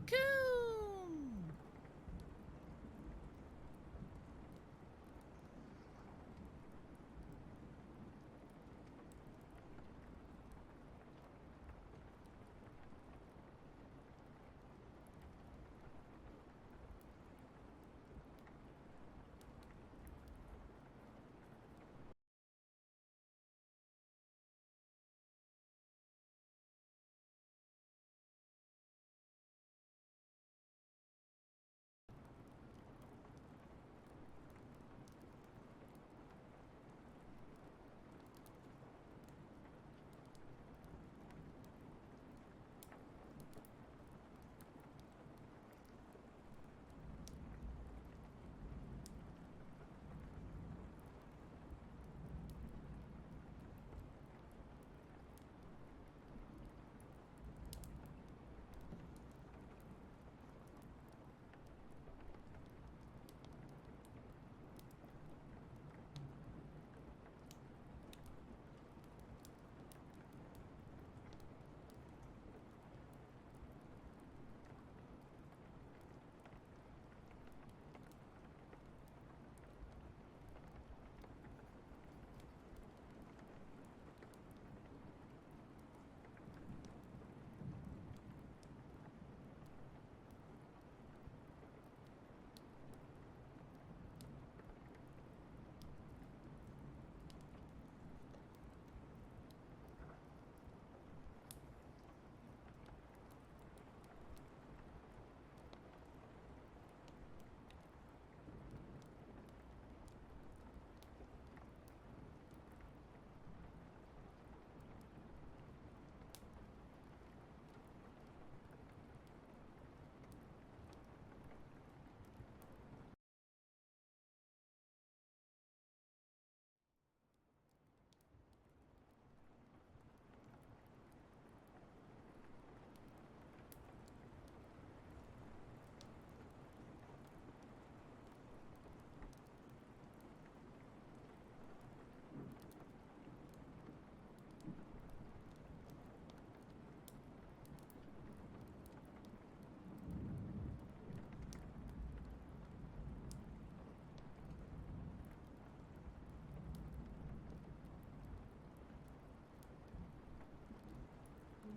Cocoon!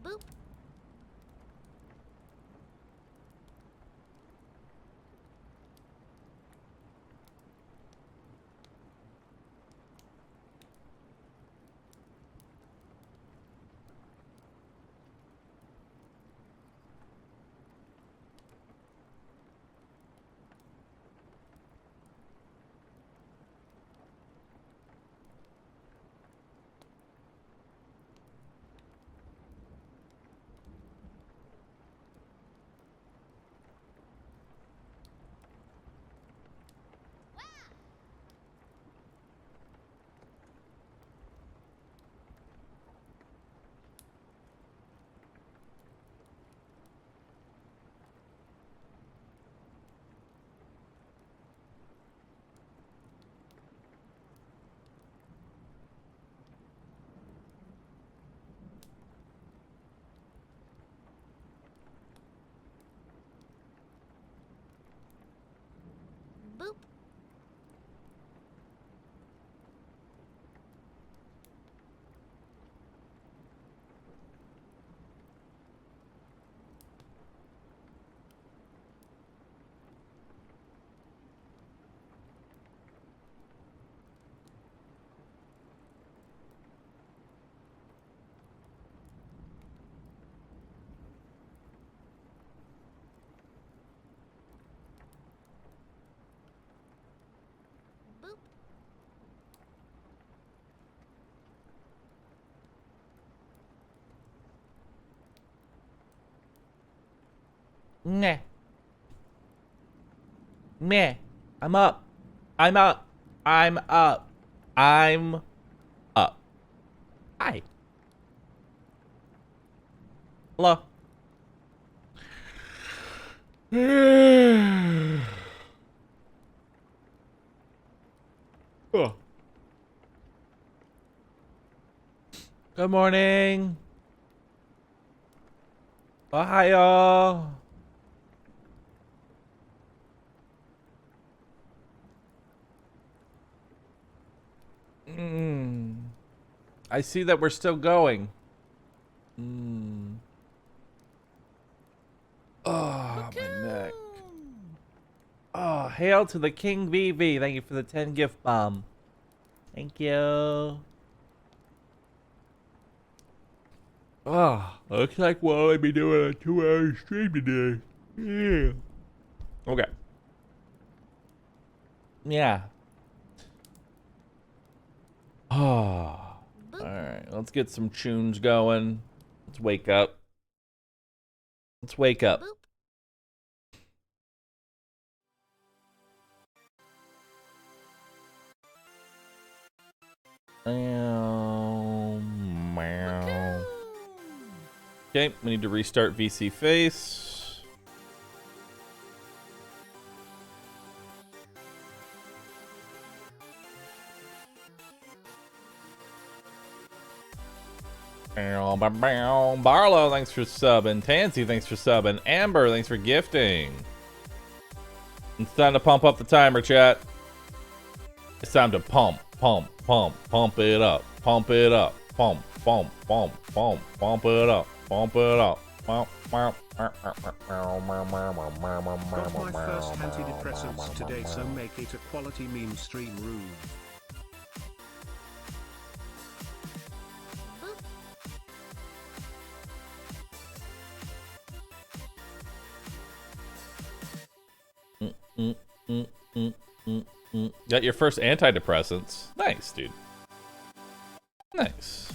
Boop. Boop. Boop. Meh. Meh. I'm up. I'm up. I'm up. I'm up. Hi. Hello. Oh. Good morning. Ohio. I see that we're still going. Oh, my neck. Oh, hail to the King VV. Thank you for the 10 gift bomb. Thank you. Oh, looks like we'll only be doing a 2-hour stream today. Yeah. Okay. Yeah. Oh. Alright, let's get some tunes going. Let's wake up. Let's wake up. Okay, we need to restart VC Face. Barlow, thanks for subbing. Tansy, thanks for subbing. Amber, thanks for gifting. It's time to pump up the timer, chat. It's time to pump it up, pump it up, pump it up, pump it up. Got my first antidepressants today, so make it a quality meme stream room. Got your first antidepressants. Nice, dude. Nice.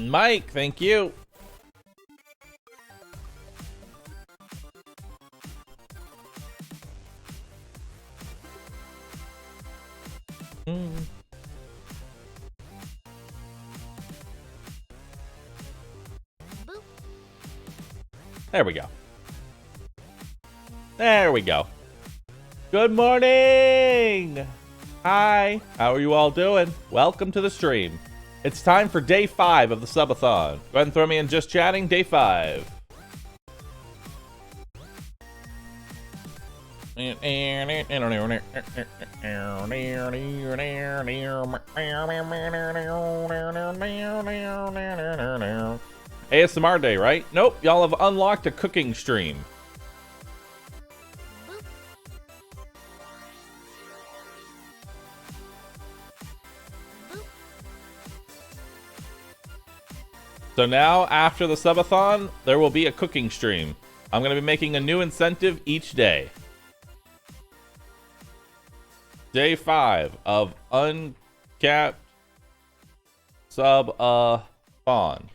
Mike, thank you. There we go. There we go. Good morning. Hi. How are you all doing? Welcome to the stream. It's time for day 5 of the subathon. Go ahead and throw me in just chatting. Day 5. ASMR day, right? Nope, y'all have unlocked a cooking stream. So now, after the subathon, there will be a cooking stream. I'm going to be making a new incentive each day. Day 5 of uncapped subathon.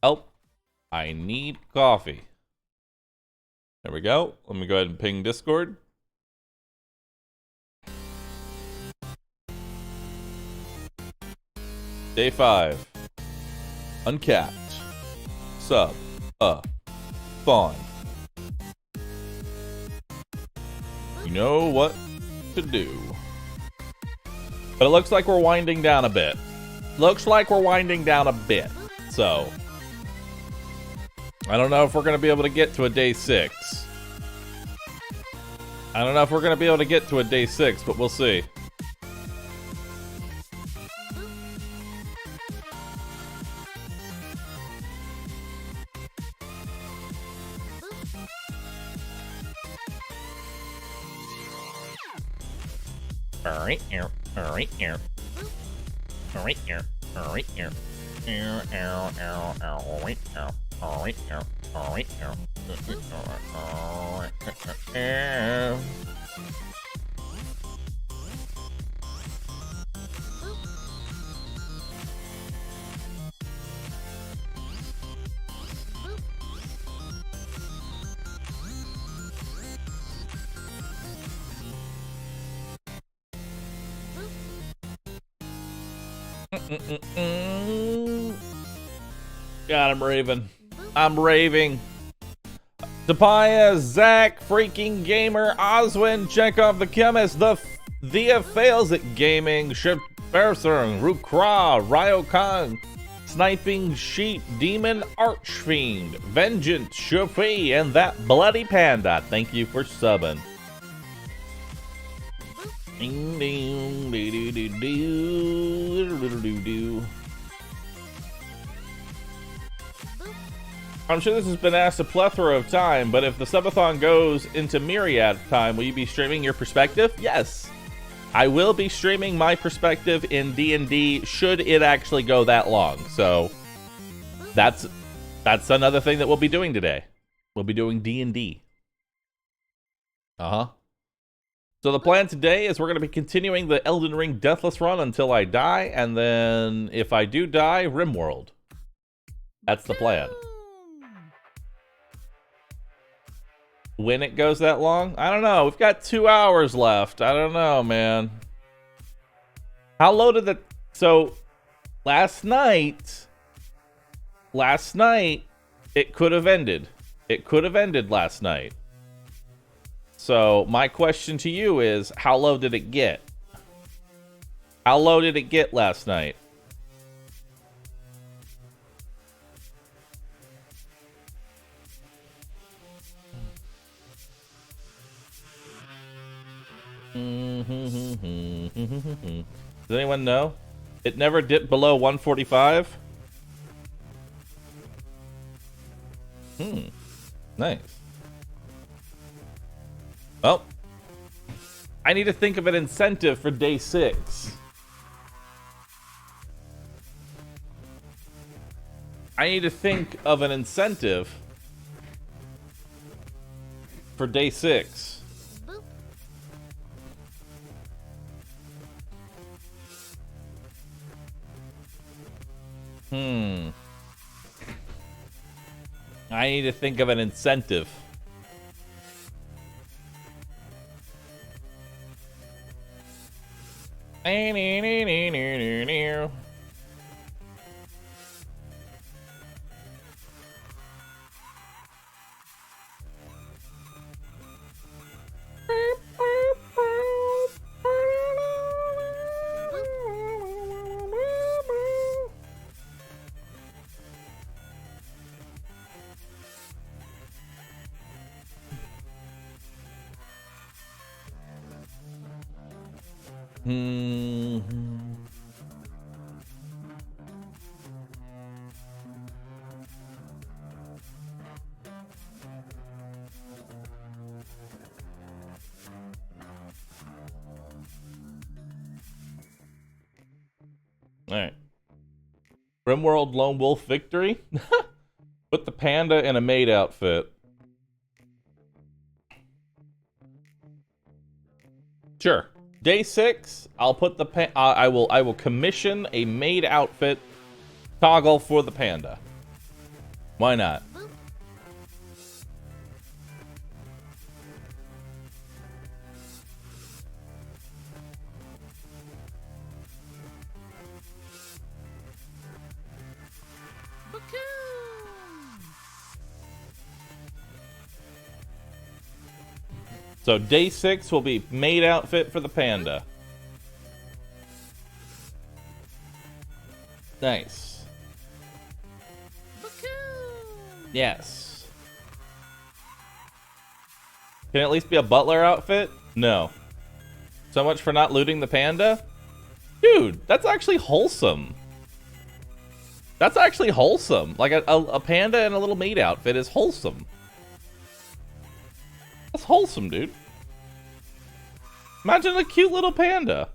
Help. I need coffee. There we go. Let me go ahead and ping Discord. Day 5. Uncapped. Sub-a-thon. You know what to do. But it looks like we're winding down a bit. So, I don't know if we're going to be able to get to a day 6. But we'll see. God, I'm raving. I'm raving. Tapaya, Zach, Freaking Gamer, Oswin, Chekhov the Chemist, Thea Fails at Gaming, Ship Bersung, Rukra, Ryokan, Sniping Sheep, Demon Archfiend, Vengeance, Shafi, and that Bloody Panda. Thank you for subbing. Ding ding doo doo doo doo doo doo. I'm sure this has been asked a plethora of time, but if the subathon goes into myriad time, will you be streaming your perspective? Yes. I will be streaming my perspective in D&D should it actually go that long. So that's another thing that we'll be doing today. We'll be doing D&D. Uh-huh. So the plan today is we're going to be continuing the Elden Ring Deathless run until I die, and then if I do die, RimWorld. That's the plan. When it goes that long? I don't know. We've got 2 hours left. I don't know, man. How low did the... So, last night, it could have ended. It could have ended last night. So, my question to you is, how low did it get? How low did it get last night? Does anyone know? It never dipped below 145? Nice. Well, I need to think of an incentive for day 6. I need to think of an incentive for day 6. I need to think of an incentive. Alright. RimWorld Lone Wolf victory? Put the panda in a maid outfit. Sure. Day 6, I'll put the I will commission a maid outfit toggle for the panda. Why not? So day 6 will be maid outfit for the panda. Nice. Yes. Can it at least be a butler outfit? No. So much for not looting the panda? Dude, that's actually wholesome. That's actually wholesome. Like a panda in a little maid outfit is wholesome. That's wholesome, dude. Imagine a cute little panda.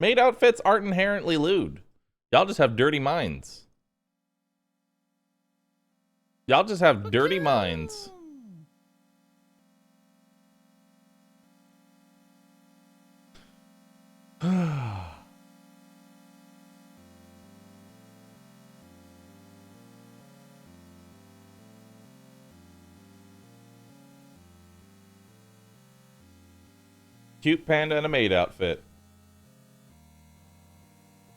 Maid outfits aren't inherently lewd. Y'all just have dirty minds. Y'all just have dirty minds. Cute panda in a maid outfit.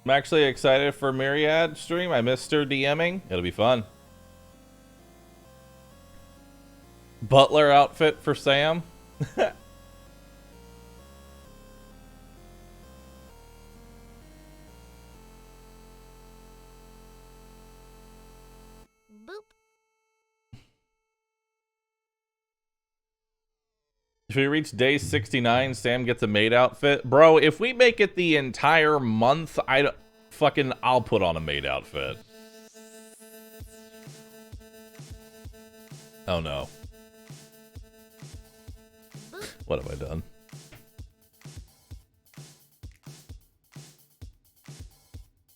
I'm actually excited for Myriad stream. I missed her DMing. It'll be fun. Butler outfit for Sam. If we reach day 69, Sam gets a maid outfit. Bro, if we make it the entire month, I'll put on a maid outfit. Oh no. What have I done?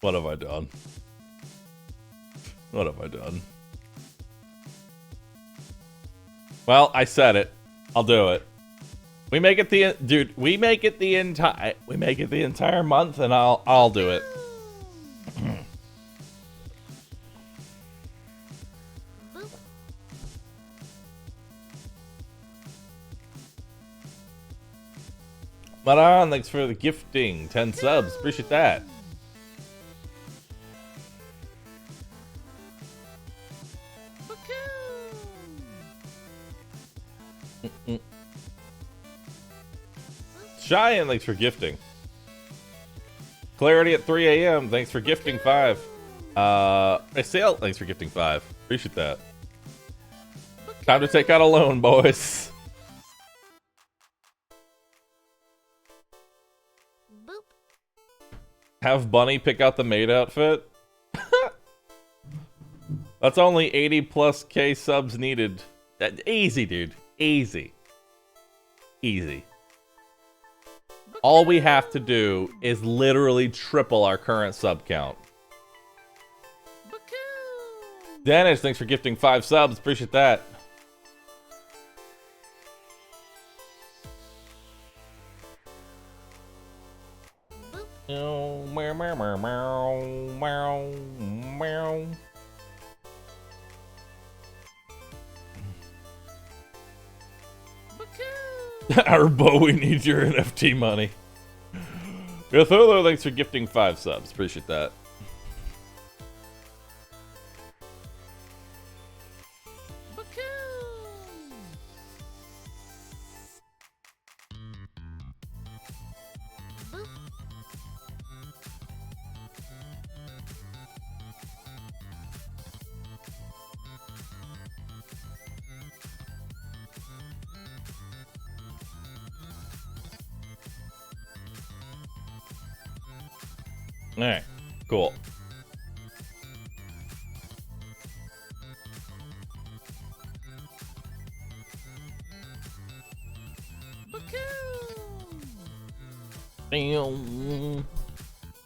What have I done? What have I done? Well, I said it. I'll do it. We make it the entire month, and I'll do it. Maran, thanks for the gifting. 10 subs. Appreciate that. Cheyenne, thanks for gifting. Clarity at 3 a.m. Thanks for gifting 5. Sale, thanks for gifting 5. Appreciate that. Time to take out a loan, boys. Have Bunny pick out the maid outfit. That's only 80 plus K subs needed. Easy, dude. Easy. Easy. All we have to do is literally triple our current sub count. Dennis, thanks for gifting 5 subs. Appreciate that. Our Bowie needs your NFT money. Cthulhu, thanks for gifting 5 subs. Appreciate that. Alright, cool.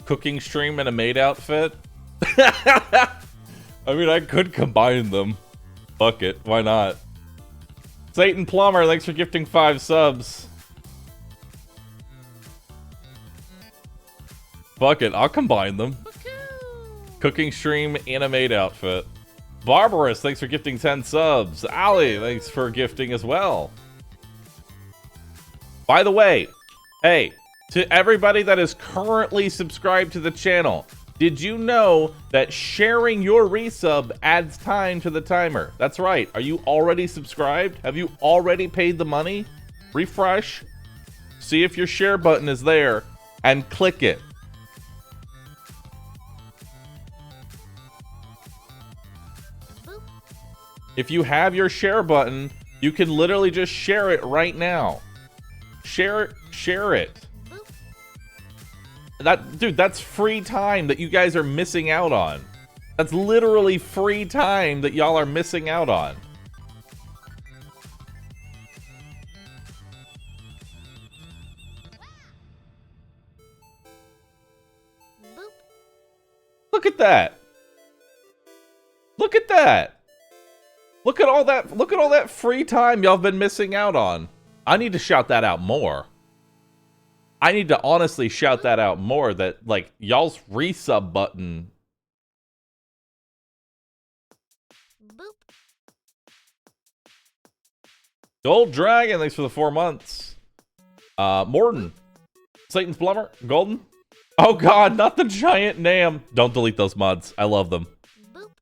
Cooking stream and a maid outfit? I mean, I could combine them. Fuck it, why not? Satan Plumber, thanks for gifting 5 subs. Fuck it, I'll combine them. Cooking stream and a maid outfit. Barbarous, thanks for gifting 10 subs. Ali, thanks for gifting as well. By the way, hey, to everybody that is currently subscribed to the channel, did you know that sharing your resub adds time to the timer? That's right. Are you already subscribed? Have you already paid the money? Refresh. See if your share button is there and click it. If you have your share button, you can literally just share it right now. Share it. Dude, that's free time that you guys are missing out on. That's literally free time that y'all are missing out on. Look at that. Look at that. Look at all that free time y'all have been missing out on. I need to shout that out more. I need to honestly shout that out more, that like y'all's resub button. Boop. Gold Dragon, thanks for the 4 months. Morton. Satan's Plumber, Golden. Oh god, not the giant Nam. Don't delete those mods. I love them.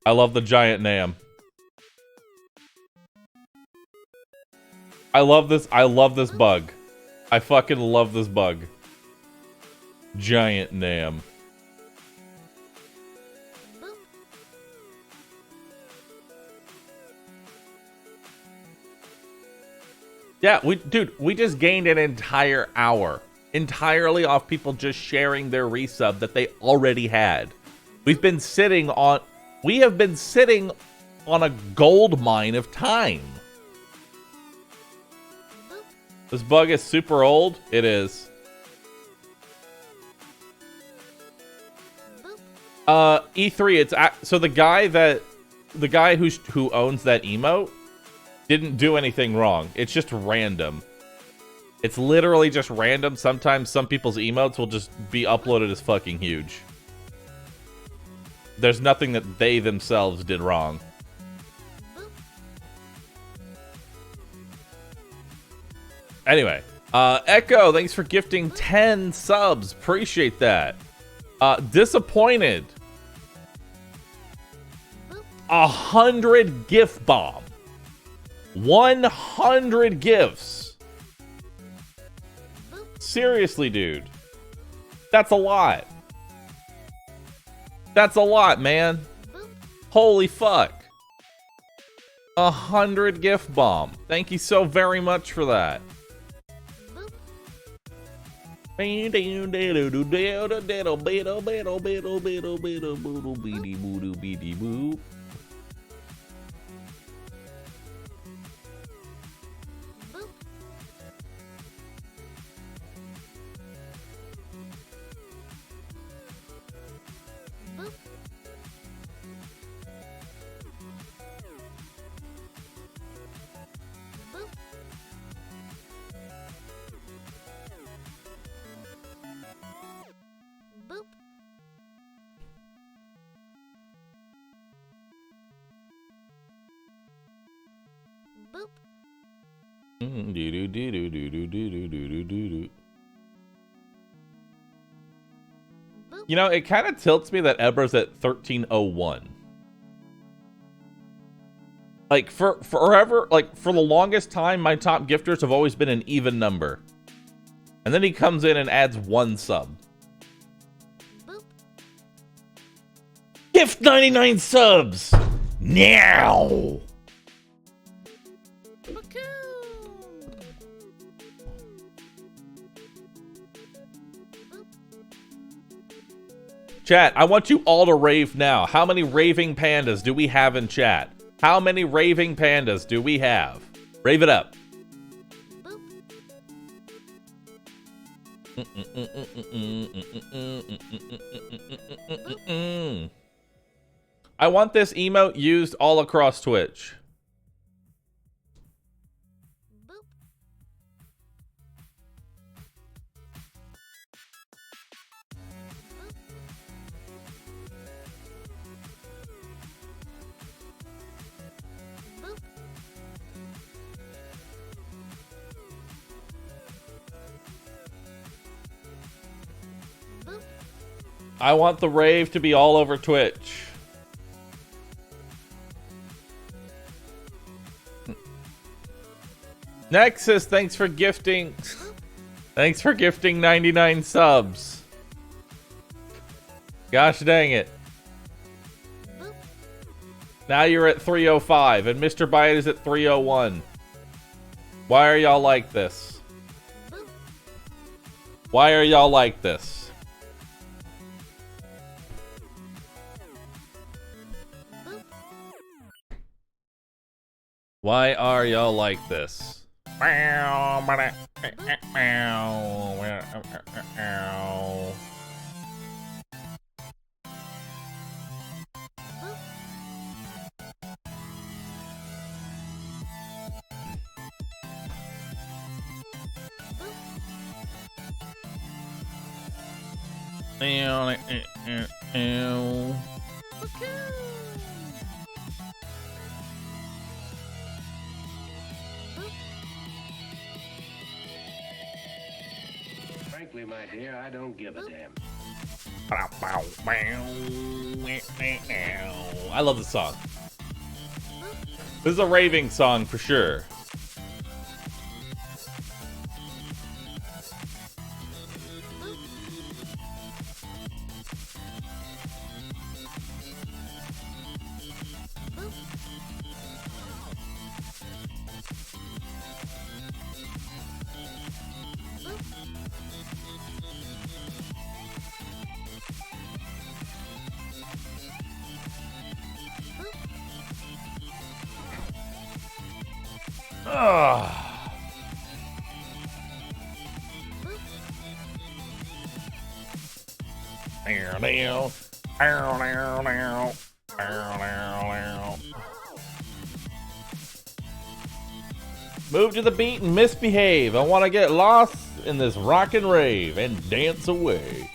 I love the giant Nam. I love this bug. I fucking love this bug. Giant Nam. Yeah, we just gained an entire hour entirely off people just sharing their resub that they already had. We have been sitting on a gold mine of time. This bug is super old. It is. E3. It's so the guy who owns that emote didn't do anything wrong. It's just random. It's literally just random. Sometimes some people's emotes will just be uploaded as fucking huge. There's nothing that they themselves did wrong. Anyway, Echo, thanks for gifting 10 subs. Appreciate that. Disappointed. 100 gift bomb. 100 gifts. Seriously, dude. That's a lot. That's a lot, man. Holy fuck. 100 gift bomb. Thank you so very much for that. You know, it kind of tilts me that Ebra's at 1301. Like, forever, like, for the longest time, my top gifters have always been an even number. And then he comes in and adds 1 sub. Gift 99 subs! Now! Chat, I want you all to rave now. How many raving pandas do we have in chat? How many raving pandas do we have? Rave it up. I want this emote used all across Twitch. I want the rave to be all over Twitch. Nexus, thanks for gifting. Thanks for gifting 99 subs. Gosh dang it. Now you're at 305 and Mr. Bite is at 301. Why are y'all like this? Why are y'all like this? Why are y'all like this? Frankly, my dear, I don't give a damn. I love this song. This is a raving song for sure. Move to the beat and misbehave. I want to get lost in this rock and rave and dance away.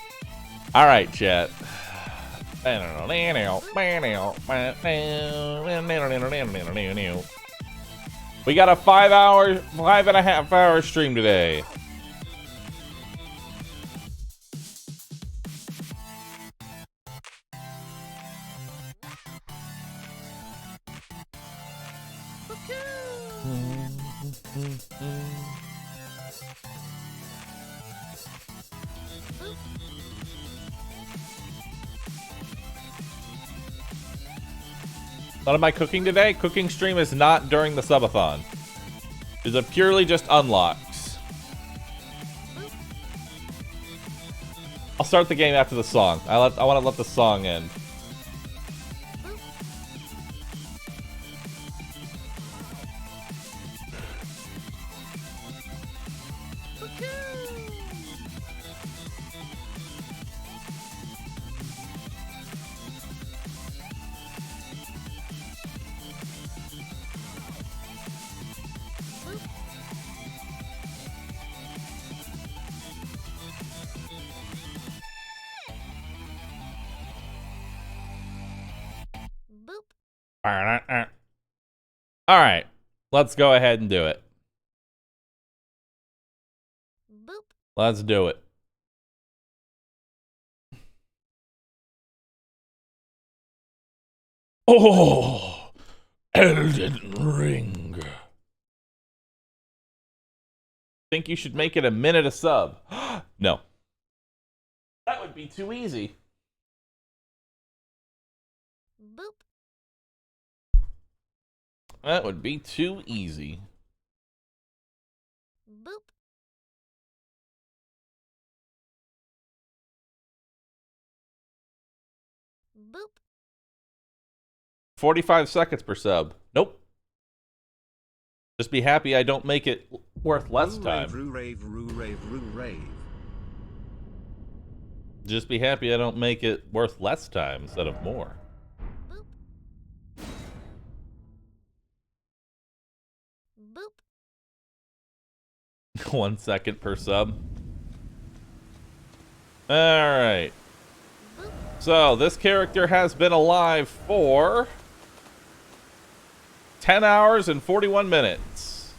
All right, chat. We got a 5.5 hour stream today. None of my cooking today? Cooking stream is not during the subathon. It's a purely just unlocks. I'll start the game after the song. I want to let the song end. All right, let's go ahead and do it. Let's do it. Oh, Elden Ring. Think you should make it a minute a sub? No. That would be too easy. That would be too easy. Boop. 45 seconds per sub. Nope. Just be happy I don't make it worth less time. Just be happy I don't make it worth less time instead of more. 1 second per sub. Alright. So, this character has been alive for 10 hours and 41 minutes.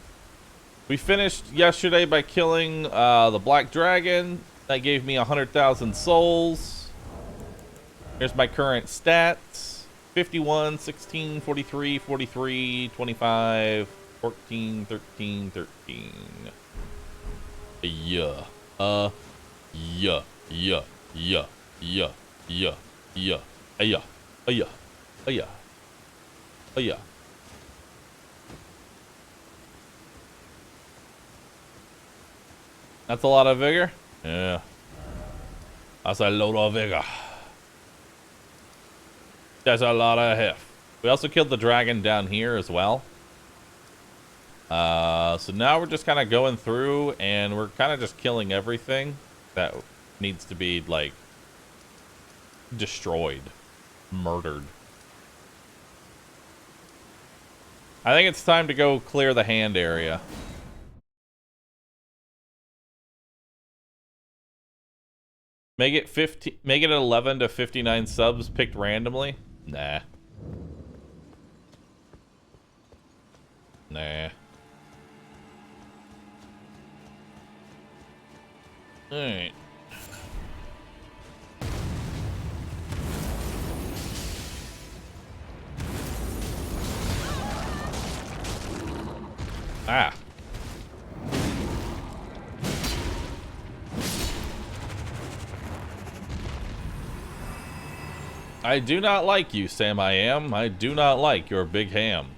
We finished yesterday by killing the Black Dragon. That gave me 100,000 souls. Here's my current stats. 51, 16, 43, 43, 25, 14, 13, 13. Yeah. Yeah. Yeah. Yeah. Yeah. Yeah. Yeah. Yeah. Yeah. Yeah. Yeah. That's a lot of vigor. Yeah. That's a load of vigor. That's a lot of heft. We also killed the dragon down here as well. So now we're just kind of going through and we're kind of just killing everything that needs to be, like, destroyed. Murdered. I think it's time to go clear the hand area. Make it 11 to 59 subs picked randomly? Nah. Nah. Alright. Ah. I do not like you, Sam I am. I do not like your big ham.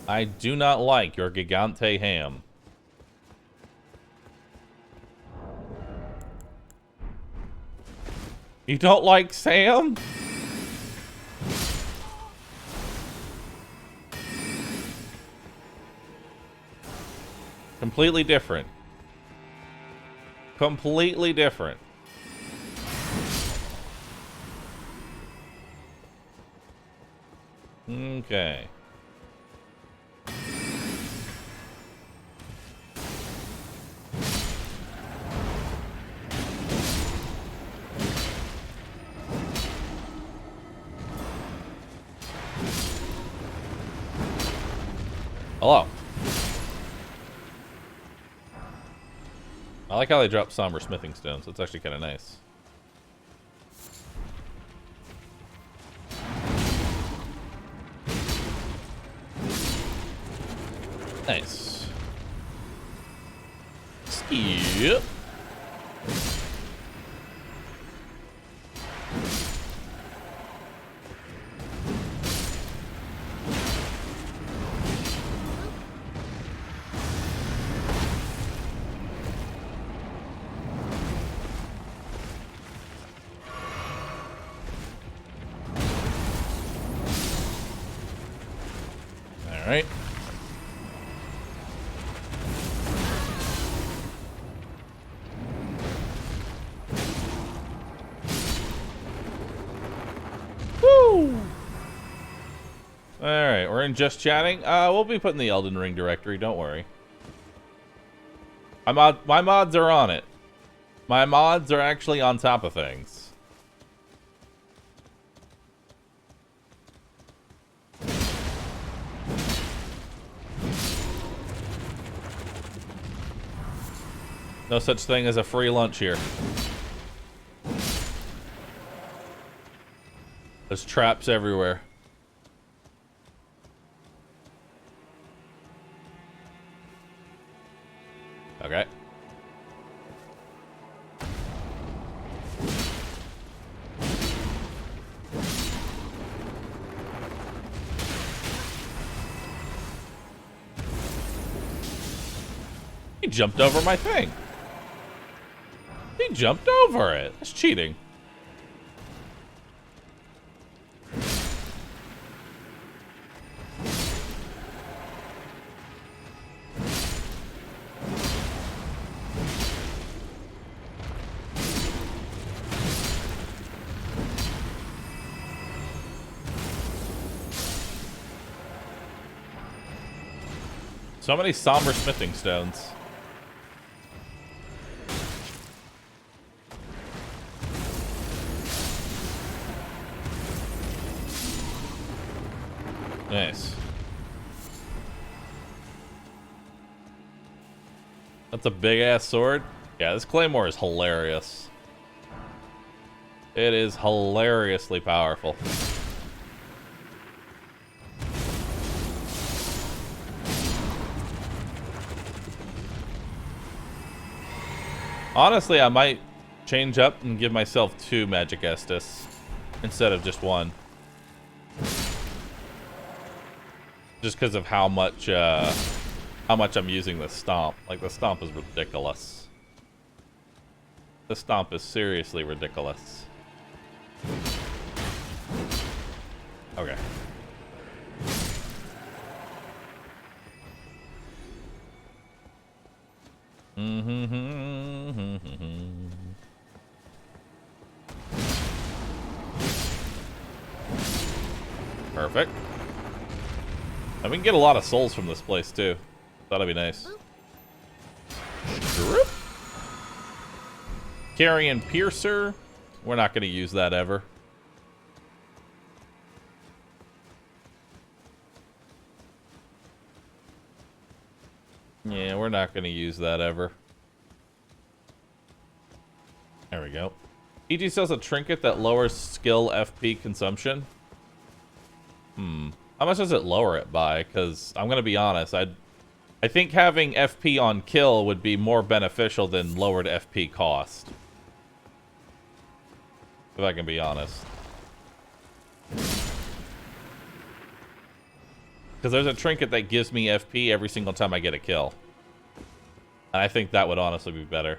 I do not like your gigante ham. You don't like Sam? Completely different. Completely different. Okay. Hello. I like how they drop somber smithing stones. That's actually kind of nice. Nice. Skip. All right. Woo! Alright, we're in just chatting. We'll be putting the Elden Ring directory, don't worry. My mods are on it. My mods are actually on top of things. No such thing as a free lunch here. There's traps everywhere. Okay. He jumped over my thing. He jumped over it. That's cheating. So many somber smithing stones. Nice. That's a big ass sword. Yeah, this claymore is hilarious. It is hilariously powerful. Honestly, I might change up and give myself 2 Magic Estus instead of just 1. Just because of how much I'm using the stomp. Like, the stomp is ridiculous. The stomp is seriously ridiculous. Okay. Perfect. And we can get a lot of souls from this place too. That'll be nice. Carrion Piercer. We're not going to use that ever. Yeah, we're not going to use that ever. we go. EG sells a trinket that lowers skill FP consumption. How much does it lower it by? Because I'm going to be honest, I think having FP on kill would be more beneficial than lowered FP cost. If I can be honest. Because there's a trinket that gives me FP every single time I get a kill. And I think that would honestly be better.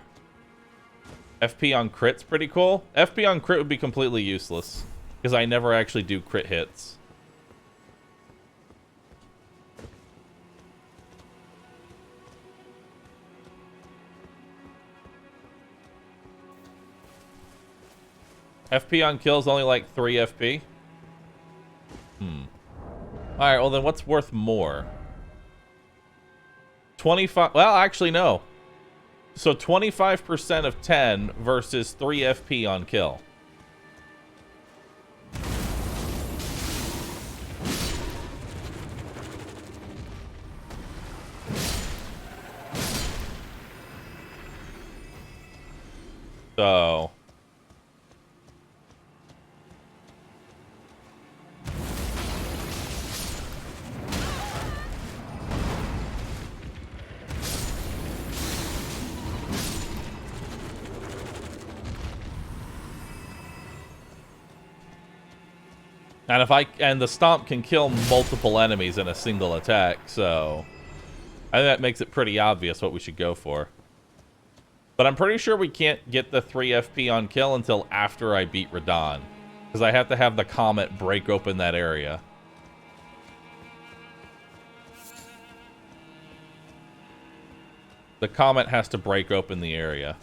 FP on crit's pretty cool. FP on crit would be completely useless. Because I never actually do crit hits. FP on kill is only like 3 FP. Alright, well then what's worth more? 25... Well, actually no. So 25% of 10 versus 3 FP on kill. So... And the stomp can kill multiple enemies in a single attack, so I think that makes it pretty obvious what we should go for. But I'm pretty sure we can't get the 3 FP on kill until after I beat Radahn, because I have to have the comet break open that area. The comet has to break open the area.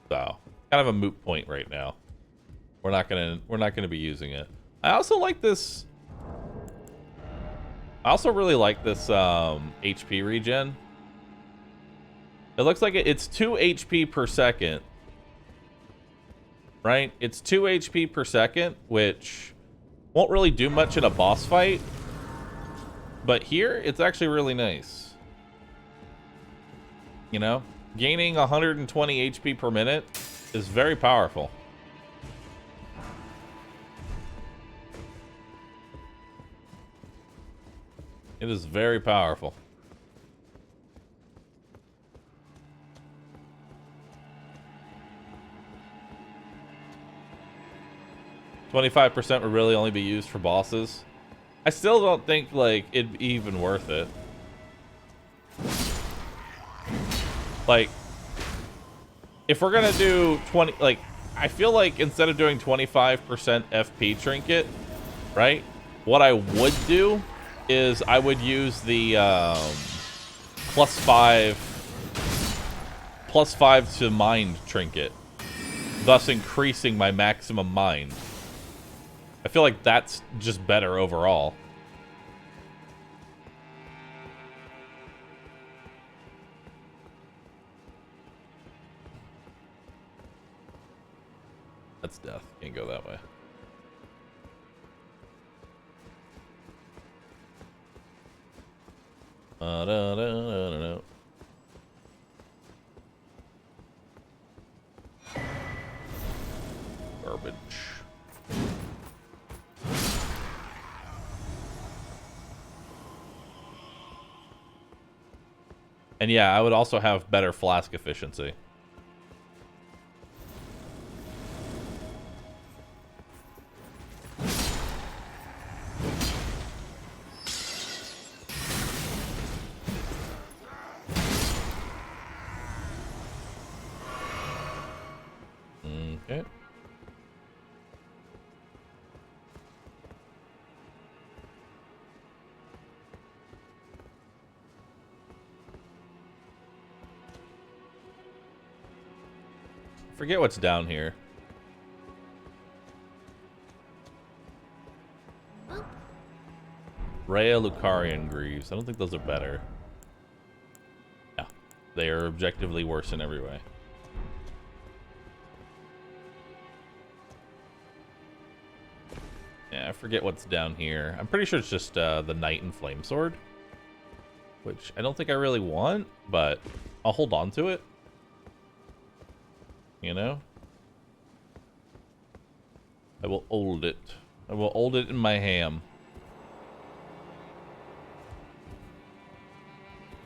So, kind of a moot point right now. We're not gonna be using it. I also like this. I also really like this HP regen. It looks like it's 2 HP per second. Right? It's 2 HP per second, which won't really do much in a boss fight. But here, it's actually really nice. You know? Gaining 120 HP per minute is very powerful. It is very powerful. %would really only be used for bosses. I still don't think, like, it'd be even worth it. Like, if we're gonna do 20, like, I feel like instead of doing 25% FP trinket, right? What I would do is I would use the +5 to mind trinket, thus increasing my maximum mind. I feel like that's just better overall. That's death. Can't go that way. Garbage. And yeah, I would also have better flask efficiency. Okay. Forget what's down here. Rhea Lucarian Greaves. I don't think those are better. Yeah. They are objectively worse in every way. Yeah, I forget what's down here. I'm pretty sure it's just the Knight and Flame Sword. which I don't think I really want, but I'll hold on to it. You know? I will hold it. I will hold it in my ham.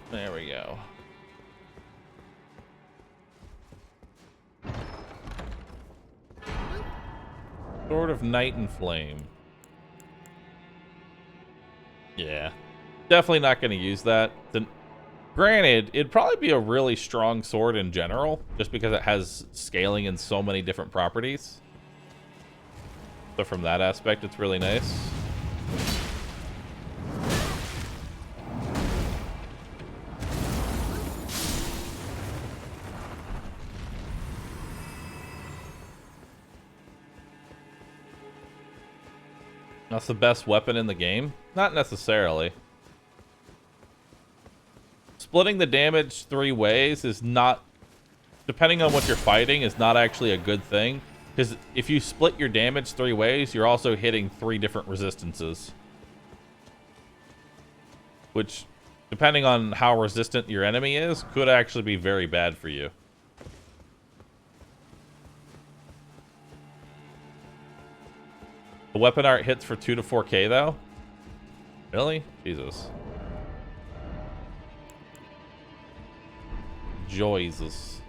There we go. Sword of Night and Flame. Yeah. Definitely not going to use that. Granted, it'd probably be a really strong sword in general, just because it has scaling in so many different properties. So from that aspect, it's really nice. That's the best weapon in the game? Not necessarily. Splitting the damage 3 ways is not, depending on what you're fighting, is not actually a good thing. Because if you split your damage 3 ways, you're also hitting 3 different resistances. Which, depending on how resistant your enemy is, could actually be very bad for you. The weapon art hits for 2 to 4K though? Really? Jesus. Jesus.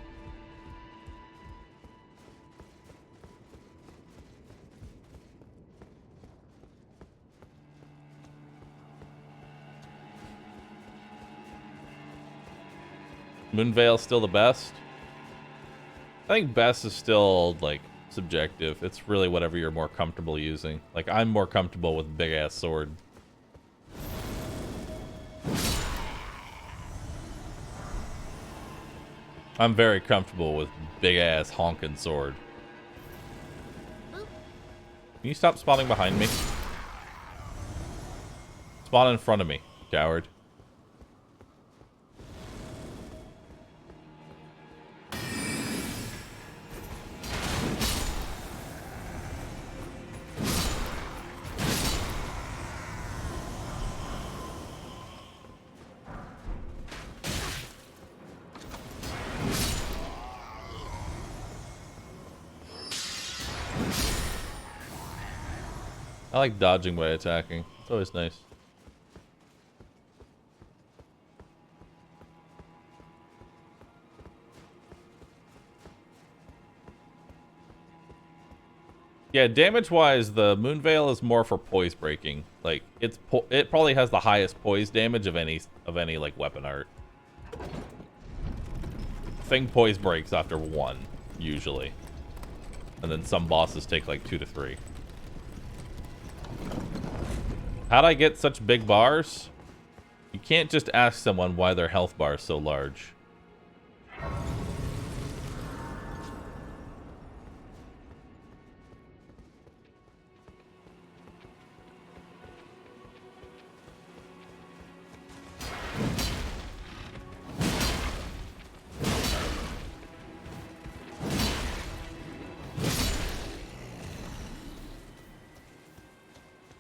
Moonveil's still the best? I think best is still, like, subjective. It's really whatever you're more comfortable using. Like, I'm more comfortable with big-ass sword. I'm very comfortable with big-ass honking sword. Can you stop spawning behind me? Spawn in front of me, coward. I like dodging by attacking. It's always nice. Yeah, damage-wise, the Moonveil is more for poise breaking. Like, it probably has the highest poise damage of any like weapon art. Thing poise breaks after 1, usually, and then some bosses take like 2 to 3. How'd I get such big bars? You can't just ask someone why their health bar is so large.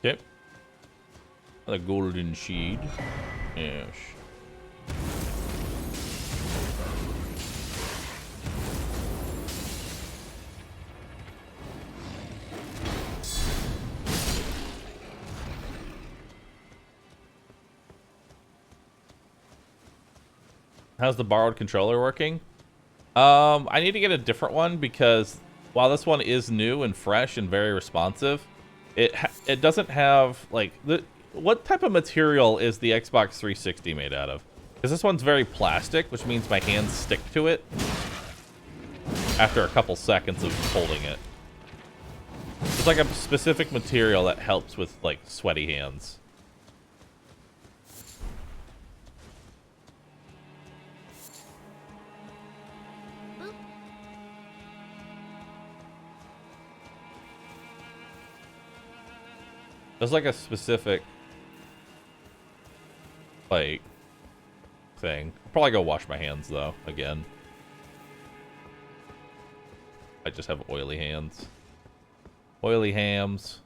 Okay. The golden sheet. Yes. How's the borrowed controller working? I need to get a different one because while this one is new and fresh and very responsive, it doesn't have like what type of material is the Xbox 360 made out of? Because this one's very plastic, which means my hands stick to it after a couple seconds of holding it. It's like a specific material that helps with like sweaty hands. There's like a specific like thing. I'll probably go wash my hands though again. I just have oily hands. Oily hams.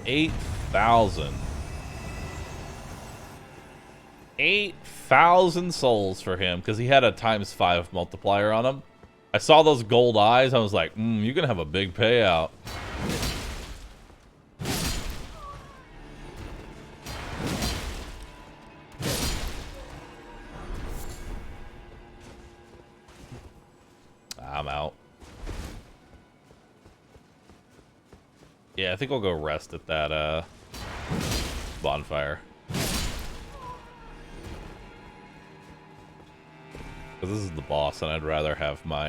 8,000. 8,000 souls for him because he had a ×5 multiplier on him. I saw those gold eyes. I was like, you're going to have a big payout. I'm out. Yeah, I think we'll go rest at that bonfire. Because this is the boss, and I'd rather have my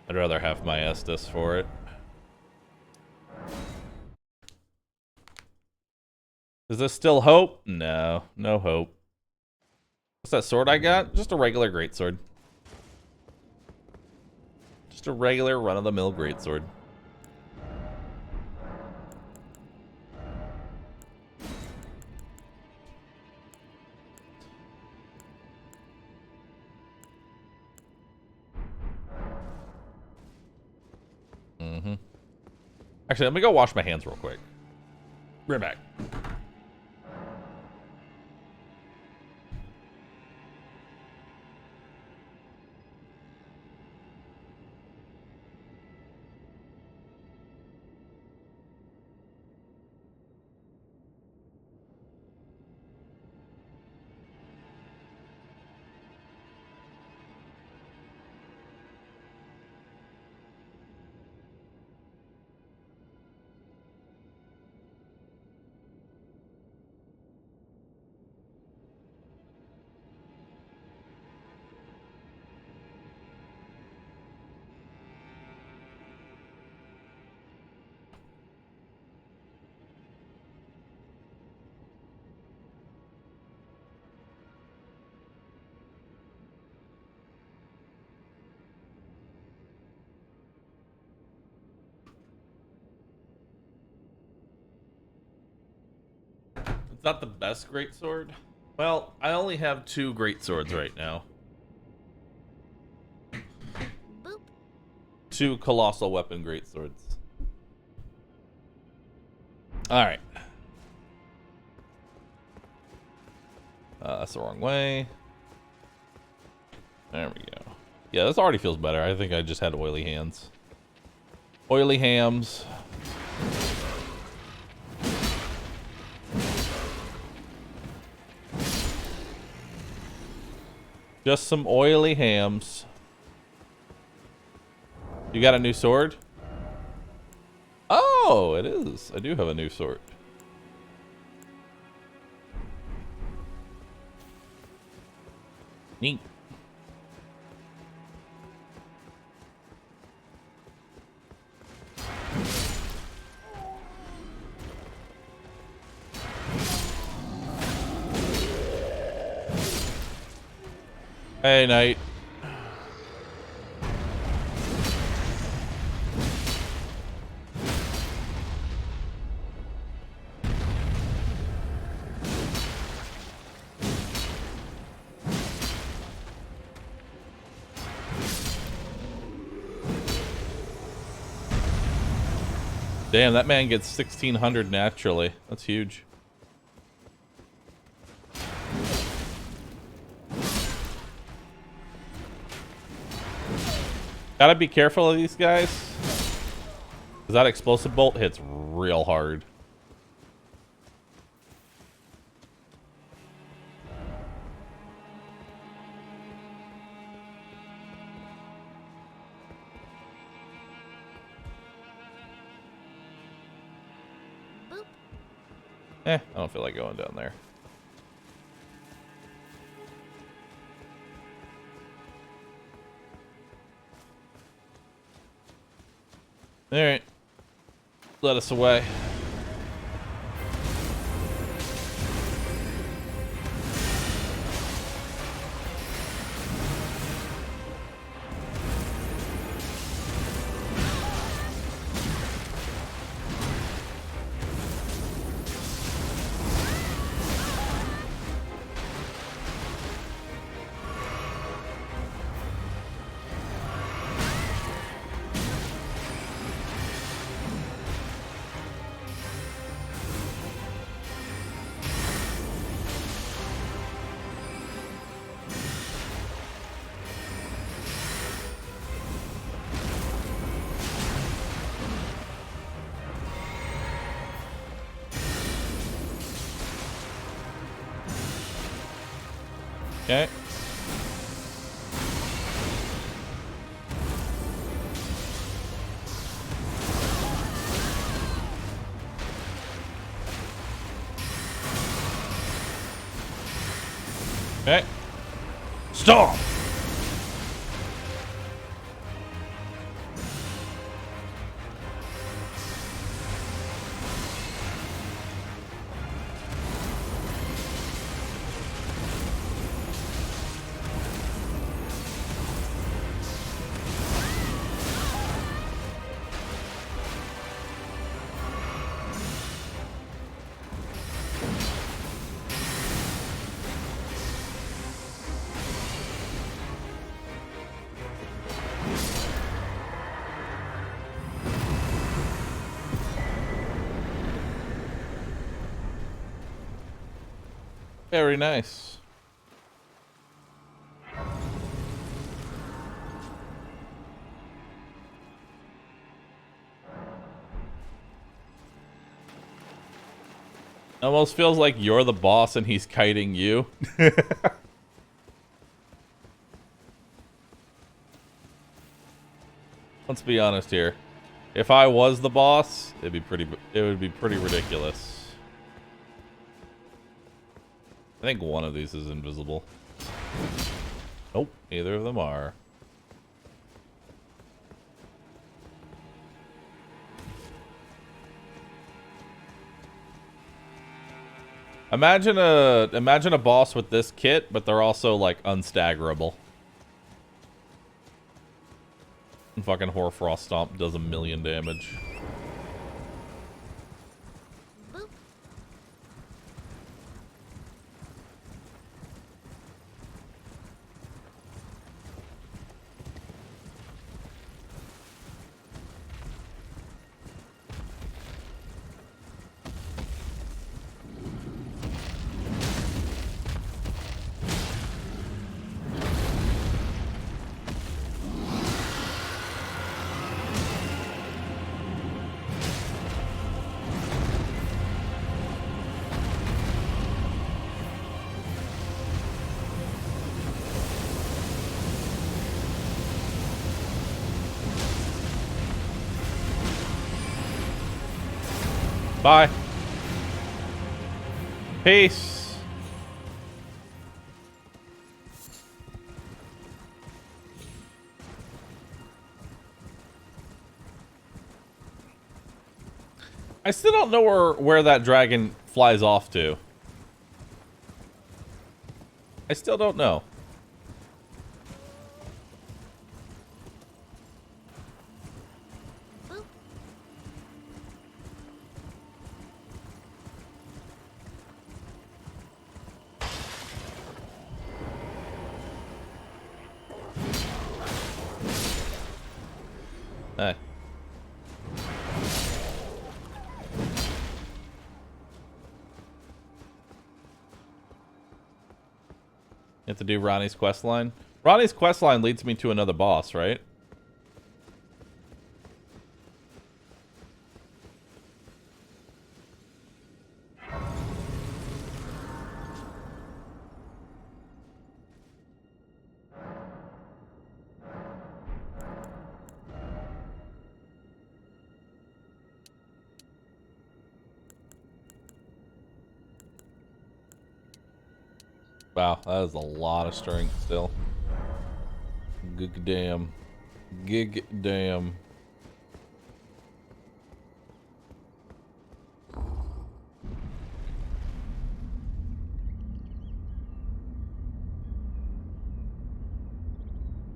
Estus for it. Is there still hope? No, no hope. What's that sword I got? Just a regular greatsword. Just a regular run-of-the-mill greatsword. Actually, let me go wash my hands real quick. Right back. It's not the best greatsword. Well, I only have 2 greatswords right now. Boop. 2 colossal weapon greatswords. Alright. That's the wrong way. There we go. Yeah, this already feels better. I think I just had oily hands. Oily hams. Just some oily hams. You got a new sword? Oh, it is. I do have a new sword. Neat. Hey, Knight. Damn, that man gets 1,600 naturally. That's huge. Gotta be careful of these guys, because that explosive bolt hits real hard. Boop. I don't feel like going down there. Alright. Let us away. Okay. Okay. Stop! Very nice. Almost feels like you're the boss and he's kiting you. Let's be honest here. If I was the boss, it would be pretty ridiculous. I think one of these is invisible. Nope, neither of them are. Imagine a boss with this kit, but they're also like unstaggerable. And fucking Hoarfrost Stomp does 1,000,000 damage. Boop. Bye. Peace. I still don't know where that dragon flies off to. I still don't know. Boop. Hey. You have to do Ronnie's quest line. Ronnie's quest line leads me to another boss, right? Wow, that is a lot of strength still. Gig damn. Gig damn.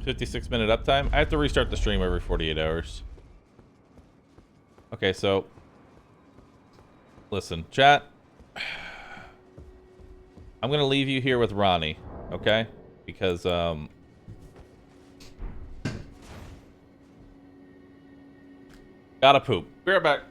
$56-minute uptime. I have to restart the stream every 48 hours. Okay, so listen, chat. I'm gonna leave you here with Ronnie, okay? Because gotta poop. Be right back.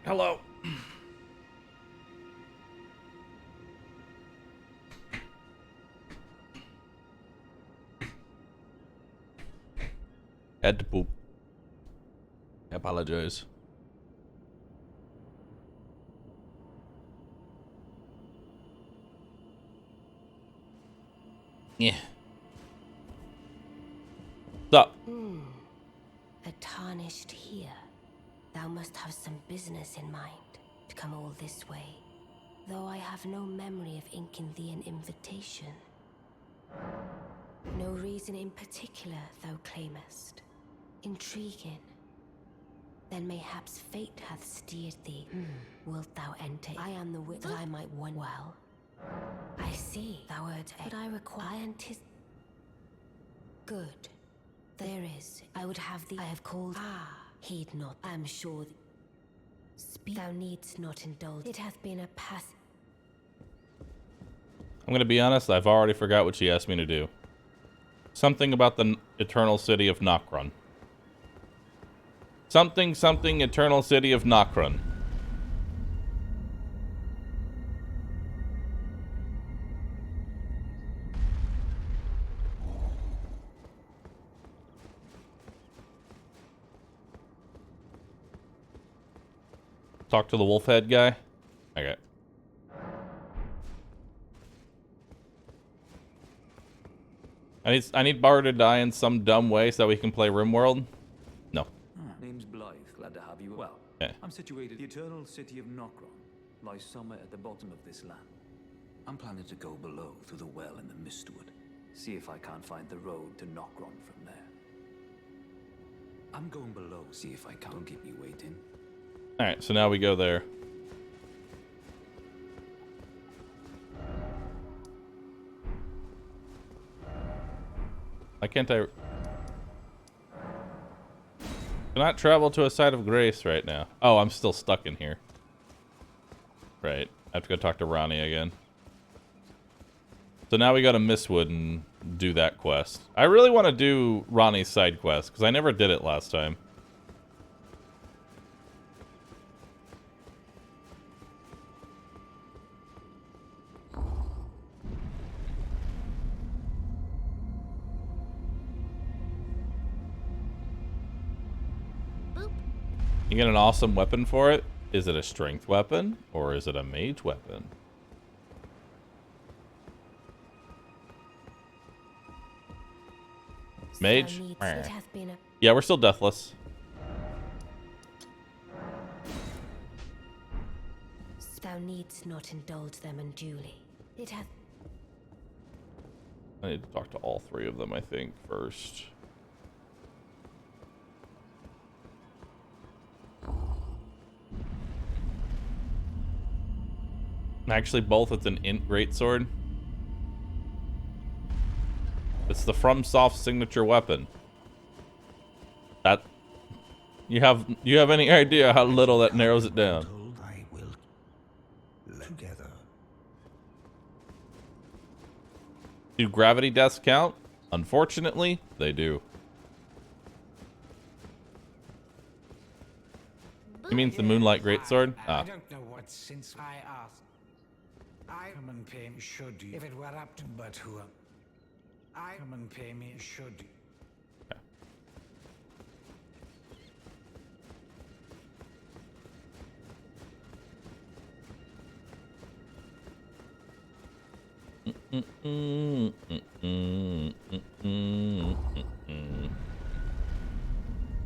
Hello. Had to poop. I apologize. Yeah. What's up? A tarnished here. Thou must have some business in mind to come all this way. Though I have no memory of inking thee an invitation. No reason in particular thou claimest. Intriguing. Then mayhaps fate hath steered thee. Wilt thou enter? I am the wit that I might want well. I see thou art but I require good. There is. I would have thee. I have called. Heed not. I am sure. Speak. Thou needst not indulge. It hath been a pass. I'm gonna be honest, I've already forgot what she asked me to do. Something about the eternal city of Nokron. Something, eternal city of Nokron. Talk to the wolf head guy? Okay. I need Bahroo to die in some dumb way so that we can play RimWorld? No. Name's Blythe. Glad to have you. Well, I'm situated. The eternal city of Nokron lies somewhere at the bottom of this land. I'm planning to go below through the well in the Mistwood. See if I can't find the road to Nokron from there. I'm going below. See if I can. Don't keep me waiting. Alright, so now we go there. Why can't I... Cannot travel to a site of grace right now. Oh, I'm still stuck in here. Right. I have to go talk to Ronnie again. So now we go to Mistwood and do that quest. I really want to do Ronnie's side quest, because I never did it last time. You get an awesome weapon for it. Is it a strength weapon or is it a mage weapon? Mage? Yeah, we're still deathless. Thou needst not indulge them unduly. It hath. I need to talk to all three of them, I think, first. Actually, both with an int greatsword. It's the FromSoft signature weapon. That you have any idea how little that narrows it down? Do gravity deaths count? Unfortunately, they do. He means the Moonlight Greatsword? Ah. I don't know what since I asked. I come and pay me should you. If it were up to but who I come and pay me should you.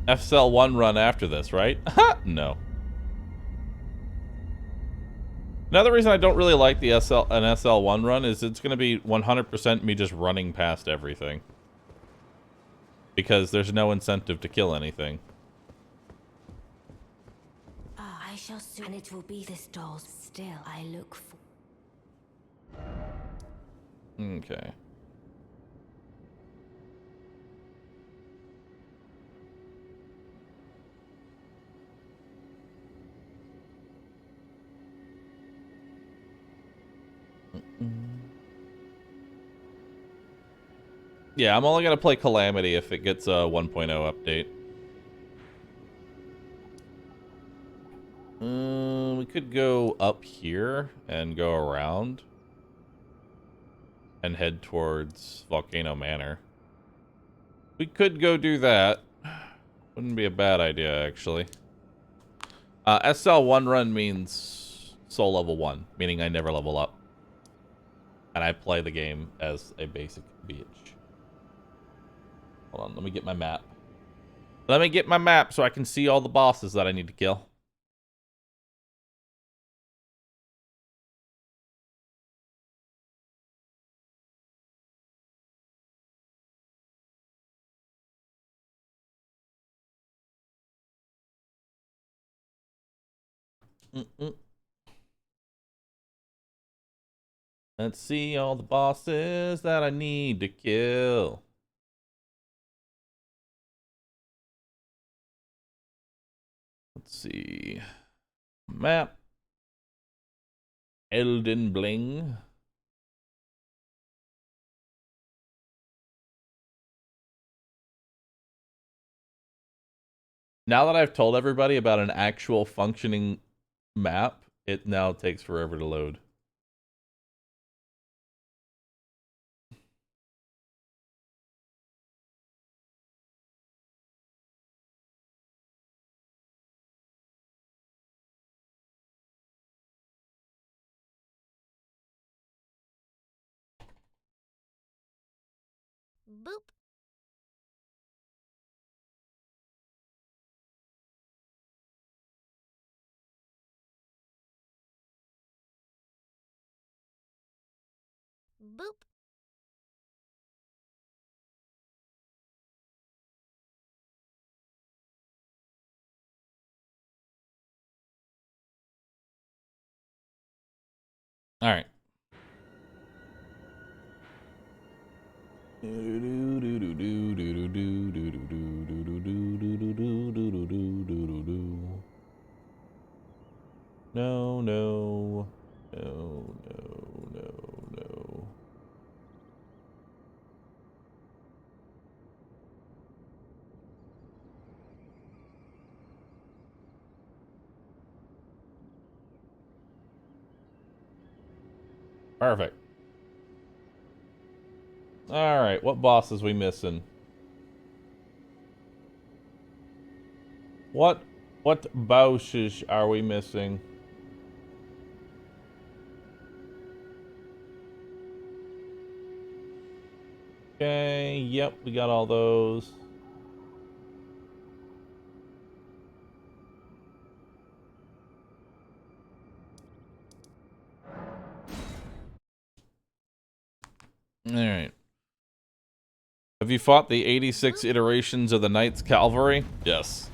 FSL1 run after this, right? No. Another reason I don't really like the an SL1 run is it's going to be 100% me just running past everything. Because there's no incentive to kill anything. I shall soon, and it will be this doll's still I look for. Okay. Yeah, I'm only going to play Calamity if it gets a 1.0 update. We could go up here and go around and head towards Volcano Manor. We could go do that. Wouldn't be a bad idea, actually. SL1 run means soul level 1, meaning I never level up. And I play the game as a basic bitch. Hold on, let me get my map. Let me get my map so I can see all the bosses that I need to kill. Let's see all the bosses that I need to kill. Let's see. Map. Elden Bling. Now that I've told everybody about an actual functioning map, it now takes forever to load. Boop. Boop. All right. No, no, no, no, no, no. Perfect. All right, what bosses we missing? What bosses are we missing? Okay, yep, we got all those. All right. Have you fought the 86 iterations of the Knights Cavalry? Yes.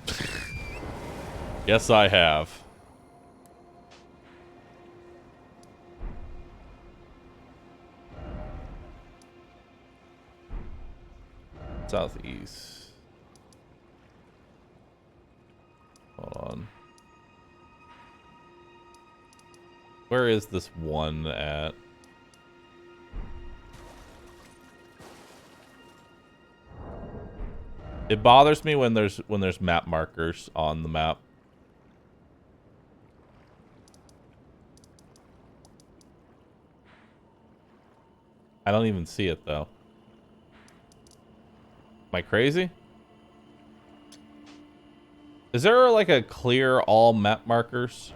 Yes, I have. Southeast. Hold on. Where is this one at? It bothers me when there's map markers on the map. I don't even see it though. Am I crazy? Is there like a clear all map markers?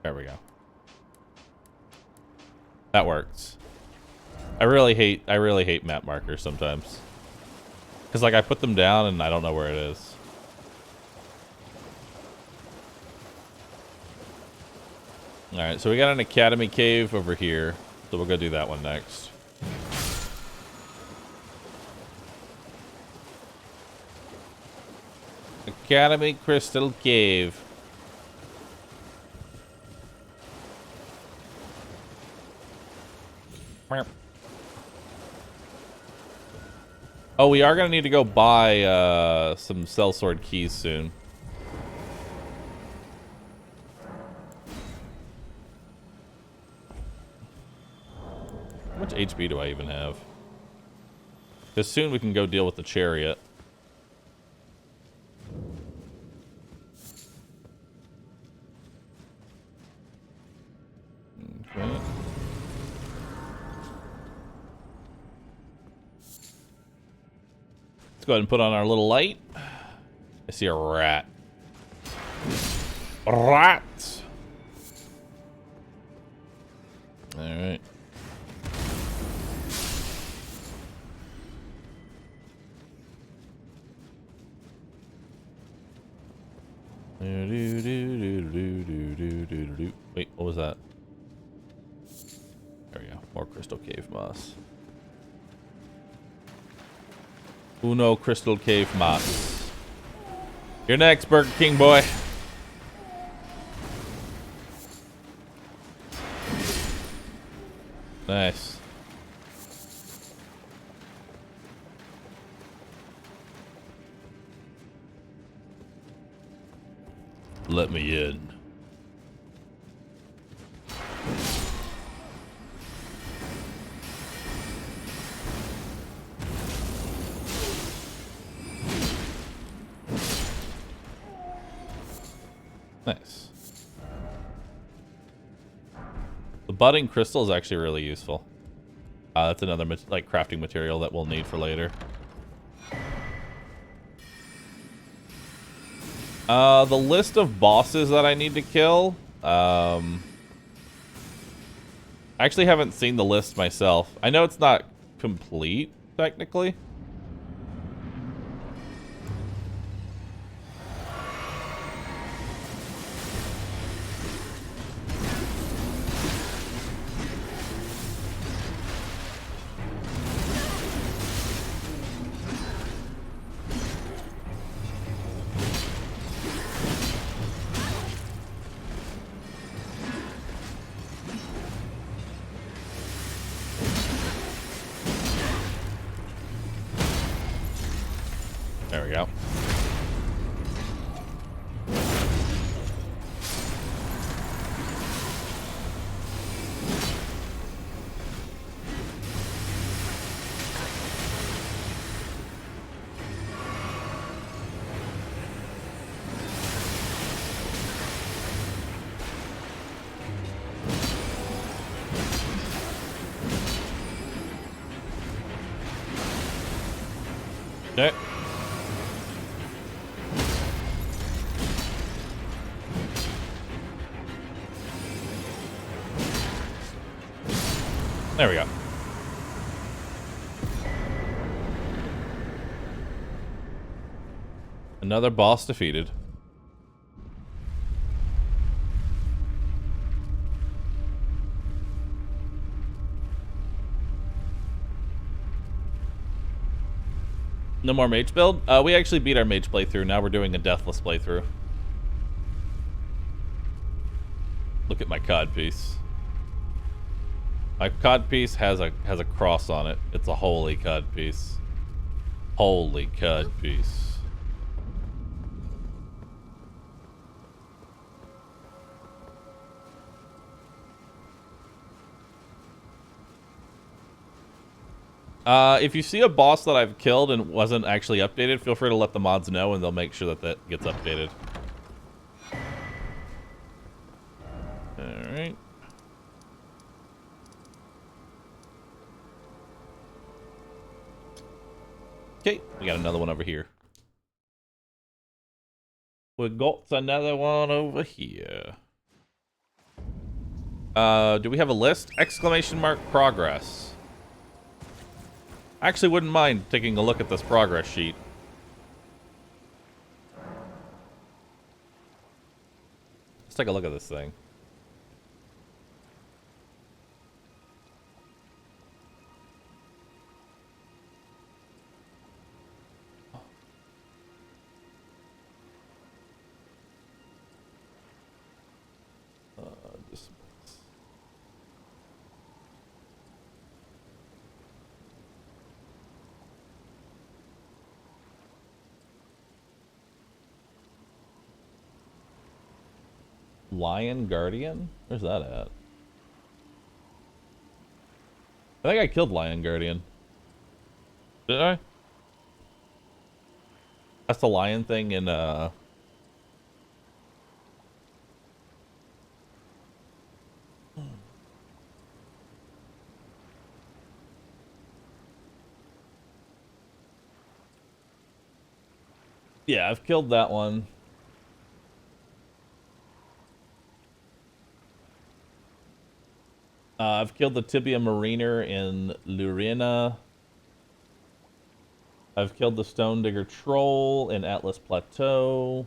There we go. That works. I really hate map markers sometimes. Cause like I put them down and I don't know where it is. Alright, so we got an academy cave over here. So we'll go do that one next. Academy Crystal Cave. Oh, we are gonna need to go buy some sellsword keys soon. How much HP do I even have? Because soon we can go deal with the chariot. Okay. Let's go ahead and put on our little light. I see a rat. Rat! Alright. Wait, what was that? There we go. More crystal cave moss. Uno crystal cave moss. You're next, Burger King boy. Nice. Let me in. Nice. The budding crystal is actually really useful. That's another like crafting material that we'll need for later. The list of bosses that I need to kill. I actually haven't seen the list myself. I know it's not complete, technically. There we go. Okay. There we go. Another boss defeated. No more mage build? We actually beat our mage playthrough. Now we're doing a deathless playthrough. Look at my cod piece. My cod piece has a cross on it. It's a holy cod piece. Holy cod piece. If you see a boss that I've killed and wasn't actually updated, feel free to let the mods know and they'll make sure that that gets updated. Alright. Okay, we got another one over here. We got another one over here. Do we have a list? Exclamation mark progress. I actually wouldn't mind taking a look at this progress sheet. Let's take a look at this thing. Just Lion Guardian? Where's that at? I think I killed Lion Guardian. Did I? That's the lion thing in yeah, I've killed that one. I've killed the Tibia Mariner in Lurina. I've killed the Stone Digger Troll in Atlas Plateau.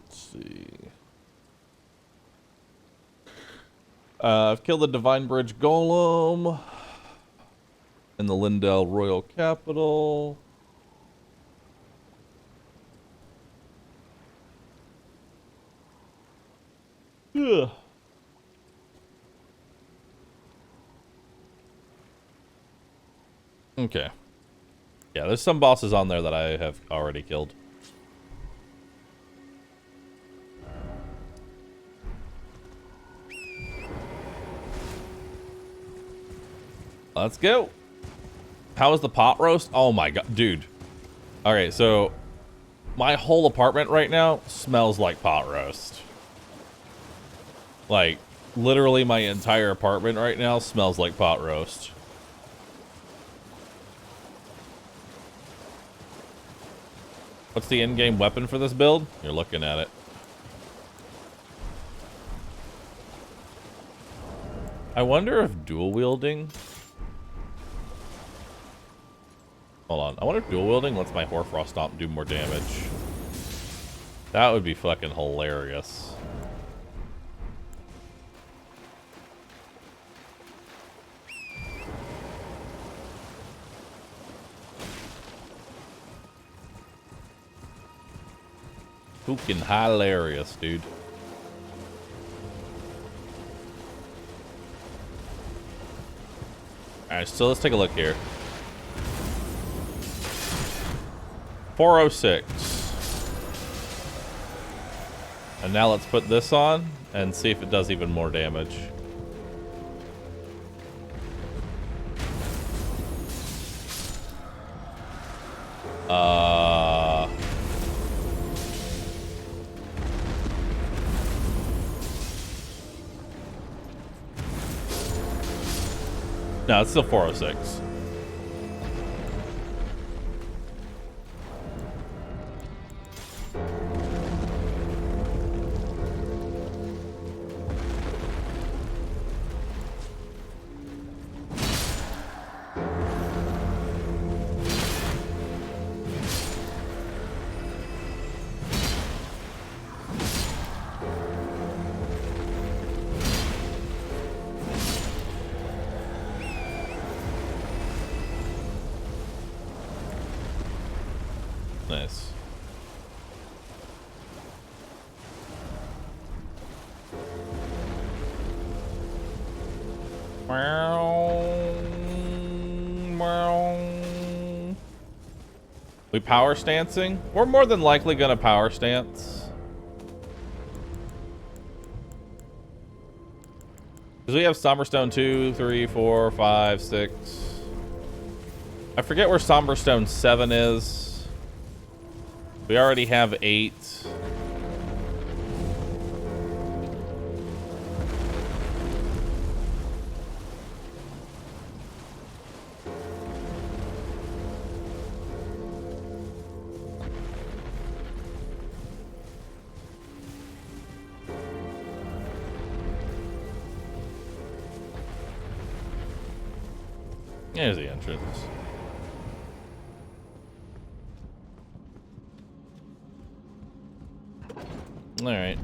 Let's see. I've killed the Divine Bridge Golem in the Lindell Royal Capital. Ugh. Okay. Yeah, there's some bosses on there that I have already killed. Let's go. How is the pot roast? Oh my god, dude. Alright, so my whole apartment right now smells like pot roast. Like, literally my entire apartment right now smells like pot roast. What's the in-game weapon for this build? You're looking at it. I wonder if dual wielding... Hold on. I wonder if dual wielding lets my Hoarfrost Stomp do more damage. That would be fucking hilarious. Fucking hilarious, dude. Alright, so let's take a look here. 406. And now let's put this on and see if it does even more damage. No, it's still 406. Nice. We power stancing? We're more than likely gonna power stance. Because we have Somberstone 2, 3, 4, 5, 6. I forget where Somberstone 7 is. We already have 8. There's the entrance. All right.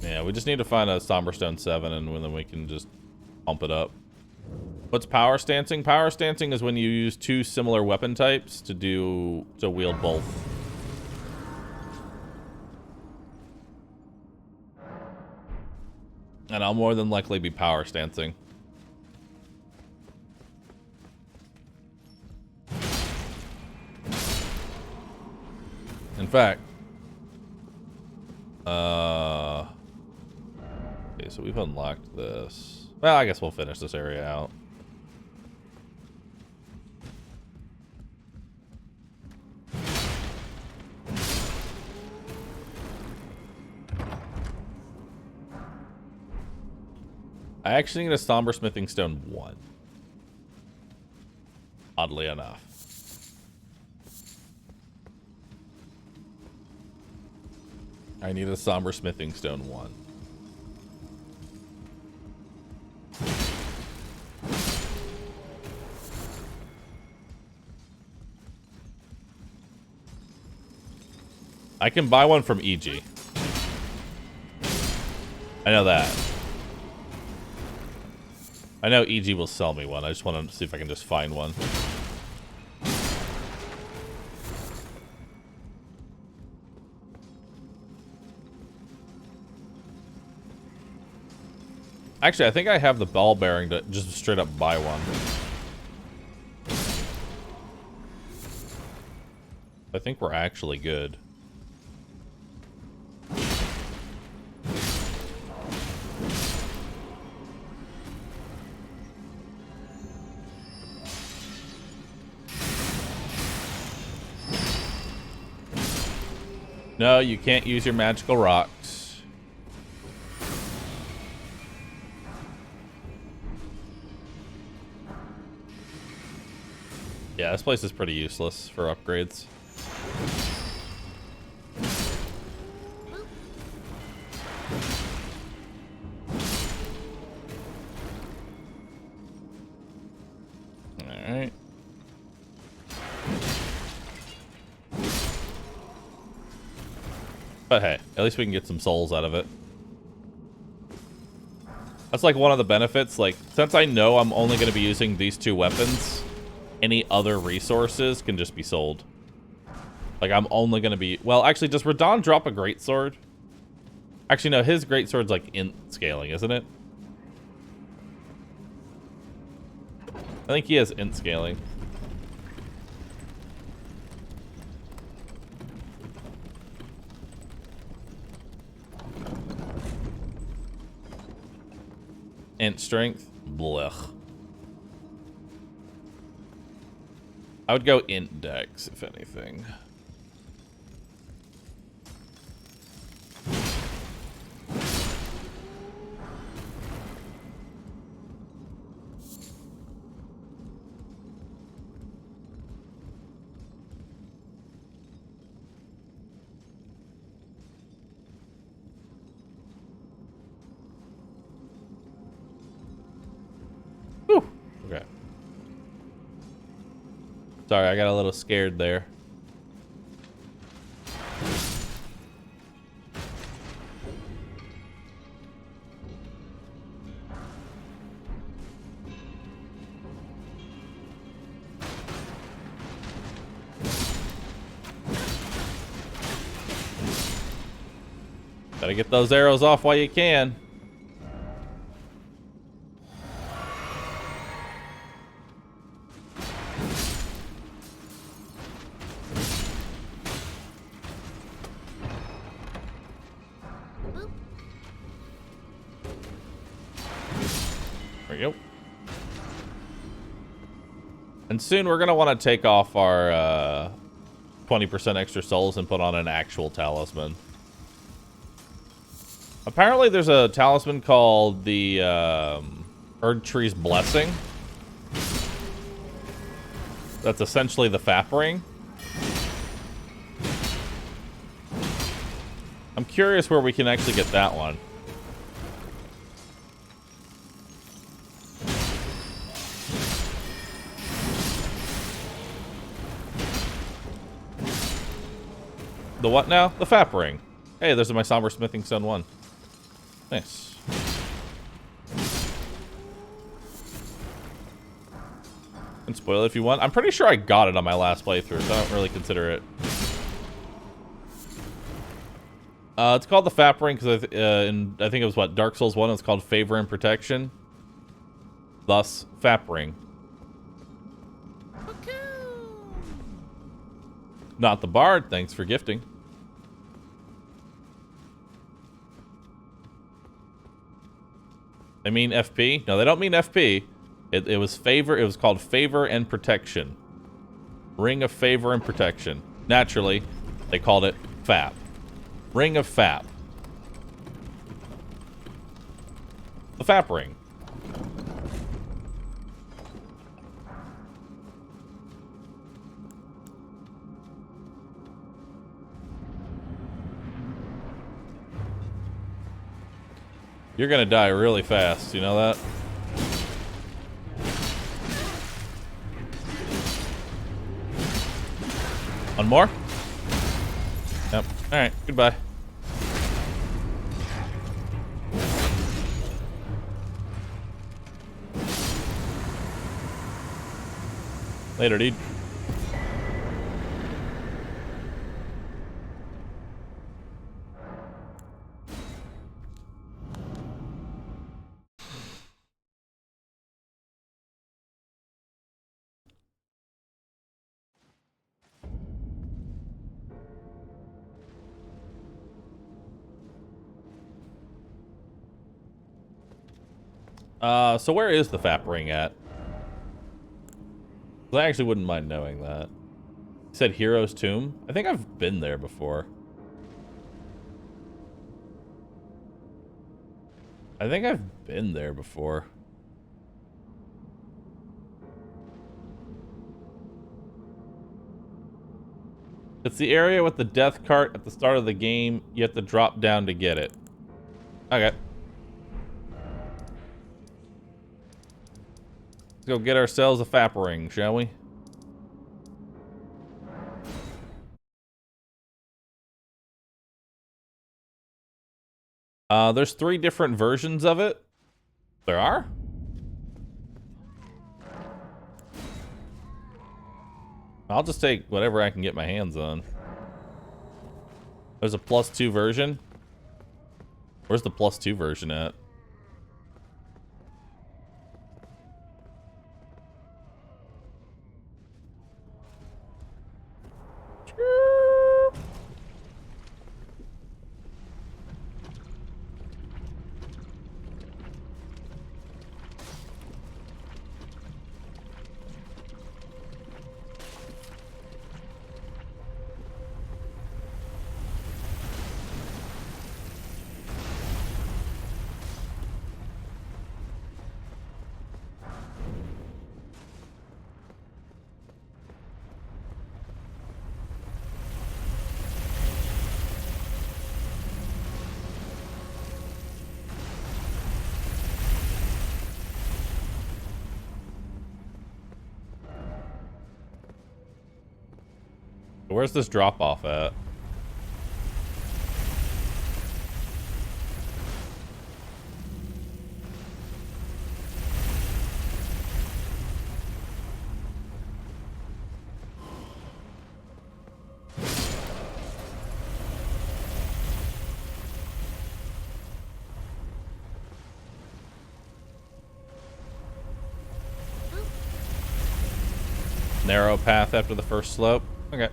Yeah, we just need to find a Somberstone 7 and then we can just pump it up. What's power stancing? Power stancing is when you use two similar weapon types to wield both. And I'll more than likely be power stancing. In fact, okay, so we've unlocked this. Well, I guess we'll finish this area out. I actually need a somber smithing stone 1. Oddly enough. I need a somber smithing stone 1. I can buy one from EG. I know that. I know EG will sell me one. I just want to see if I can just find one. Actually, I think I have the ball bearing to just straight up buy one. I think we're actually good. No, you can't use your magical rocks. Yeah, this place is pretty useless for upgrades. Alright. But hey, at least we can get some souls out of it. That's like one of the benefits. Like, since I know I'm only going to be using these two weapons, any other resources can just be sold. Like, I'm only going to be... Well, actually, does Radon drop a greatsword? Actually, no, his greatsword's like int scaling, isn't it? I think he has int scaling. Int strength? Blech. I would go int dex, if anything. Whew. Okay. Sorry, I got a little scared there. Gotta get those arrows off while you can. There we go. And soon we're gonna want to take off our 20% extra souls and put on an actual talisman. Apparently there's a talisman called the Erdtree's Blessing. That's essentially the FAP ring. I'm curious where we can actually get that one. The what now? The FAP ring. Hey, there's my Somber Smithing Stone 1. Nice. You can spoil it if you want. I'm pretty sure I got it on my last playthrough, so I don't really consider it. It's called the FAP ring because I think it was what, Dark Souls 1, it was called Favor and Protection. Thus, FAP ring. Not the Bard, thanks for gifting. They mean FP? No, they don't mean FP. It was favor. It was called Favor and Protection. Ring of Favor and Protection. Naturally, they called it FAP. Ring of FAP. The FAP ring. You're gonna die really fast, you know that? One more? Yep. Alright, goodbye. Later, dude. So where is the FAP ring at? I actually wouldn't mind knowing that. You said Hero's Tomb? I think I've been there before. I think I've been there before. It's the area with the death cart at the start of the game. You have to drop down to get it. Okay. Let's go get ourselves a FAP ring, shall we? There's 3 different versions of it. There are? I'll just take whatever I can get my hands on. There's a +2 version. Where's the +2 version at? Where's this drop off at? Narrow path after the first slope. Okay.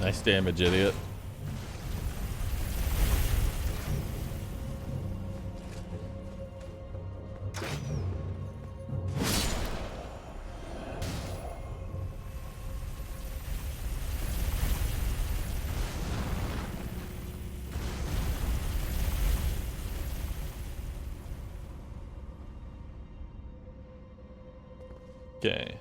Nice damage, idiot. Okay.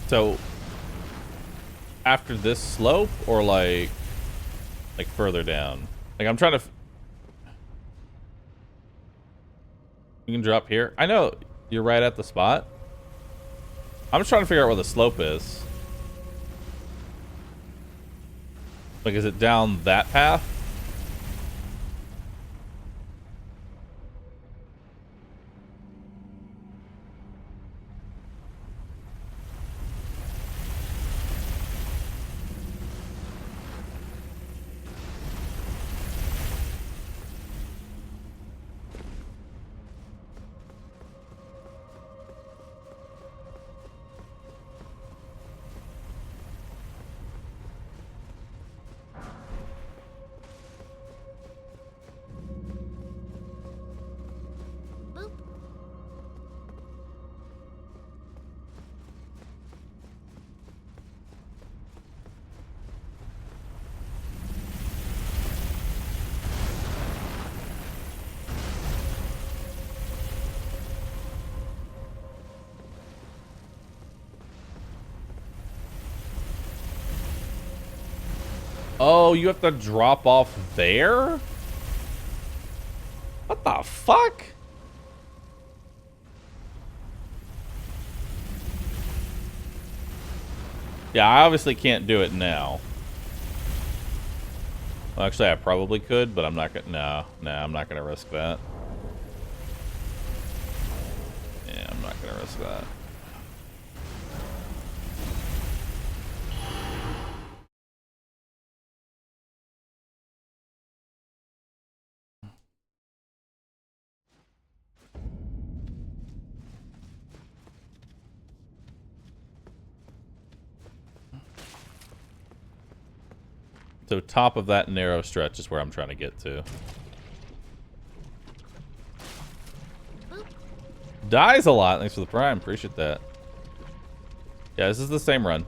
So, after this slope, or like further down? Like, I'm trying to... You can drop here. I know you're right at the spot. I'm just trying to figure out where the slope is. Like, is it down that path? Oh, you have to drop off there? What the fuck? Yeah, I obviously can't do it now. Well, actually, I probably could, but I'm not gonna. No, I'm not gonna risk that. Yeah, I'm not gonna risk that. So top of that narrow stretch is where I'm trying to get to. Dies a lot. Thanks for the prime. Appreciate that. Yeah, this is the same run.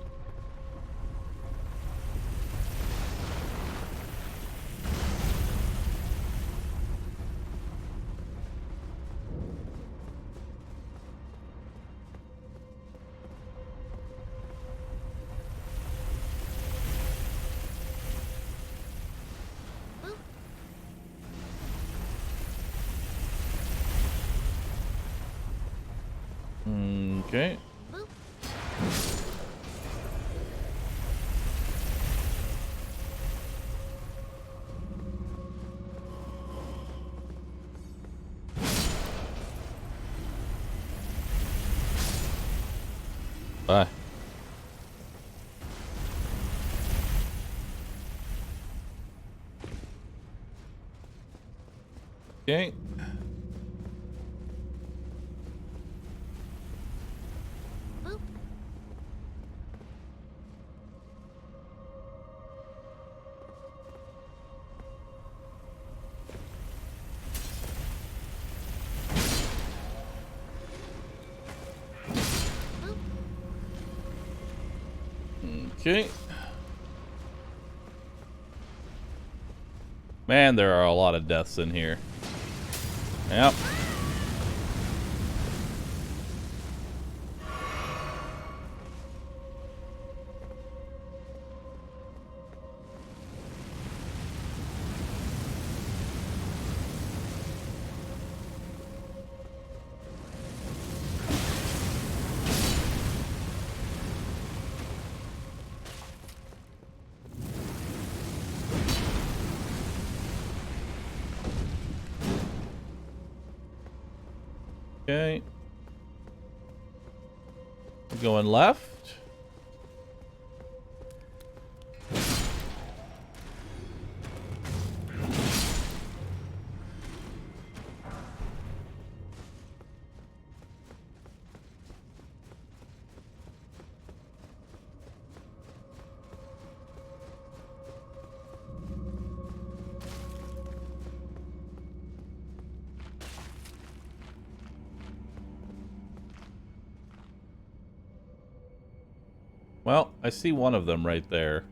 Okay. Bye. Okay. Okay. Man, there are a lot of deaths in here. Yep. Okay. Going left. Well, I see one of them right there.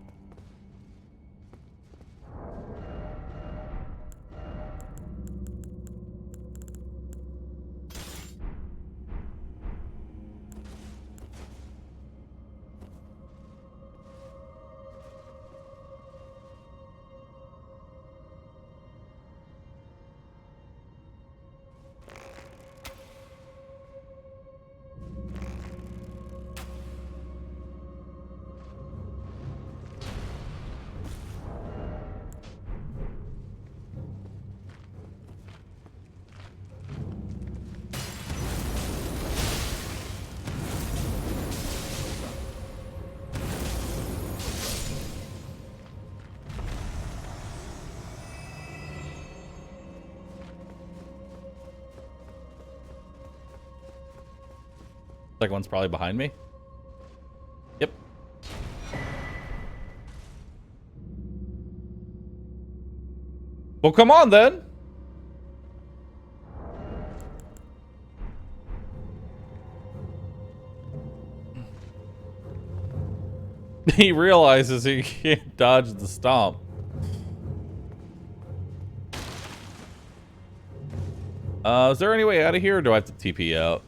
Second one's probably behind me. Yep. Well, come on then. He realizes he can't dodge the stomp. Is there any way out of here, or do I have to TP out?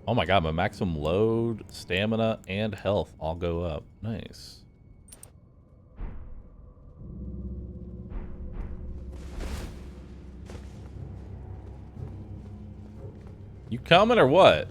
Oh my god, my maximum load, stamina, and health all go up. Nice. You coming or what?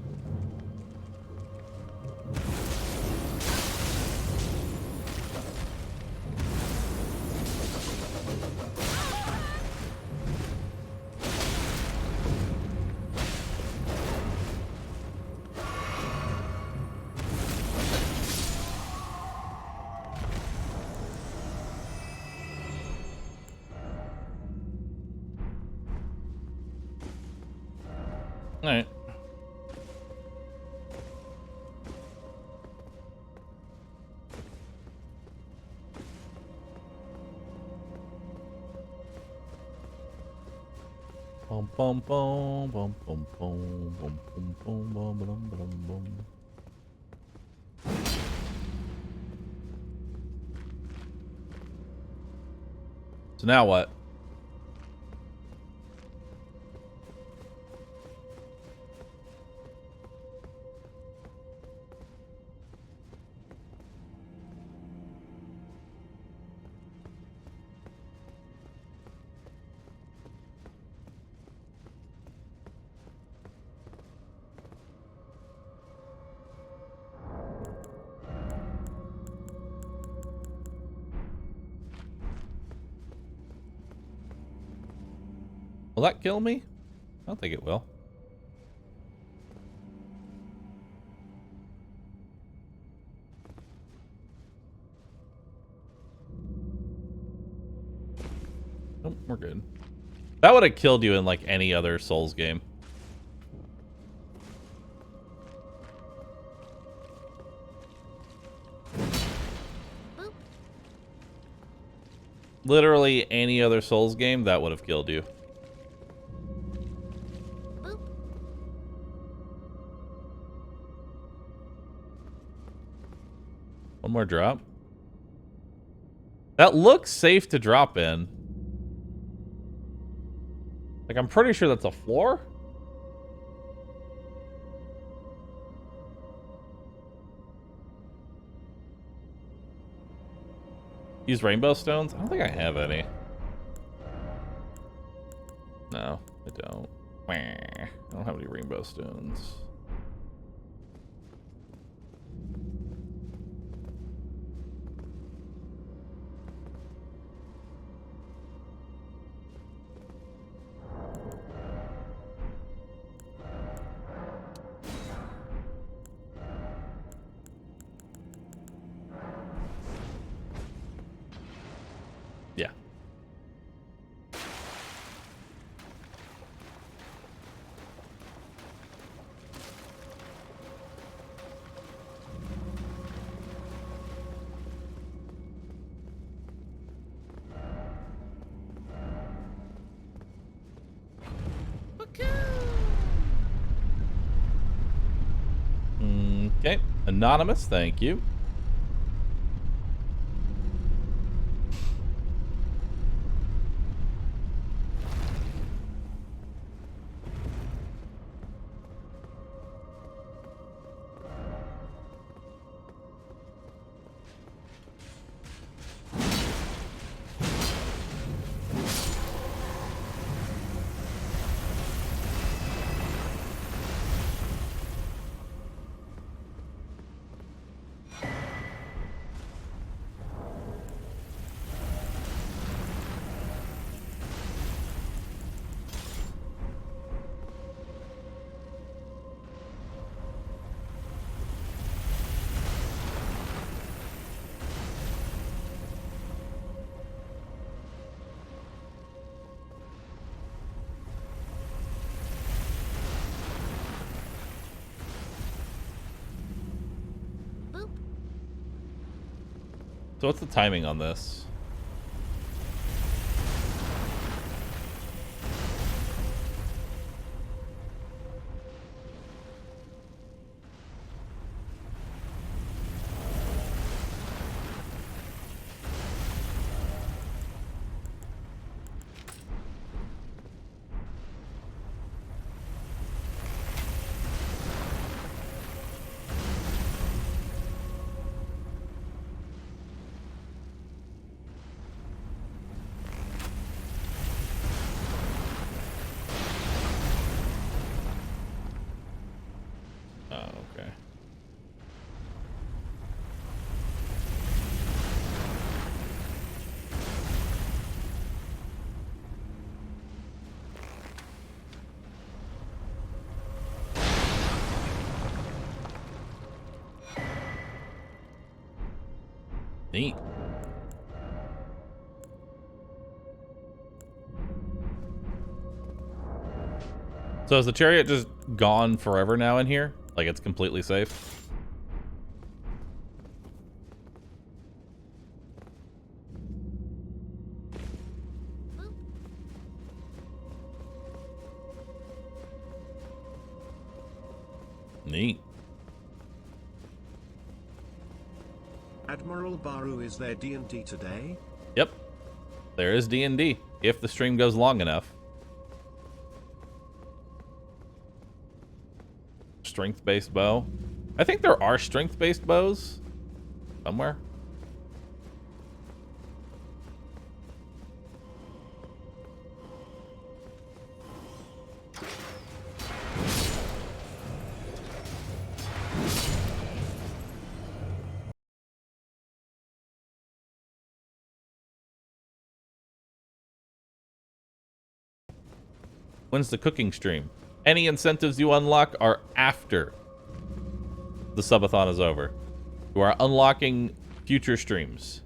All right. Bum bum bum bum bum bum bum bum bum bum bum bum bum. So now what? Will that kill me? I don't think it will. Nope, we're good. That would have killed you in like any other Souls game. Boop. Literally any other Souls game, that would have killed you. Boop. One more drop. That looks safe to drop in. Like, I'm pretty sure that's a floor. Use rainbow stones? I don't think I have any. No, I don't. I don't have any rainbow stones. Yeah. Okay. Anonymous, thank you. So what's the timing on this? Oh, okay. Neat. So is the chariot just gone forever now in here? Like it's completely safe? Neat. AdmiralBahroo, is there D&D today? Yep. There is D&D, if the stream goes long enough. Strength-based bow. I think there are strength-based bows somewhere. When's the cooking stream? Any incentives you unlock are after the subathon is over. You are unlocking future streams.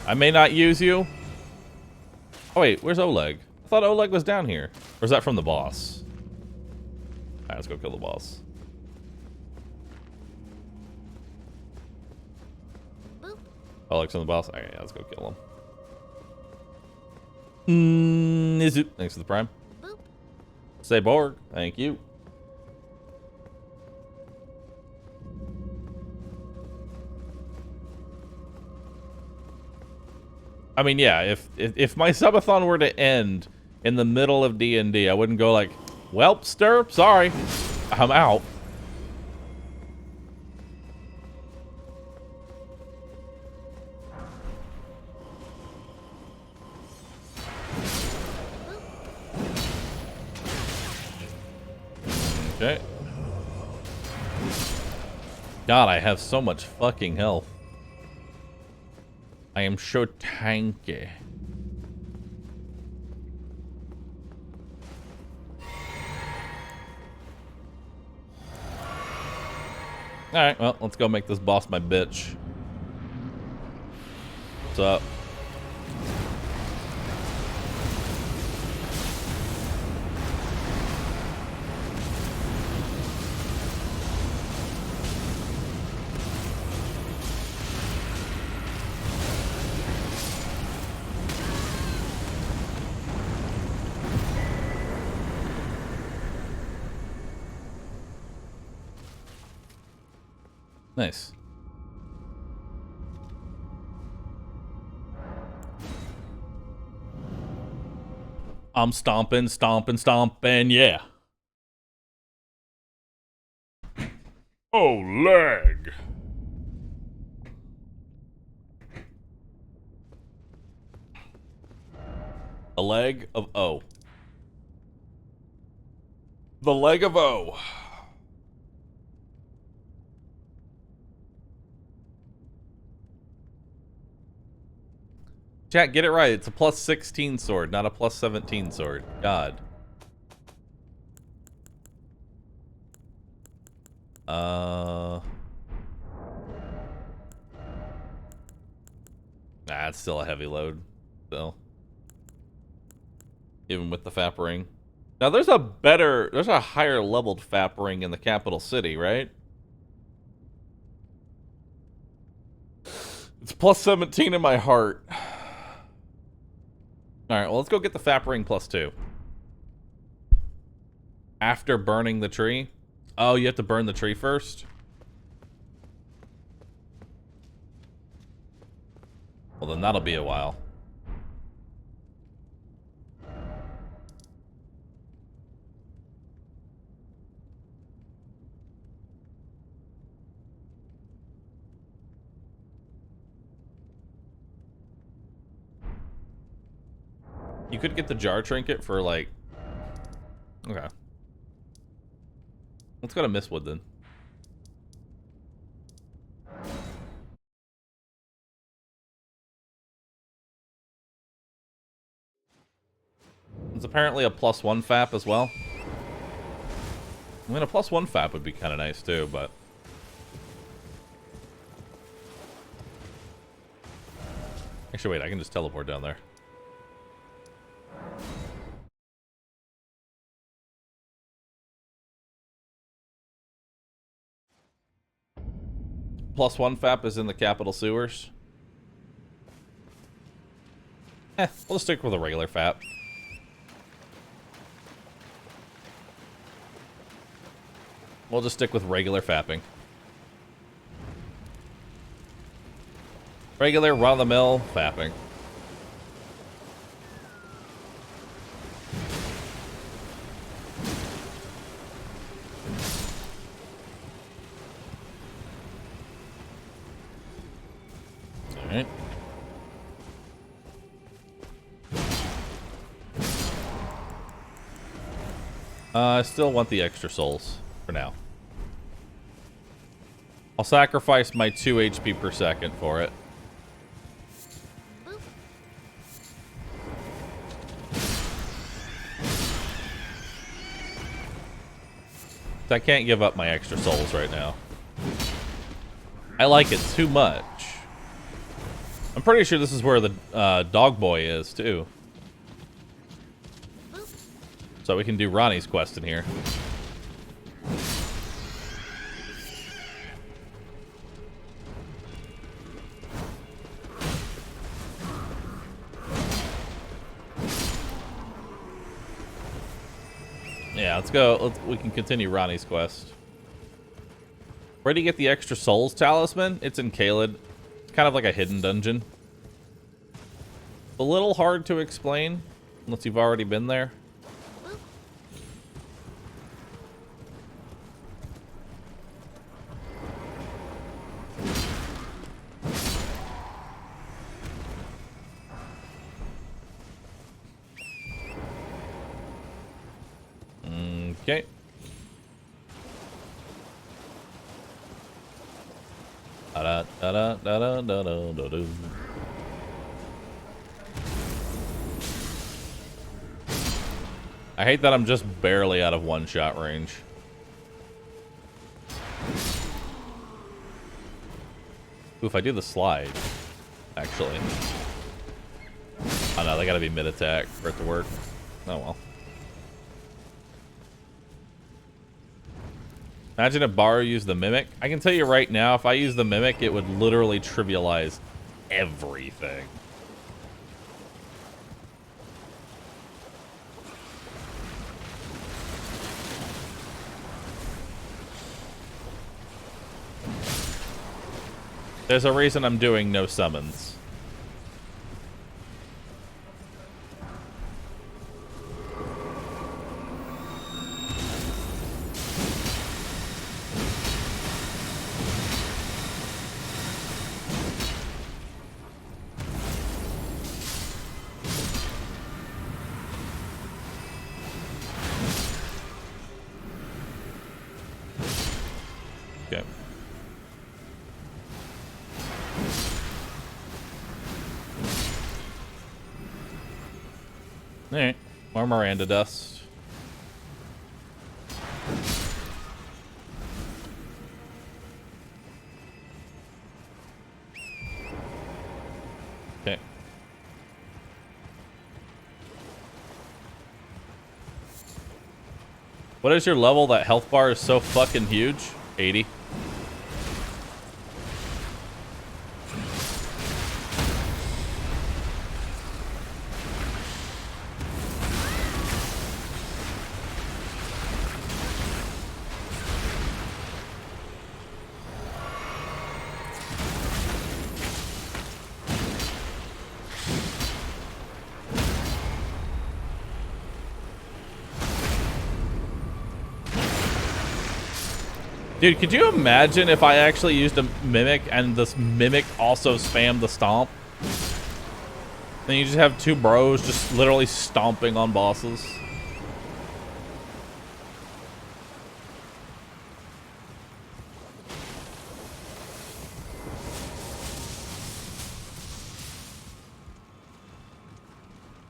I may not use you. Oh wait, where's Oleg? I thought Oleg was down here. Or is that from the boss? Alright, let's go kill the boss. Oleg's on the boss. Alright, yeah, let's go kill him. Nizu, thanks for the prime. Boop. Say Borg, thank you. I mean, yeah, if my subathon were to end in the middle of D&D, I wouldn't go like, "Welp, stir, sorry, I'm out." Okay. God, I have so much fucking health. I am so tanky. Alright, well, let's go make this boss my bitch. What's up? Nice. I'm stomping, stomping, stomping, yeah. Oh, leg. A leg of O. The leg of O. Chat, get it right. It's a plus 16 sword, not a plus 17 sword. God. Nah, it's still a heavy load. Still. Even with the FAP ring. Now there's a higher leveled FAP ring in the capital city, right? It's plus 17 in my heart. Alright, well let's go get the FAP ring plus 2. After burning the tree? Oh, you have to burn the tree first? Well then that'll be a while. You could get the jar trinket for like... Okay. Let's go to Mistwood then. It's apparently a +1 FAP as well. I mean, a +1 FAP would be kind of nice too, but... Actually, wait, I can just teleport down there. +1 FAP is in the capital sewers. We'll just stick with a regular FAP. We'll just stick with regular fapping. Regular, run-of-the-mill fapping. Alright. I still want the extra souls for now. I'll sacrifice my 2 HP per second for it. I can't give up my extra souls right now. I like it too much. I'm pretty sure this is where the dog boy is too. So we can do Ronnie's quest in here. Yeah, let's go. We can continue Ronnie's quest. Where do you get the extra souls talisman? It's in Caelid. It's kind of like a hidden dungeon. A little hard to explain, unless you've already been there. Okay. I hate that I'm just barely out of one-shot range. Ooh, if I do the slide, actually. Oh no, they gotta be mid-attack for it to work. Oh well. Imagine if Bahroo used the Mimic. I can tell you right now, if I use the Mimic, it would literally trivialize everything. There's a reason I'm doing no summons. Okay. Alright. More Miranda dust. Okay. What is your level? That health bar is so fucking huge. 80. Dude, could you imagine if I actually used a mimic and this mimic also spammed the stomp? Then you just have two bros just literally stomping on bosses.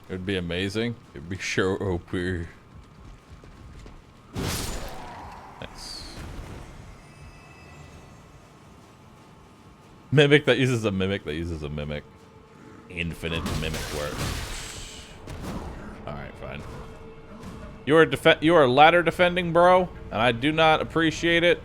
It would be amazing. It'd be so OP. Nice. Mimic that uses a mimic that uses a mimic. Infinite mimic work. Alright, fine. You are ladder defending, bro, and I do not appreciate it.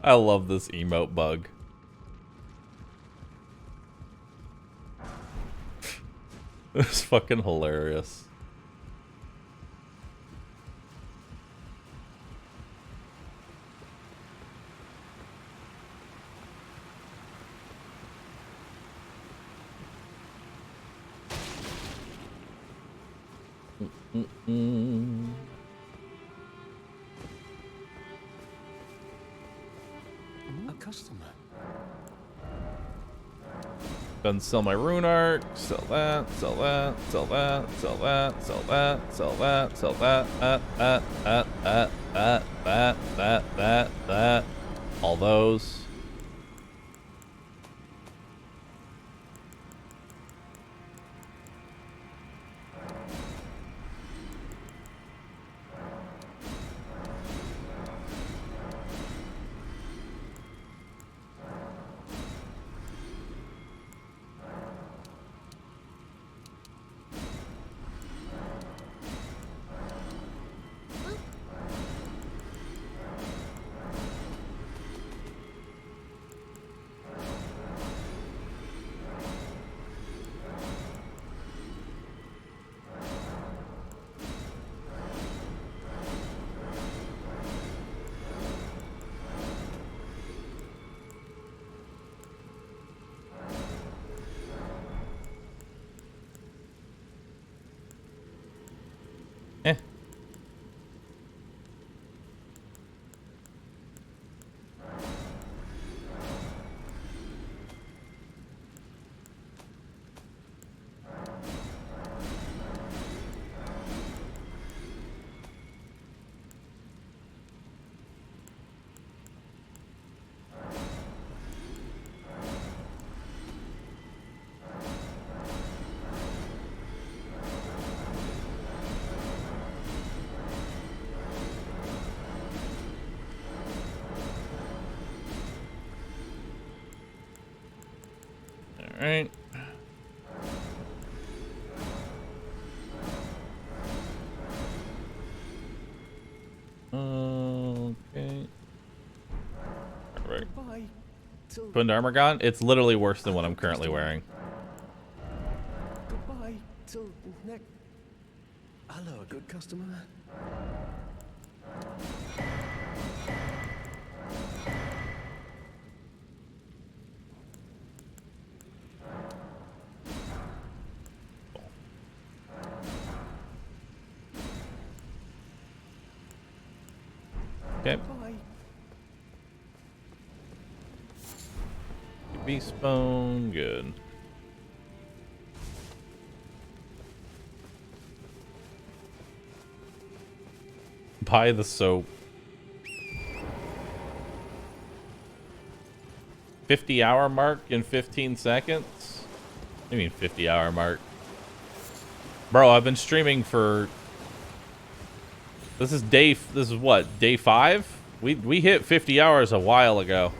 I love this emote bug. It's fucking hilarious. A customer. Done sell my rune arc, sell that, sell that, sell that, sell that, sell that, sell that, sell that. All those. Alright. Okay. Alright. Twin armor gun? It's literally worse than what I'm currently wearing. Goodbye till next. Hello, good customer. Okay. Beast bone, good. Buy the soap. 50-hour mark in 15 seconds? What do you mean 50-hour mark? Bro, I've been streaming for... This is what? Day 5? We hit 50 hours a while ago.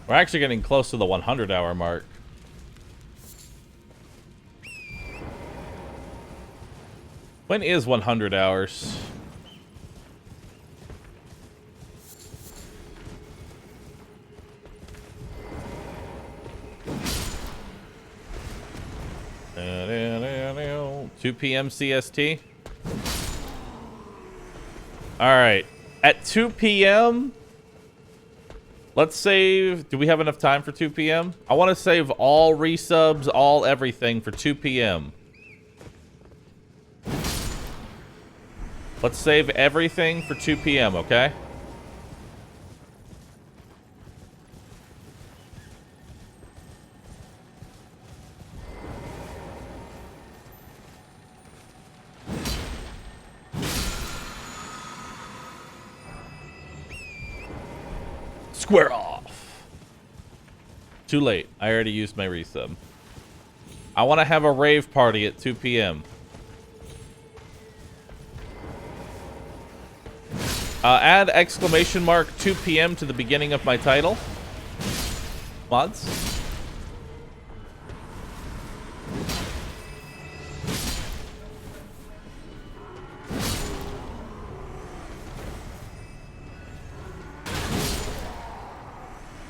We're actually getting close to the 100-hour mark. When is 100 hours? Da-da-da-da. 2 p.m. CST. All right, at 2 p.m. Let's save. Do we have enough time for 2 p.m.? I want to save all resubs, all everything for 2 p.m. Let's save everything for 2 p.m., okay? Square off. Too late. I already used my resub. I want to have a rave party at 2 p.m. Add exclamation mark 2 p.m. to the beginning of my title. Mods.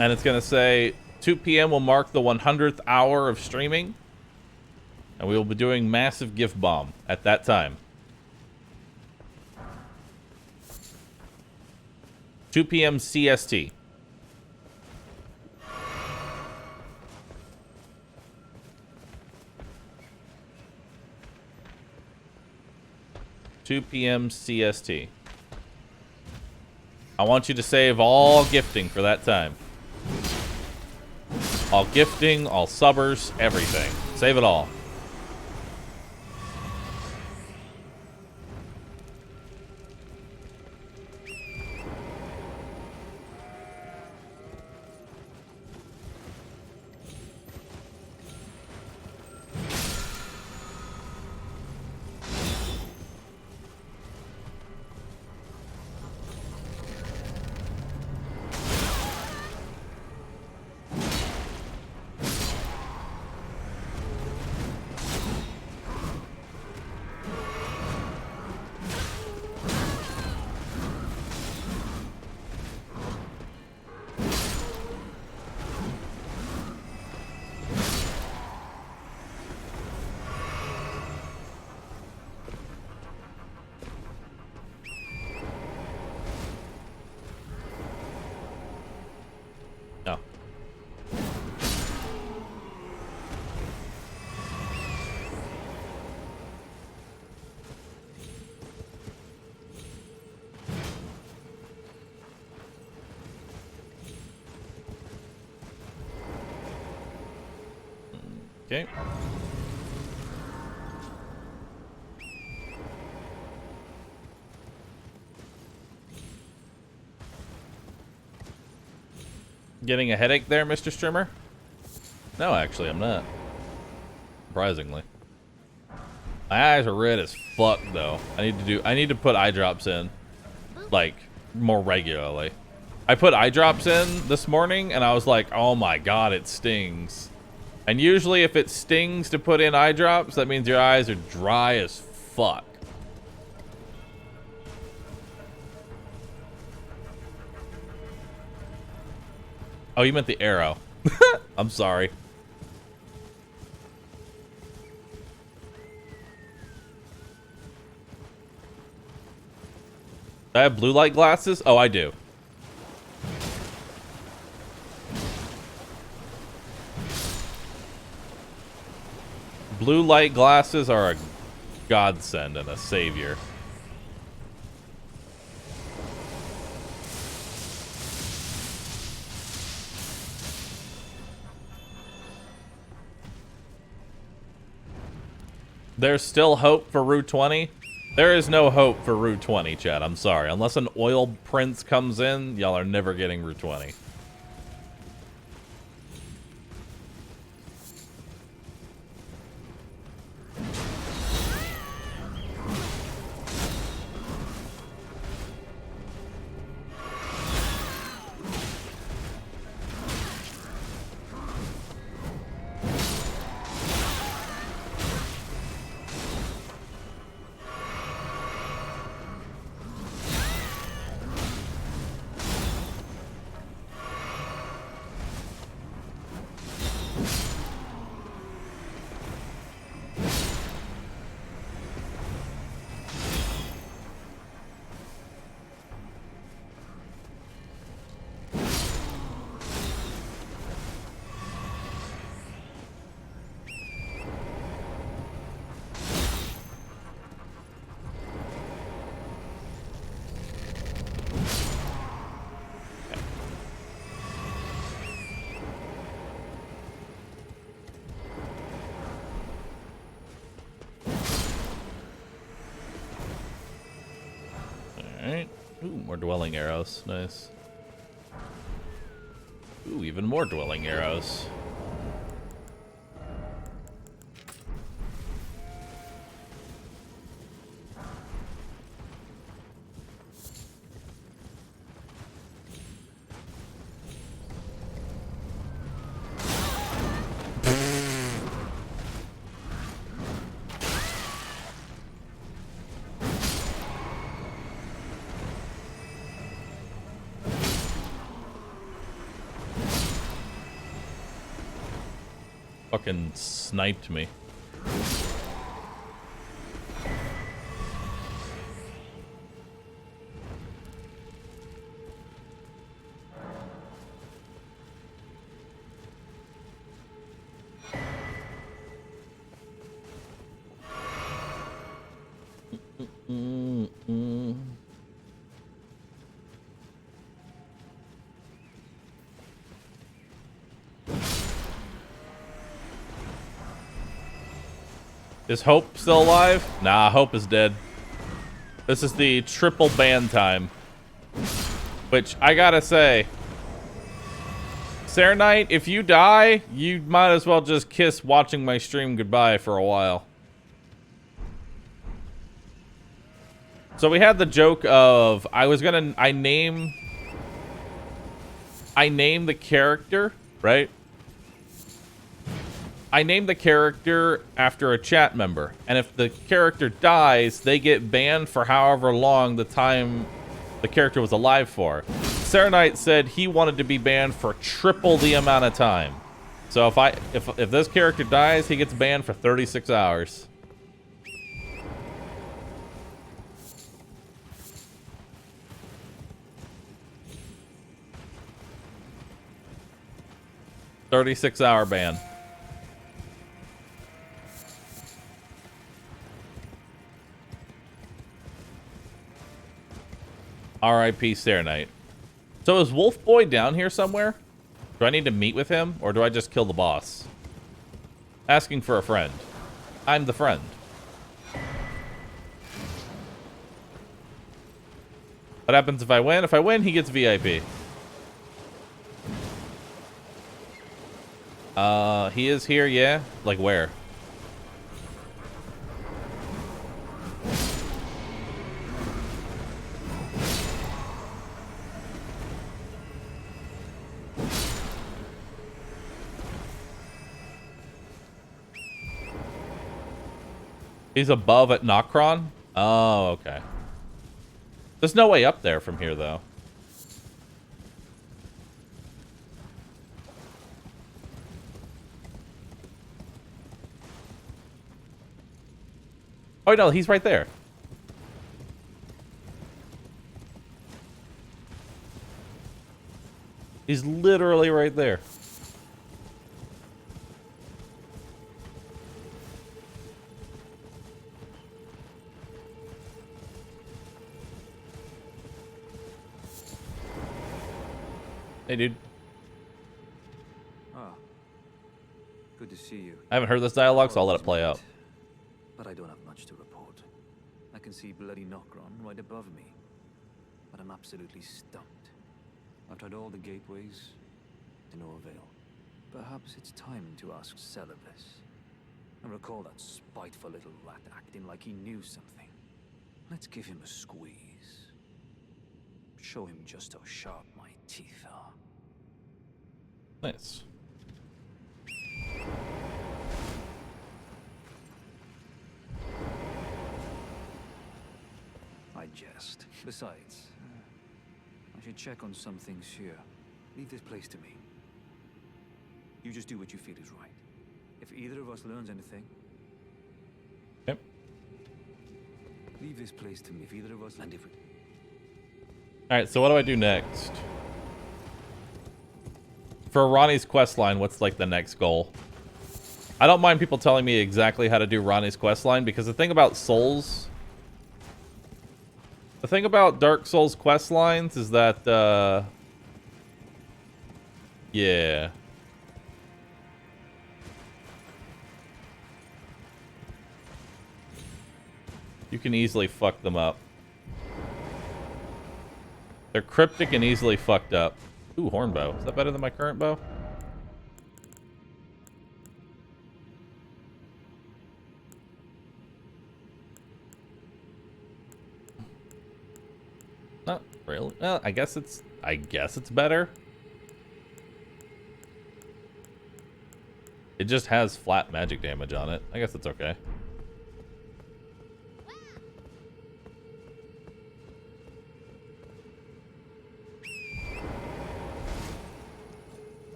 And it's going to say 2 p.m. will mark the 100th hour of streaming. And we will be doing massive gift bomb at that time. 2 p.m. CST. CST. I want you to save all gifting for that time. All gifting, all subbers, everything. Save it all. No. Okay. Getting a headache there, Mr. Streamer? No, actually, I'm not. Surprisingly. My eyes are red as fuck, though. I need to put eye drops in, like, more regularly. I put eye drops in this morning, and I was like, oh my god, it stings. And usually if it stings to put in eye drops, that means your eyes are dry as fuck. Oh, you meant the arrow. I'm sorry. I have blue light glasses? Oh, I do. Blue light glasses are a godsend and a savior. There's still hope for Route 20? There is no hope for Route 20, Chad. I'm sorry. Unless an oil prince comes in, y'all are never getting Route 20. Alright. Ooh, more dwelling arrows. Nice. Ooh, even more dwelling arrows. Fucking sniped me. Is Hope still alive? Nah, Hope is dead. This is the triple ban time. Which, I gotta say, Sarah Knight, if you die, you might as well just kiss watching my stream goodbye for a while. So we had the joke of, I name the character, right? I named the character after a chat member, and if the character dies, they get banned for however long the time the character was alive for. Sarah Knight said he wanted to be banned for triple the amount of time. So if this character dies, he gets banned for 36 hours. $36-hour ban. R.I.P. Sarah Knight. So is Wolf Boy down here somewhere? Do I need to meet with him, or do I just kill the boss? Asking for a friend. I'm the friend. What happens if I win? If I win, he gets VIP. He is here, yeah? Like where? He's above at Nokron? Oh, okay. There's no way up there from here, though. Oh, no, he's right there. He's literally right there. Hey, dude. Ah, good to see you. I haven't heard this dialogue, so I'll let it play out. but I don't have much to report. I can see bloody Nokron right above me, but I'm absolutely stumped. I've tried all the gateways, to no avail. Perhaps it's time to ask Celibus. I recall that spiteful little rat acting like he knew something. Let's give him a squeeze. Show him just how sharp my teeth are. Nice. I jest. Besides, I should check on some things here. Leave this place to me. You just do what you feel is right. If either of us learns anything... Yep. Leave this place to me if either of us... And if we... Alright, so what do I do next? For Ronnie's questline, what's like the next goal? I don't mind people telling me exactly how to do Ronnie's questline, because the thing about Souls... The thing about Dark Souls questlines is that, yeah. You can easily fuck them up. They're cryptic and easily fucked up. Ooh, horn bow. Is that better than my current bow? Not really. Well, I guess it's better. It just has flat magic damage on it. I guess it's okay.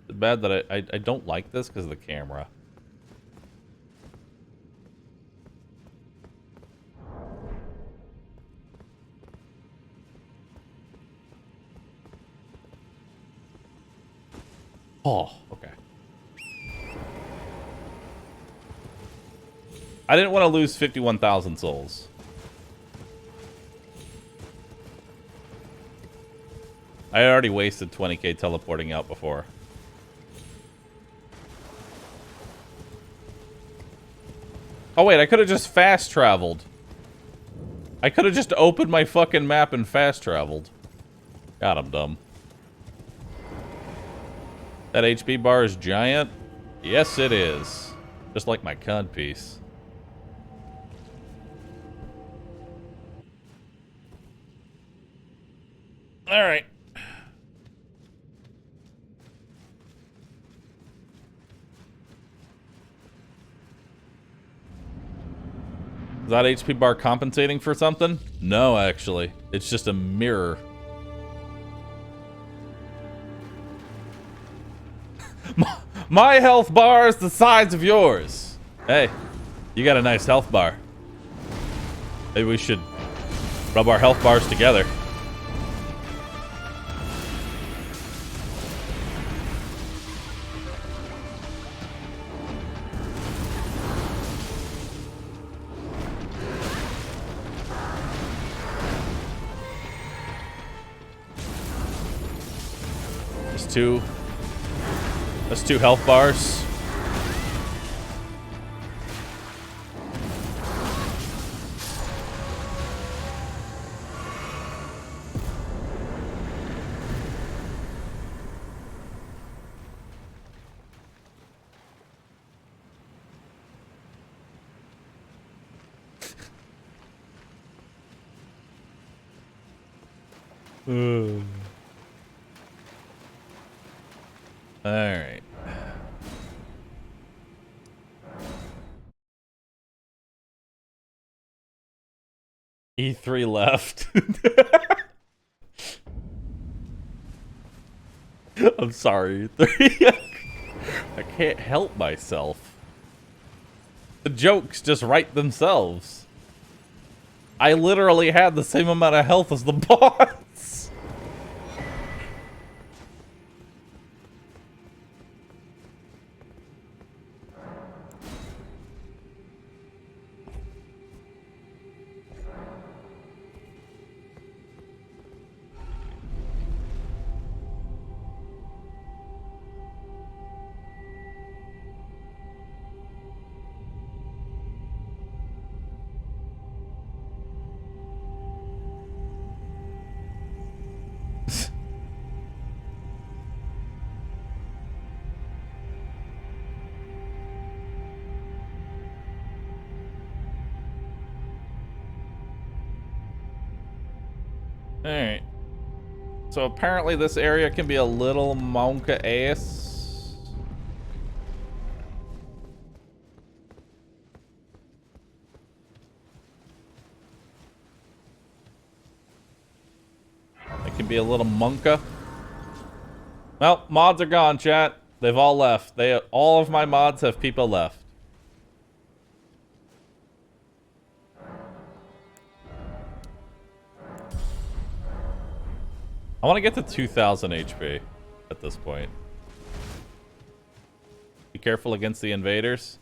It's bad that I don't like this because of the camera. Oh, okay. I didn't want to lose 51,000 souls. I already wasted 20k teleporting out before. Oh wait, I could have just fast traveled. I could have just opened my fucking map and fast traveled. God, I'm dumb. That HP bar is giant? Yes, it is. Just like my cod piece. Alright. Is that HP bar compensating for something? No, actually. It's just a mirror. My health bar is the size of yours. Hey, you got a nice health bar. Maybe we should rub our health bars together. That's two health bars. All right. E3 left. I'm sorry, E3. I can't help myself. The jokes just write themselves. I literally had the same amount of health as the boss. Alright. So apparently this area can be a little monka ass. It can be a little monka. Well, mods are gone, chat. They've all left. All of my mods have people left. I want to get to 2,000 HP at this point. Be careful against the invaders.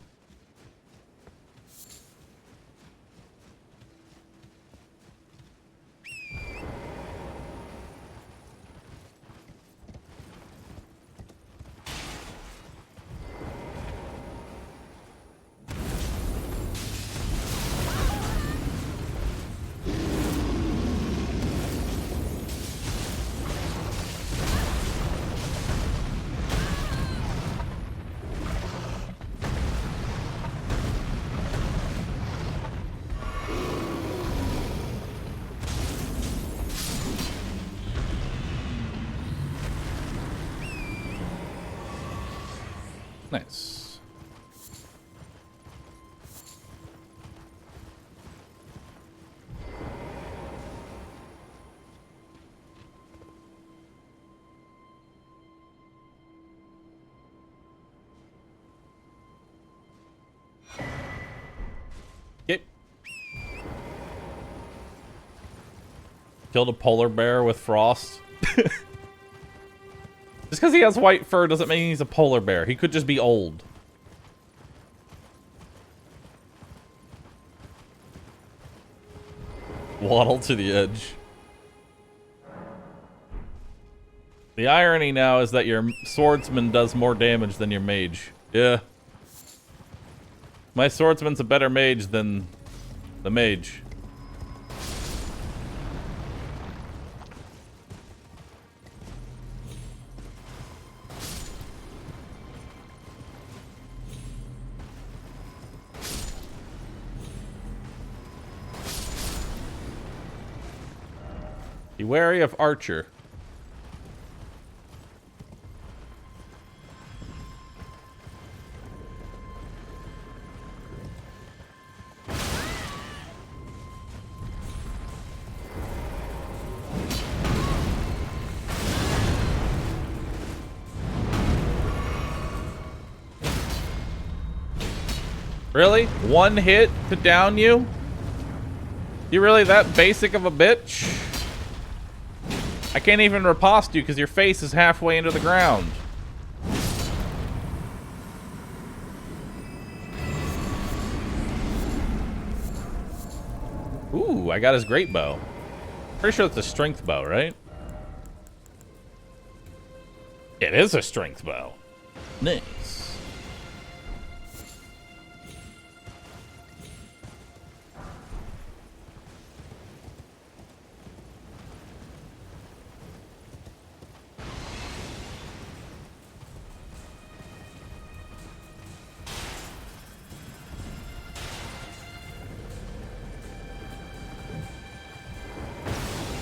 Nice. Yep. Killed a polar bear with frost. Just because he has white fur doesn't mean he's a polar bear. He could just be old. Waddle to the edge. The irony now is that your swordsman does more damage than your mage. Yeah. My swordsman's a better mage than the mage. Be wary of Archer. Really? One hit to down you? You really that basic of a bitch? I can't even riposte you because your face is halfway into the ground. Ooh, I got his great bow. Pretty sure it's a strength bow, right? It is a strength bow. Nice.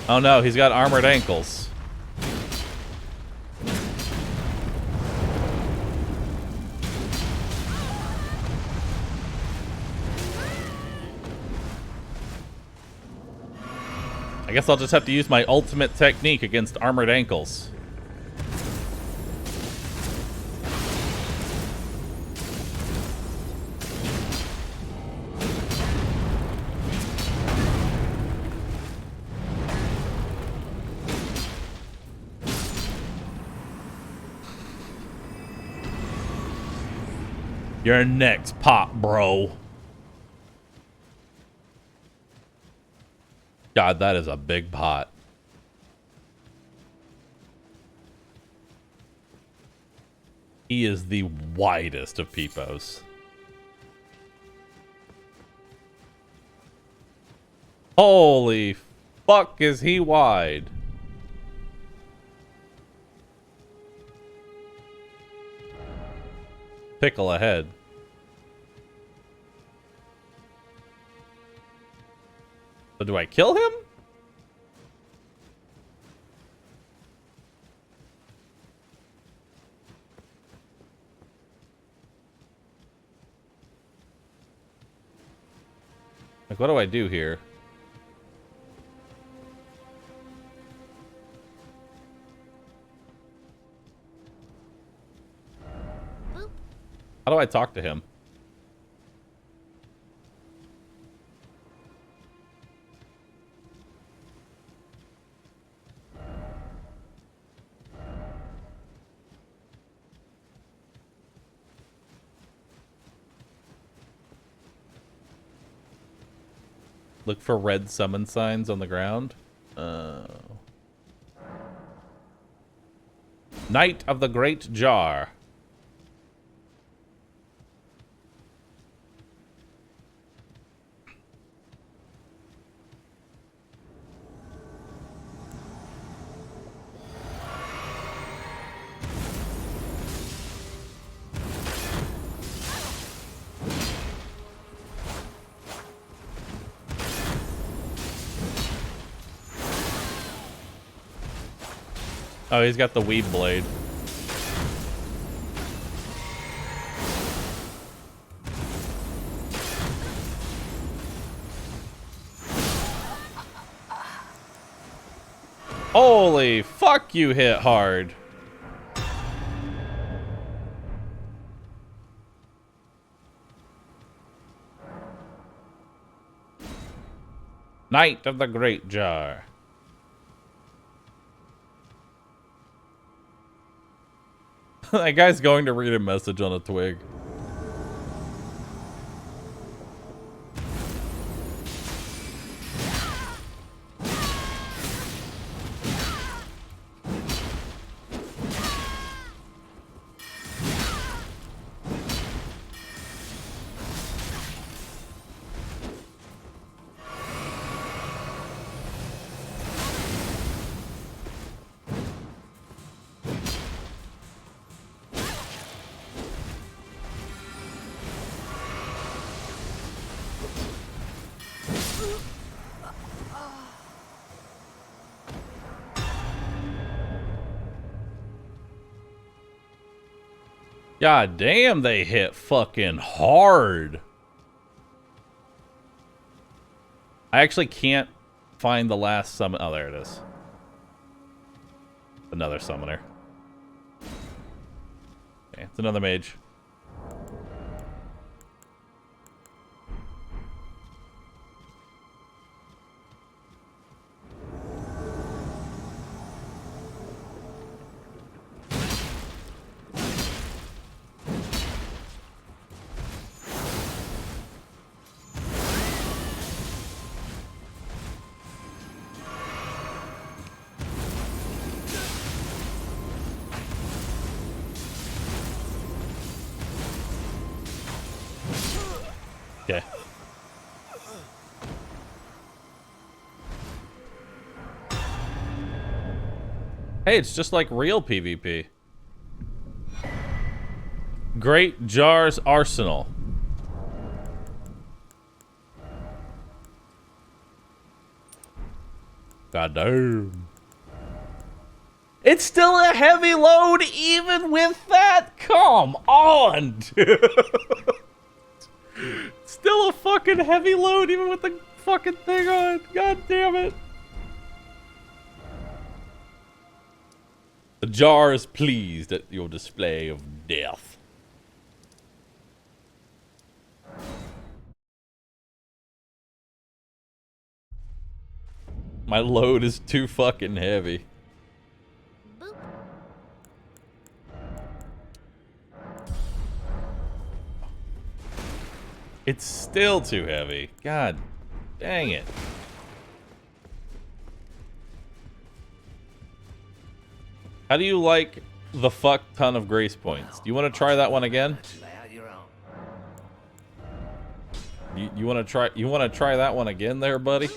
Oh no, he's got armored ankles. I guess I'll just have to use my ultimate technique against armored ankles. You're next, pop, bro. God, that is a big pot. He is the widest of peepos. Holy fuck, is he wide? Pickle ahead. So do I kill him? Like, what do I do here? Boop. How do I talk to him? Look for red summon signs on the ground. Knight of the Great Jar. Oh, he's got the weed blade. Holy fuck, you hit hard. Knight of the Great Jar. That guy's going to read a message on a twig. God damn, they hit fucking hard. I actually can't find the last summon. Oh, there it is. Another summoner. Okay, it's another mage. Okay. Hey, it's just like real PvP. Great Jar's Arsenal. God damn. It's still a heavy load even with that? Come on, dude. Still a fucking heavy load even with the fucking thing on. God damn it. The jar is pleased at your display of death. My load is too fucking heavy. Boop. It's still too heavy. God dang it. How do you like the fuck ton of grace points? Do you want to try that one again? You want to try that one again there, buddy?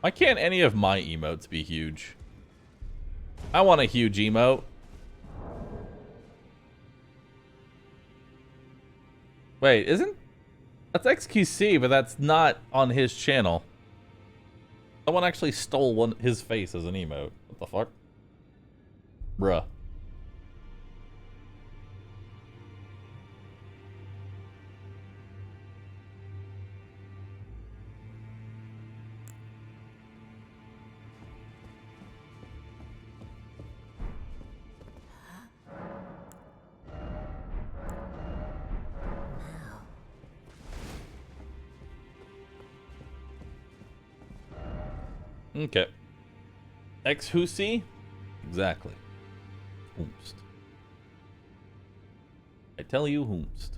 Why can't any of my emotes be huge? I want a huge emote. Wait, isn't That's XQC, but that's not on his channel. Someone actually stole his face as an emote. What the fuck? Bruh. Okay. Ex-Husi? Exactly. Whomst. I tell you, whomst.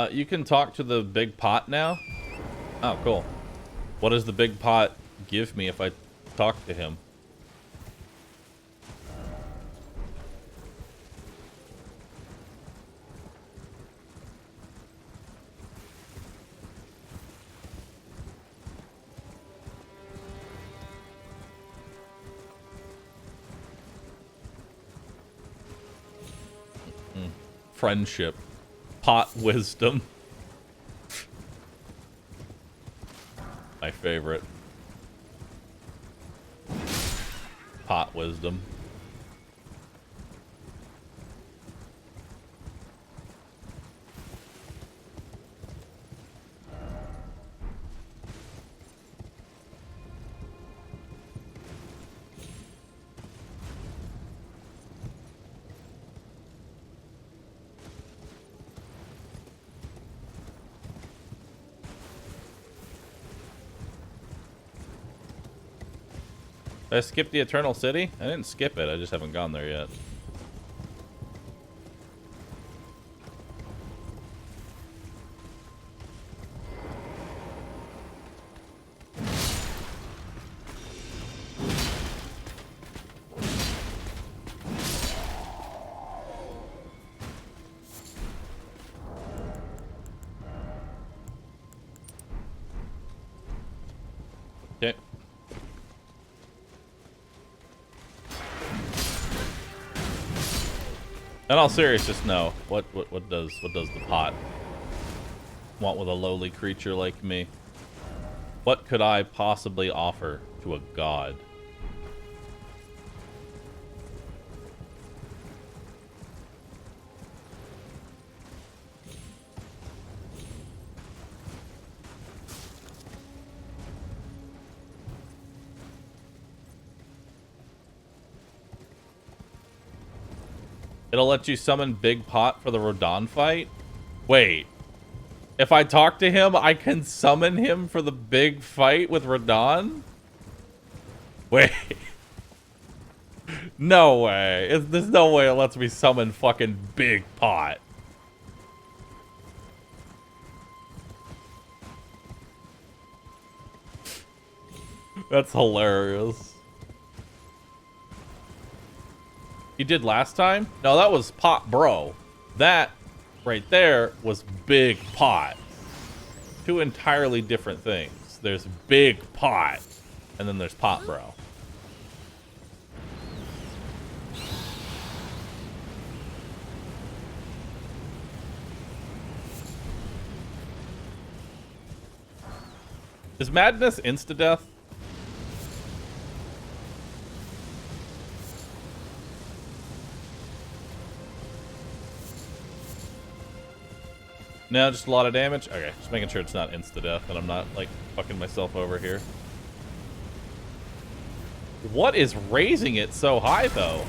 You can talk to the big pot now? Oh, cool. What does the big pot give me if I talk to him? Friendship. Pot wisdom. My favorite. Pot wisdom. Did I skip the Eternal City? I didn't skip it, I just haven't gone there yet. Okay. In all seriousness, no. What does the pot want with a lowly creature like me? What could I possibly offer to a god? It'll let you summon Big Pot for the Rodon fight? Wait. If I talk to him, I can summon him for the big fight with Rodon? Wait. No way. There's no way it lets me summon fucking Big Pot. That's hilarious. You did last time? No, that was Pot Bro. That right there was Big Pot. Two entirely different things. There's Big Pot, and then there's Pot Bro. Is Madness insta-death? No, just a lot of damage? Okay, just making sure it's not insta-death and I'm not, like, fucking myself over here. What is raising it so high, though?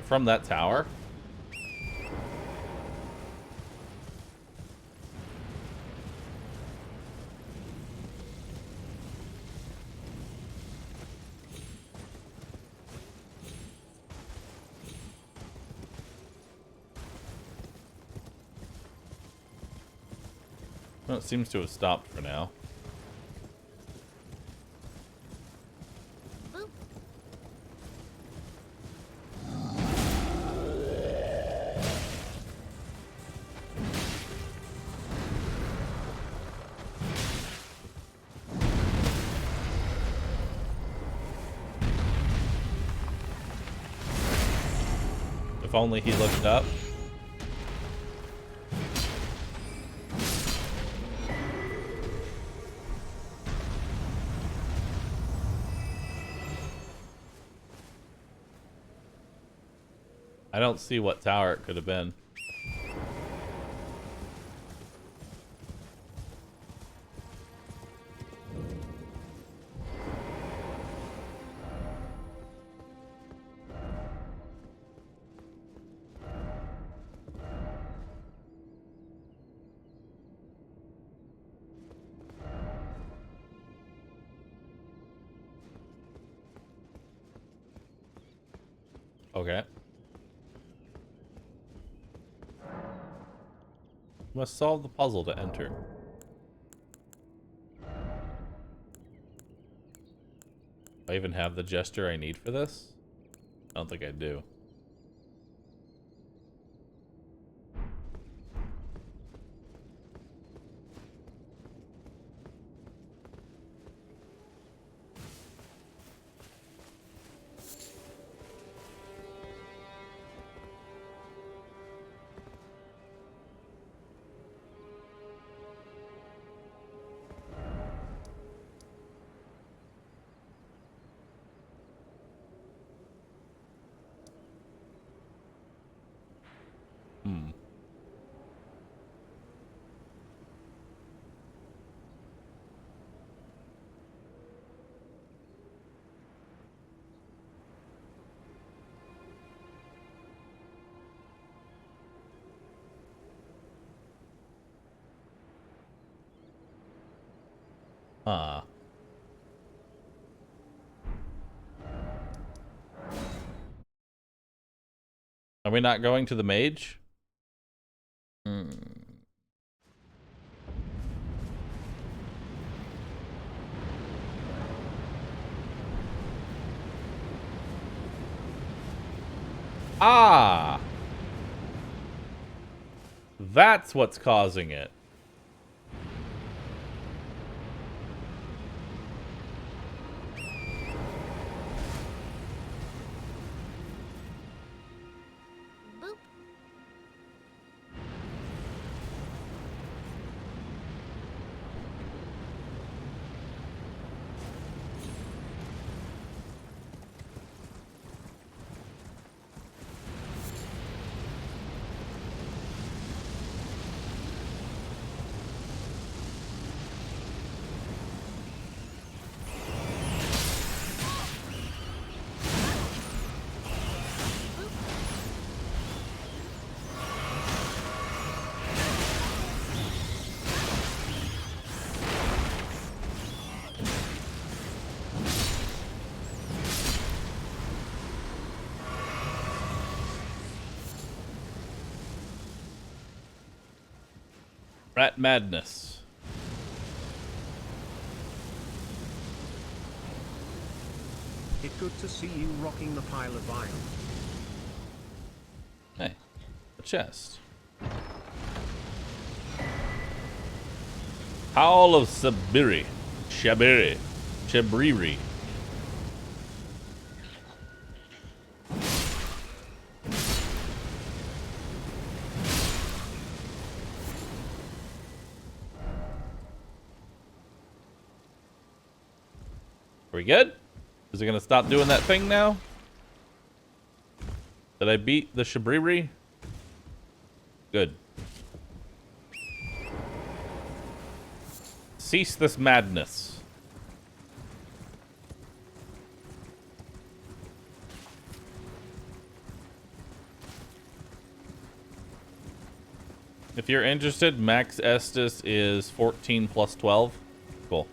it from that tower? Well, it seems to have stopped for now. Boop. If only he looked up. I don't see what tower it could have been. Okay. Must solve the puzzle to enter. Do I even have the gesture I need for this? I don't think I do. Ah. Are we not going to the mage? Ah! That's what's causing it. Boop. Rat madness. It's good to see you rocking the pile of iron. Hey, a chest. Howl of Sabiri. Shabiri. Shabriri. Are we good? Is it gonna stop doing that thing now? Did I beat the Shabriri? Good. Cease this madness. If you're interested, Max Estus is 14 plus 12. Cool.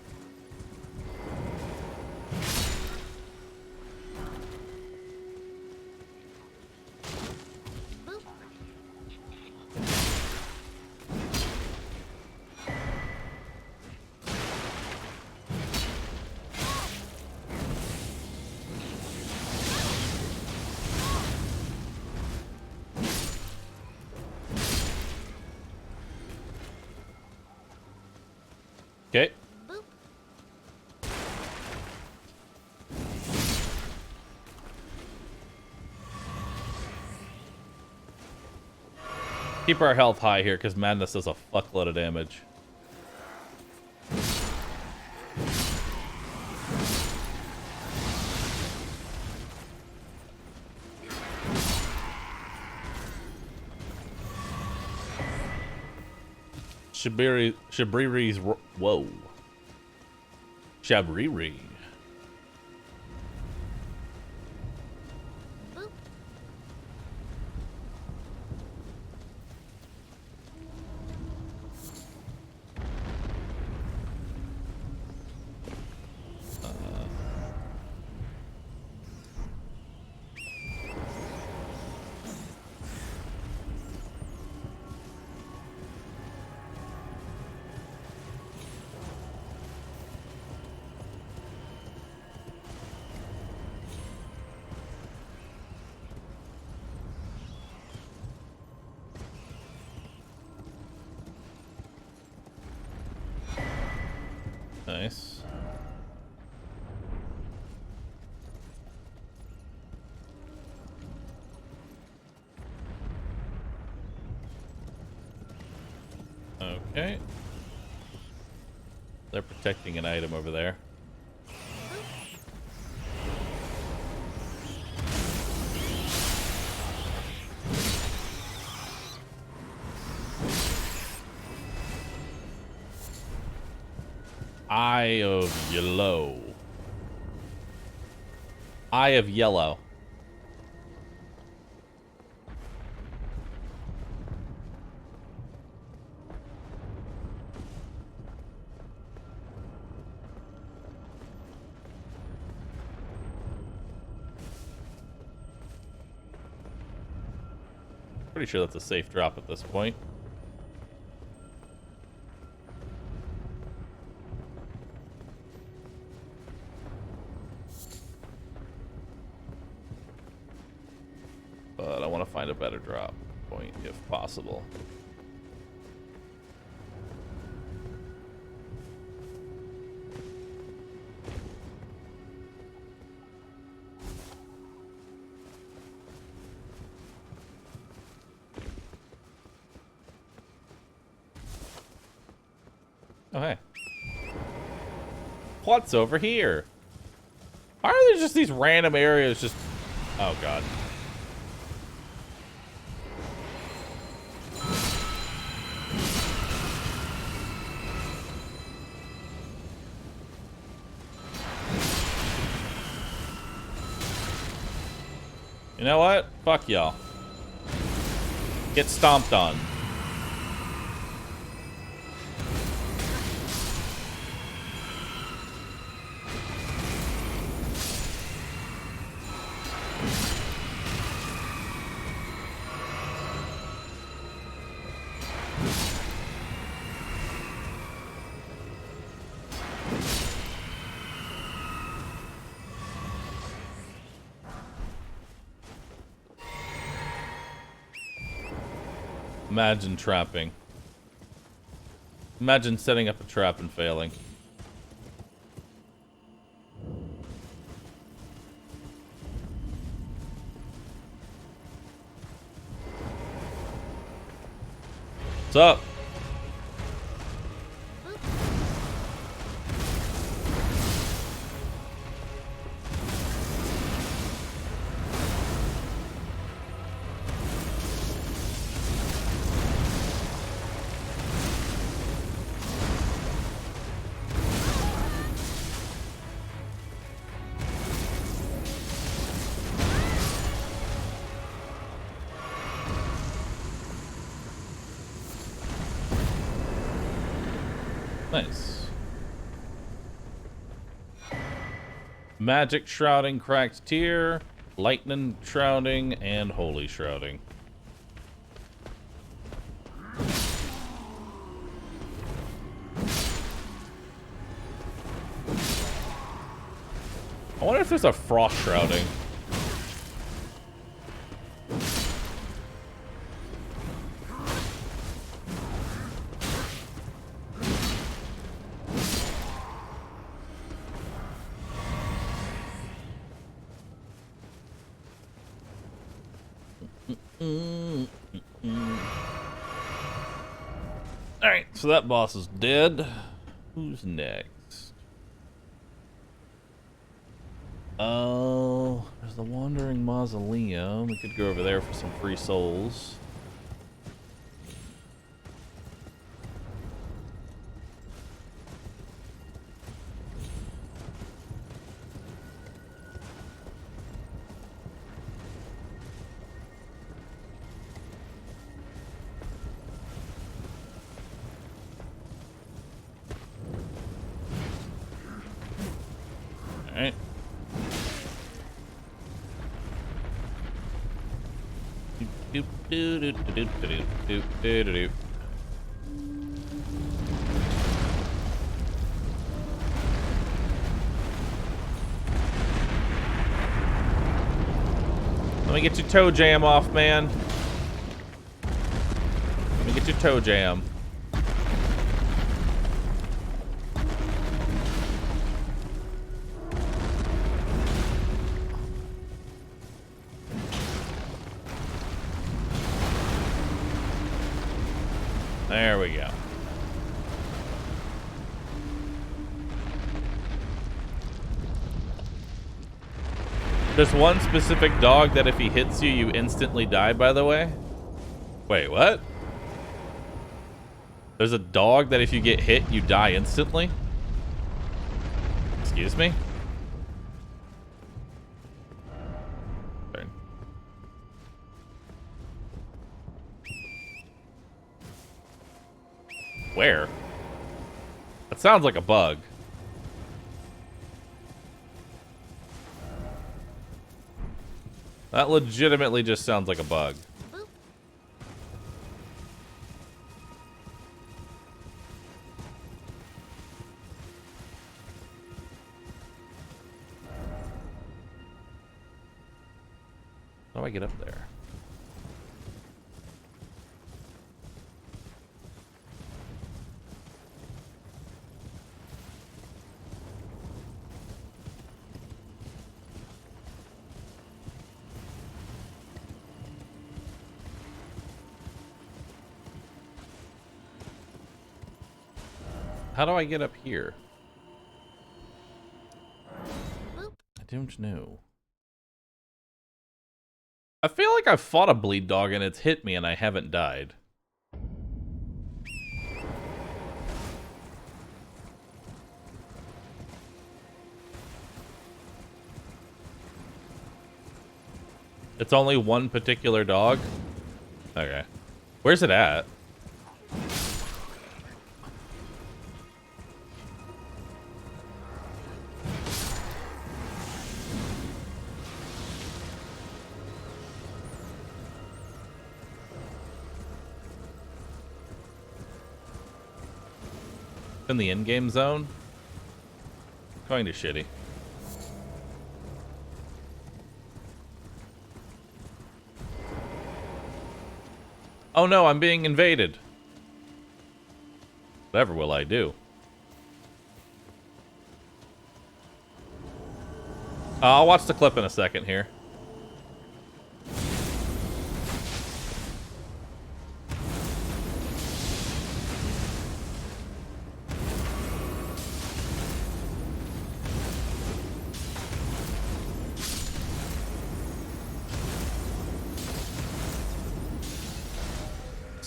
Okay. Keep our health high here, because Madness does a fuckload of damage. Shabriri's... Whoa. Shabriri. Nice. Okay. They're protecting an item over there. Eye of Yellow. Eye of Yellow. Pretty sure that's a safe drop at this point. But I want to find a better drop point if possible. Oh, hey. What's over here? Why are there just these random areas just... Oh, God. You know what? Fuck y'all. Get stomped on. Imagine trapping. Imagine setting up a trap and failing. What's up? Nice. Magic shrouding, cracked tier, lightning shrouding, and holy shrouding. I wonder if there's a frost shrouding. Alright, so that boss is dead. Who's next? Oh, there's the Wandering Mausoleum. We could go over there for some free souls. Alright. Doop, doop, doop, doop, doop, doop, doop, doop. Let me get your toe jam off, man. Let me get your toe jam. There we go. There's one specific dog that if he hits you, you instantly die, by the way. Wait, what? There's a dog that if you get hit, you die instantly? Excuse me? Where? That sounds like a bug. That legitimately just sounds like a bug. Boop. How do I get up there? How do I get up here? Boop. I don't know. I feel like I've fought a bleed dog and it's hit me and I haven't died. It's only one particular dog? Okay. Where's it at? In the in-game zone? Kinda shitty. Oh no, I'm being invaded. Whatever will I do? I'll watch the clip in a second here.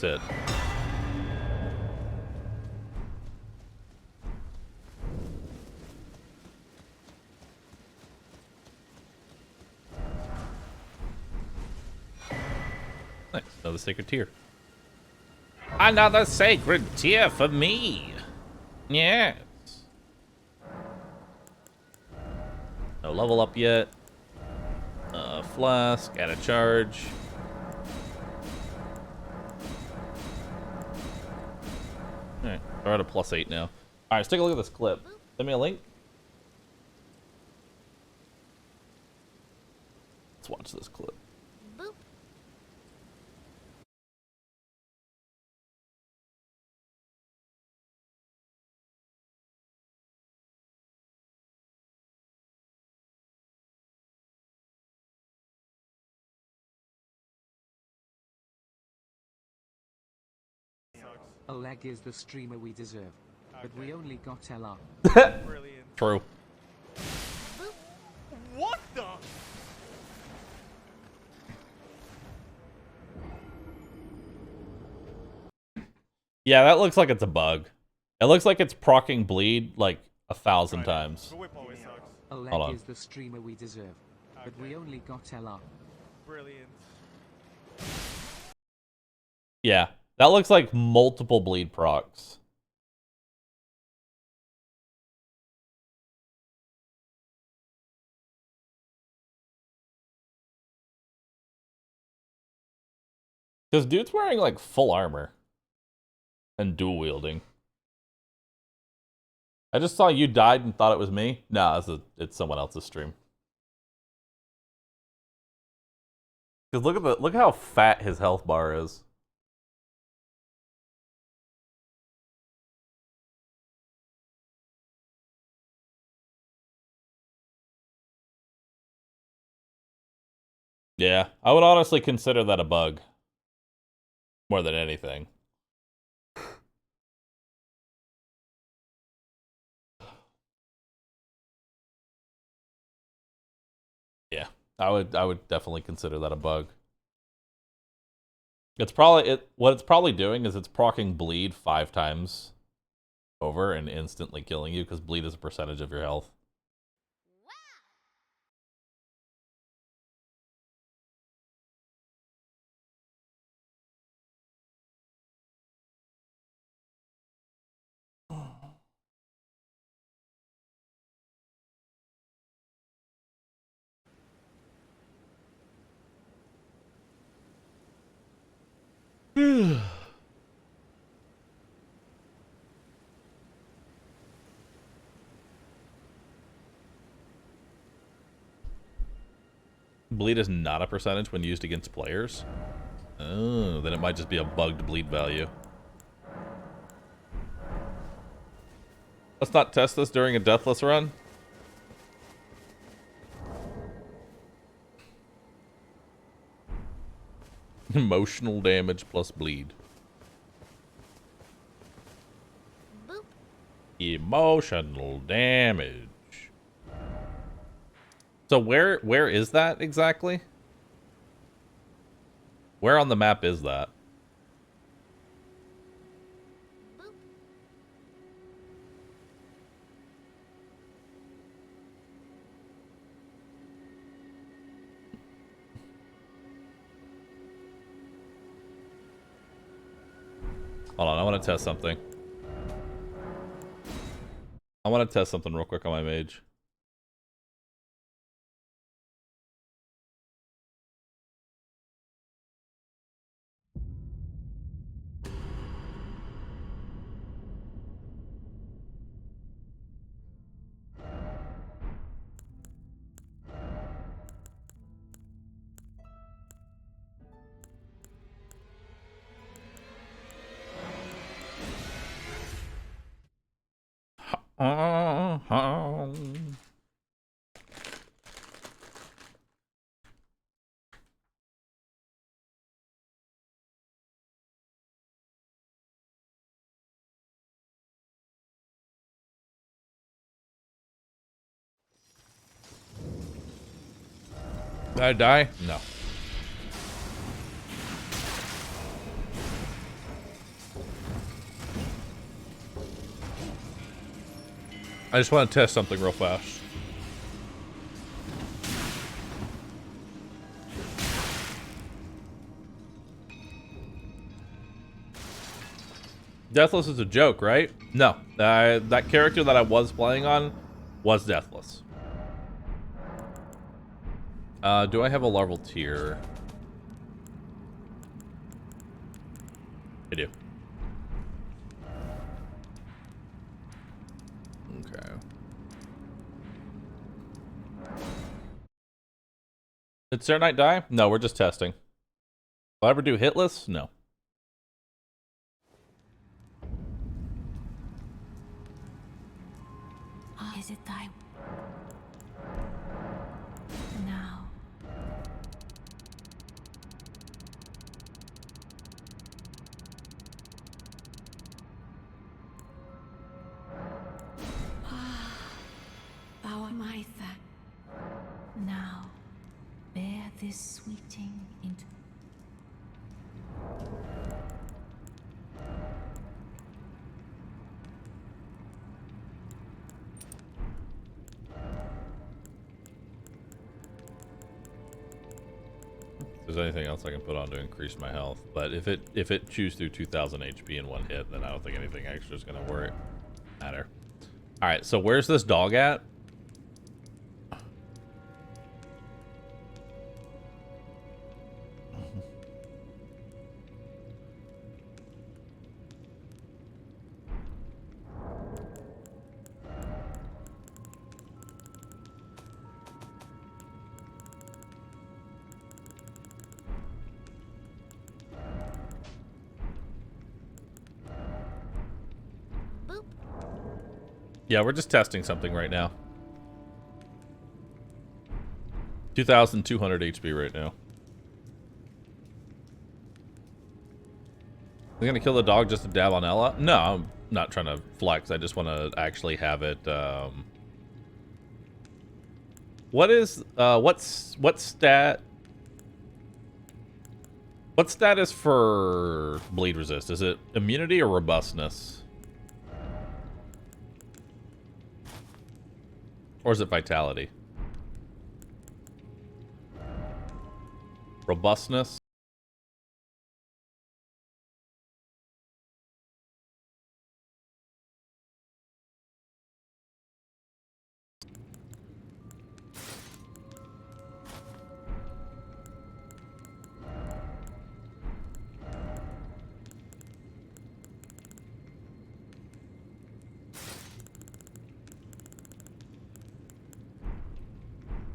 It. Nice, another sacred tier. Another sacred tier for me. Yes. No level up yet. Flask, add a charge. Alright, we're at a +8 now. Alright, let's take a look at this clip. Send me a link. Let's watch this clip. Boop. Oleg is the streamer we deserve, but we only got LR. Brilliant. True. What the? Yeah, that looks like it's a bug. It looks like it's proccing bleed like 1,000 times. The whip always sucks. Hold Oleg on. is the streamer we deserve, but we only got LR. Brilliant. Yeah, that looks like multiple bleed procs. Because dude's wearing like full armor and dual wielding. I just saw you died and thought it was me. Nah, it's someone else's stream. Because look how fat his health bar is. Yeah, I would honestly consider that a bug. More than anything. Yeah, I would definitely consider that a bug. It's probably what it's probably doing is it's proccing bleed 5 times over and instantly killing you because bleed is a percentage of your health. Bleed is not a percentage when used against players. Oh, then it might just be a bugged bleed value. Let's not test this during a Deathless run. Emotional damage plus bleed. Boop. Emotional damage. So where is that exactly? Where on the map is that? Boop. Hold on, I want to test something. I want to test something real quick on my mage. Did I die? No. I just want to test something real fast. Deathless is a joke, right? No. That character that I was playing on was Deathless. Do I have a larval tier? I do. Okay. Did Serenite die? No, we're just testing. Will I ever do hitless? No. Is it thy now? Thou art my now bear this sweeting into. If there's anything else I can put on to increase my health, but if it chews through 2,000 HP in one hit, then I don't think anything extra is gonna matter. All right, so where's this dog at? Yeah, we're just testing something right now. 2,200 HP right now. We're gonna kill the dog just to dab on Ella? No, I'm not trying to flex. I just want to actually have it. What stat? What stat is for bleed resist? Is it immunity or robustness? Or is it vitality? Robustness?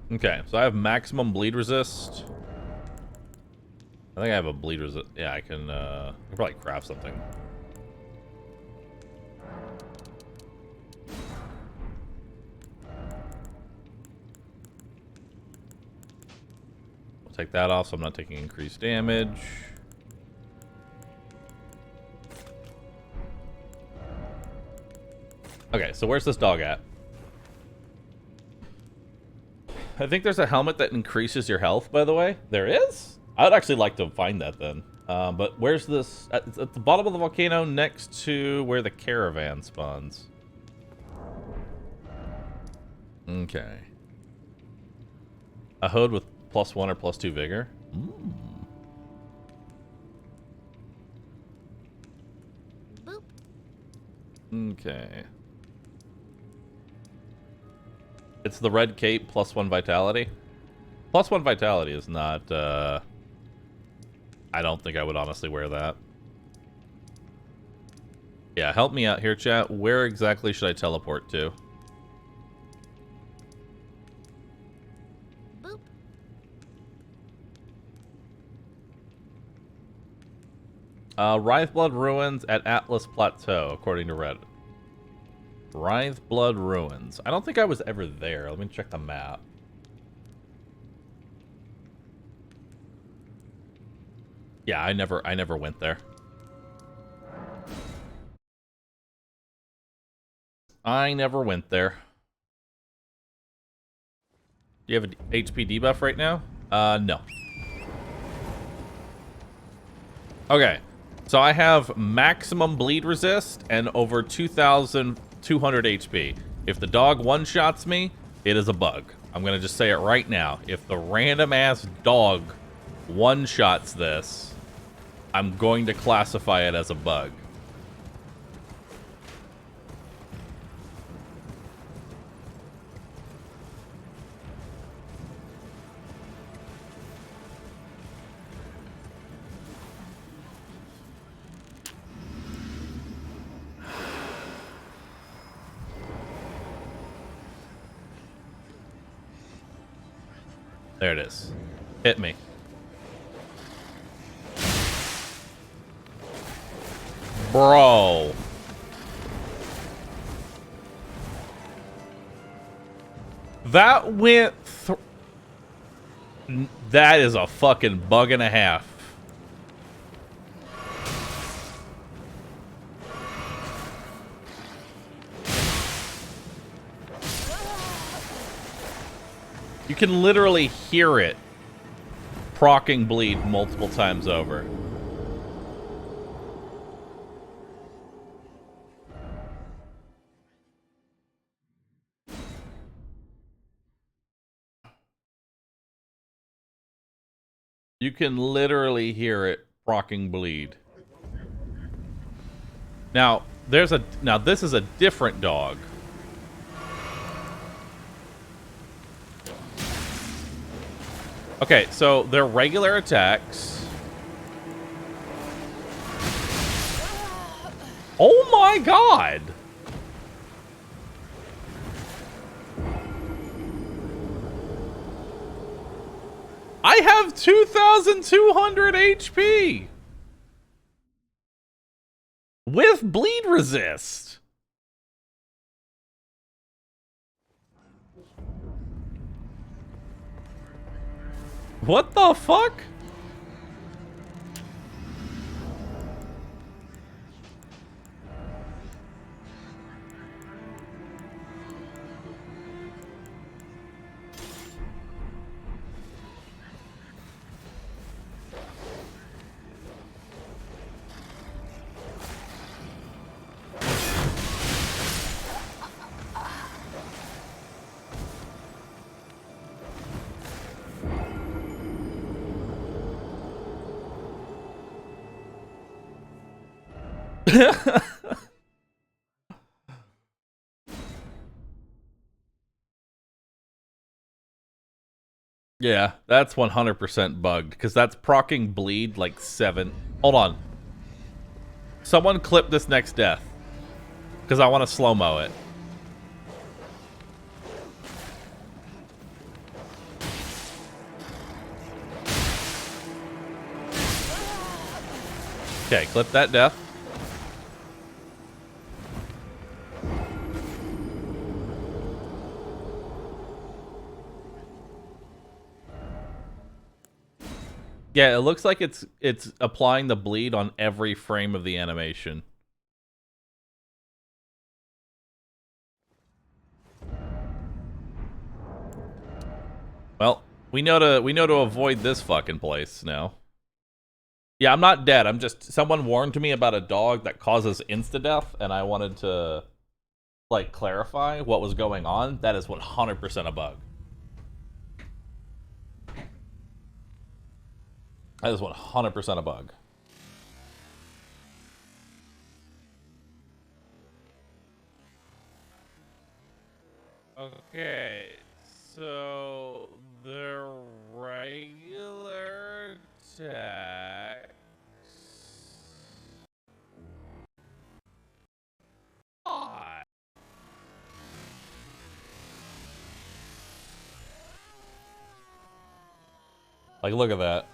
Okay, so I have maximum bleed resist. I think I have a bleed resist. Yeah, I can probably craft something. We'll take that off so I'm not taking increased damage. Okay, so where's this dog at? I think there's a helmet that increases your health, by the way. There is? I'd actually like to find that then. But where's this? At the bottom of the volcano next to where the caravan spawns. Okay. A hood with +1 or +2 vigor. Okay. It's the red cape +1 vitality. +1 vitality is not, I don't think I would honestly wear that. Yeah, help me out here, chat. Where exactly should I teleport to? Writhe Ruins at Atlas Plateau, according to Reddit. Writhe Ruins. I don't think I was ever there. Let me check the map. Yeah, I never went there. I never went there. Do you have an HP debuff right now? No. Okay. So I have maximum bleed resist and over 2,200 HP. If the dog one-shots me, it is a bug. I'm gonna just say it right now. If the random-ass dog one-shots this, I'm going to classify it as a bug. There it is. Hit me. Bro. That went through. That is a fucking bug and a half. You can literally hear it procking bleed multiple times over. You can literally hear it procking bleed. Now, this is a different dog. Okay, so they're regular attacks. Oh my god! I have 2,200 HP! With bleed resist! What the fuck? Yeah, that's 100% bugged, because that's procking bleed like 7. Hold on. Someone clip this next death, because I want to slow-mo it. Okay, clip that death. Yeah, it looks like it's applying the bleed on every frame of the animation. Well, we know to avoid this fucking place now. Yeah, I'm not dead. I'm just, someone warned me about a dog that causes insta-death, and I wanted to like clarify what was going on. That is 100% a bug. That is 100% a bug. Okay, so the regular attacks. Like, look at that.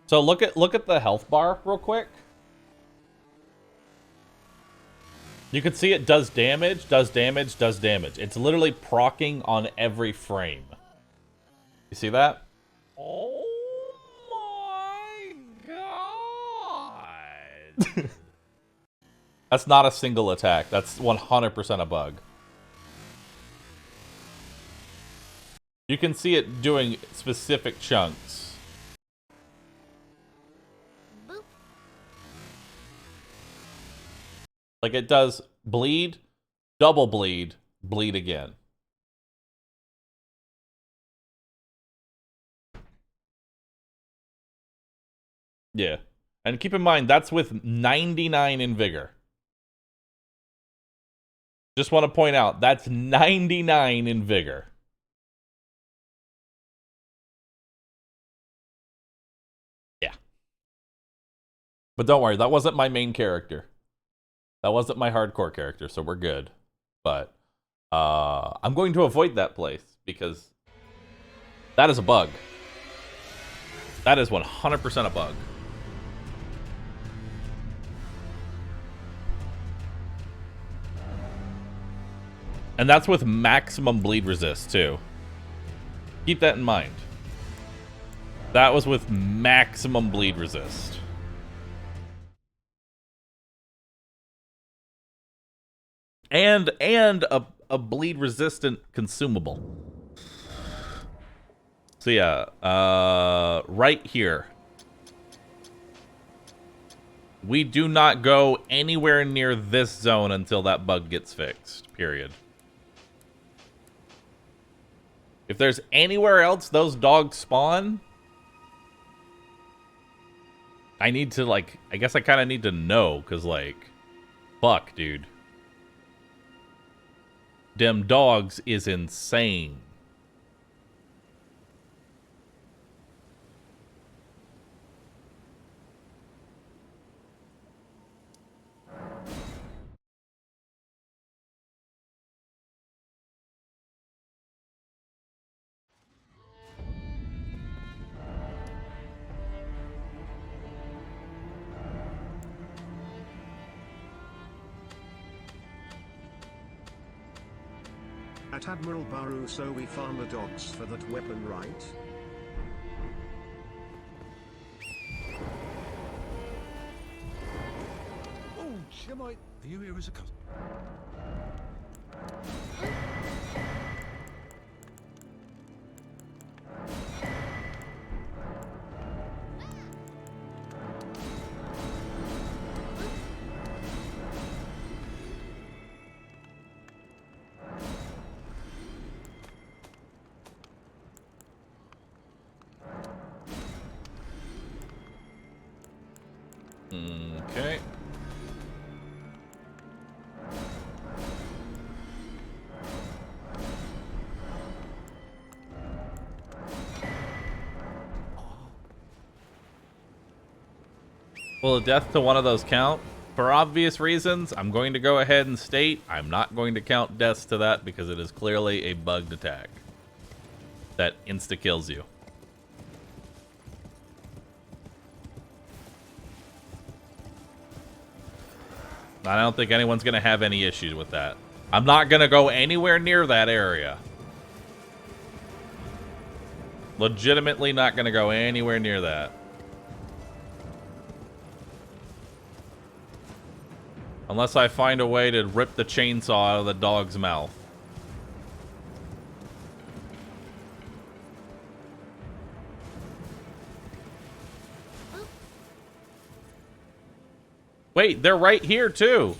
So look at the health bar real quick. You can see it does damage, does damage, does damage. It's literally procking on every frame. You see that? Oh my god. That's not a single attack. That's 100% a bug. You can see it doing specific chunks. Like it does bleed, double bleed, bleed again. Yeah. And keep in mind, that's with 99 in vigor. Just want to point out, that's 99 in vigor. Yeah. But don't worry, that wasn't my main character. That wasn't my hardcore character, so we're good. But I'm going to avoid that place because that is a bug. That is 100% a bug. And that's with maximum bleed resist, too. Keep that in mind. That was with maximum bleed resist. And a bleed resistant consumable. So yeah, right here. We do not go anywhere near this zone until that bug gets fixed, period. If there's anywhere else those dogs spawn, I need to, like, I guess I kind of need to know, because, like, fuck, dude. Dem dogs is insane. At AdmiralBahroo, so we farm the dogs for that weapon, right? Oh, Shemite, are you here as a cousin? Okay. Will a death to one of those count? For obvious reasons, I'm going to go ahead and state I'm not going to count deaths to that because it is clearly a bugged attack that insta-kills you. I don't think anyone's going to have any issues with that. I'm not going to go anywhere near that area. Legitimately not going to go anywhere near that. Unless I find a way to rip the chainsaw out of the dog's mouth. Wait, they're right here too.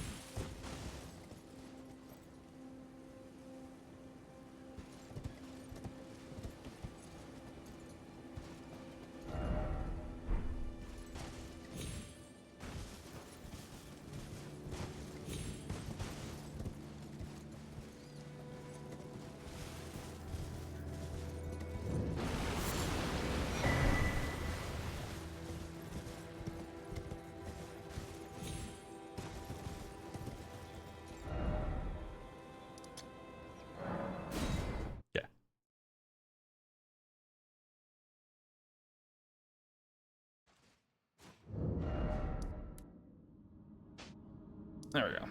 There we go.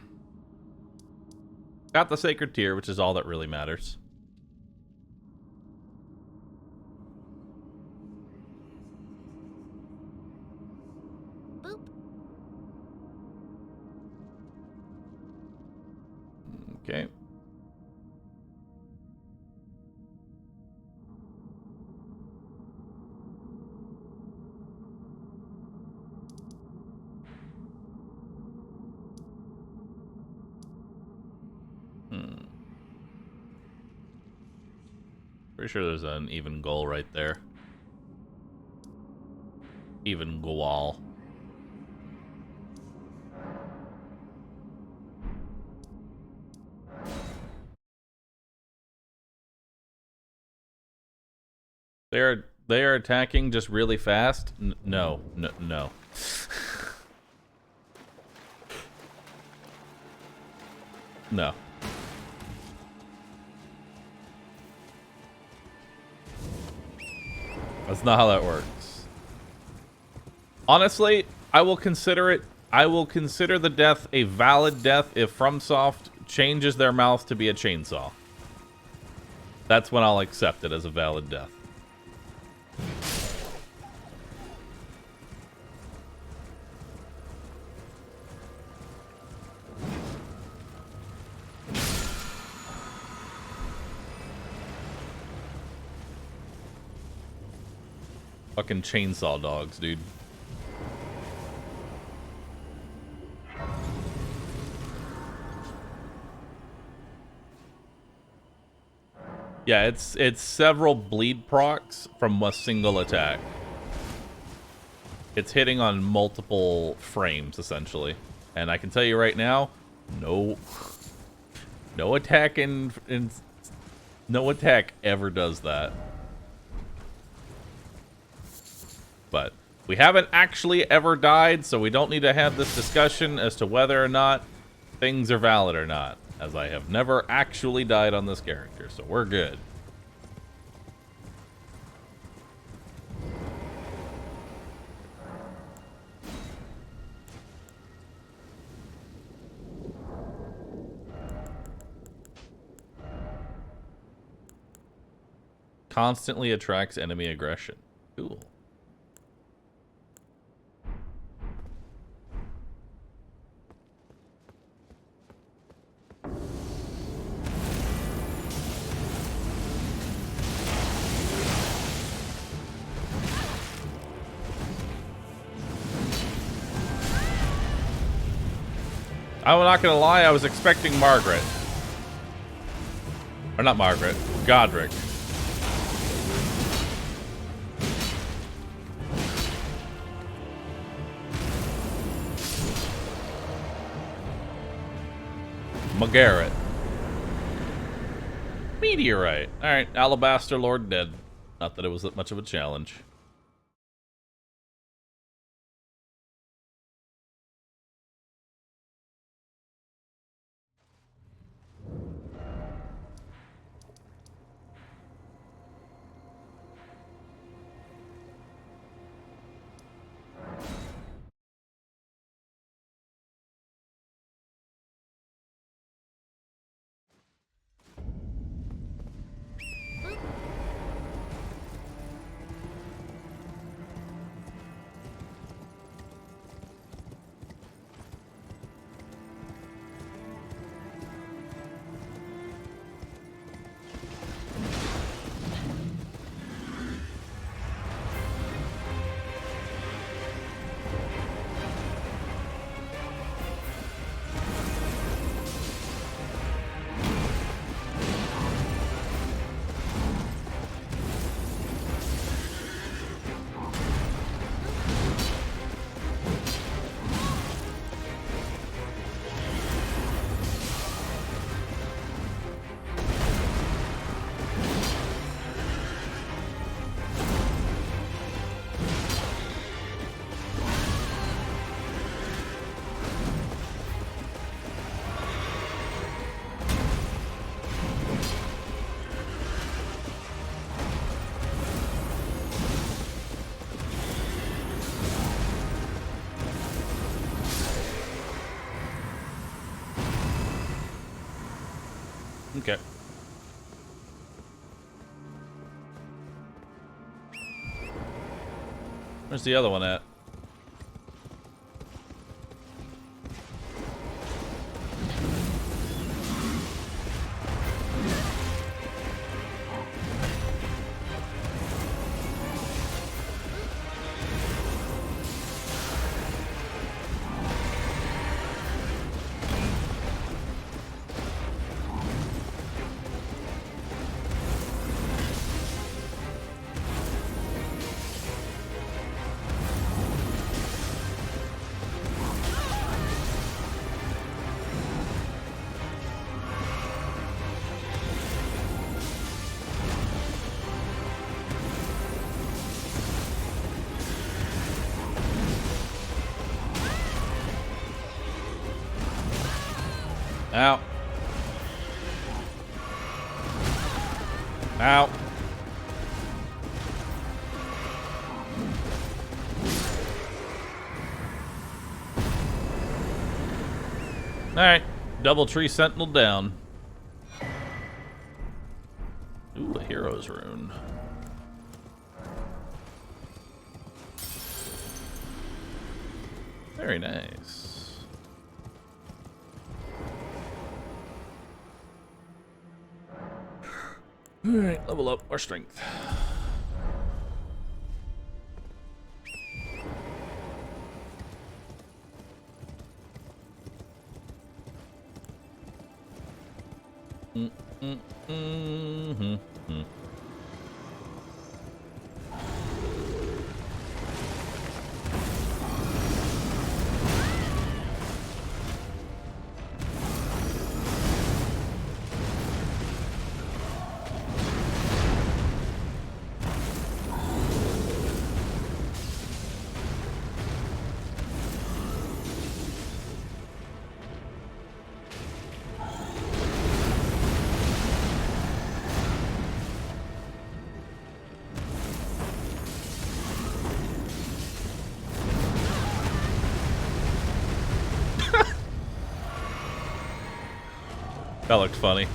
Got the sacred tier, which is all that really matters. Boop. Okay. Pretty sure there's an even goal right there. Even goal. They are attacking just really fast. No. No. That's not how that works. Honestly, I will consider it. I will consider the death a valid death if FromSoft changes their mouth to be a chainsaw. That's when I'll accept it as a valid death. Fucking chainsaw dogs, dude. Yeah, it's several bleed procs from a single attack. It's hitting on multiple frames, essentially. And I can tell you right now, no attack no attack ever does that. But we haven't actually ever died, so we don't need to have this discussion as to whether or not things are valid or not, as I have never actually died on this character, so we're good. Constantly attracts enemy aggression. Cool. I'm not gonna lie, I was expecting Margaret. Or not Margaret, Godric. Margaret. Meteorite. Alright, Alabaster Lord dead. Not that it was that much of a challenge. Okay. Where's the other one at? Ow. Ow. Alright, double tree sentinel down. Ooh, a hero's rune. Very nice. Alright, level up our strength. That looked funny.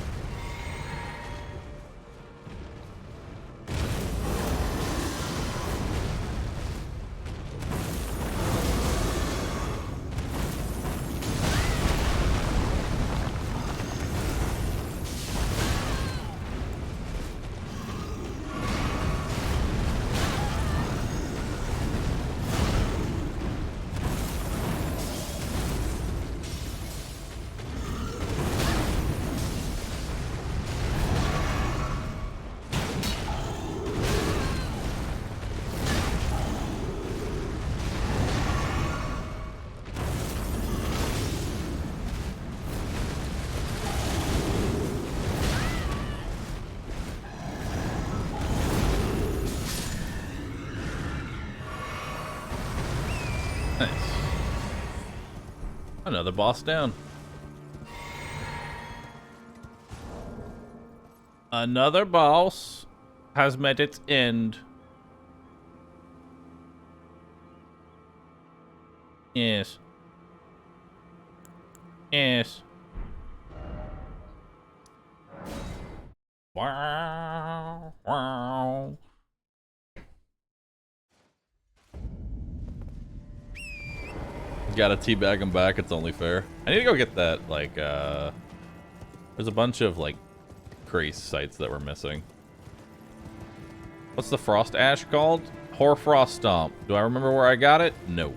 Nice. Another boss down. Another boss has met its end. Yes. Yes. Wow. Wow. Gotta teabag him back, it's only fair. I need to go get that, like, there's a bunch of, like, Krace sites that we're missing. What's the frost ash called? Hoarfrost Stomp. Do I remember where I got it? No.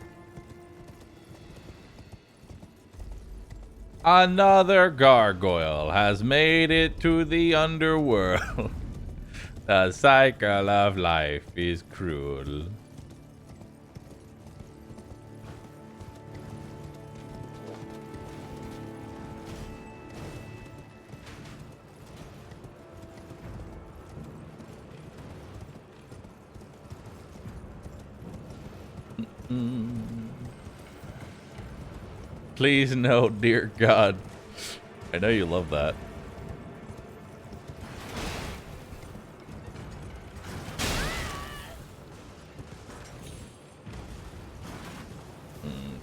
Another gargoyle has made it to the underworld. The cycle of life is cruel. Please no, dear God. I know you love that.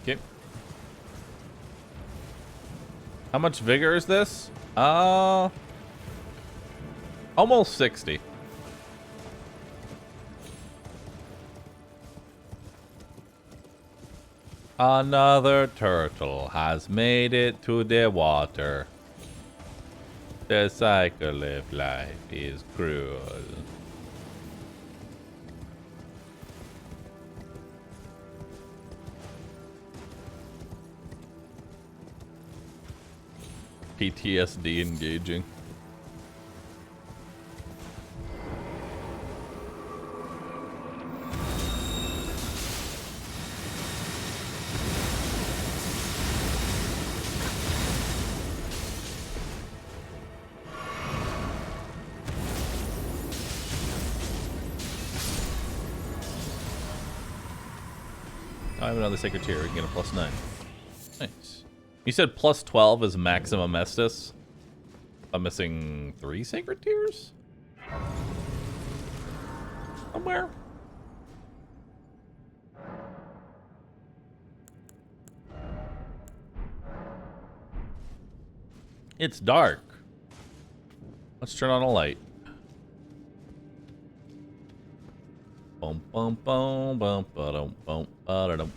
Okay. How much vigor is this? Almost 60. Another turtle has made it to the water. The cycle of life is cruel. PTSD engaging. I have another sacred tier. We can get a +9. Nice. You said +12 is maximum Estus. I'm missing 3 sacred tiers? Somewhere. It's dark. Let's turn on a light. Bum, bum, bum, bum, ba-dum, bum, ba-da-dum.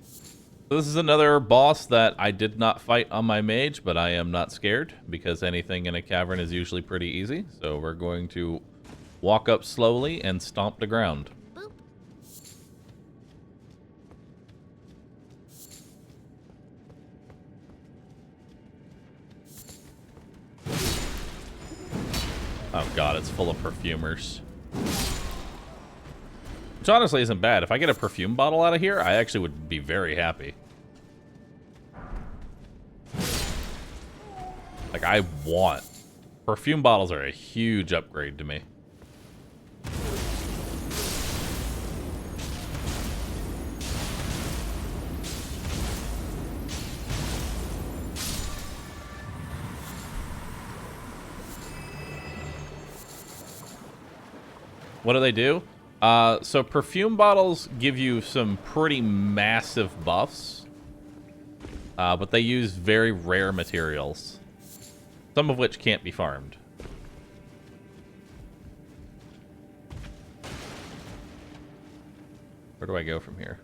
So this is another boss that I did not fight on my mage, but I am not scared because anything in a cavern is usually pretty easy. So we're going to walk up slowly and stomp the ground. Boop. Oh god, it's full of perfumers. Which honestly isn't bad. If I get a perfume bottle out of here, I actually would be very happy. Like, I want... Perfume bottles are a huge upgrade to me. What do they do? So perfume bottles give you some pretty massive buffs, but they use very rare materials, some of which can't be farmed. Where do I go from here?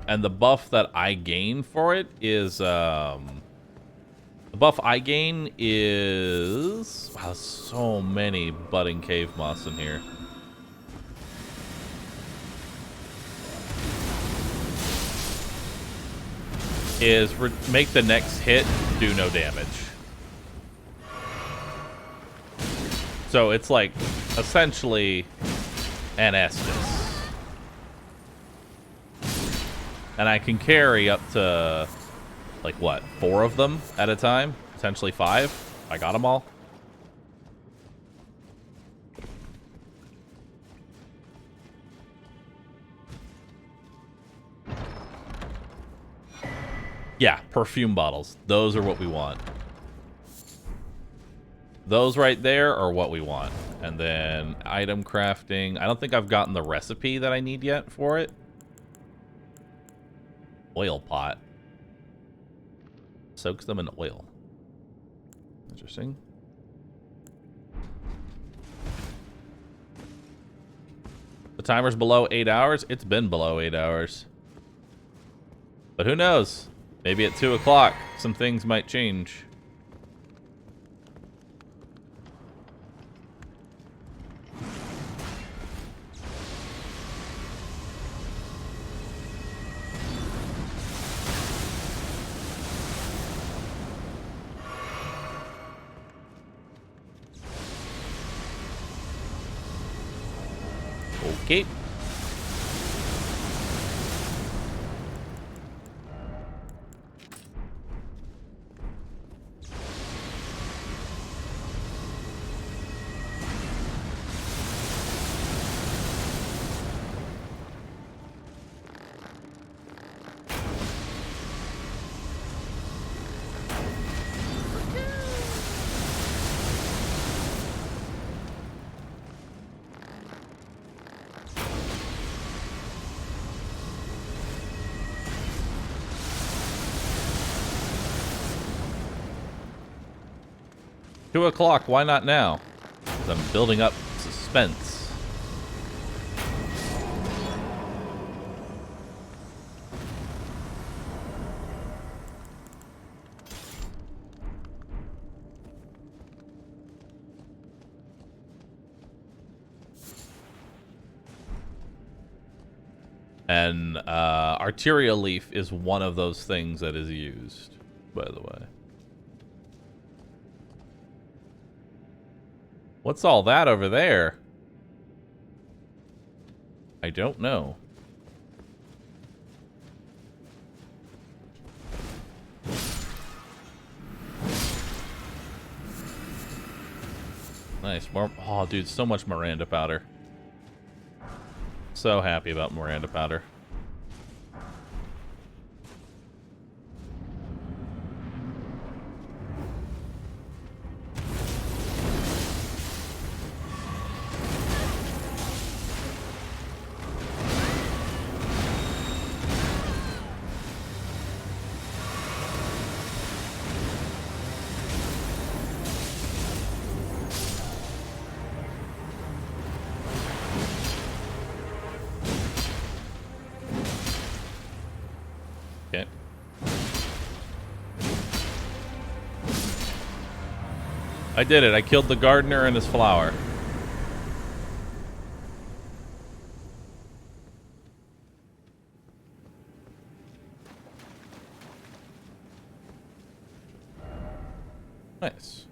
And the buff that I gain for it is, the buff I gain is, wow, so many budding cave moss in here. Is make the next hit do no damage. So it's like, essentially, an Estus. And I can carry up to, like, what, 4 of them at a time? Potentially 5? I got them all. Yeah, perfume bottles. Those are what we want. Those right there are what we want. And then item crafting. I don't think I've gotten the recipe that I need yet for it. Oil pot. Soaks them in oil. Interesting. The timer's below 8 hours. It's been below 8 hours. But who knows? Maybe at 2 o'clock, some things might change. Okay. Two o'clock, why not now? 'Cause I'm building up suspense. And arterial leaf is one of those things that is used, by the way. What's all that over there? I don't know. Nice. More. Oh, dude, so much Miranda powder. So happy about Miranda powder. I did it. I killed the gardener and his flower. Nice.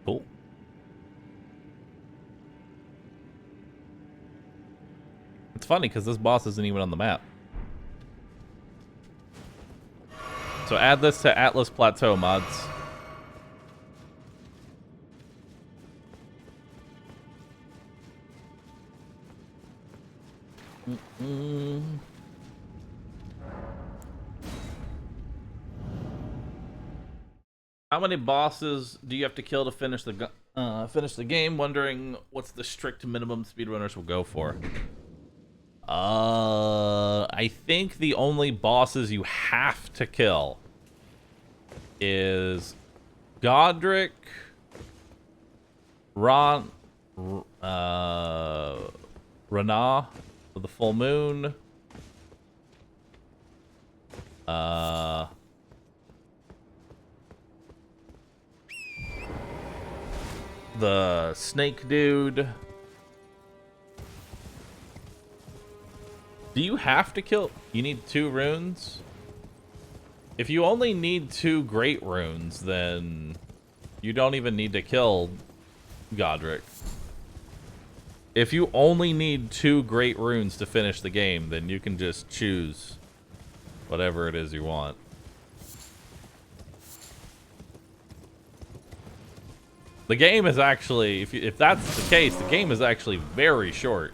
Cool. It's funny because this boss isn't even on the map. So add this to Atlas Plateau mods. How many bosses do you have to kill to finish the game? Wondering what's the strict minimum speedrunners will go for. I think the only bosses you have to kill is Godric, Rana for the full moon, the snake dude. Do you have to kill? You need 2 runes? If you only need 2 great runes, then you don't even need to kill Godric. If you only need 2 great runes to finish the game, then you can just choose whatever it is you want. The game is actually, if that's the case, the game is actually very short.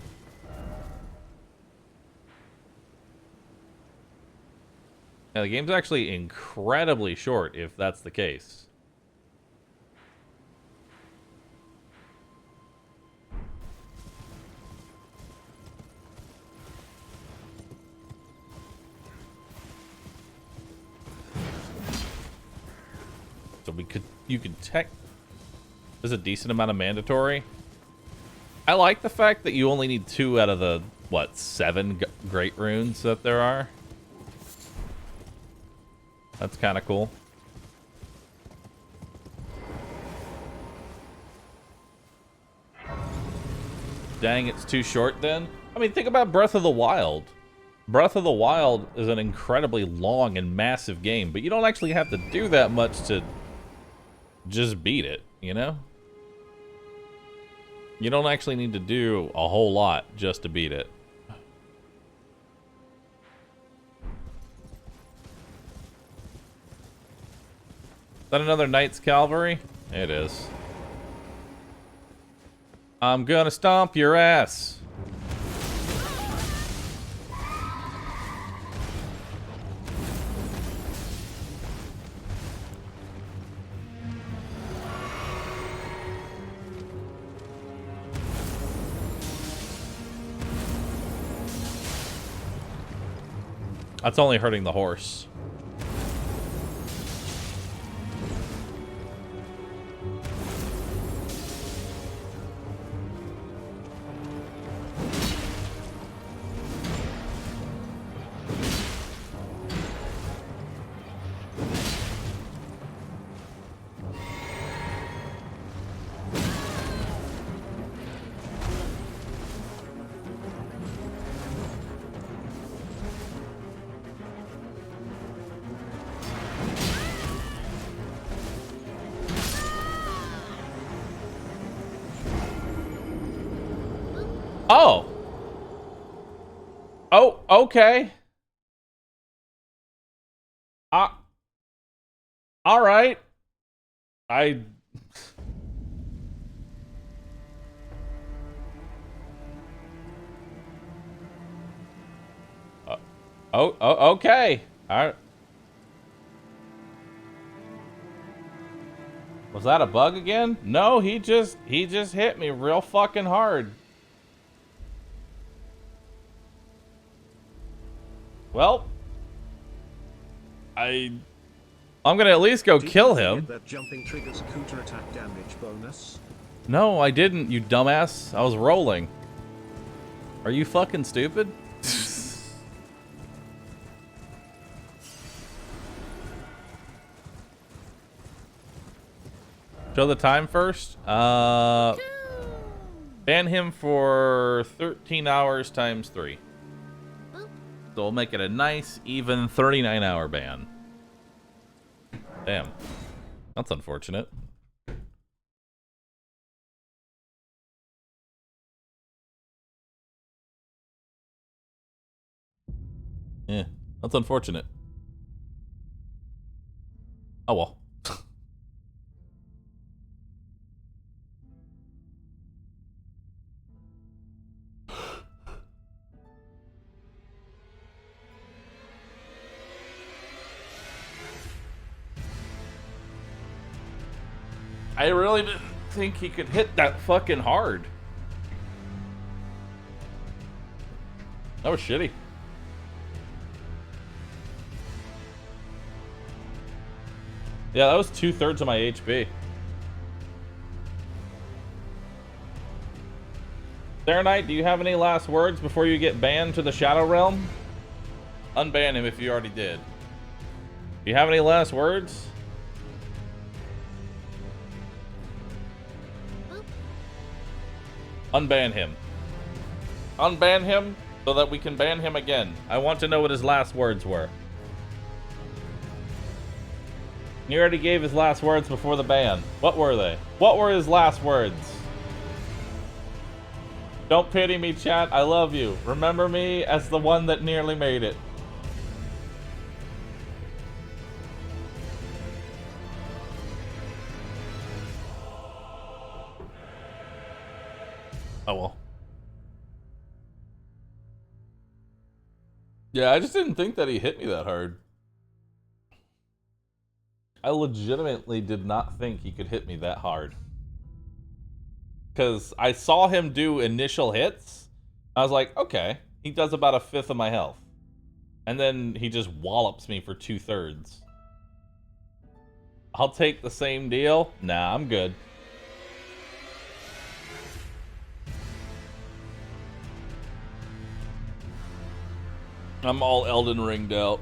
Yeah, the game's actually incredibly short, if that's the case. So you could tech. There's a decent amount of mandatory. I like the fact that you only need 2 out of the, what, 7 great runes that there are. That's kind of cool. Dang, it's too short then? I mean, think about Breath of the Wild. Breath of the Wild is an incredibly long and massive game, but you don't actually have to do that much to just beat it, you know? You don't actually need to do a whole lot just to beat it. Is that another Knight's Cavalry? It is. I'm gonna stomp your ass. That's only hurting the horse. Oh. Oh, okay. All right. Okay. All right. Was that a bug again? No, he just hit me real fucking hard. Well, I'm gonna at least go kill him. That jumping triggers counter attack damage bonus. No, I didn't, you dumbass. I was rolling. Are you fucking stupid? Show the time first. Ban him for 13 hours times 3. So we'll make it a nice, even 39-hour ban. Damn. That's unfortunate. Yeah, that's unfortunate. Oh well. I really didn't think he could hit that fucking hard. That was shitty. Yeah, that was 2/3 of my HP. Sarah Knight, do you have any last words before you get banned to the Shadow Realm? Unban him if you already did. Do you have any last words? Unban him. Unban him so that we can ban him again. I want to know what his last words were. He already gave his last words before the ban. What were they? What were his last words? Don't pity me, chat. I love you. Remember me as the one that nearly made it. Oh well. Yeah, I just didn't think that he hit me that hard. I legitimately did not think he could hit me that hard. Because I saw him do initial hits. I was like, okay, he does about 1/5 of my health. And then he just wallops me for 2/3. I'll take the same deal. Nah, I'm good. I'm all Elden ringed out.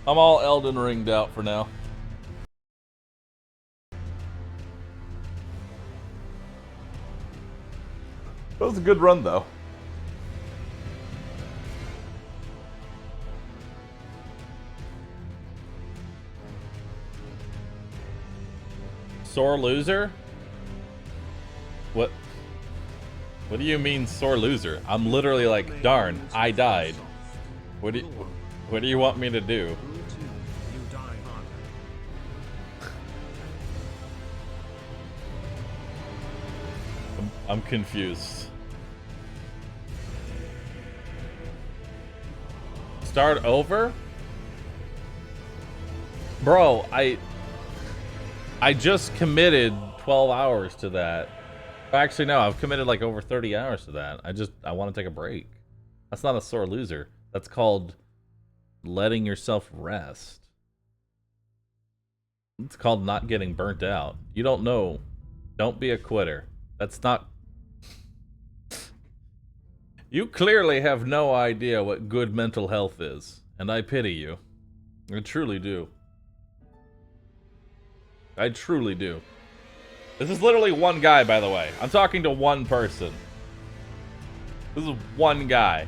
I'm all Elden ringed out for now. That was a good run, though. Sore loser? What do you mean sore loser? I'm literally like, darn, I died. What do you want me to do? I'm confused. Start over? Bro, I just committed 12 hours to that. Actually, no, I've committed like over 30 hours to that. I want to take a break. That's not a sore loser. That's called letting yourself rest. It's called not getting burnt out. You don't know. Don't be a quitter. That's not... You clearly have no idea what good mental health is, and I pity you. I truly do. I truly do. This is literally one guy, by the way. I'm talking to one person. This is one guy.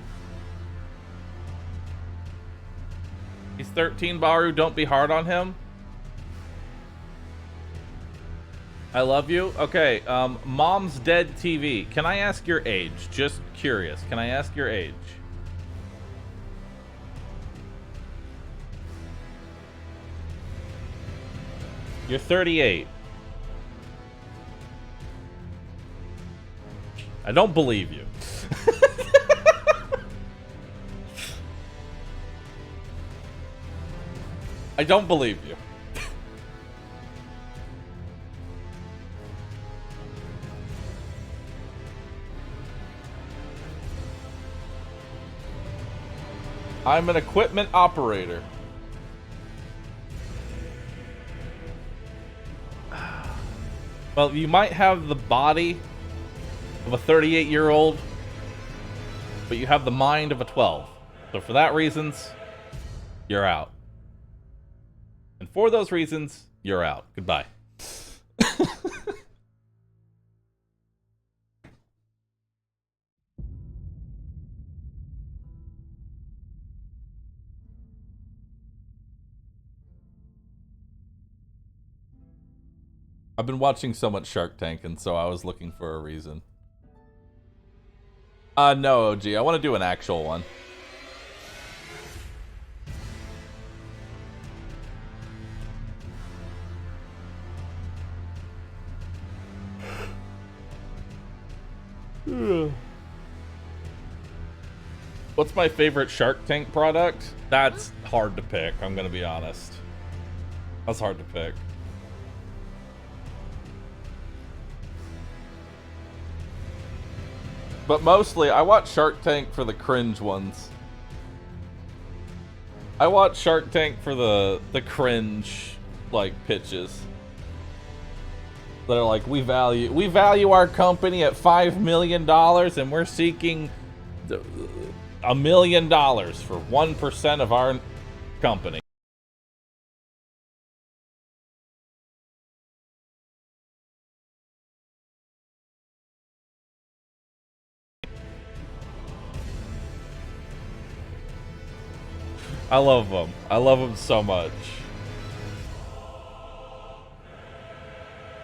He's 13, Bahroo. Don't be hard on him. I love you. Okay, Mom's Dead TV. Can I ask your age? Just curious. Can I ask your age? You're 38. I don't believe you. I don't believe you. I'm an equipment operator. Well, you might have the body of a 38-year-old, but you have the mind of a 12. So for that reasons, you're out. And for those reasons, you're out. Goodbye. I've been watching so much Shark Tank, and so I was looking for a reason. No, OG. I want to do an actual one. What's my favorite Shark Tank product? That's hard to pick, I'm gonna be honest. That's hard to pick. But mostly, I watch Shark Tank for the cringe ones. I watch Shark Tank for the cringe, like, pitches. That are like, we value our company at $5 million, and we're seeking $1 million for 1% of our company. I love them. I love them so much.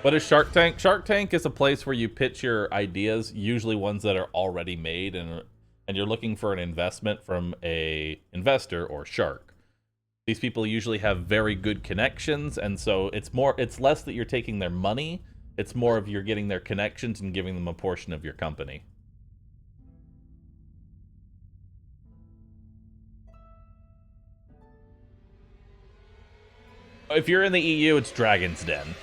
What is Shark Tank? Shark Tank is a place where you pitch your ideas, usually ones that are already made, and you're looking for an investment from a investor or shark. These people usually have very good connections, and so it's less that you're taking their money, it's more of you're getting their connections and giving them a portion of your company. If you're in the EU, it's Dragon's Den.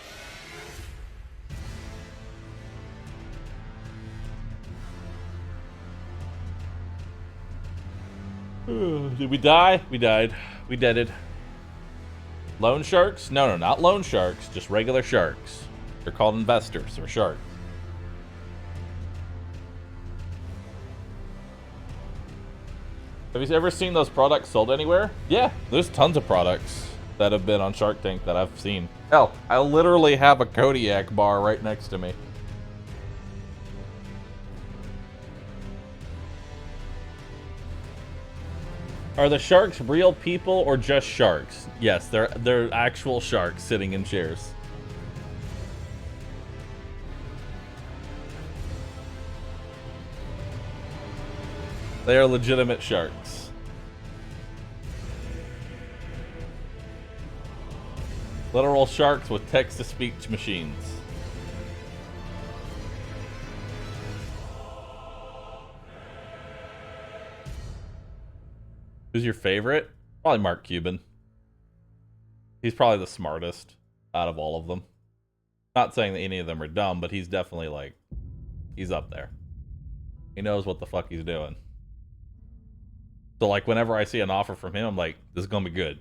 Did we die? We died. We deaded. Loan sharks? No, not loan sharks. Just regular sharks. They're called investors or sharks. Have you ever seen those products sold anywhere? Yeah, there's tons of products that have been on Shark Tank that I've seen. Hell, I literally have a Kodiak bar right next to me. Are the sharks real people or just sharks? Yes, they're actual sharks sitting in chairs. They are legitimate sharks. Literal sharks with text-to-speech machines. Who's your favorite? Probably Mark Cuban. He's probably the smartest out of all of them. Not saying that any of them are dumb, but he's definitely like, he's up there. He knows what the fuck he's doing. So like whenever I see an offer from him, I'm like, this is gonna be good.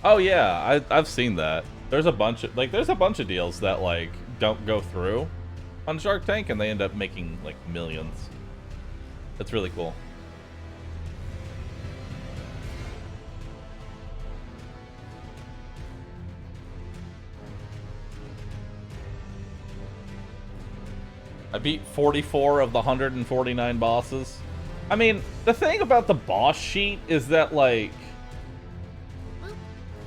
Oh yeah, I've seen that. There's a bunch of deals that like don't go through on Shark Tank and they end up making like millions. That's really cool. I beat 44 of the 149 bosses. I mean, the thing about the boss sheet is that like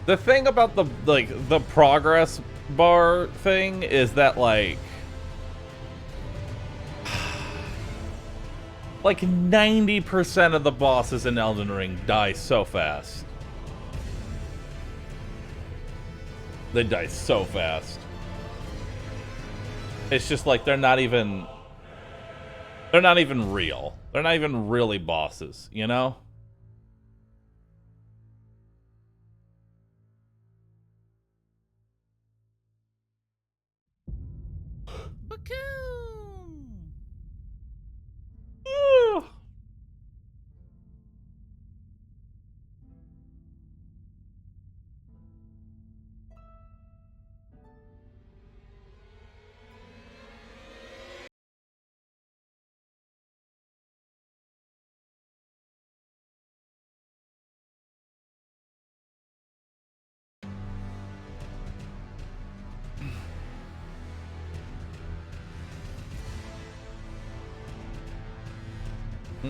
the thing about the progress bar thing is that like 90% of the bosses in Elden Ring die so fast. They die so fast. It's just like they're not even real. They're not even really bosses, you know? All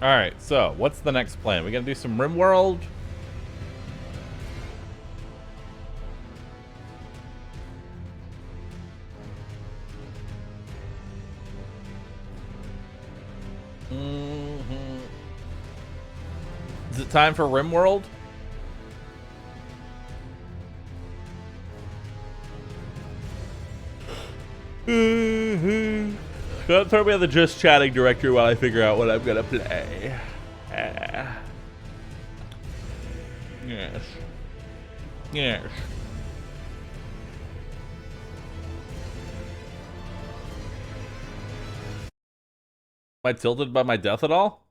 right, so what's the next plan? We gonna do some RimWorld? Is it time for RimWorld? Don't throw me on the just chatting directory while I figure out what I'm gonna play. Yes. Yes. Am I tilted by my death at all?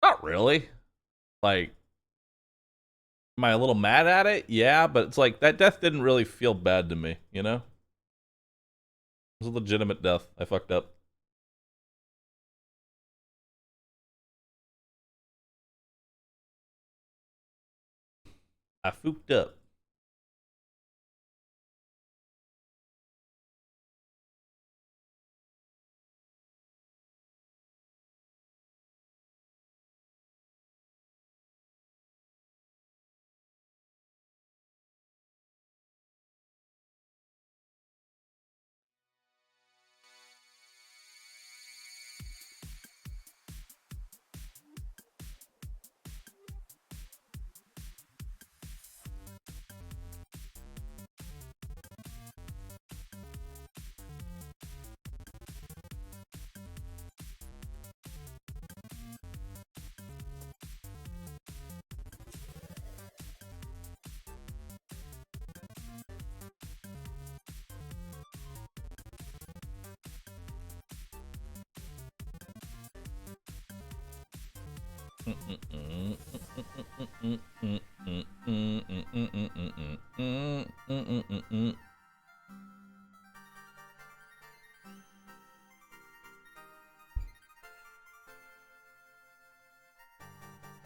Not really. Like, am I a little mad at it? Yeah, but it's like, that death didn't really feel bad to me, you know? It was a legitimate death. I fucked up. I fooked up.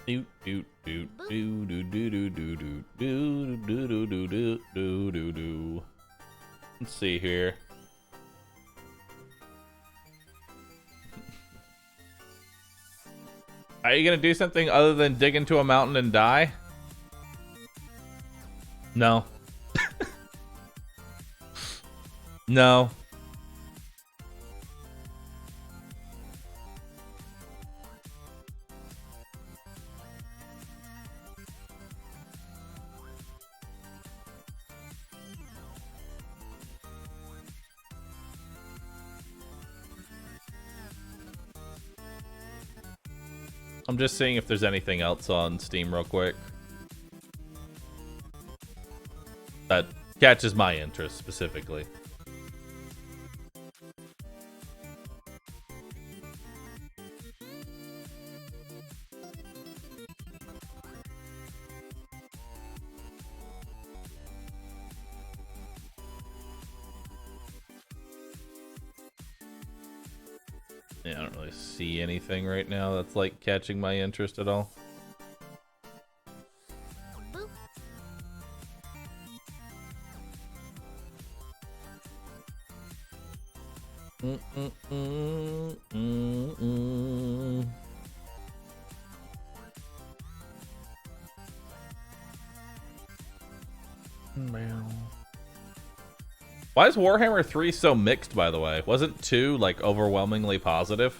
Doot doot doot doo doo doo doo doo doo doo doo doo doo doo doo doo doo. Let's see here. Are you gonna do something other than dig into a mountain and die? No. No. I'm just seeing if there's anything else on Steam real quick that catches my interest specifically. Yeah, I don't really see anything right now that's like catching my interest at all. Why is Warhammer 3 so mixed, by the way? Wasn't 2 like overwhelmingly positive?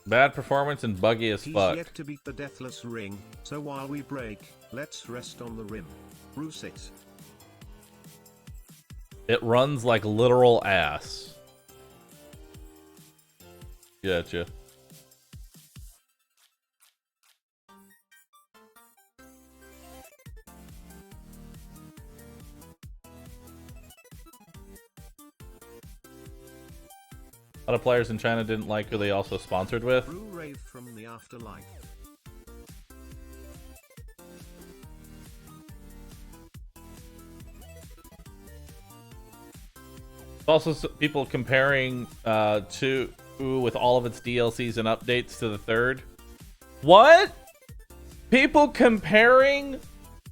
Bad performance and buggy as fuck. He's yet to beat the Deathless ring, so while we break, let's rest on the rim. Bruce it. It runs like literal ass. Gotcha. A lot of players in China didn't like who they also sponsored with. Rave from the afterlife. Also, people comparing to Ooh, with all of its DLCs and updates to the third. What? People comparing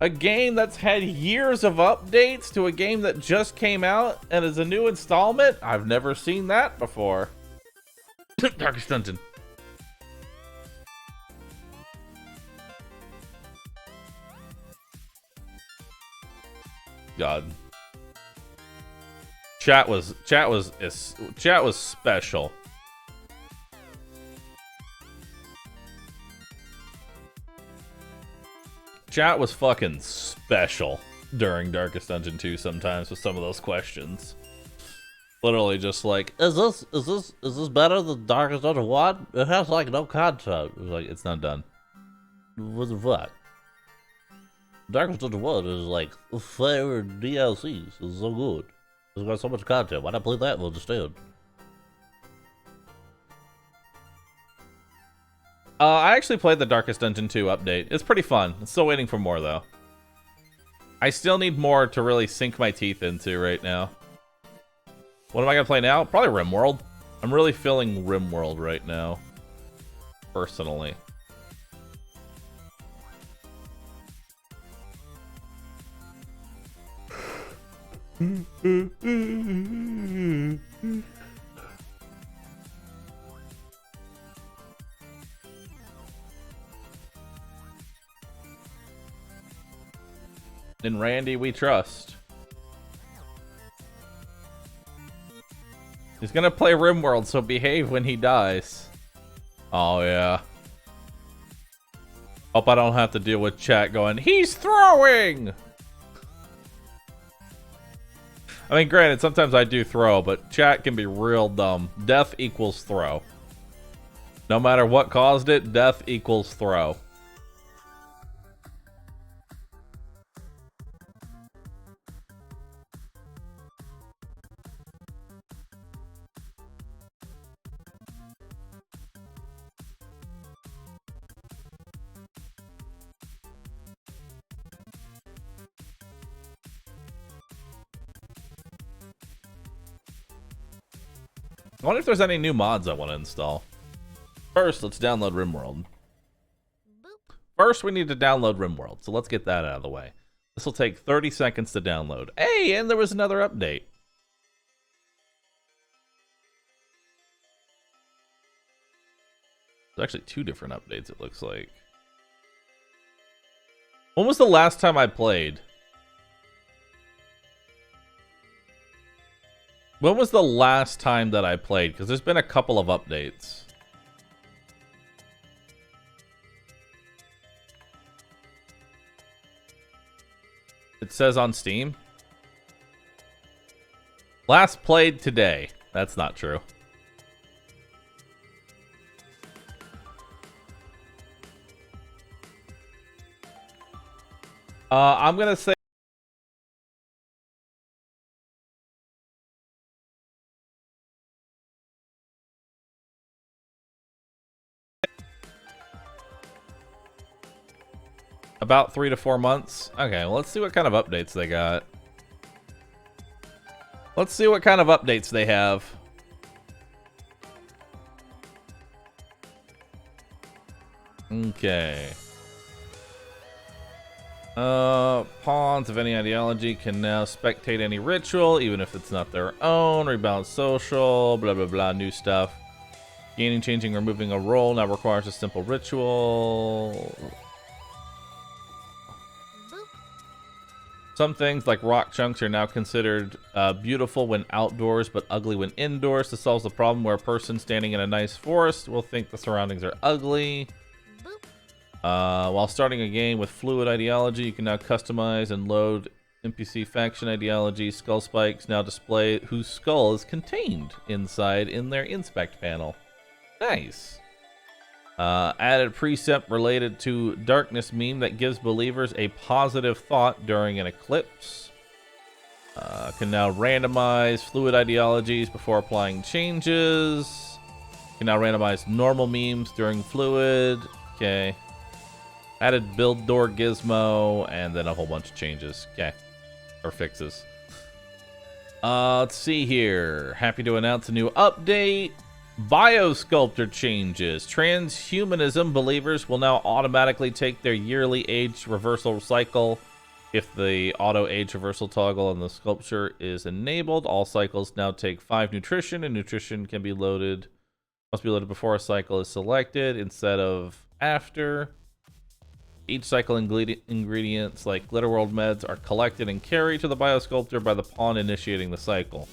a game that's had years of updates to a game that just came out and is a new installment? I've never seen that before. Darkest Dungeon. God. Chat was special. Chat was fucking special during Darkest Dungeon 2 sometimes with some of those questions. Literally just like, is this better than Darkest Dungeon 1? It has like no content. It was like, it's not done. What? Darkest Dungeon 1 is like favorite DLCs. It's so good. It's got so much content. Why not play that one instead? I actually played the Darkest Dungeon 2 update. It's pretty fun. I'm still waiting for more, though. I still need more to really sink my teeth into right now. What am I going to play now? Probably RimWorld. I'm really feeling RimWorld right now. Personally. In Randy we trust. He's gonna play RimWorld, so behave when he dies. Oh yeah. Hope I don't have to deal with chat going, he's throwing! I mean, granted, sometimes I do throw, but chat can be real dumb. Death equals throw. No matter what caused it, death equals throw. I wonder if there's any new mods I want to install. First, let's download RimWorld. First, we need to download RimWorld, so let's get that out of the way. This will take 30 seconds to download. Hey, and there was another update. There's actually 2 different updates, it looks like. When was the last time I played? When was the last time that I played? Because there's been a couple of updates. It says on Steam. Last played today. That's not true. I'm gonna say about 3 to 4 months. Okay, well, let's see what kind of updates they got. Let's see what kind of updates they have. Okay. Pawns of any ideology can now spectate any ritual, even if it's not their own. Rebalance social, blah blah blah, new stuff. Gaining, changing, or removing a role now requires a simple ritual. Some things, like rock chunks, are now considered beautiful when outdoors, but ugly when indoors. This solves the problem where a person standing in a nice forest will think the surroundings are ugly. While starting a game with fluid ideology, you can now customize and load NPC faction ideology. Skull spikes now display whose skull is contained inside in their inspect panel. Nice. Added precept related to darkness meme that gives believers a positive thought during an eclipse. Can now randomize fluid ideologies before applying changes. Can now randomize normal memes during fluid. Okay. Added build door gizmo, and then a whole bunch of changes. Okay. Or fixes. Let's see here. Happy to announce a new update. Biosculptor changes. Transhumanism believers will now automatically take their yearly age reversal cycle. If the auto age reversal toggle on the sculpture is enabled, all cycles now take 5 nutrition, and nutrition must be loaded before a cycle is selected instead of after. Each cycle ingredients like Glitterworld meds are collected and carried to the biosculptor by the pawn initiating the cycle.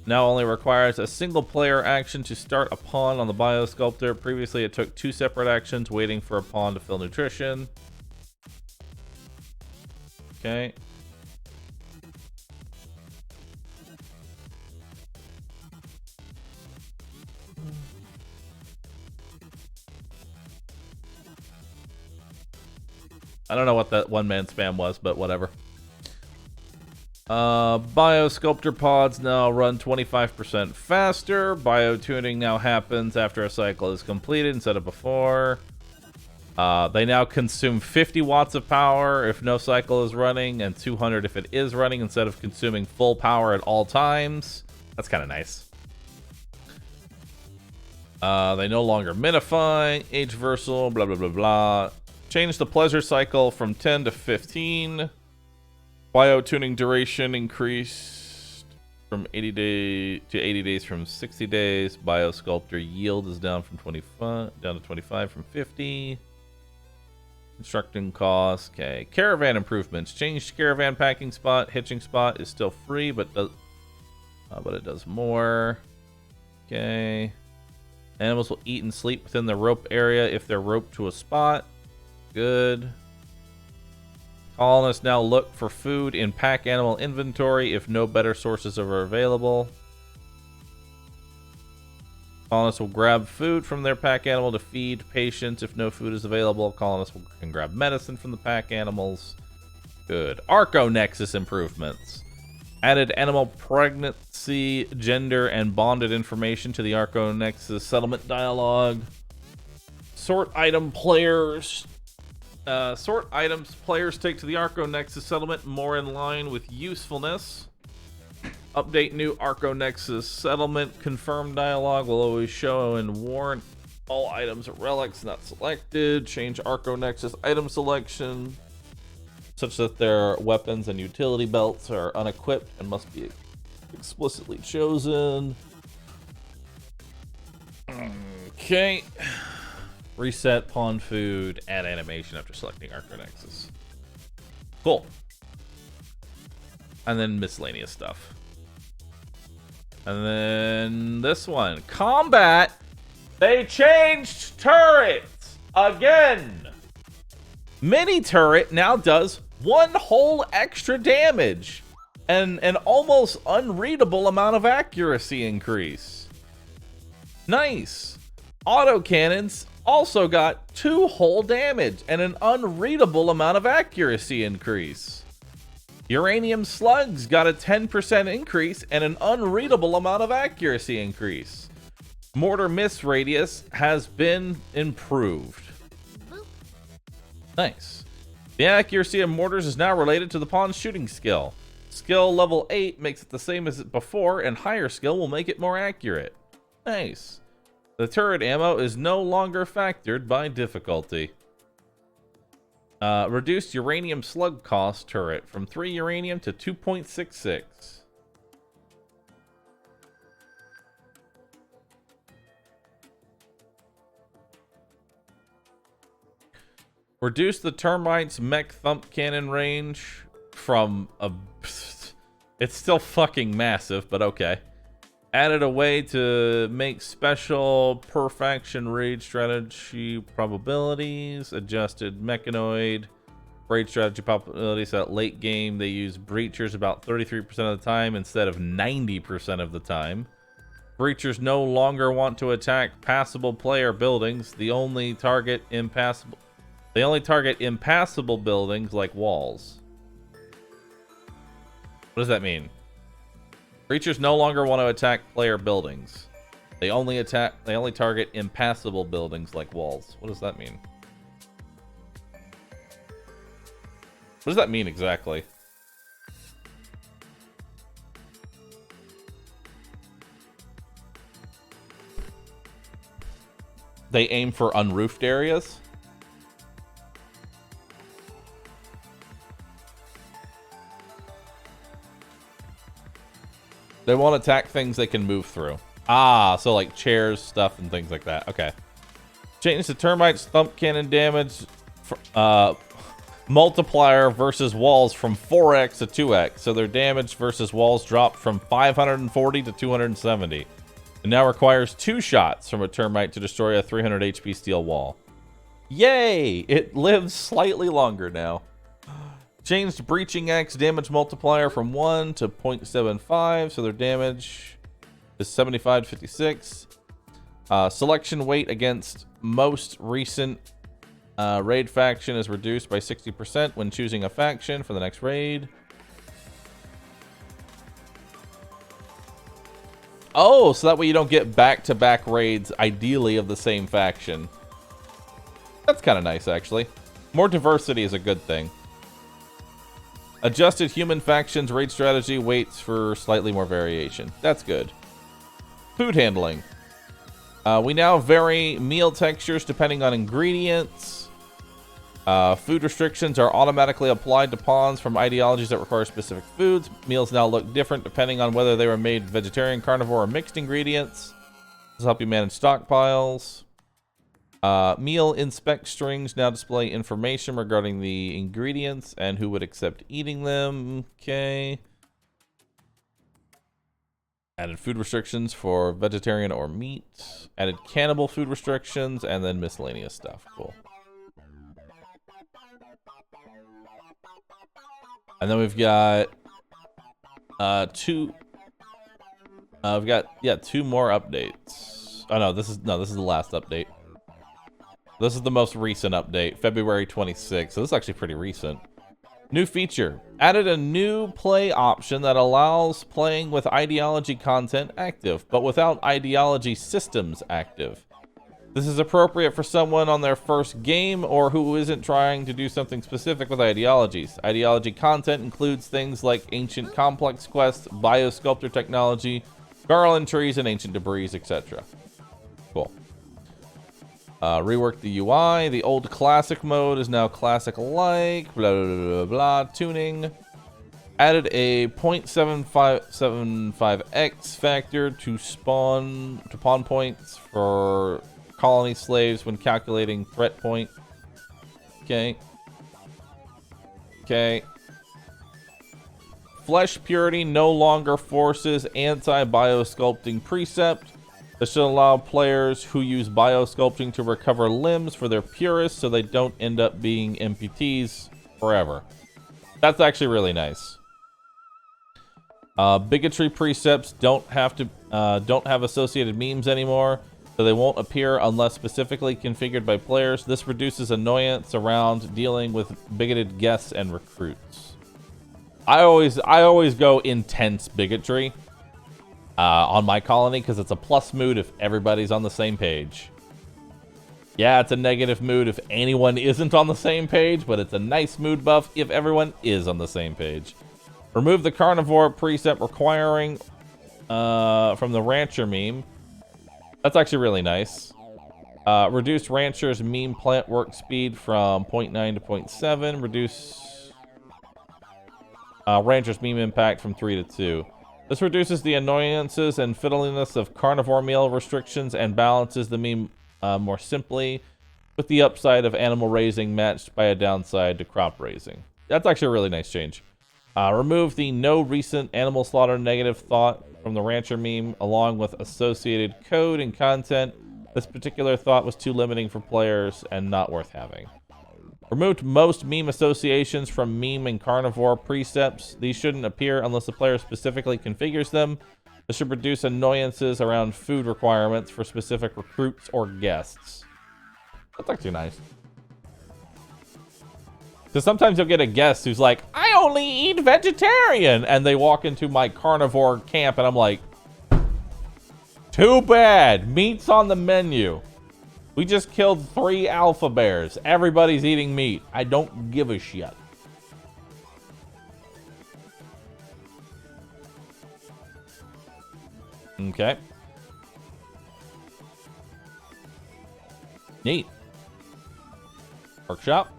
Now only requires a single player action to start a pawn on the biosculptor. Previously it took 2 separate actions waiting for a pawn to fill nutrition. Okay. I don't know what that one-man spam was, but whatever. Biosculptor pods now run 25% faster. Bio-tuning now happens after a cycle is completed instead of before. They now consume 50 watts of power if no cycle is running, and 200 if it is running, instead of consuming full power at all times. That's kind of nice. They no longer minify, age reversal, blah, blah, blah, blah. Change the pleasure cycle from 10 to 15. Bio-tuning duration increased from 80 days to 80 days from 60 days. Biosculptor yield is down from 25 down to 25 from 50. Constructing costs. Okay. Caravan improvements. Changed caravan packing spot. Hitching spot is still free, but it does more. Okay. Animals will eat and sleep within the rope area if they're roped to a spot. Good. Colonists now look for food in pack animal inventory if no better sources are available. Colonists will grab food from their pack animal to feed patients if no food is available. Colonists can grab medicine from the pack animals. Good. Arco Nexus improvements. Added animal pregnancy, gender, and bonded information to the Arco Nexus settlement dialogue. Sort item players. Sort items players take to the Arco Nexus settlement more in line with usefulness. Update new Arco Nexus settlement. Confirm dialogue will always show and warn all items or relics not selected. Change Arco Nexus item selection such that their weapons and utility belts are unequipped and must be explicitly chosen. Okay. Reset pawn food, add animation after selecting Arco Nexus. Cool. And then miscellaneous stuff. And then this one. Combat! They changed turrets! Again! Mini turret now does 1 whole extra damage. And an almost unreadable amount of accuracy increase. Nice. Autocannons also got 2 whole damage and an unreadable amount of accuracy increase. Uranium slugs got a 10% increase and an unreadable amount of accuracy increase. Mortar miss radius has been improved. Nice. The accuracy of mortars is now related to the pawn's shooting skill. Skill level 8 makes it the same as before, and higher skill will make it more accurate. Nice. The turret ammo is no longer factored by difficulty. Reduced uranium slug cost turret from 3 uranium to 2.66. Reduce the termites mech thump cannon range from a... It's still fucking massive, but okay. Added a way to make special per faction raid strategy probabilities. Adjusted mechanoid raid strategy probabilities so that late game they use breachers about 33% of the time instead of 90% of the time. Breachers no longer want to attack passable player buildings. They only target impassable buildings like walls. What does that mean? Breachers no longer want to attack player buildings. They only target impassable buildings like walls. What does that mean? What does that mean exactly? they aim for unroofed areas. They won't attack things they can move through. Ah, so like chairs, stuff, and things like that. Okay. Change the termites thump cannon damage multiplier versus walls from 4x to 2x. So their damage versus walls dropped from 540 to 270. It now requires 2 shots from a termite to destroy a 300 HP steel wall. Yay! It lives slightly longer now. Changed breaching axe damage multiplier from 1 to 0.75, so their damage is 75 to 56. Selection weight against most recent raid faction is reduced by 60% when choosing a faction for the next raid. Oh, so that way you don't get back-to-back raids, ideally, of the same faction. That's kind of nice, actually. More diversity is a good thing. Adjusted human factions raid strategy waits for slightly more variation. That's good. Food handling. We now vary meal textures depending on ingredients. Food restrictions are automatically applied to pawns from ideologies that require specific foods. Meals now look different depending on whether they were made vegetarian, carnivore, or mixed ingredients. This will help you manage stockpiles. Meal inspect strings now display information regarding the ingredients and who would accept eating them. Okay. Added food restrictions for vegetarian or meat. Added cannibal food restrictions, and then miscellaneous stuff. Cool. And then we've got two more updates. Oh no, this is the last update. This is the most recent update, February 26th. So this is actually pretty recent. New feature. Added a new play option that allows playing with ideology content active, but without ideology systems active. This is appropriate for someone on their first game or who isn't trying to do something specific with ideologies. Ideology content includes things like ancient complex quests, biosculptor technology, garland trees, and ancient debris, etc. Cool. Reworked the UI. The old classic mode is now classic-like. Blah, blah, blah, blah, blah. Tuning. Added a 0.75x factor to pawn points for colony slaves when calculating threat point. Okay. Okay. Flesh purity no longer forces anti-biosculpting precept. This should allow players who use biosculpting to recover limbs for their purists so they don't end up being amputees forever. That's actually really nice. Bigotry precepts don't have associated memes anymore, so they won't appear unless specifically configured by players. This reduces annoyance around dealing with bigoted guests and recruits. I always go intense bigotry on my colony because it's a plus mood if everybody's on the same page. Yeah, it's a negative mood if anyone isn't on the same page, but it's a nice mood buff if everyone is on the same page. Remove the carnivore precept requiring from the rancher meme. That's actually really nice. Reduce rancher's meme plant work speed from 0.9 to 0.7. Reduce rancher's meme impact from 3 to 2. This reduces the annoyances and fiddliness of carnivore meal restrictions and balances the meme more simply, with the upside of animal raising matched by a downside to crop raising. That's actually a really nice change. Remove the no recent animal slaughter negative thought from the rancher meme along with associated code and content. This particular thought was too limiting for players and not worth having. Removed most meme associations from meme and carnivore precepts. These shouldn't appear unless the player specifically configures them. This should reduce annoyances around food requirements for specific recruits or guests. That's actually nice. Because sometimes you'll get a guest who's like, I only eat vegetarian, and they walk into my carnivore camp, and I'm like, too bad, meat's on the menu. We just killed 3 alpha bears. Everybody's eating meat. I don't give a shit. Okay. Neat. Workshop.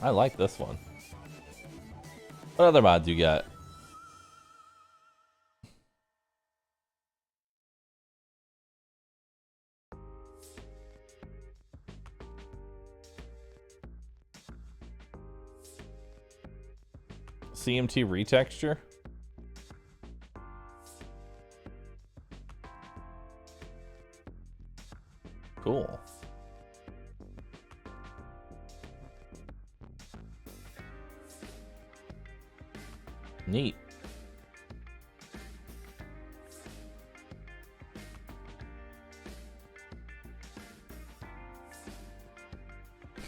I like this one. What other mods you got? CMT retexture? Cool. Neat.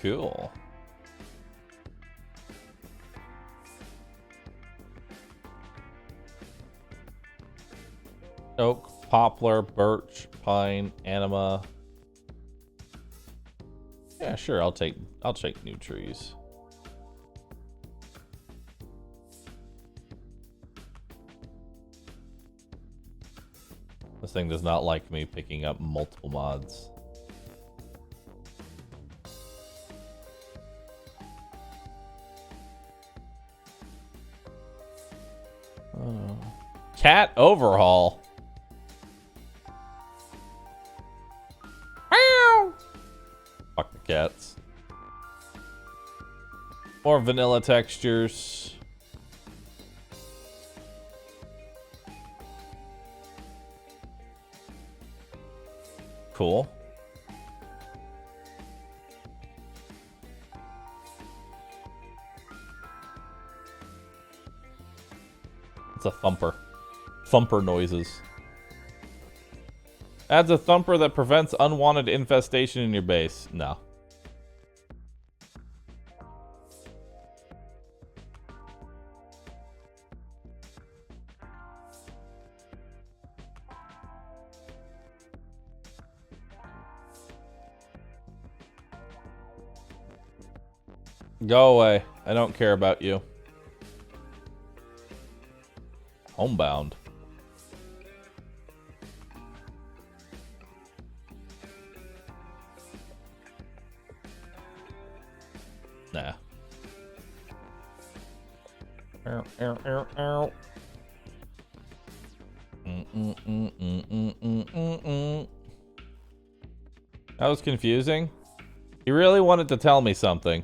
Cool. Oak, poplar, birch, pine, anima. Yeah, sure. I'll take new trees. This thing does not like me picking up multiple mods. Cat overhaul. Meow. Fuck the cats. More vanilla textures. Cool. It's a thumper. Thumper noises. Adds a thumper that prevents unwanted infestation in your base. No. Go away. I don't care about you. Homebound. Nah. Ow, ow, ow, ow. That was confusing. He really wanted to tell me something.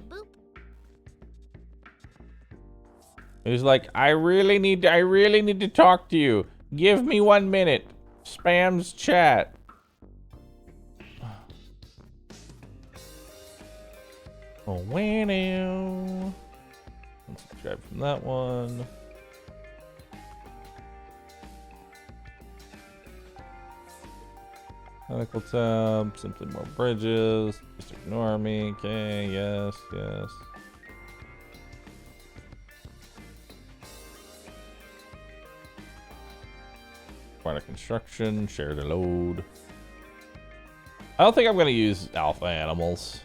He was like, I really need to talk to you. Give me 1 minute. Spams chat. Oh, wow. Unsubscribe from that one. Medical tab, simply more bridges. Just ignore me. Okay, yes, yes. Part of construction, share the load. I don't think I'm gonna use alpha animals.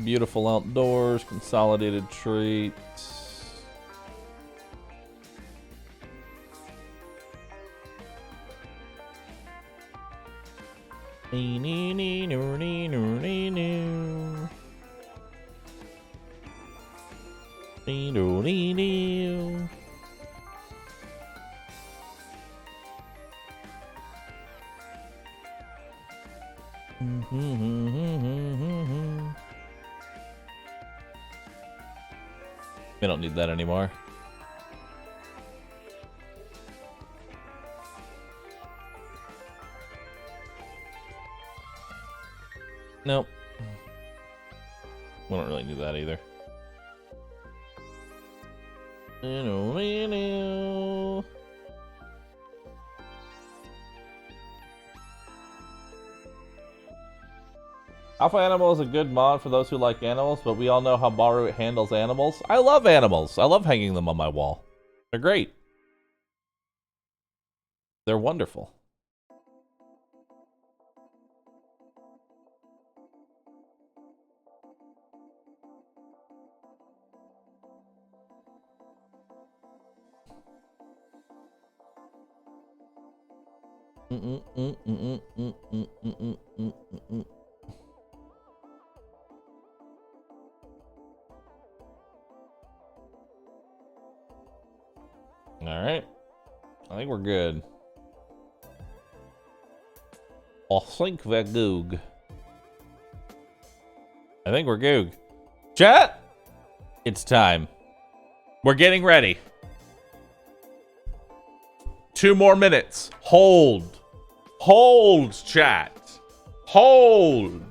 Beautiful outdoors, consolidated treats. Nee, nee, nee, no, nee, no, nee, no. Nee, no, nee, no. We don't need that anymore. Nope. We don't really need that either. Alpha Animal is a good mod for those who like animals, but we all know how Bahroo handles animals. I love animals. I love hanging them on my wall. They're great. They're wonderful. All right. I think we're good. I think we're goog. I think we're goog. Chat! It's time. We're getting ready. 2 more minutes. Hold. Hold, chat. Hold.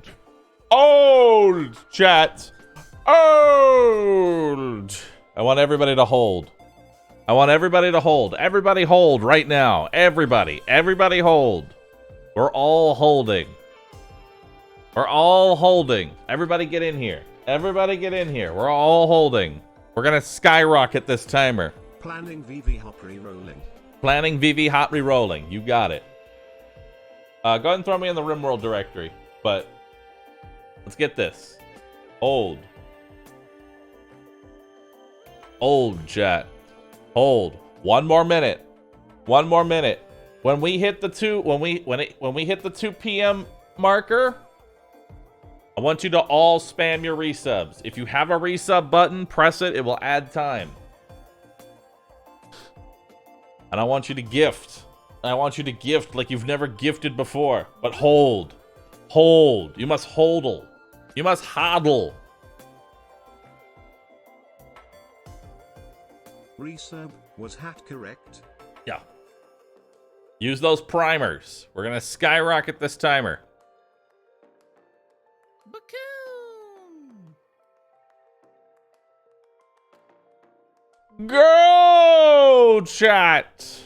Hold, chat. Hold. I want everybody to hold. I want everybody to hold. Everybody hold right now. Everybody. Everybody hold. We're all holding. We're all holding. Everybody get in here. Everybody get in here. We're all holding. We're gonna skyrocket this timer. Planning VV hop re-rolling. Planning VV hot re-rolling. You got it. Go ahead and throw me in the RimWorld directory. But let's get this. Hold. Hold, chat. Hold. 1 more minute. 1 more minute. When we hit the 2 p.m. marker, I want you to all spam your resubs. If you have a resub button, press it. It will add time. And I want you to gift. I want you to gift like you've never gifted before. But hold. Hold. You must hodl. You must hodl. Resub, was hat correct? Yeah. Use those primers. We're gonna skyrocket this timer. Go, chat.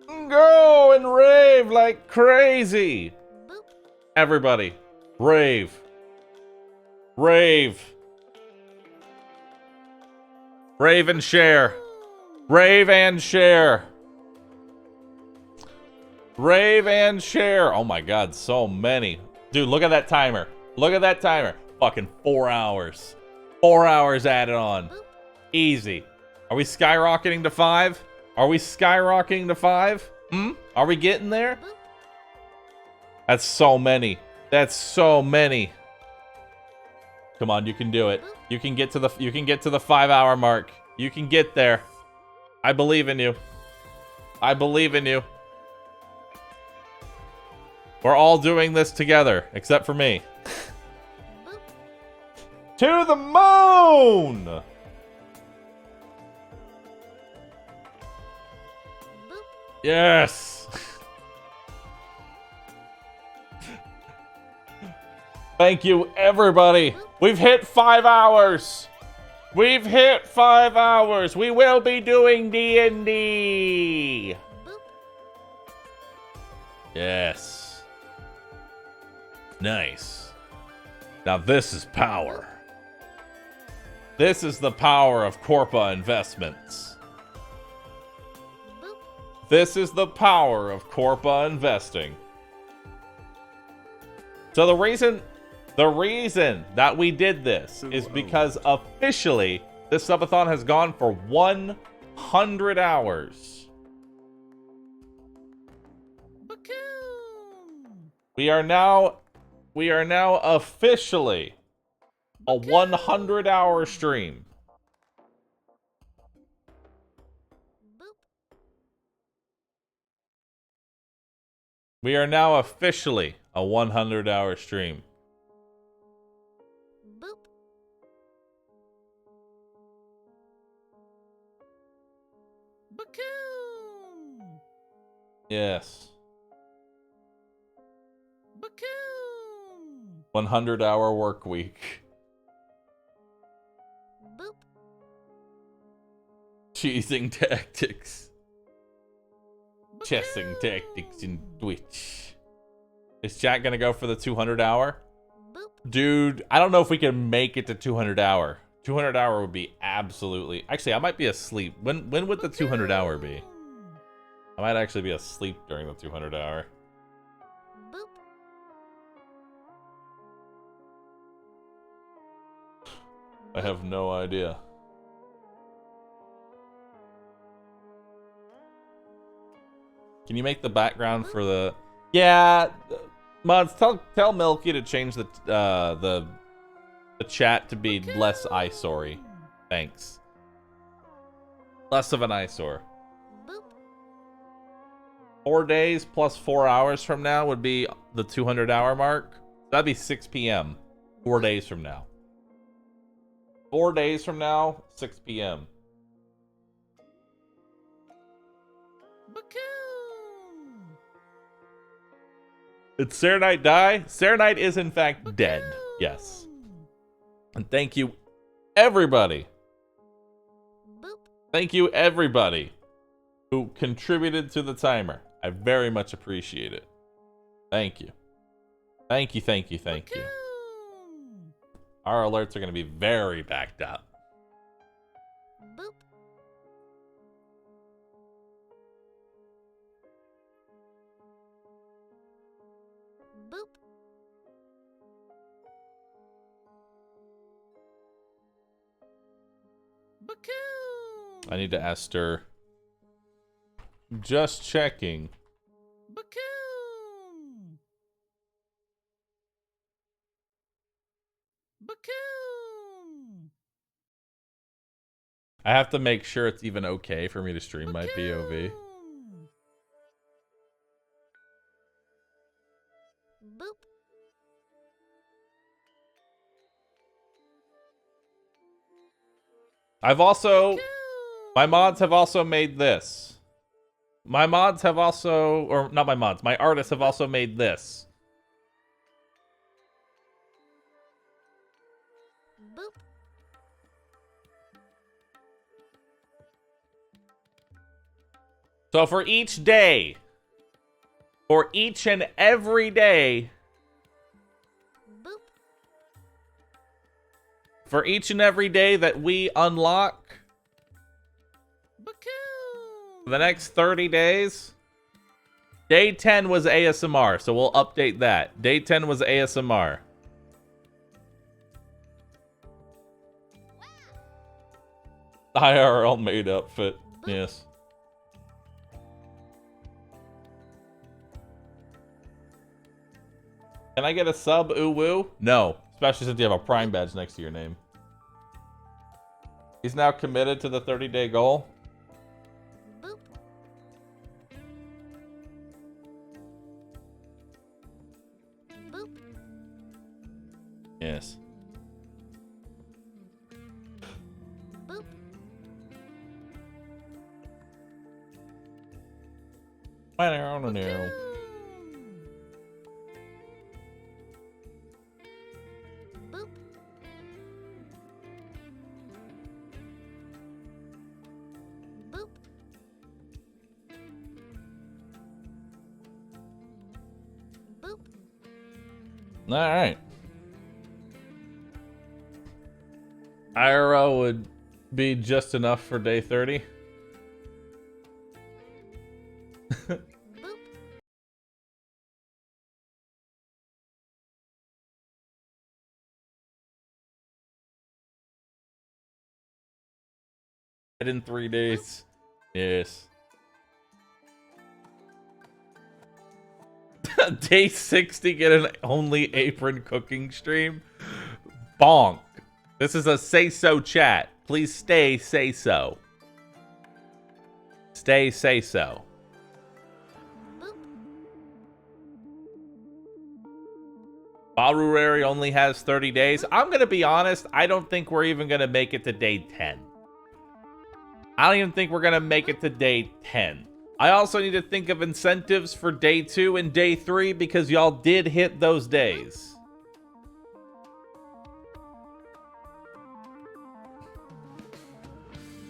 Go and rave like crazy. Everybody, rave. Rave. Rave and share. Rave and share. Rave and share. Oh my god, so many. Dude, look at that timer. Look at that timer. Fucking 4 hours. 4 hours added on. Easy. Are we skyrocketing to 5? Are we skyrocketing to 5? Are we getting there? That's so many. That's so many. Come on, you can do it. You can get to the 5 hour mark. You can get there. I believe in you. I believe in you. We're all doing this together, except for me. To the moon! Yes! Thank you, everybody. We've hit 5 hours. We've hit 5 hours. We will be doing D&D. Yes. Nice. Now this is power. This is the power of Corpa Investments. This is the power of Corpa investing. So the reason that we did this is because officially this subathon has gone for 100 hours. We are now officially a 100-hour stream. We are now officially a 100-hour stream. Yes. 100-hour work week. Cheesing tactics. Chessing tactics in Twitch. Is Jack gonna go for the 200 hour? Boop. Dude, I don't know if we can make it to 200 hour. 200 hour would be absolutely... Actually, I might be asleep. When would the 200 hour be? I might actually be asleep during the 200 hour. Boop. I have no idea. Can you make the background for the... Yeah, Mods, tell Milky to change the chat to be less eyesore-y. Thanks. Less of an eyesore. Boop. 4 days plus 4 hours from now would be the 200 hour mark. That'd be 6 p.m. 4 days from now. 4 days from now, 6 p.m. Did Serenite die? Serenite is in fact dead. Yes. And thank you, everybody. Boop. Thank you, everybody who contributed to the timer. I very much appreciate it. Thank you. Thank you, thank you, thank you. Our alerts are going to be very backed up. Boop. Boop. I need to ask her. Just checking. I have to make sure it's even okay for me to stream my POV. Boop. I've also... My mods have also made this. My mods have also... Or not my mods. My artists have also made this. Boop. So for each day... For each and every day... Boop. For each and every day that we unlock... For the next 30 days... Day 10 was ASMR, so we'll update that. Day 10 was ASMR. IRL made outfit. Yes. Can I get a sub, ooh woo? No. Especially since you have a Prime badge next to your name. He's now committed to the 30-day goal. Boop. Boop. Yes. Boop. I don't know. Boop. Boop. Boop. All right. IRL would be just enough for day 30. Boop. In 3 days. Yes. Day 60, get an only apron cooking stream. Bonk. This is a say-so chat. Please stay say-so. Stay say-so. Boop. Bahroo only has 30 days. I'm going to be honest. I don't think we're even going to make it to day 10. I don't even think we're going to make it to day 10. I also need to think of incentives for day 2 and day 3 because y'all did hit those days.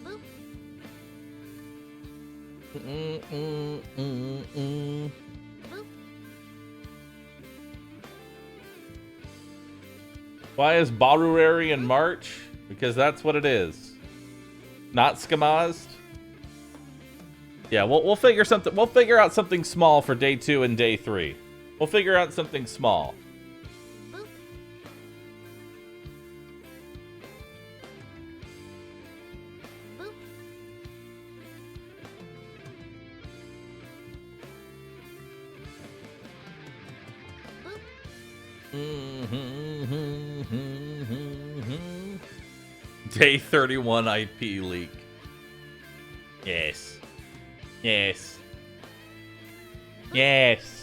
Boop. Mm-mm-mm-mm-mm. Boop. Why is Bahroo in March? Because that's what it is. Not Skamazed. Yeah, we'll figure something. We'll figure out something small for day 2 and day 3. We'll figure out something small. Day 31 IP leak. Yes. Yes. Yes.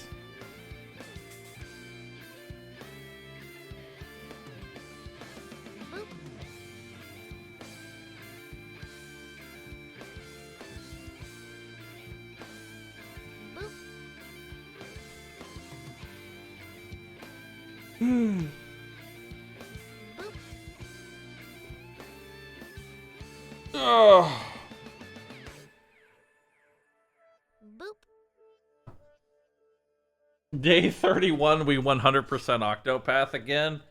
Ugh. Day 31, we 100% Octopath again.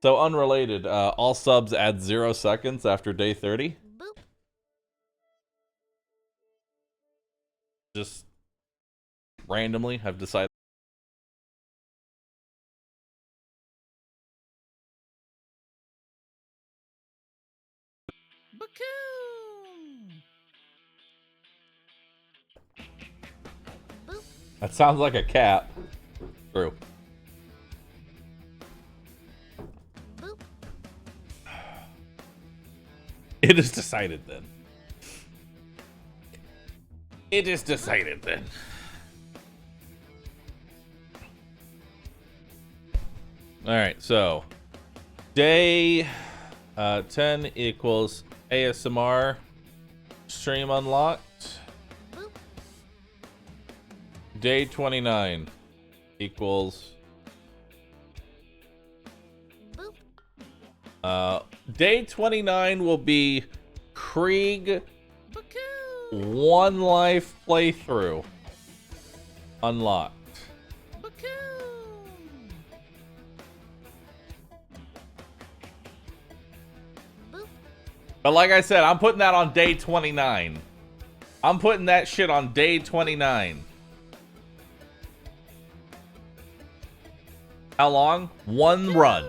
So unrelated, all subs add 0 seconds after day 30. Just randomly have decided. That sounds like a cat. True. It is decided then. It is decided then. Alright, so day 10 equals ASMR stream unlocked. Day 29 equals day 29 will be Krieg 1 life playthrough unlocked. But like I said, I'm putting that on day 29. I'm putting that shit on day 29. How long? 1 run.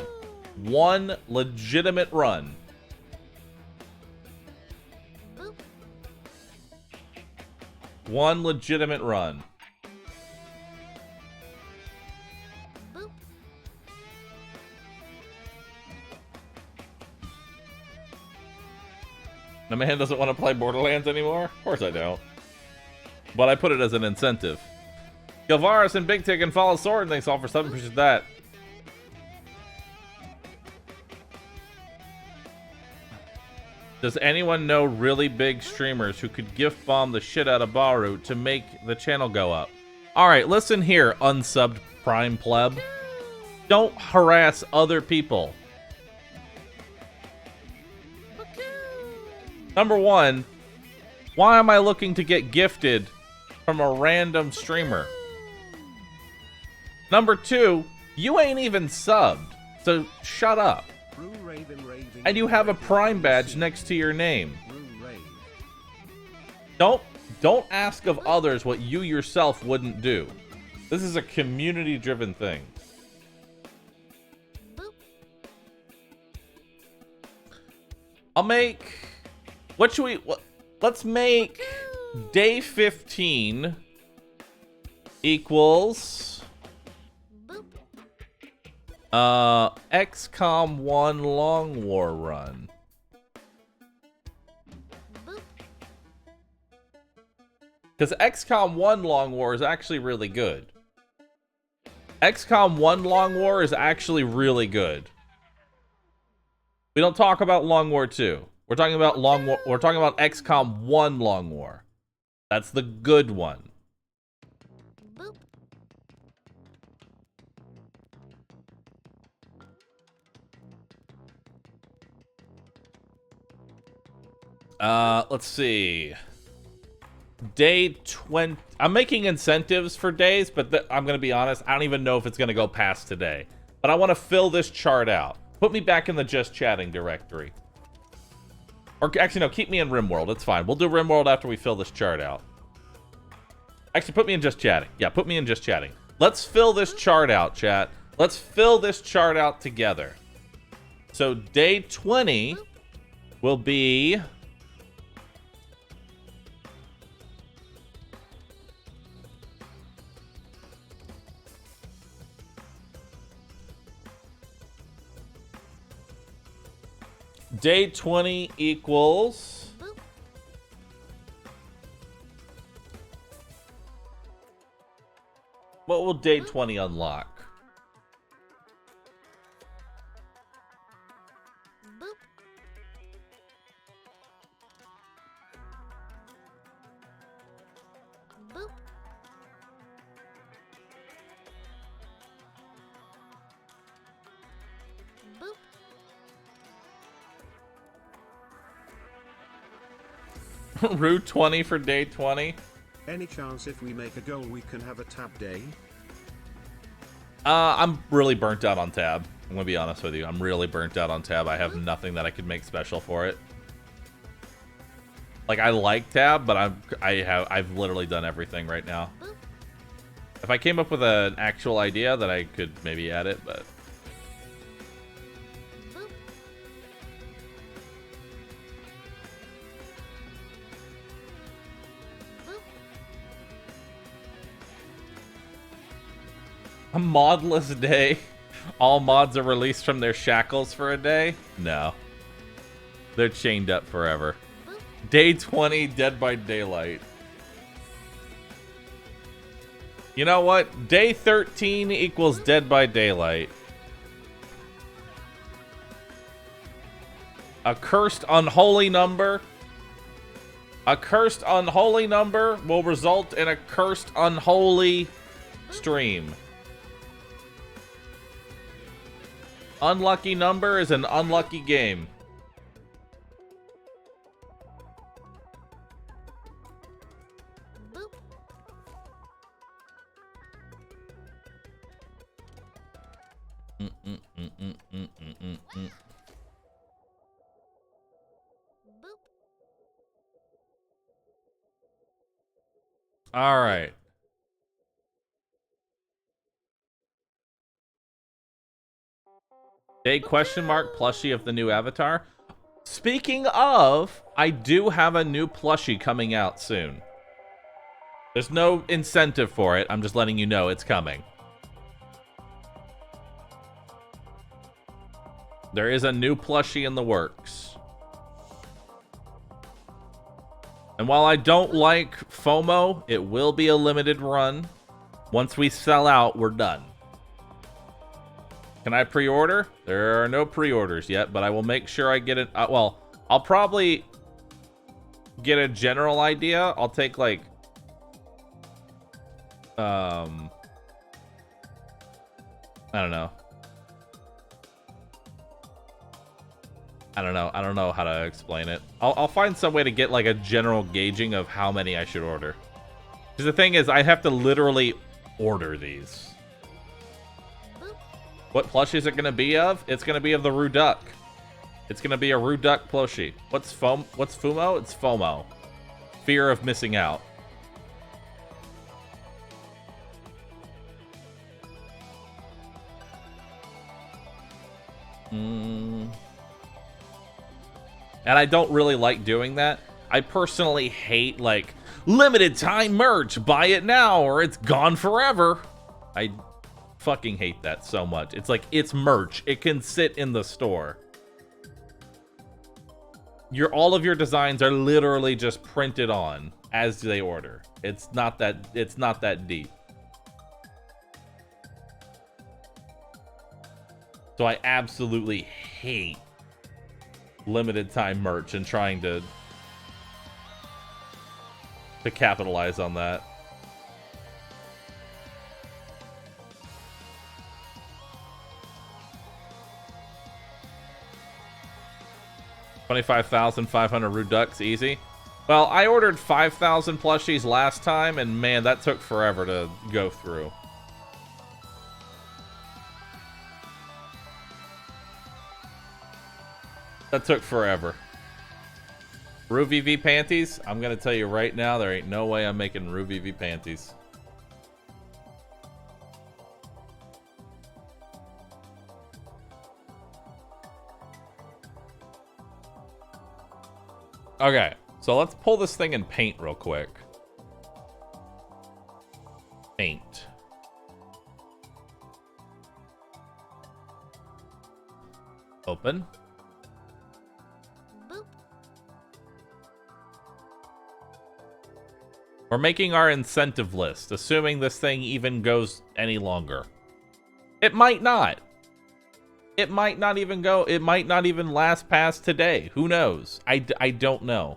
1 legitimate run. One legitimate run. The man doesn't want to play Borderlands anymore? Of course I don't. But I put it as an incentive. Gilvaris and Big Tick and Follow Sword, thanks all for subbing, appreciate that. Does anyone know really big streamers who could gift bomb the shit out of Bahroo to make the channel go up? Alright, listen here, unsubbed prime pleb. Don't harass other people. Number 1, why am I looking to get gifted from a random streamer? Number 2, you ain't even subbed, so shut up. And you have a Prime badge next to your name. Don't ask of others what you yourself wouldn't do. This is a community-driven thing. I'll make... What should we... Let's make day 15 equals... XCOM 1 Long War Run. Because XCOM 1 Long War is actually really good. XCOM 1 Long War is actually really good. We don't talk about Long War 2. We're talking about Long War. We're talking about XCOM 1 Long War. That's the good one. Let's see. Day 20. I'm making incentives for days, but I'm gonna be honest. I don't even know if it's gonna go past today. But I want to fill this chart out. Put me back in the just chatting directory. Or actually, no, keep me in RimWorld. It's fine. We'll do RimWorld after we fill this chart out. Actually, put me in just chatting. Yeah, put me in just chatting. Let's fill this chart out, chat. Let's fill this chart out together. So day 20 will be... Day 20 equals... What will day 20 unlock? Boop. Boop. Boop. Route 20 for day 20? Any chance if we make a goal we can have a tab day? I'm really burnt out on tab. I'm gonna be honest with you. I'm really burnt out on tab. I have nothing that I could make special for it. Like, I like tab, but I've literally done everything right now. If I came up with an actual idea, that I could maybe add it, but... A modless day. All mods are released from their shackles for a day? No. They're chained up forever. Day 20, Dead by Daylight. You know what? Day 13 equals Dead by Daylight. A cursed unholy number. A cursed unholy number will result in a cursed unholy stream. Unlucky number is an unlucky game. Boop. Mm-mm-mm-mm-mm-mm-mm. Boop. All right. Day question mark plushie of the new avatar. Speaking of, I do have a new plushie coming out soon. There's no incentive for it. I'm just letting you know it's coming. There is a new plushie in the works. And while I don't like FOMO, it will be a limited run. Once we sell out, we're done. Can I pre-order? There are no pre-orders yet, but I will make sure I get it. Well, I'll probably get a general idea. I'll take like, I don't know. I don't know how to explain it. I'll find some way to get like a general gauging of how many I should order. Because the thing is, I have to literally order these. What plushie is it going to be of? It's going to be of the Roo Duck. It's going to be a Roo Duck plushie. What's FOMO? It's FOMO. Fear of missing out. And I don't really like doing that. I personally hate, like, limited time merch. Buy it now or it's gone forever. I fucking hate that so much. It's like, it's merch. It can sit in the store. All of your designs are literally just printed on as they order. It's not that deep. So I absolutely hate limited time merch and trying to capitalize on that. $25,500 Roo Ducks, easy. Well, I ordered 5,000 plushies last time, and man, that took forever to go through. That took forever. Rue VV panties? I'm gonna tell you right now, there ain't no way I'm making Rue VV panties. Okay, so let's pull this thing in paint real quick. Paint. Open. Boop. We're making our incentive list, assuming this thing even goes any longer. It might not. It might not even go. It might not even last past today. Who knows? I don't know.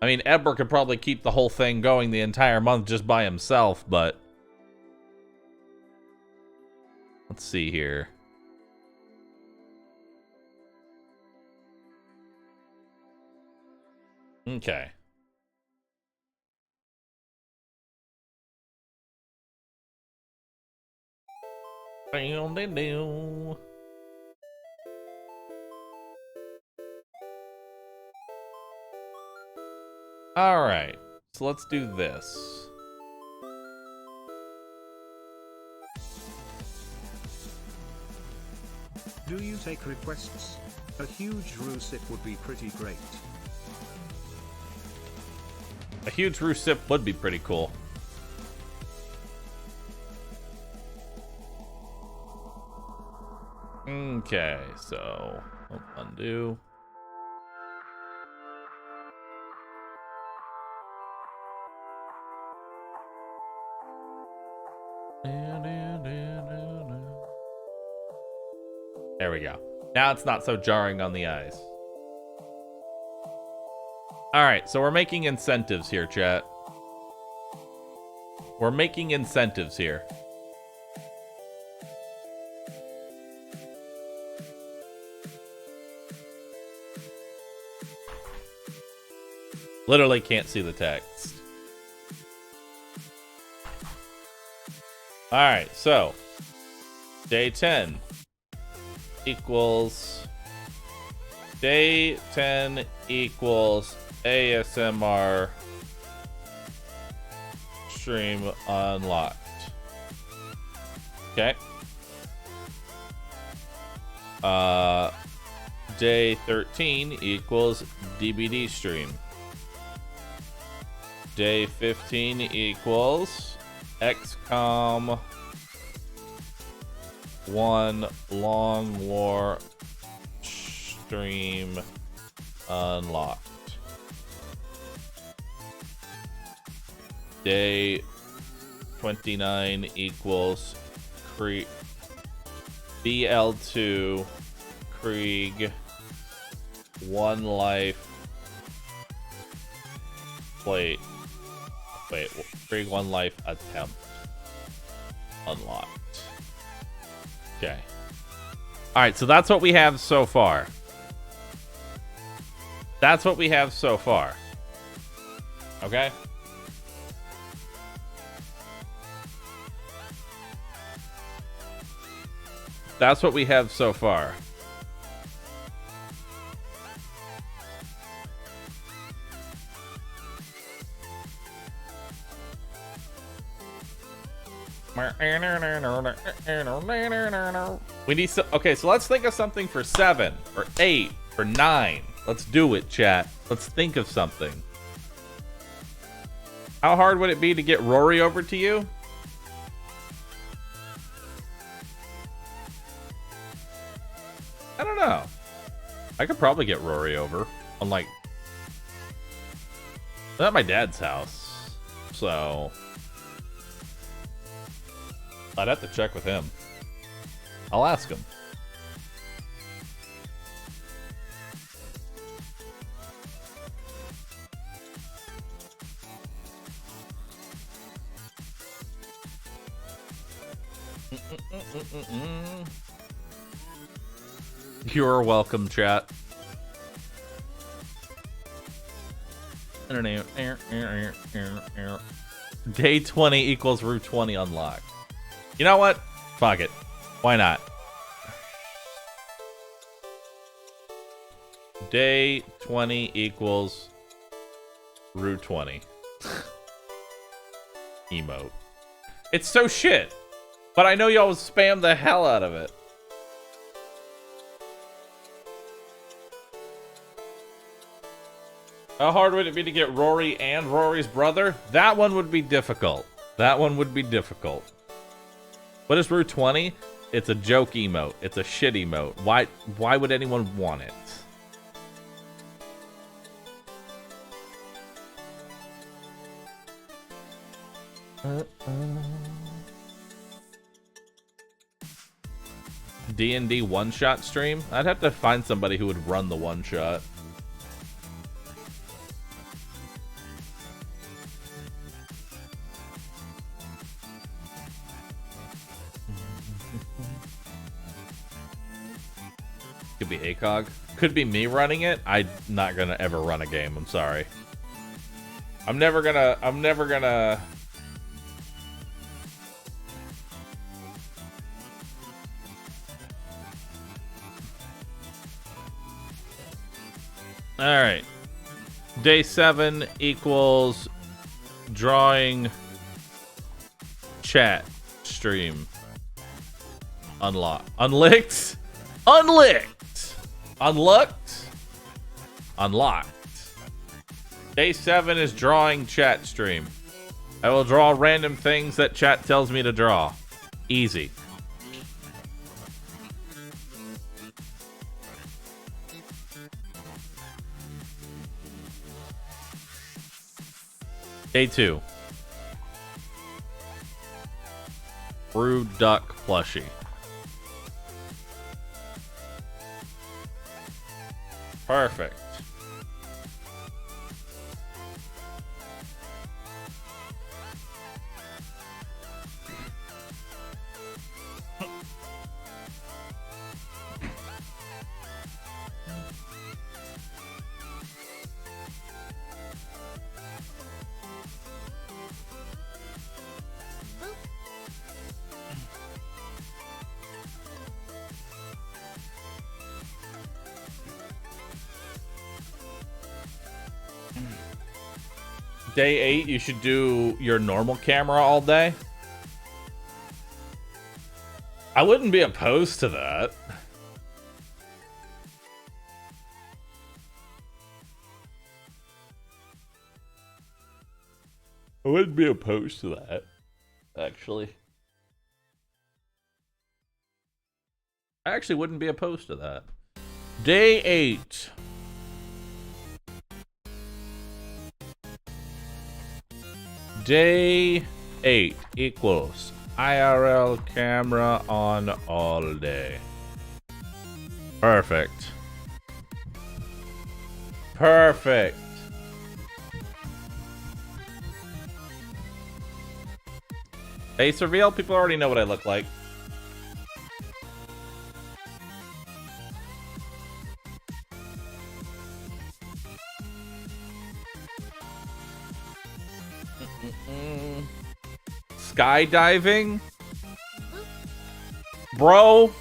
I mean, Edward could probably keep the whole thing going the entire month just by himself, but... Let's see here. Okay. All right, so let's do this. Do you take requests? A huge Rusip would be pretty great. A huge Rusip would be pretty cool. Okay, so undo. There we go. Now it's not so jarring on the eyes. All right, so we're making incentives here, chat. We're making incentives here. Literally can't see the text. All right, so day 10 equals day 10 equals ASMR stream unlocked. Okay. Day 13 equals DBD stream. Day 15 equals XCOM 1 Long War stream unlocked. Day 29 equals BL2 Krieg 1 life. Wait, Krieg 1 life attempt unlocked. Okay. All right, so that's what we have so far. That's what we have so far. Okay? That's what we have so far. We need some. Okay, so let's think of something for 7 or 8 or 9. Let's do it, chat. Let's think of something. How hard would it be to get Rory over to you? I don't know. I could probably get Rory over. I'm like, I'm at my dad's house, so I'd have to check with him. I'll ask him. You're welcome, chat. Day 20 equals Route 20 unlocked. You know what? Fuck it. Why not? Day 20 equals Route 20. Emote. It's so shit. But I know y'all spam the hell out of it. How hard would it be to get Rory and Rory's brother? That one would be difficult. That one would be difficult. What is Route 20? It's a joke emote. It's a shit emote. Why would anyone want it? D&D one-shot stream? I'd have to find somebody who would run the one-shot. Could be ACOG. Could be me running it. I'm not gonna ever run a game. I'm sorry. I'm never gonna... Alright. Day 7 equals drawing chat stream. Unlicked? Unlicked! Unlocked? Unlocked. Day 7 is drawing chat stream. I will draw random things that chat tells me to draw. Easy. Day 2. Brew Duck plushie. Perfect. Day 8, you should do your normal camera all day. I wouldn't be opposed to that. I wouldn't be opposed to that, actually. I actually wouldn't be opposed to that. Day 8. Day 8 equals IRL camera on all day. Perfect. Perfect. Face reveal? People already know what I look like. Skydiving? Bro,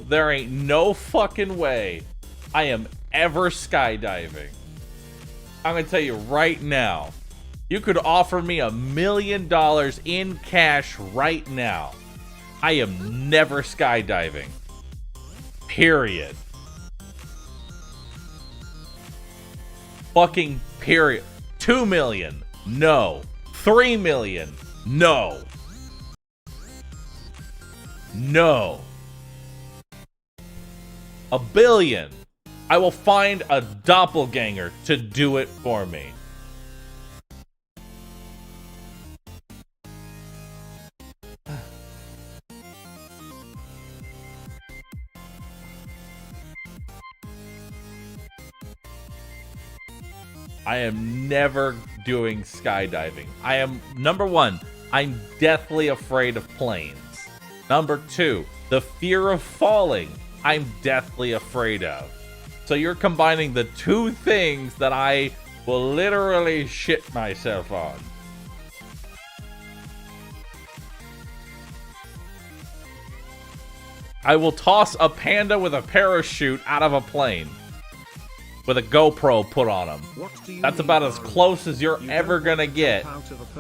there ain't no fucking way I am ever skydiving. I'm gonna tell you right now, you could offer me $1 million in cash right now. I am never skydiving. Period. Fucking period. 2 million. No. 3 million. No. No. $1 billion. I will find a doppelganger to do it for me. I am never doing skydiving. I am, number one, I'm deathly afraid of planes. Number two, the fear of falling, I'm deathly afraid of. So you're combining the two things that I will literally shit myself on. I will toss a panda with a parachute out of a plane. With a GoPro put on him. That's about as close as you're ever gonna get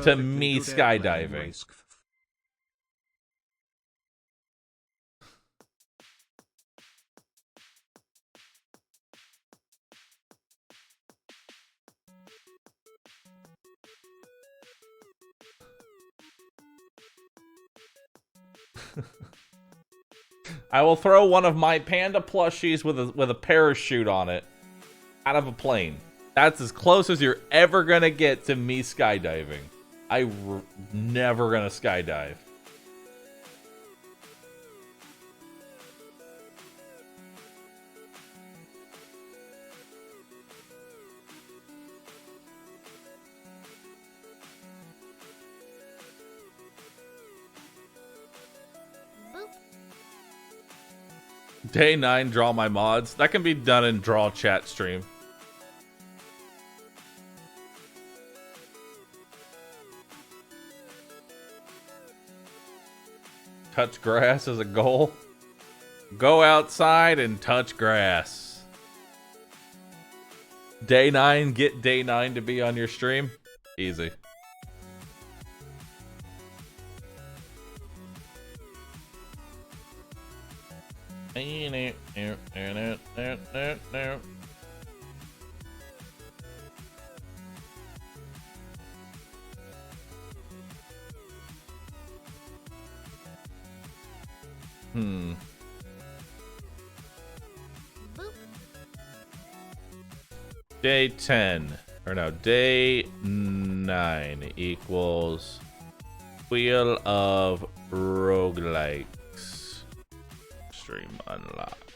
to me skydiving. I will throw one of my panda plushies with a parachute on it out of a plane. That's as close as you're ever gonna get to me skydiving. Never gonna skydive. Day 9, draw my mods. That can be done in draw chat stream. Touch grass as a goal. Go outside and touch grass. Day 9, get Day 9 to be on your stream. Easy. Day 10, or no, day 9 equals Wheel of Roguelikes. Stream unlocked.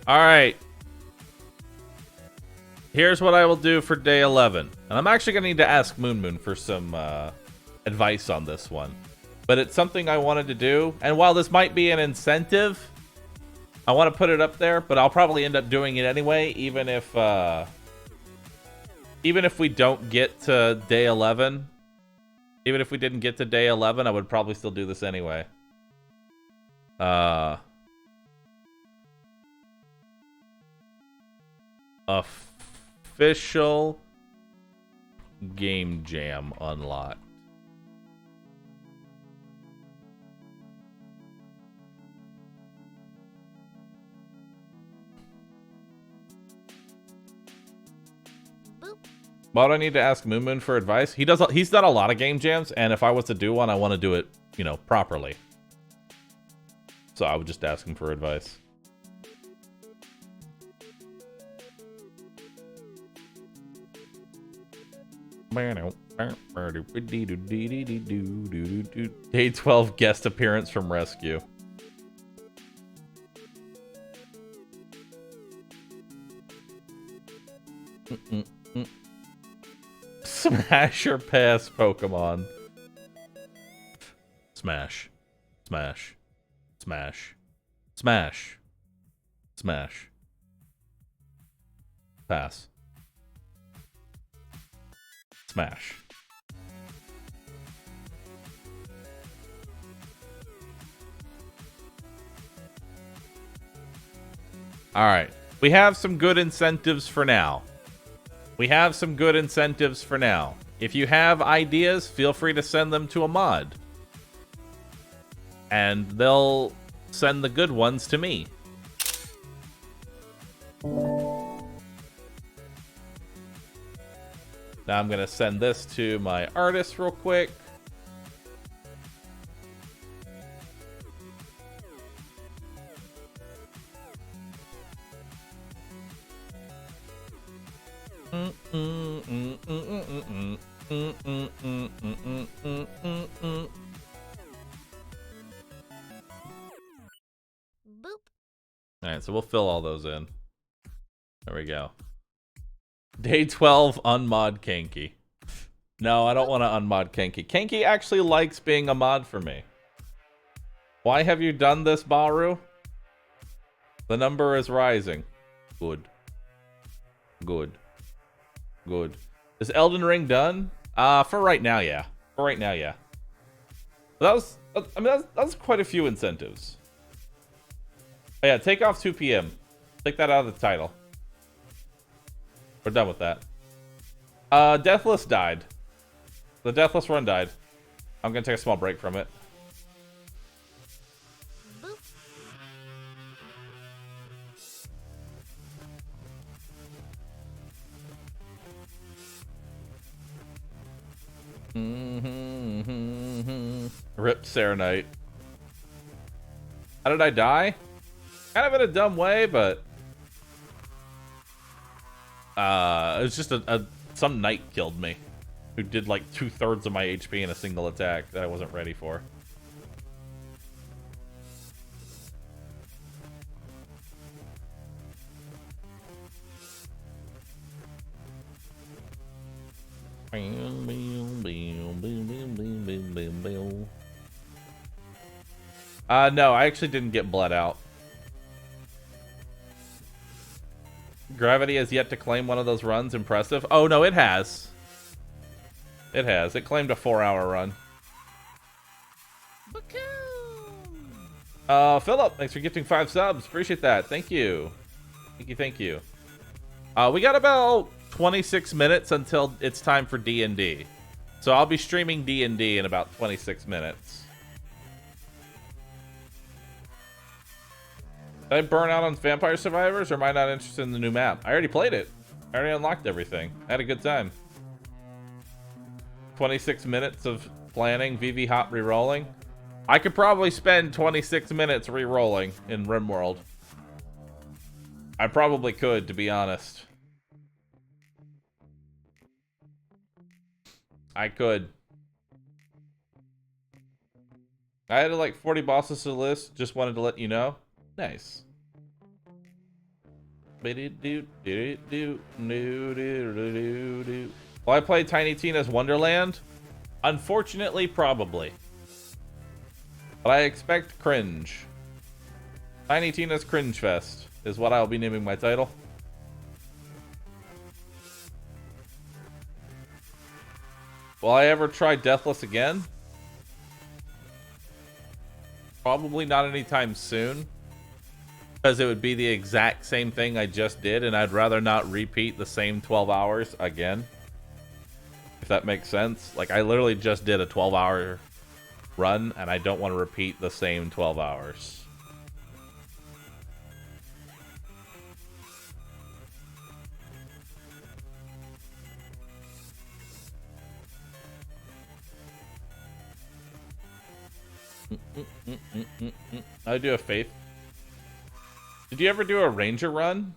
All right. Here's what I will do for day 11. And I'm actually going to need to ask Moon for some advice on this one. But it's something I wanted to do. And while this might be an incentive, I want to put it up there. But I'll probably end up doing it anyway, even if we don't get to day 11. Even if we didn't get to day 11, I would probably still do this anyway. Official game jam unlocked. Why do I need to ask Moon for advice? He's done a lot of game jams, and if I was to do one, I want to do it, you know, properly. So I would just ask him for advice. Day 12 guest appearance from Rescue. Smash or pass Pokemon. Smash. Smash. Smash. Smash. Smash. Pass. Smash. All right. We have some good incentives for now. If you have ideas, feel free to send them to a mod. And they'll send the good ones to me. Now I'm going to send this to my artist real quick. Alright, so we'll fill all those in. There we go. Day 12, unmod Kanky. No, I don't want to unmod Kanky. Kanky actually likes being a mod for me. Why have you done this, Bahroo? The number is rising. Good. Good. Good. Is Elden Ring done? For right now, yeah. For right now, yeah. That was, I mean, that was quite a few incentives. Oh, yeah, take off 2 p.m. Take that out of the title. We're done with that. Deathless died. The Deathless run died. I'm gonna take a small break from it. Boop. Rip Serenite. How did I die? Kind of in a dumb way, but it was just some knight killed me, who did like 2/3 of my HP in a single attack that I wasn't ready for. No, I actually didn't get bled out. Gravity has yet to claim one of those runs. Impressive. Oh, no, it has. It has. It claimed a 4-hour run. Philip, thanks for gifting 5 subs. Appreciate that. Thank you. Thank you, thank you. We got about 26 minutes until it's time for D&D. So I'll be streaming D&D in about 26 minutes. Did I burn out on Vampire Survivors, or am I not interested in the new map? I already played it. I already unlocked everything. I had a good time. 26 minutes of planning, VV hop rerolling. I could probably spend 26 minutes rerolling in RimWorld. I probably could, to be honest. I could. I had like 40 bosses to list. Just wanted to let you know. Nice. Will I play Tiny Tina's Wonderland? Unfortunately, probably. But I expect cringe. Tiny Tina's Cringe Fest is what I'll be naming my title. Will I ever try Deathless again? Probably not anytime soon. Because it would be the exact same thing I just did, and I'd rather not repeat the same 12 hours again. If that makes sense. Like, I literally just did a 12-hour run, and I don't want to repeat the same 12 hours. I do a faith. Did you ever do a ranger run?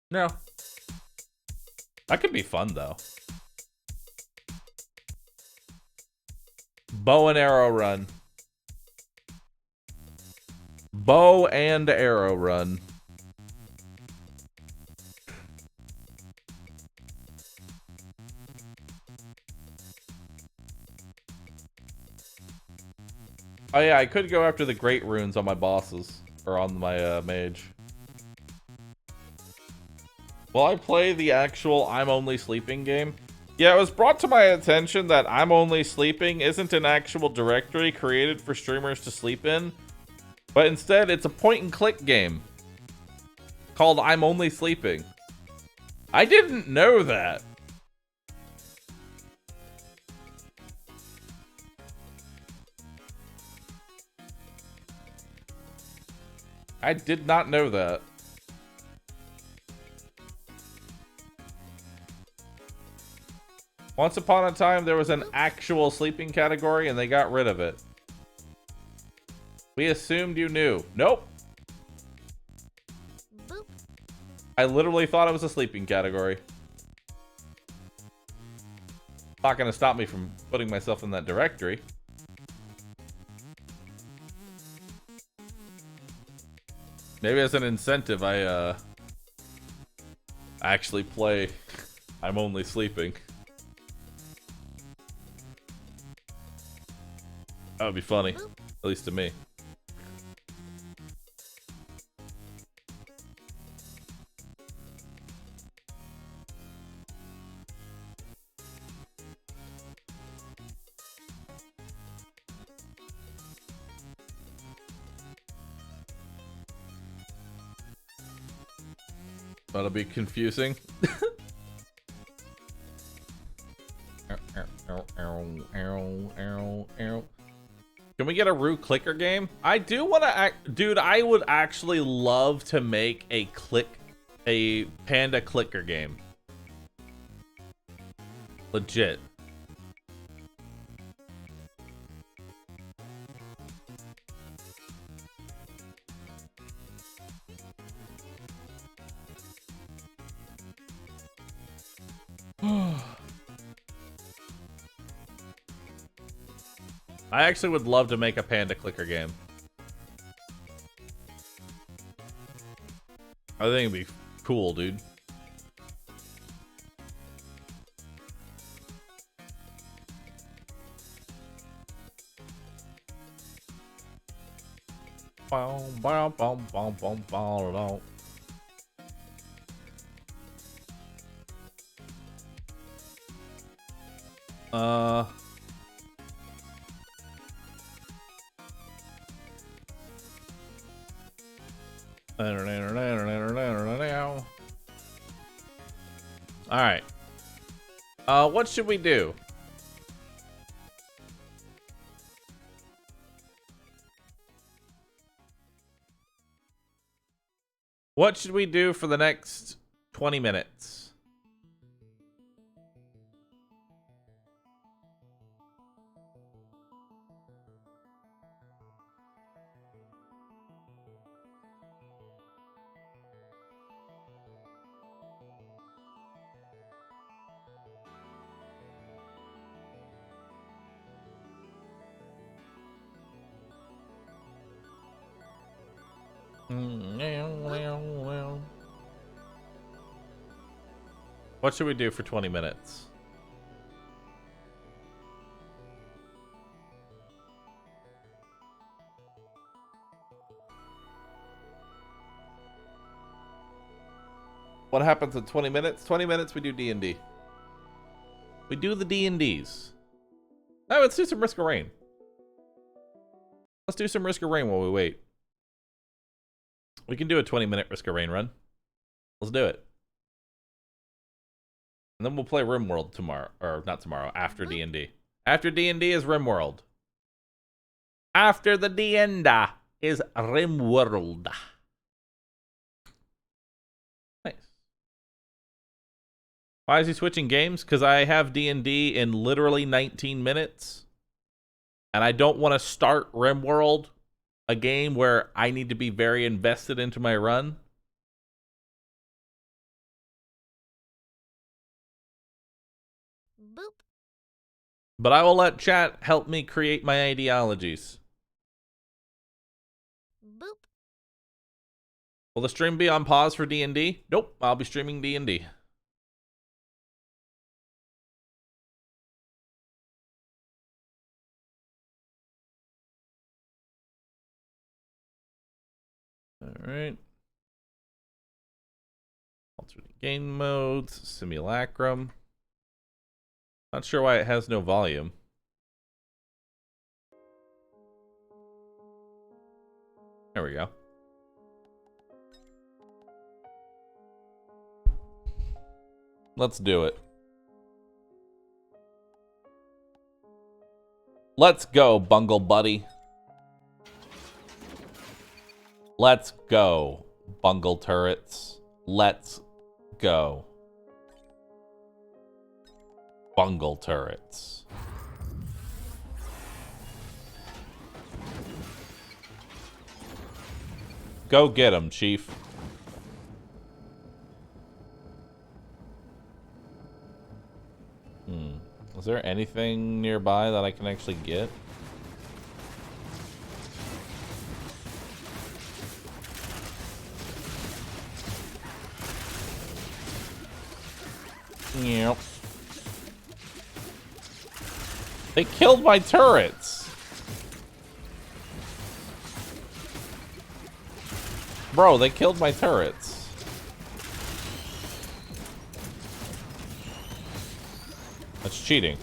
No. That could be fun though. Bow and arrow run. Bow and arrow run. Oh yeah, I could go after the great runes on my bosses, or on my mage. Will I play the actual I'm Only Sleeping game? Yeah, it was brought to my attention that I'm Only Sleeping isn't an actual directory created for streamers to sleep in, but instead it's a point-and-click game called I'm Only Sleeping. I didn't know that. I did not know that. Once upon a time, there was an actual sleeping category, and they got rid of it. We assumed you knew. Nope. Boop. I literally thought it was a sleeping category. Not gonna stop me from putting myself in that directory. Maybe as an incentive, I actually play I'm Only Sleeping. That would be funny. At least to me. That'll be confusing. Can we get a Roo clicker game? I do want to, dude. I would actually love to make a panda clicker game. Legit. I actually would love to make a panda clicker game. I think it'd be cool, dude. All right. What should we do? What should we do for the next 20 minutes? What should we do for 20 minutes? What happens in 20 minutes? 20 minutes we do D&D. We do the D&Ds. Oh, let's do some Risk of Rain. Let's do some Risk of Rain while we wait. We can do a 20-minute Risk of Rain run. Let's do it. And then we'll play RimWorld tomorrow. Or not tomorrow, after D&D. After D&D is RimWorld. After the D&D is RimWorld. Nice. Why is he switching games? Because I have D&D in literally 19 minutes. And I don't want to start RimWorld, a game where I need to be very invested into my run. Boop. But I will let chat help me create my ideologies. Boop. Will the stream be on pause for D&D? Nope, I'll be streaming D&D. Alright. Alternate game modes, simulacrum. Not sure why it has no volume. There we go. Let's do it. Let's go, Bungle Buddy. Let's go, Bungle Turrets. Let's go. Bungle Turrets. Go get him, Chief. Is there anything nearby that I can actually get? Yep. They killed my turrets. Bro, they killed my turrets. That's cheating.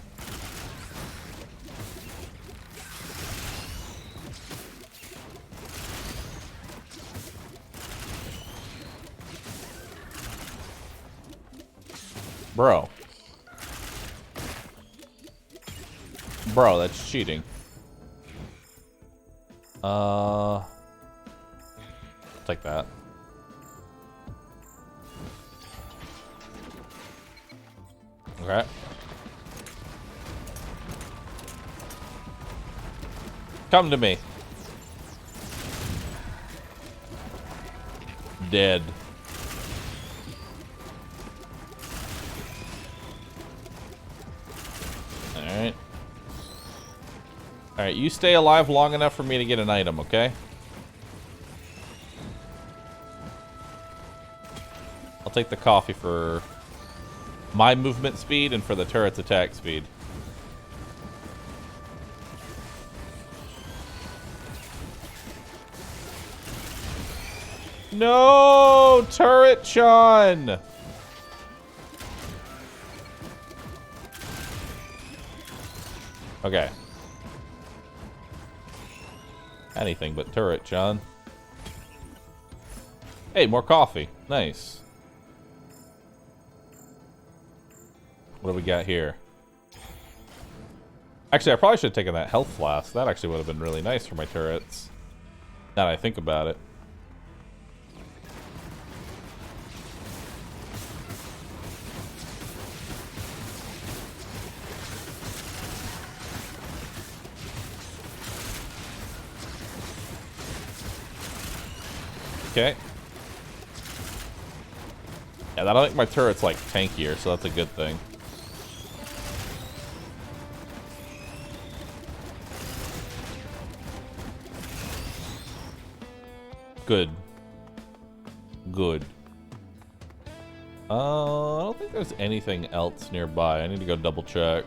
Bro. Bro, that's cheating. Take that. Okay. Come to me. Dead. Alright. Alright, you stay alive long enough for me to get an item, okay? I'll take the coffee for my movement speed and for the turret's attack speed. No! Turret-chan! Okay. Anything but turret-chan. Hey, more coffee. Nice. What do we got here? Actually, I probably should have taken that health flask. That actually would have been really nice for my turrets. Now that I think about it. Okay. Yeah, that'll make my turrets, like, tankier, so that's a good thing. Good. Good. I don't think there's anything else nearby. I need to go double check.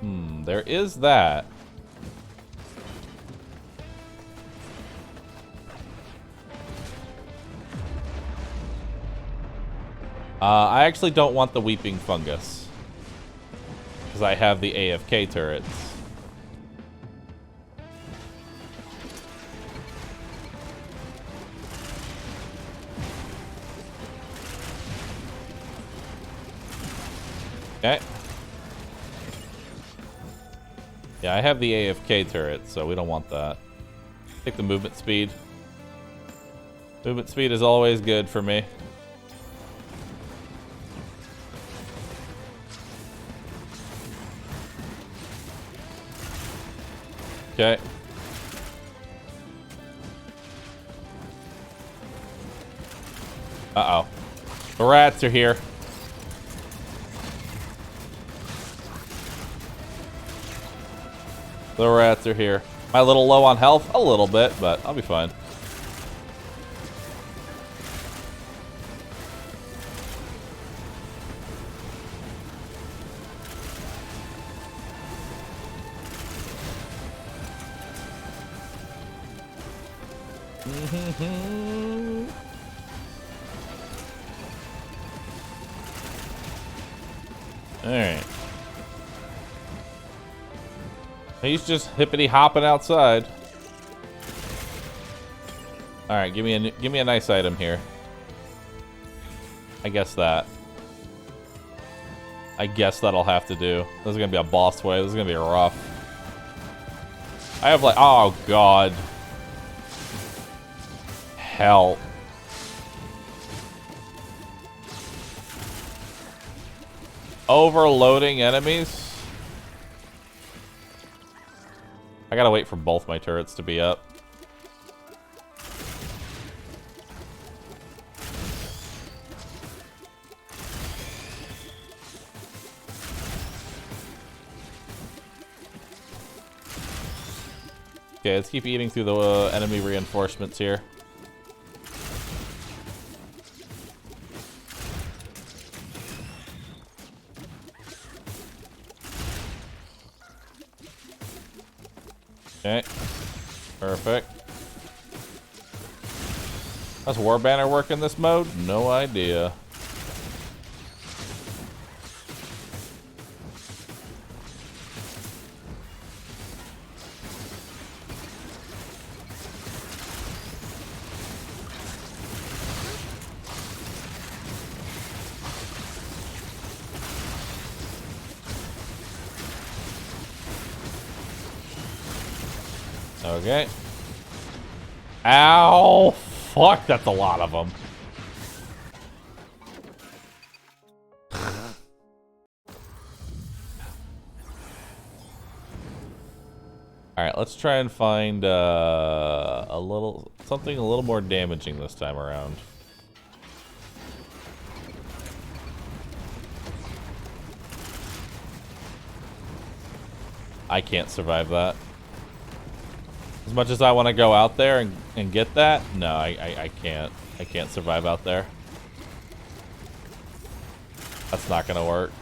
There is that. I actually don't want the weeping fungus. Because I have the AFK turrets. Okay. Yeah, I have the AFK turret, so we don't want that. Take the movement speed. Movement speed is always good for me. Okay. Uh-oh. The rats are here. The rats are here. Am I a little low on health? A little bit, but I'll be fine. Alright. He's just hippity hopping outside. Alright, give me a nice item here. I guess that'll have to do. This is gonna be a boss way. This is gonna be rough. I have like, oh god. Help. Overloading enemies? I gotta wait for both my turrets to be up. Okay, let's keep eating through the enemy reinforcements here. Okay. Perfect. Does War Banner work in this mode? No idea. Okay. Ow! Fuck, that's a lot of them. Alright, let's try and find something a little more damaging this time around. I can't survive that. As much as I want to go out there and get that, no, I can't. I can't survive out there. That's not gonna work.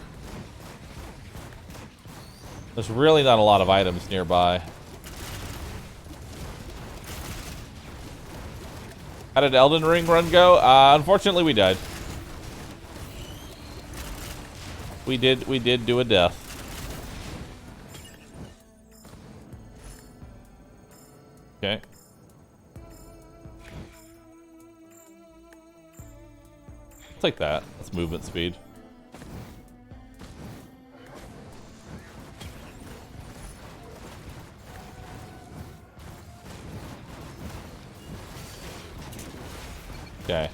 There's really not a lot of items nearby. How did Elden Ring run go? Unfortunately, we died. We did do a death. Okay. I'll take that. That's movement speed. Okay.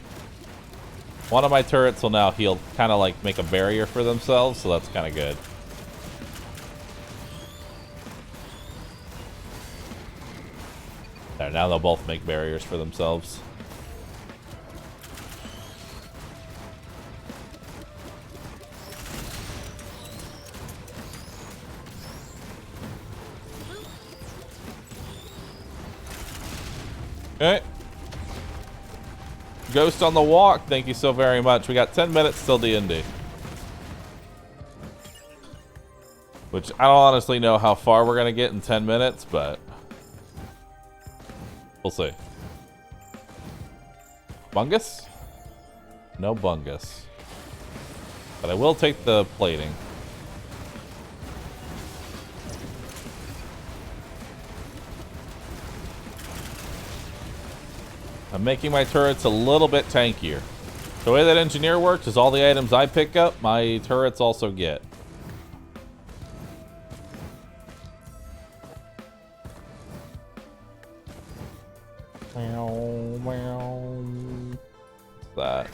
One of my turrets will now heal, kind of like make a barrier for themselves, so that's kind of good. There, now they'll both make barriers for themselves. Okay. Ghost on the walk, thank you so very much. We got 10 minutes till D&D. Which I don't honestly know how far we're going to get in 10 minutes, but we'll see. Bungus? No bungus. But I will take the plating. I'm making my turrets a little bit tankier. The way that engineer works is all the items I pick up, my turrets also get. What's that?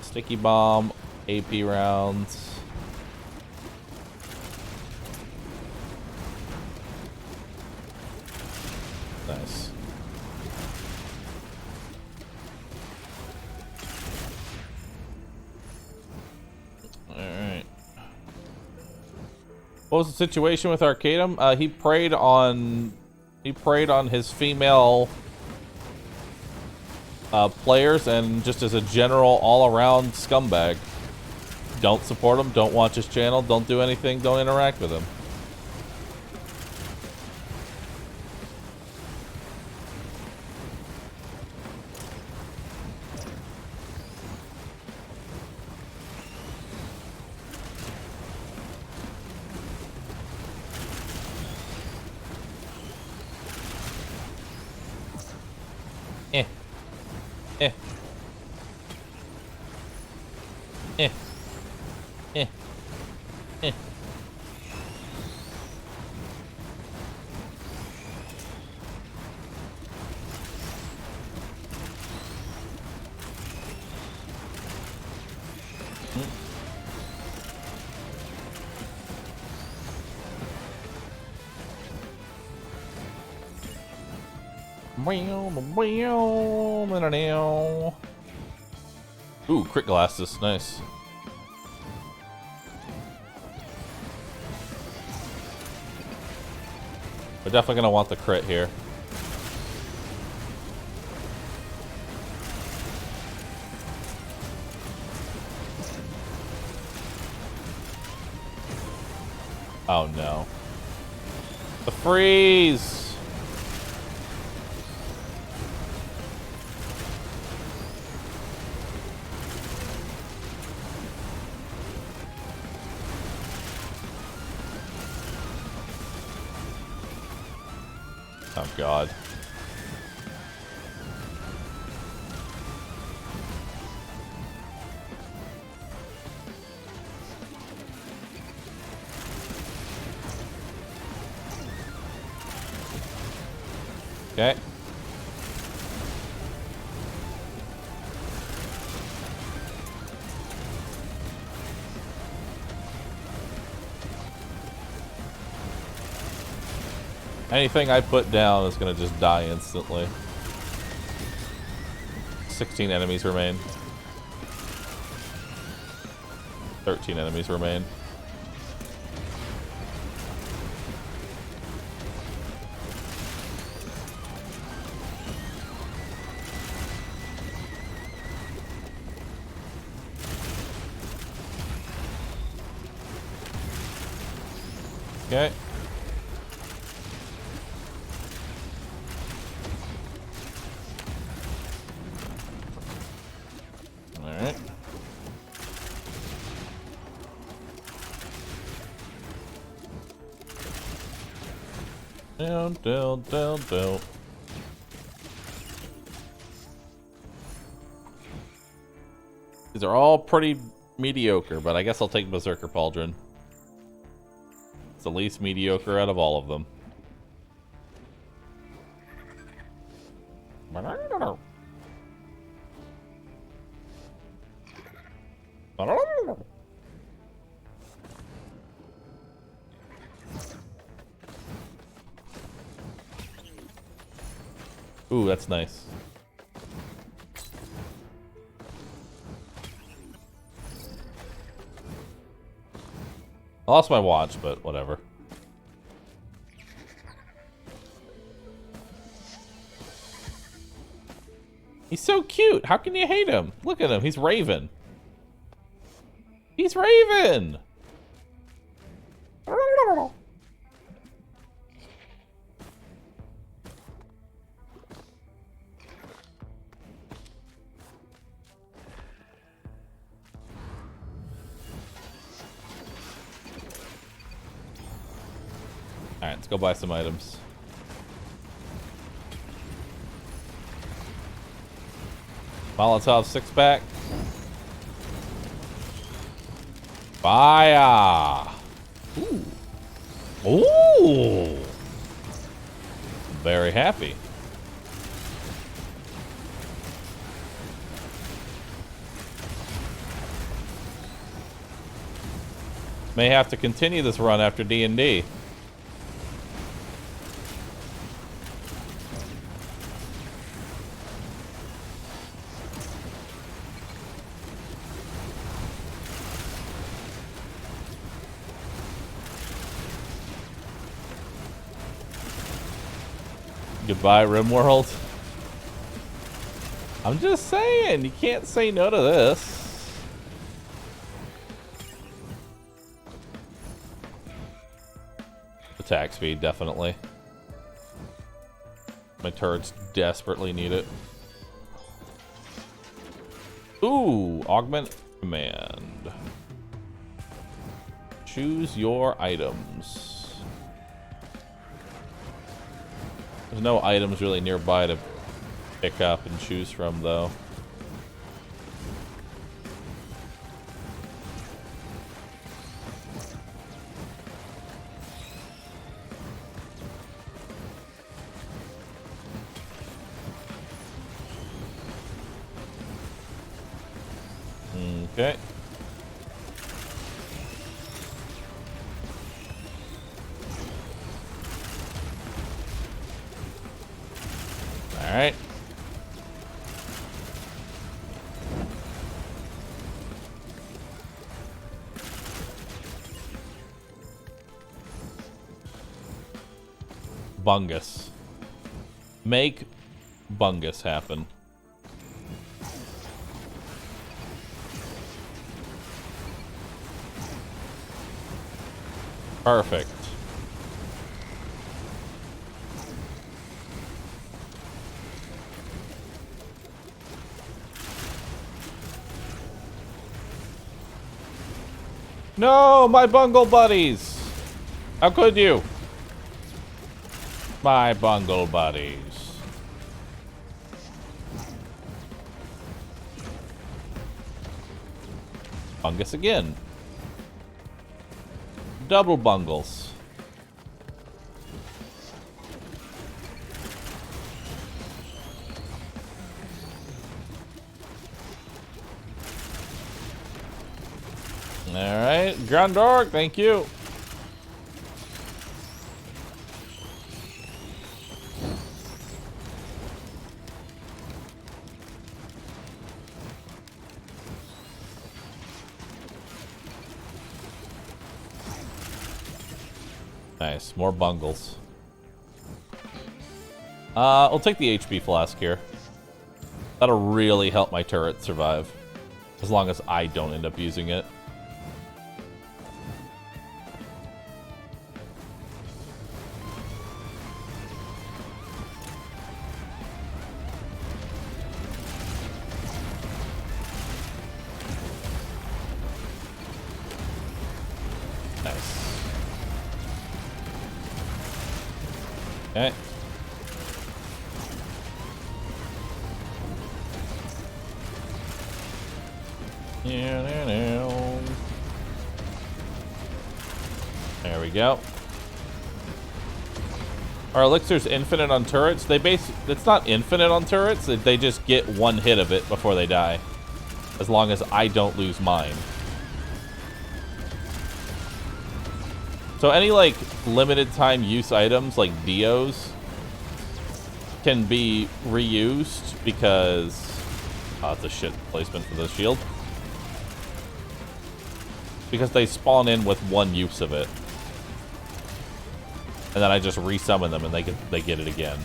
Sticky bomb, AP rounds. Nice. Alright. What was the situation with Arcadum? He preyed on his female players, and just as a general all-around scumbag. Don't support him, don't watch his channel, don't do anything, don't interact with him. Ooh, crit glasses, nice. We're definitely gonna want the crit here. Oh no. The freeze! Oh god. Okay. Anything I put down is gonna just die instantly. 16 enemies remain. 13 enemies remain. Okay. All right. Down, down, down, down. These are all pretty mediocre, but I guess I'll take Berserker Pauldron. It's the least mediocre out of all of them. Ooh, that's nice. I lost my watch, but whatever. He's so cute. How can you hate him? Look at him. He's Raven. He's Raven. Alright, let's go buy some items. Molotov 6-pack. Fire! Ooh. Ooh! Very happy. May have to continue this run after D&D. Goodbye, RimWorld. I'm just saying, you can't say no to this. Attack speed, definitely. My turrets desperately need it. Ooh, augment command. Choose your items. There's no items really nearby to pick up and choose from, though. Okay. All right. Bungus. Make Bungus happen. Perfect. No, my bungle buddies. How could you? My bungle buddies. Fungus again. Double bungles. Alright, Grandorg, thank you. Nice, more bungles. I'll take the HP flask here. That'll really help my turret survive. As long as I don't end up using it. Okay. There we go. Our elixir's infinite on turrets. It's not infinite on turrets. They just get one hit of it before they die. As long as I don't lose mine. So any, like, limited time use items, like Dios, can be reused because... Oh, it's a shit placement for the shield. Because they spawn in with one use of it. And then I just resummon them and they get it again.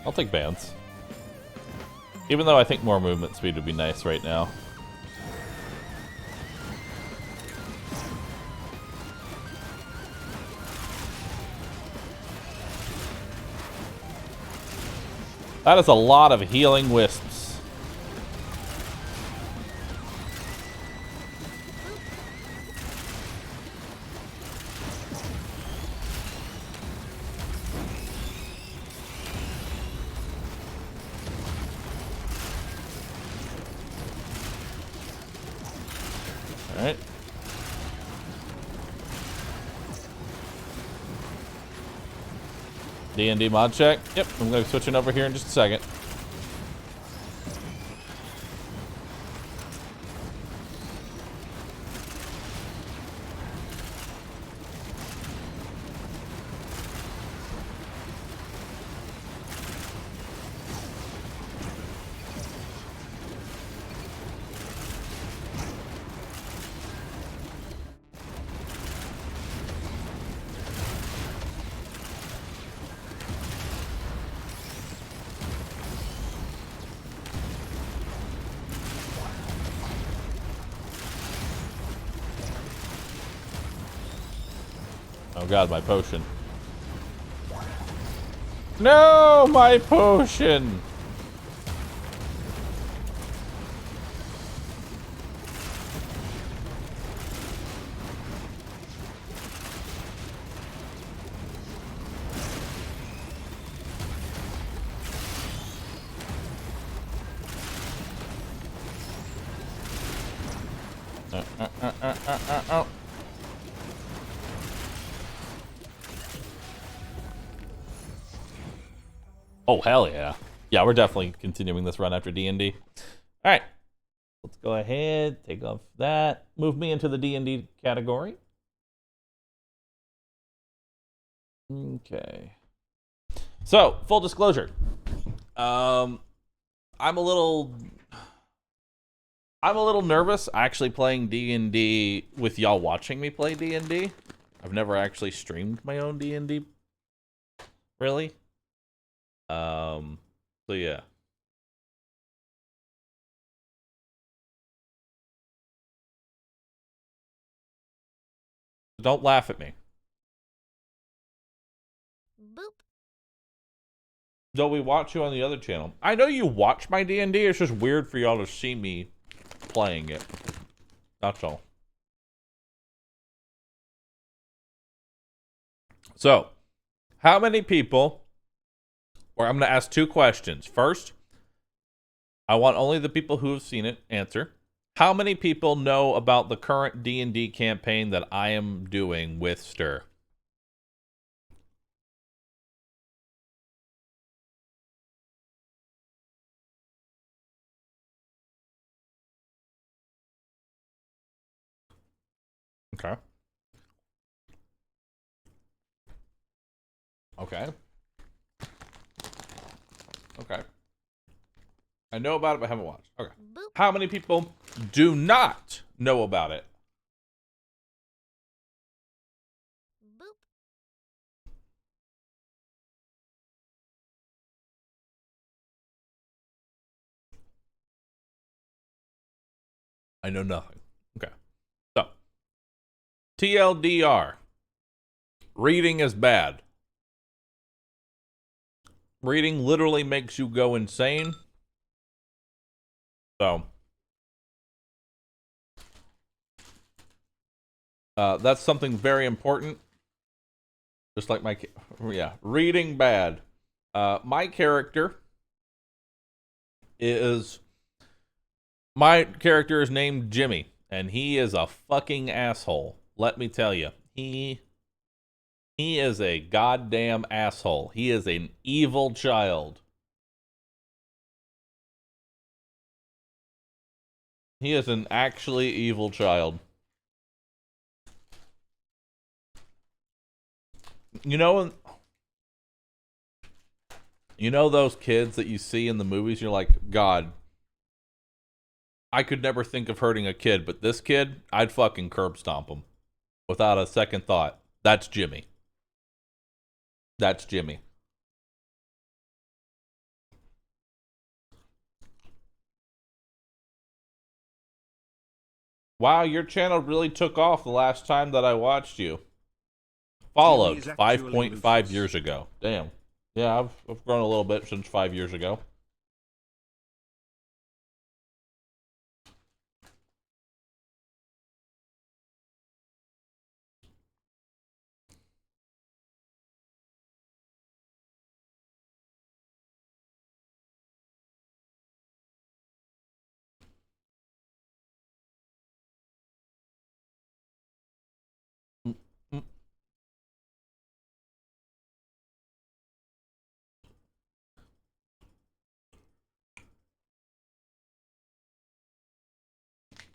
I'll take bans. Even though I think more movement speed would be nice right now. That is a lot of healing wisps. All right. D&D mod check. Yep, I'm going to be switching over here in just a second. Oh god, my potion. No, my potion! Oh. Oh, hell yeah. Yeah, we're definitely continuing this run after D&D. All right. Let's go ahead, take off that. Move me into the D&D category. Okay. So, full disclosure. I'm a little nervous actually playing D&D with y'all watching me play D&D. I've never actually streamed my own D&D. Really? So yeah. Don't laugh at me. Boop. Though we watch you on the other channel. I know you watch my D&D, it's just weird for y'all to see me playing it. That's all. So, how many people, or I'm going to ask two questions. First, I want only the people who have seen it answer. How many people know about the current D&D campaign that I am doing with Stir? Okay. Okay. Okay. I know about it, but haven't watched. Okay. Boop. How many people do not know about it? Boop. I know nothing. Okay. So, TLDR. Reading is bad. Reading literally makes you go insane. So, that's something very important. Just like my, yeah, reading bad. My character is named Jimmy, and he is a fucking asshole. Let me tell you, he is a goddamn asshole. He is an evil child. He is an actually evil child. You know those kids that you see in the movies, you're like, God, I could never think of hurting a kid, but this kid, I'd fucking curb stomp him without a second thought. That's Jimmy. That's Jimmy. Wow, your channel really took off the last time that I watched you. Followed 5.5 years ago. Damn. Yeah, I've grown a little bit since 5 years ago.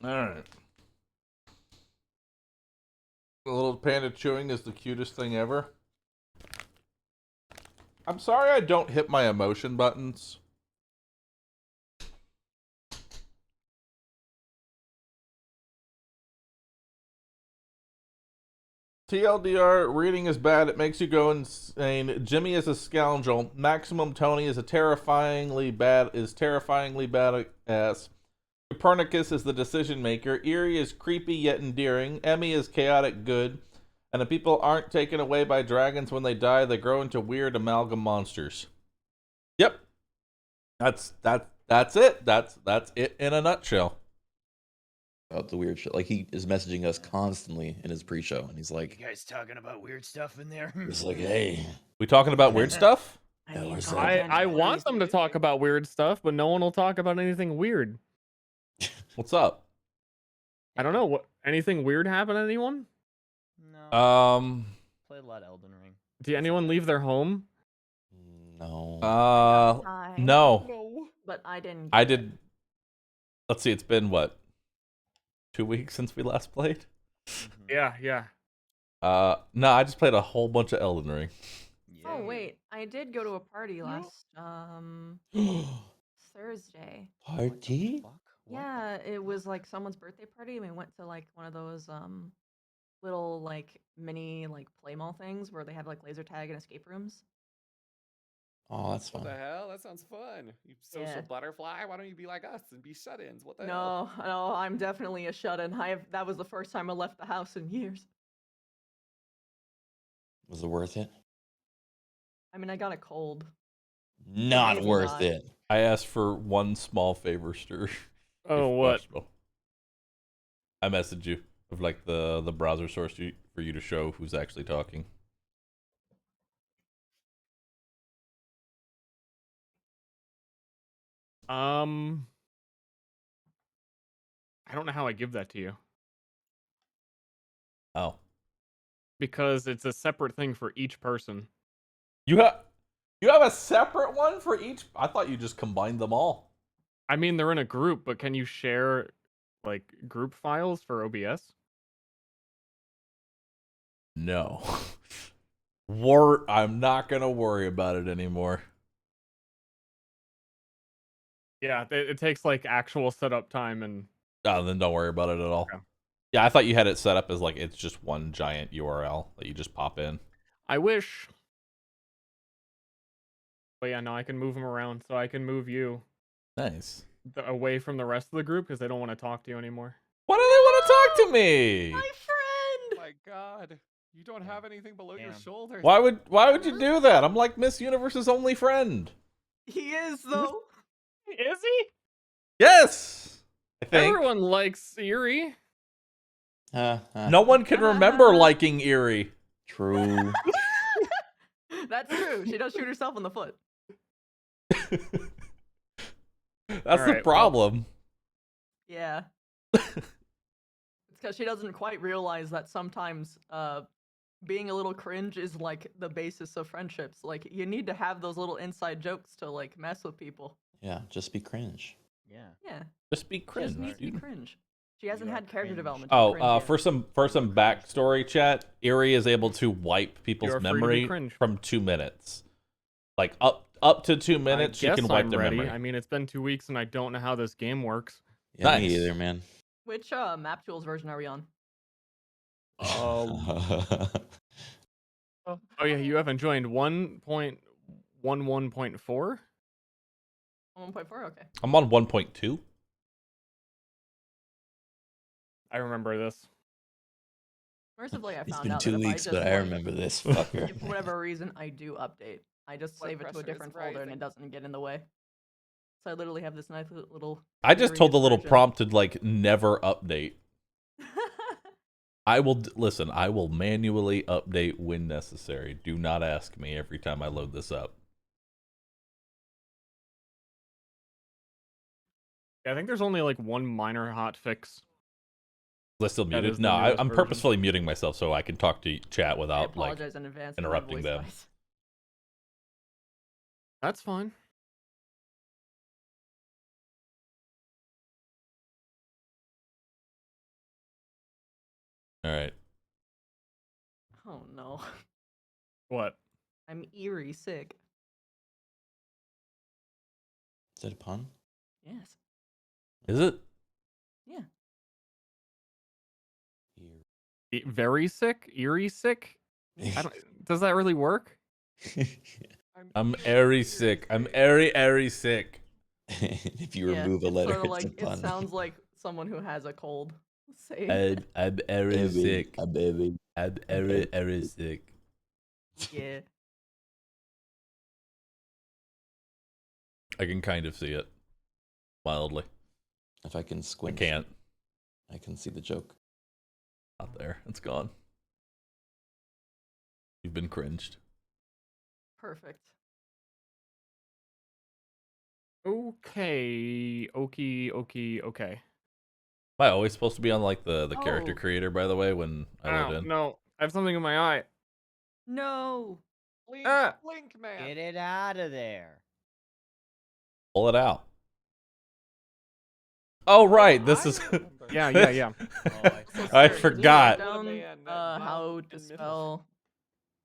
Alright. The little panda chewing is the cutest thing ever. I'm sorry I don't hit my emotion buttons. TLDR, reading is bad. It makes you go insane. Jimmy is a scoundrel. Maximum Tony is terrifyingly bad ass. Copernicus is the decision maker. Eerie is creepy yet endearing. Emmy is chaotic good. And the people aren't taken away by dragons when they die. They grow into weird amalgam monsters. Yep. That's it. That's it in a nutshell. About the weird shit. Like, he is messaging us constantly in his pre-show, and he's like, You guys talking about weird stuff in there? he's like, hey. We talking about weird stuff? I want them to talk about weird stuff, but no one will talk about anything weird. What's up? I don't know. What anything weird happen to anyone? No. Played a lot of Elden Ring. Did anyone leave their home? No. No. But I didn't. I did. Let's see. It's been what? 2 weeks since we last played? Yeah. No, I just played a whole bunch of Elden Ring. Oh wait, I did go to a party last Thursday. Party? Yeah, it was like someone's birthday party, and we went to like one of those little like mini like play mall things where they have like laser tag and escape rooms. Oh, that's What fun. the hell? That sounds fun. You social butterfly. Why don't you be like us and be shut-ins? What the hell? No, I'm definitely a shut-in. That was the first time I left the house in years. Was it worth it? I mean, I got a cold. Not worth it. I asked for one small favor, Stir. Oh, what? I messaged you of like the browser source for you to show who's actually talking. I don't know how I give that to you. Oh. Because it's a separate thing for each person. You have a separate one for each? I thought you just combined them all. I mean, they're in a group, but can you share like group files for OBS? No. I'm not gonna worry about it anymore. Yeah, it takes like actual setup time and. Oh, then don't worry about it at all. Okay. Yeah, I thought you had it set up as like it's just one giant URL that you just pop in. I wish. But yeah, no, I can move them around, so I can move you. Nice. Away from the rest of the group because they don't want to talk to you anymore. Why do they want to talk to me? My friend. Oh my God, you don't have anything below your shoulders. Why would you do that? I'm like Miss Universe's only friend. He is though. Is he? Yes. I think. Everyone likes Eerie. No one can remember liking Eerie. True. That's true. She does shoot herself in the foot. That's the problem. Yeah. It's because she doesn't quite realize that sometimes being a little cringe is like the basis of friendships. Like you need to have those little inside jokes to like mess with people. Yeah, just be cringe. Yeah. Just be She cringe. just needs to be cringe. She hasn't had character development. For some backstory, chat, Eerie is able to wipe people's memory from 2 minutes. Like up to 2 minutes, you can wipe their memory. I mean, it's been 2 weeks and I don't know how this game works. Yeah, me either, man. Which map tools version are we on? Oh yeah, you haven't joined 1.11.4? 1.4, okay. I'm on 1.2. I remember this. Mercifully, I It's found been out 2 that if weeks, I but just, I like, remember this fucker. if for whatever reason I do update, I just Blood save it to a pressure is different folder and rising. it doesn't get in the way. So I literally have this nice little. I just told the curious little version. prompt to like never update. I will listen. I will manually update when necessary. Do not ask me every time I load this up. Yeah, I think there's only like one minor hot fix. Was I still That muted? is the No, newest I'm version. purposefully muting myself so I can talk to chat I without like apologize in advance for my interrupting voice them. guys. That's fine. All right. Oh no. What? I'm eerie sick. Is that a pun? Yes. Is it? Yeah. Very sick? Eerie sick? I don't, does that really work? I'm airy sick. I'm airy sick. If you Yeah, remove a it's letter, sorta it's like, a pun. it sounds like someone who has a cold. Saying I'm airy sick. A baby. I'm airy sick. yeah. I can kind of see it. Mildly. If I can I squint, can't. I can see the joke. Not there. It's gone. You've been cringed. Perfect. Okay. Okay. Am I always supposed to be on like the character Oh. creator, by the way, when I load Ow, in? no. I have something in my eye. No. Blink, Ah. blink, man. Get it out of there. Pull it out. Oh right, this is Yeah. I Did you forgot. write down, Man, how to and middle. spell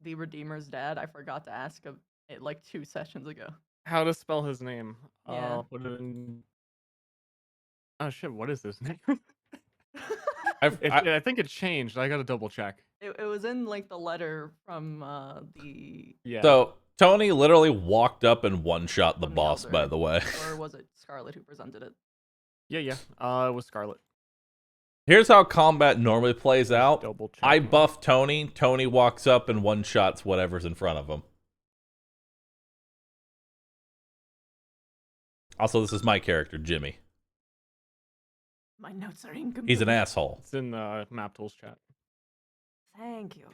the Redeemer's dad? I forgot to ask him it like 2 sessions ago. How to spell his name? Yeah. I'll put it in. Oh shit! What is his name? I think it changed. I gotta double check. It was in like the letter from the Yeah. So Tony literally walked up and one-shot the From the boss, Elder. by the way. or was it Scarlet who presented it? Yeah. It was Scarlet. Here's how combat normally plays out. Double check. I buff Tony. Tony walks up and one-shots whatever's in front of him. Also, this is my character, Jimmy. My notes are incomplete. He's an asshole. It's in the Map Tools chat. Thank you.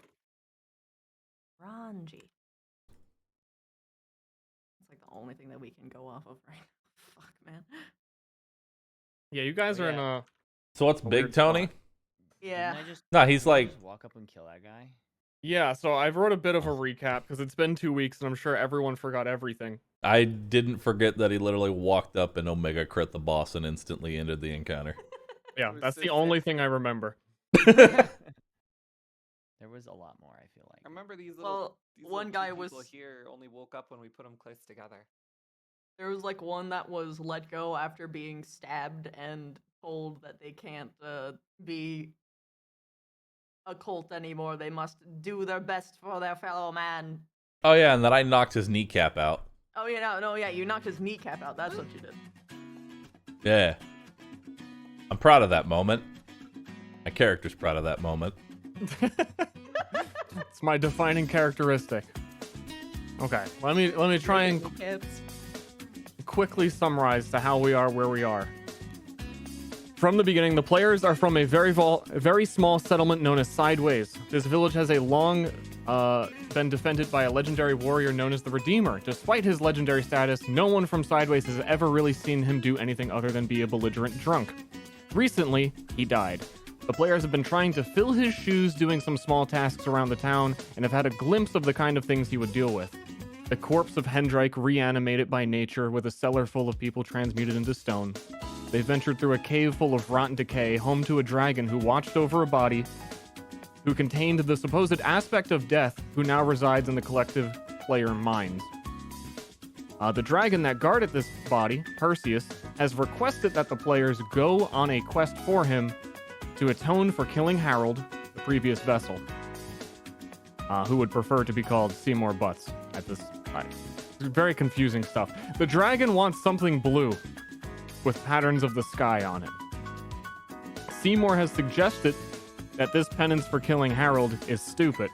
Ranji. It's like the only thing that we can go off of right now. Fuck, man. Yeah, you guys are in a. So what's a Big weird Tony? spot. Yeah. No, he's like. Just walk up and kill that guy. Yeah, so I've wrote a bit of a recap because it's been 2 weeks and I'm sure everyone forgot everything. I didn't forget that he literally walked up and Omega crit the boss and instantly ended the encounter. Yeah, that's the only thing I remember. There was a lot more, I feel like. I remember these Well, one two guy people was. here only woke up when we put them close together. There was like one that was let go after being stabbed and told that they can't be a cult anymore. They must do their best for their fellow man. Oh yeah, and then I knocked his kneecap out. Oh yeah, no, yeah, you knocked his kneecap out. That's what you did. Yeah. I'm proud of that moment. My character's proud of that moment. It's my defining characteristic. Okay, let me try and quickly summarize to how we are where we are. From the beginning, the players are from a very small settlement known as Sideways. This village has a long been defended by a legendary warrior known as the Redeemer. Despite his legendary status, no one from Sideways has ever really seen him do anything other than be a belligerent drunk. Recently, he died. The players have been trying to fill his shoes doing some small tasks around the town and have had a glimpse of the kind of things he would deal with. The corpse of Hendrike reanimated by nature with a cellar full of people transmuted into stone. They ventured through a cave full of rotten decay, home to a dragon who watched over a body who contained the supposed aspect of death, who now resides in the collective player minds. The dragon that guarded this body, Perseus, has requested that the players go on a quest for him to atone for killing Harold, the previous vessel, who would prefer to be called Seymour Butts at this time. Very confusing stuff. The dragon wants something blue with patterns of the sky on it. Seymour has suggested that this penance for killing Harold is stupid,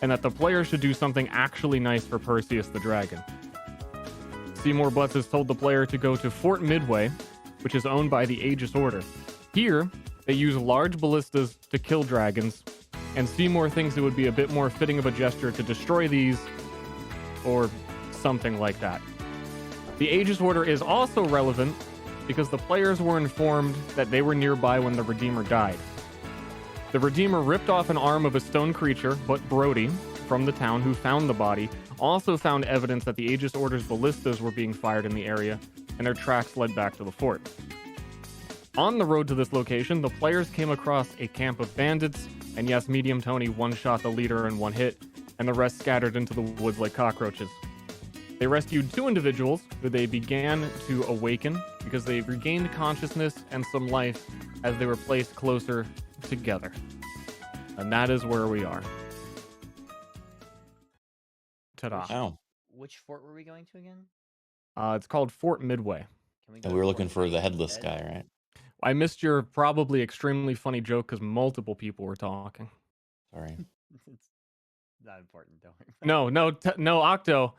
and that the player should do something actually nice for Perseus the dragon. Seymour Butts has told the player to go to Fort Midway, which is owned by the Aegis Order. Here, they use large ballistas to kill dragons, and Seymour thinks it would be a bit more fitting of a gesture to destroy these, or something like that. The Aegis Order is also relevant because the players were informed that they were nearby when the Redeemer died. The Redeemer ripped off an arm of a stone creature, but Brody, from the town who found the body, also found evidence that the Aegis Order's ballistas were being fired in the area, and their tracks led back to the fort. On the road to this location, the players came across a camp of bandits, and yes, Medium Tony one-shot the leader in one hit, and the rest scattered into the woods like cockroaches. They rescued 2 individuals who they began to awaken because they regained consciousness and some life as they were placed closer together. And that is where we are. Ta-da. Wow. Which fort were we going to again? It's called Fort Midway. And we were looking for the headless guy, right? I missed your probably extremely funny joke because multiple people were talking. Sorry. It's not important, don't worry. No, Octo,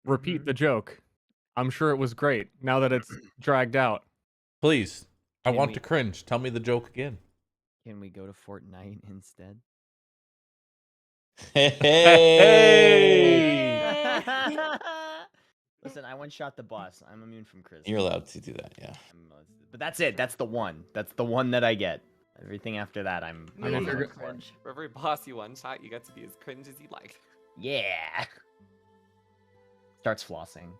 repeat the joke. I'm sure it was great now that it's dragged out. Please. I want to cringe. Tell me the joke again. Can we go to Fortnite instead? Hey! Listen, I one-shot the boss. I'm immune from Chris. You're allowed to do that, yeah. But that's it. That's the one. That's the one that I get. Everything after that, I'm cringe. For every boss you one-shot, you get to be as cringe as you like. Yeah. Starts flossing.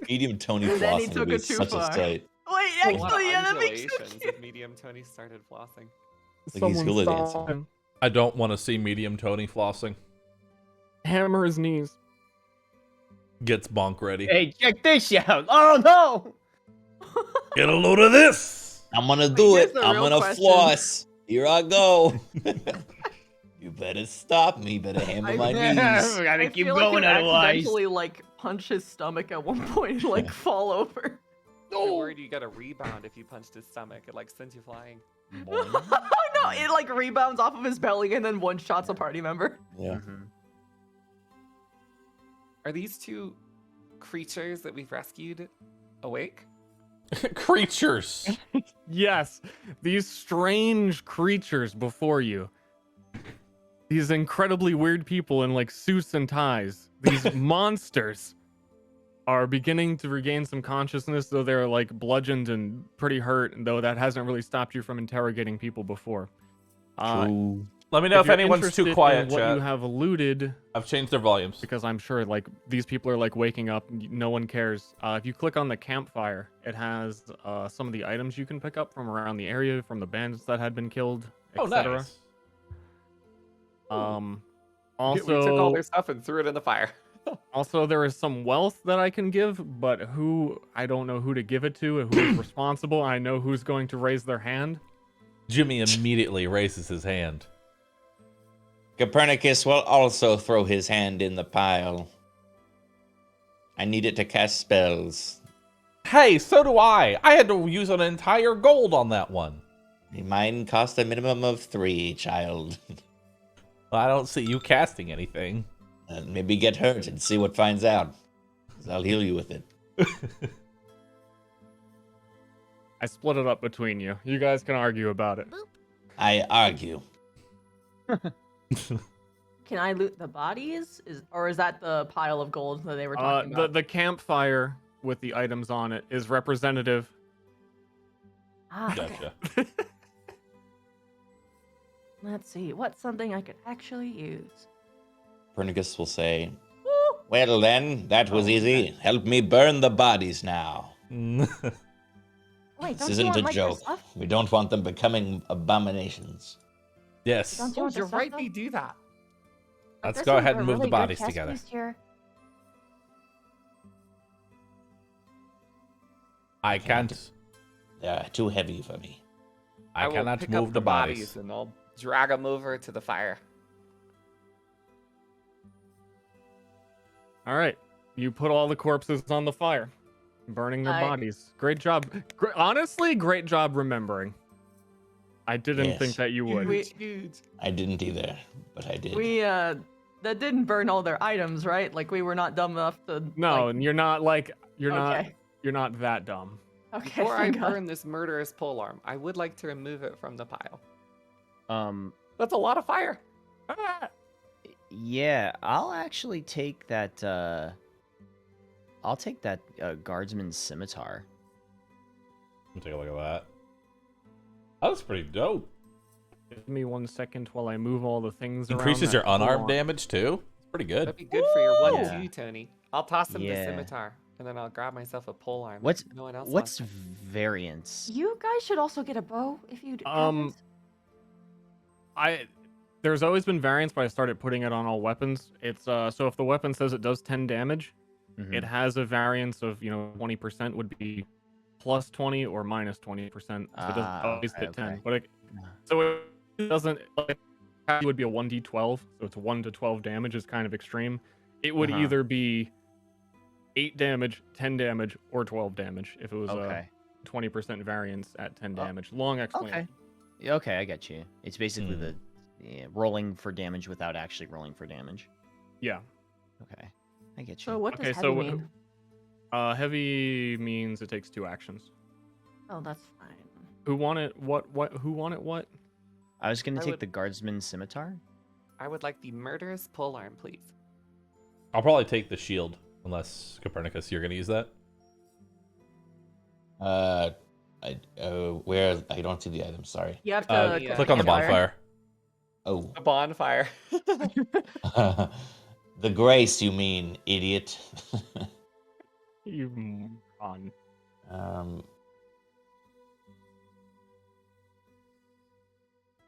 Medium Tony flossing would be such a sight. Wait, actually, yeah, that makes sense. If Medium Tony started flossing. Like he's hula dancing. I don't want to see Medium Tony flossing. Hammer his knees. Gets bonk ready. Hey, check this out. Oh, no. Get a load of this. I'm gonna do it. I'm gonna floss. Here I go. You better stop me. You better hammer my knees. Gotta keep going, otherwise. Accidentally, like, punch his stomach at one point and, like, fall over. You're worried you get a rebound if you punched his stomach. It, like, sends you flying. No, it, like, rebounds off of his belly and then one-shots a party member. Yeah. Are these 2 creatures that we've rescued awake? Creatures. Yes, these strange creatures before you. These incredibly weird people in like suits and ties. These monsters are beginning to regain some consciousness, though they're like bludgeoned and pretty hurt, though that hasn't really stopped you from interrogating people before. True. Let me know if you're anyone's too interested quiet, in what chat. you have looted. I've changed their volumes. Because I'm sure like these people are like waking up, no one cares. If you click on the campfire, it has some of the items you can pick up from around the area, from the bandits that had been killed, etc. Nice. Also, we took all their stuff and threw it in the fire. also, there is some wealth that I can give, but I don't know who to give it to, and who is responsible. I know who's going to raise their hand. Jimmy immediately raises his hand. Copernicus will also throw his hand in the pile. I need it to cast spells. Hey, so do I. I had to use an entire gold on that one. Mine cost a minimum of 3, child. Well, I don't see you casting anything. Maybe get hurt and see what finds out. 'Cause I'll heal you with it. I split it up between you. You guys can argue about it. I argue. Can I loot the bodies? Or is that the pile of gold that they were talking about? The campfire with the items on it is representative. Ah, Gotcha. Let's see. What's something I could actually use? Copernicus will say, well then, that was easy. Help me burn the bodies now. Wait, This don't isn't you want, a like, their joke. stuff? We don't want them becoming abominations. Yes. Don't you want You're their stuff, right, though? we do that. Let's There's go some ahead and move really the good bodies chess together. piece here. I can't. They're too heavy for me. I will cannot pick move up the bodies. and I'll drag them over to the fire. All right, you put all the corpses on the fire, burning their bodies. Great job. Honestly, great job remembering. I didn't think that you would. I didn't either, but I did. We that didn't burn all their items, right? Like we were not dumb enough to. No, like... and you're not like you're Okay. not that dumb. Okay. Before I thank God. burn this murderous polearm, I would like to remove it from the pile. That's a lot of fire. Yeah, I'll actually take that. I'll take that guardsman's scimitar. Let me take a look at that. That was pretty dope. Give me 1 second while I move all the things around. Increases your that unarmed pull on. damage too. It's pretty good. That'd be good for your 1-2, Yeah. Tony. I'll toss him the Yeah. scimitar, and then I'll grab myself a polearm. What's No one else what's wants variance? You guys should also get a bow if you. haven't. There's always been variance, but I started putting it on all weapons. It's so if the weapon says it does 10 damage, it has a variance of 20% would be plus 20 or minus 20%. So it doesn't always hit 10. But so it doesn't. It would be a 1d12, so it's 1 to 12 damage is kind of extreme. It would either be 8 damage, 10 damage, or 12 damage if it was a 20% variance at 10 damage. Long explanation. Okay, I get you. It's basically the rolling for damage without actually rolling for damage. Yeah. Okay, I get you. So what does heavy mean? Heavy means it takes 2 actions. Oh, that's fine. Who wanted what? Who wanted what? I was gonna I take would- the guardsman's scimitar. I would like the murderous polearm, please. I'll probably take the shield, unless Copernicus, you're gonna use that. Where I don't see the item. Sorry. You have to click on the bonfire. Oh, A bonfire. the grace, you mean, idiot? You moron.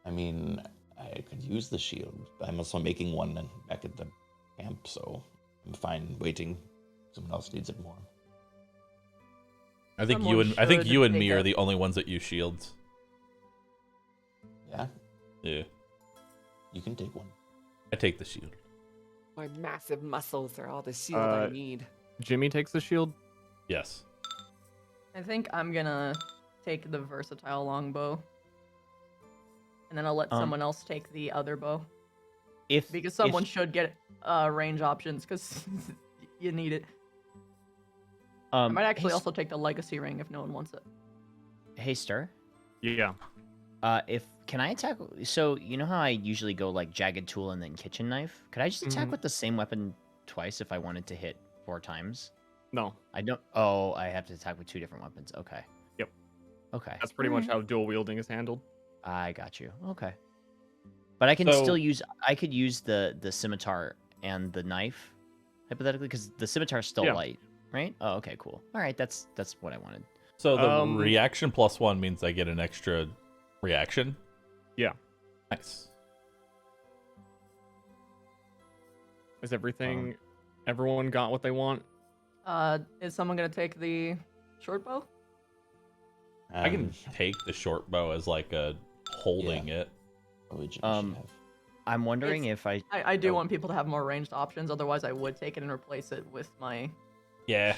I mean, I could use the shield. I'm also making one back at the camp, so I'm fine waiting. Someone else needs it more. I think Someone you and should me take are it. the only ones that use shields. Yeah, Yeah, you can take one. I take the shield. My massive muscles are all the shield I need. Jimmy takes the shield. Yes. I think I'm gonna take the versatile longbow. And then I'll let someone else take the other bow. Because someone should get range options, because you need it. I might actually also take the legacy ring if no one wants it. Hey, Stir. Yeah. Can I attack? So you know how I usually go like jagged tool and then kitchen knife? Could I just attack with the same weapon twice if I wanted to hit 4 times? No. I don't. Oh, I have to attack with 2 different weapons. Okay. Yep. Okay. That's pretty much how dual wielding is handled. I got you. Okay. But I can still use. I could use the scimitar and the knife, hypothetically, because the scimitar is still light, right? Oh, okay, cool. All right, that's what I wanted. So the reaction +1 means I get an extra reaction. Yeah. Nice. Is everything? Everyone got what they want? Is someone gonna take the short bow? I can take the short bow as like a holding it. I'm wondering if I do want people to have more ranged options. Otherwise, I would take it and replace it with my. Yeah.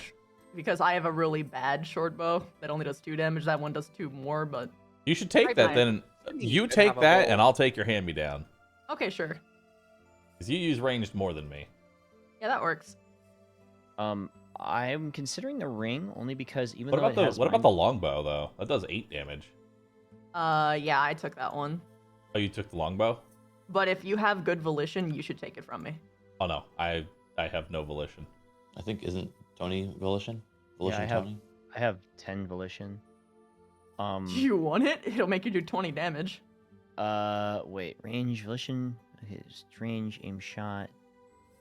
Because I have a really bad short bow that only does 2 damage. That one does 2 more, but. You should take that then. You take that, and I'll take your hand-me-down. Okay, sure. Because you use ranged more than me. Yeah, that works. I'm considering the ring only because even What though about the longbow though? That does 8 damage. Yeah, I took that one. Oh, you took the longbow? But if you have good volition, you should take it from me. Oh no, I have no volition. I think isn't Tony volition? Volition yeah, Tony? I have 10 volition. You want it? It'll make you do 20 damage. Wait, range, volition, okay, range, aim shot.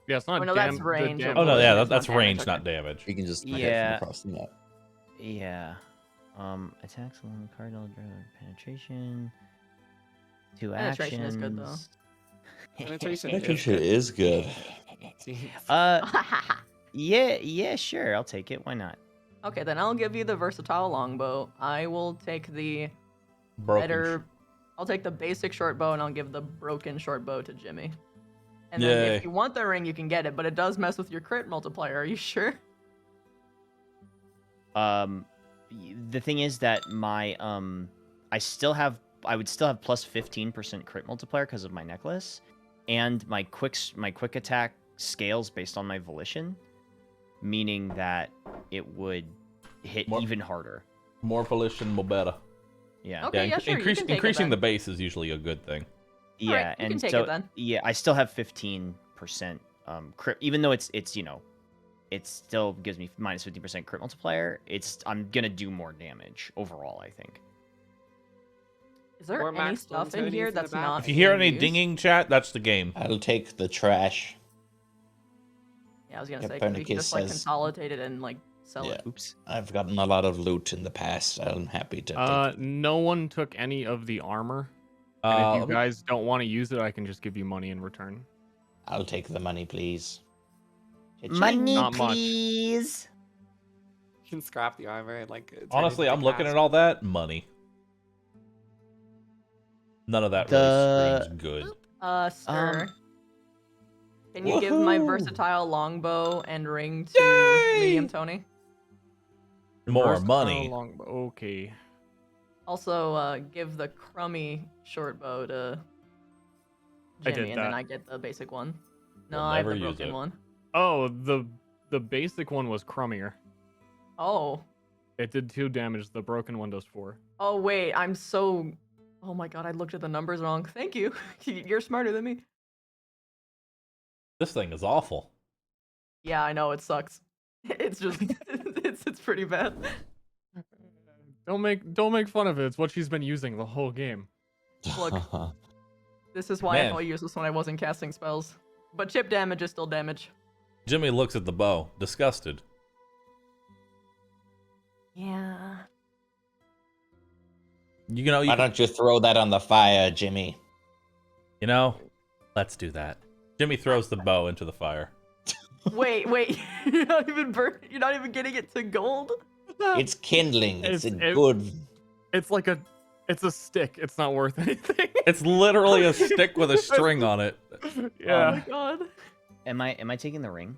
Yeah, it's not. Oh, no, that's range. Oh no, yeah, that's range, not damage. You can just hit from across the map. Yeah. Attacks along the cardinal penetration. 2 actions. Penetration is good though. Penetration is good. Yeah, sure. I'll take it. Why not? Okay, then I'll give you the versatile longbow. I will take the I'll take the basic short bow, and I'll give the broken short bow to Jimmy. And then if you want the ring, you can get it, but it does mess with your crit multiplier. Are you sure? The thing is that my I would still have plus 15% crit multiplier because of my necklace, and my quick attack scales based on my volition, meaning that it would hit even harder. More volition, more better. Yeah. Okay, yeah, sure. Increasing the base is usually a good thing. Yeah, right, and so it then. Yeah, I still have 15% crit, even though it's it still gives me minus 50% crit multiplier. I'm gonna do more damage overall, I think. Is there any stuff in here that's not? If you hear any dinging, chat, that's the game. I'll take the trash. Yeah, I was gonna say, cause we can just like consolidate it and like sell it. Oops. I've gotten a lot of loot in the past. I'm happy to take. No one took any of the armor. And if you guys don't want to use it, I can just give you money in return. I'll take the money, please. Money, not please. You can scrap the armor and like. Honestly, I'm looking at all that money. None of that really screams good. Sir. Can you give my versatile longbow and ring to medium Tony? More money. Okay. Also, give the crummy short bow to Jimmy, and then I get the basic one. No, I have the broken one. Oh, the basic one was crummier. Oh. It did 2 damage. The broken one does 4. Oh wait, I'm so. Oh my god, I looked at the numbers wrong. Thank you. You're smarter than me. This thing is awful. Yeah, I know it sucks. It's just it's pretty bad. Don't make fun of it. It's what she's been using the whole game. Look, this is why I only use this when I wasn't casting spells. But chip damage is still damage. Jimmy looks at the bow, disgusted. Yeah. You know, why don't you throw that on the fire, Jimmy? You know, let's do that. Jimmy throws the bow into the fire. Wait, you're not even getting it to gold? It's kindling. It's good. It's a stick. It's not worth anything. It's literally a stick with a string on it. Yeah. Oh my god. Am I taking the ring?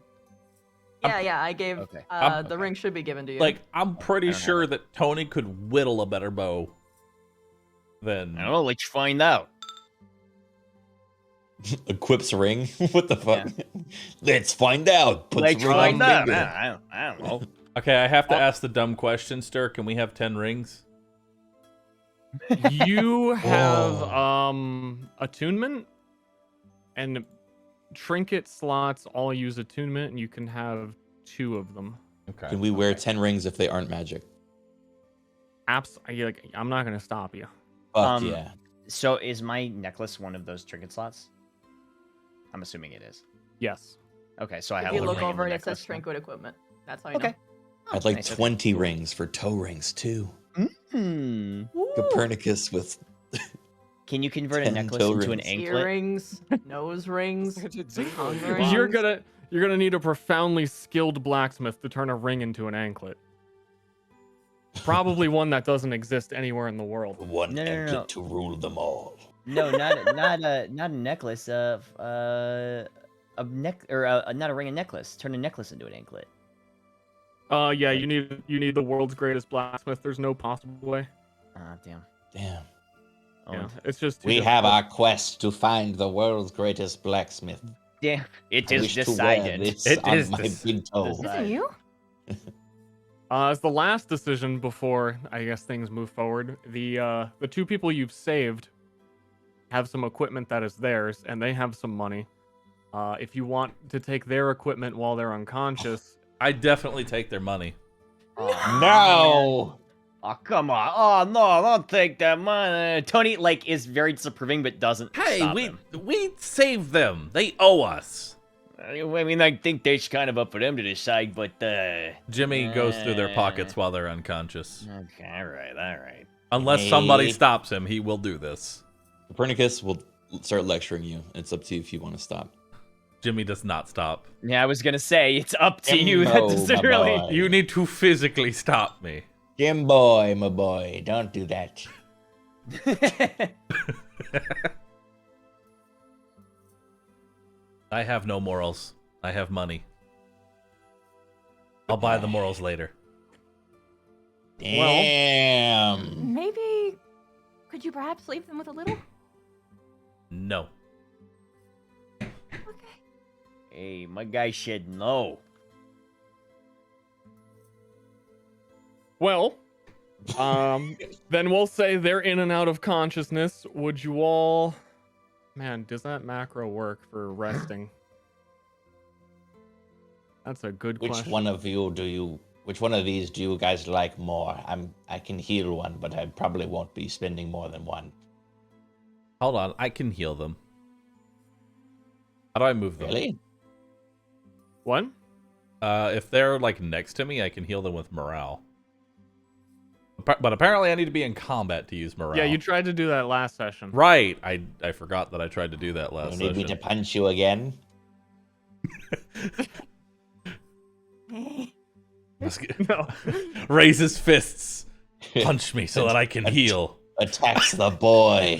Yeah, I gave the ring should be given to you. Like, I'm pretty sure that Tony could whittle a better bow than... I don't know, let's find out. Equips ring? What the fuck? Yeah. Let's find out. Let's find out. I don't know. Okay, I have to ask the dumb question, Stir. Can we have 10 rings? You have attunement and trinket slots all use attunement, and you can have 2 of them. Okay. Can we wear 10 rings if they aren't magic? I'm not gonna stop you. Fuck yeah. So is my necklace one of those trinket slots? I'm assuming it is. Yes. Okay, so I If have you a look ring in over the and it says necklace. trinket equipment, that's how you know. I'd like nice, okay. 20 rings for toe rings too. Mm. Copernicus with. Can you convert a 10 necklace toe into an rings. anklet? Earrings, nose rings, tongue You're rings. gonna need a profoundly skilled blacksmith to turn a ring into an anklet. Probably one that doesn't exist anywhere in the world. One anklet to rule them all. No, not a necklace. A neck or not a ring, a necklace. Turn a necklace into an anklet. Yeah, you need the world's greatest blacksmith. There's no possible way. Ah, damn. Damn. Yeah, it's just we have our quest to find the world's greatest blacksmith. Yeah, it I is wish to decided. wear this It on is my big toe. Is it you? As the last decision before I guess things move forward, the 2 people you've saved have some equipment that is theirs, and they have some money. If you want to take their equipment while they're unconscious, I definitely take their money. No. Oh, come on. Oh, no, don't take that money. Tony, is very disapproving, but doesn't stop him. we saved them. They owe us. I mean, I think that's kind of up for them to decide, but, Jimmy goes through their pockets while they're unconscious. Okay, all right. Unless somebody stops him, he will do this. Copernicus will start lecturing you. It's up to you if you want to stop. Jimmy does not stop. Yeah, I was gonna say, it's up to you. That doesn't really... You need to physically stop me. Jim boy, my boy, don't do that. I have no morals. I have money. I'll buy the morals later. Damn. Maybe. Could you perhaps leave them with a little? No. Hey, my guy said no. well, then we'll say they're in and out of consciousness. Would you all... Man, does that macro work for resting? That's a good question. Which one of these do you guys like more? I can heal one, but I probably won't be spending more than one. Hold on, I can heal them. How do I move them? Really? What? If they're next to me, I can heal them with morale. But apparently I need to be in combat to use morale. Yeah, you tried to do that last session. Right. I forgot that I tried to do that last session. You need me to punch you again? No. Raise his fists. Punch me so that I can heal. Attacks the boy.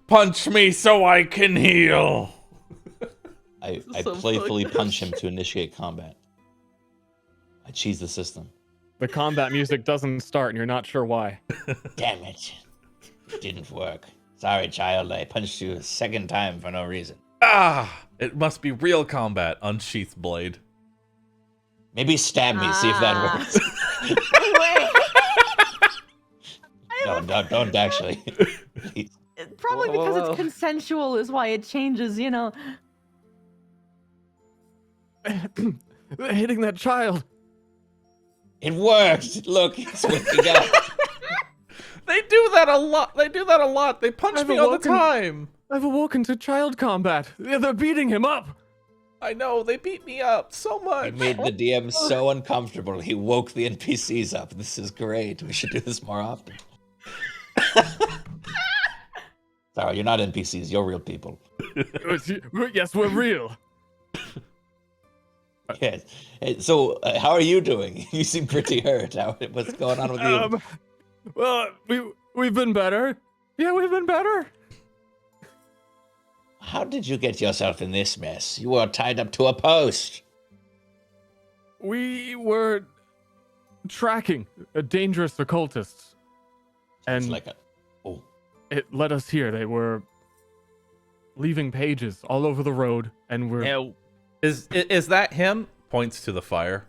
Punch me so I can heal. I playfully punch him to initiate combat. I cheese the system. The combat music doesn't start and you're not sure why. Damn it. It didn't work. Sorry, child. I punched you a second time for no reason. Ah! It must be real combat. Unsheath blade. Maybe stab me, see if that works. No, don't actually. Please. Probably because it's consensual is why it changes, you know. They're hitting that child. It worked. Look, it's waking up. They do that a lot. They punch me all the time. I've awoken to child combat. Yeah, they're beating him up. I know, they beat me up so much. He made the DM so uncomfortable. He woke the NPCs up. This is great. We should do this more often. Sorry, you're not NPCs. You're real people. Yes, we're real. Yes. So, how are you doing? You seem pretty hurt. What's going on with you? Well, we've been better. Yeah, we've been better. How did you get yourself in this mess? You were tied up to a post. We were tracking a dangerous occultists. And it led us here. They were leaving pages all over the road, and we're... Is that him? Points to the fire.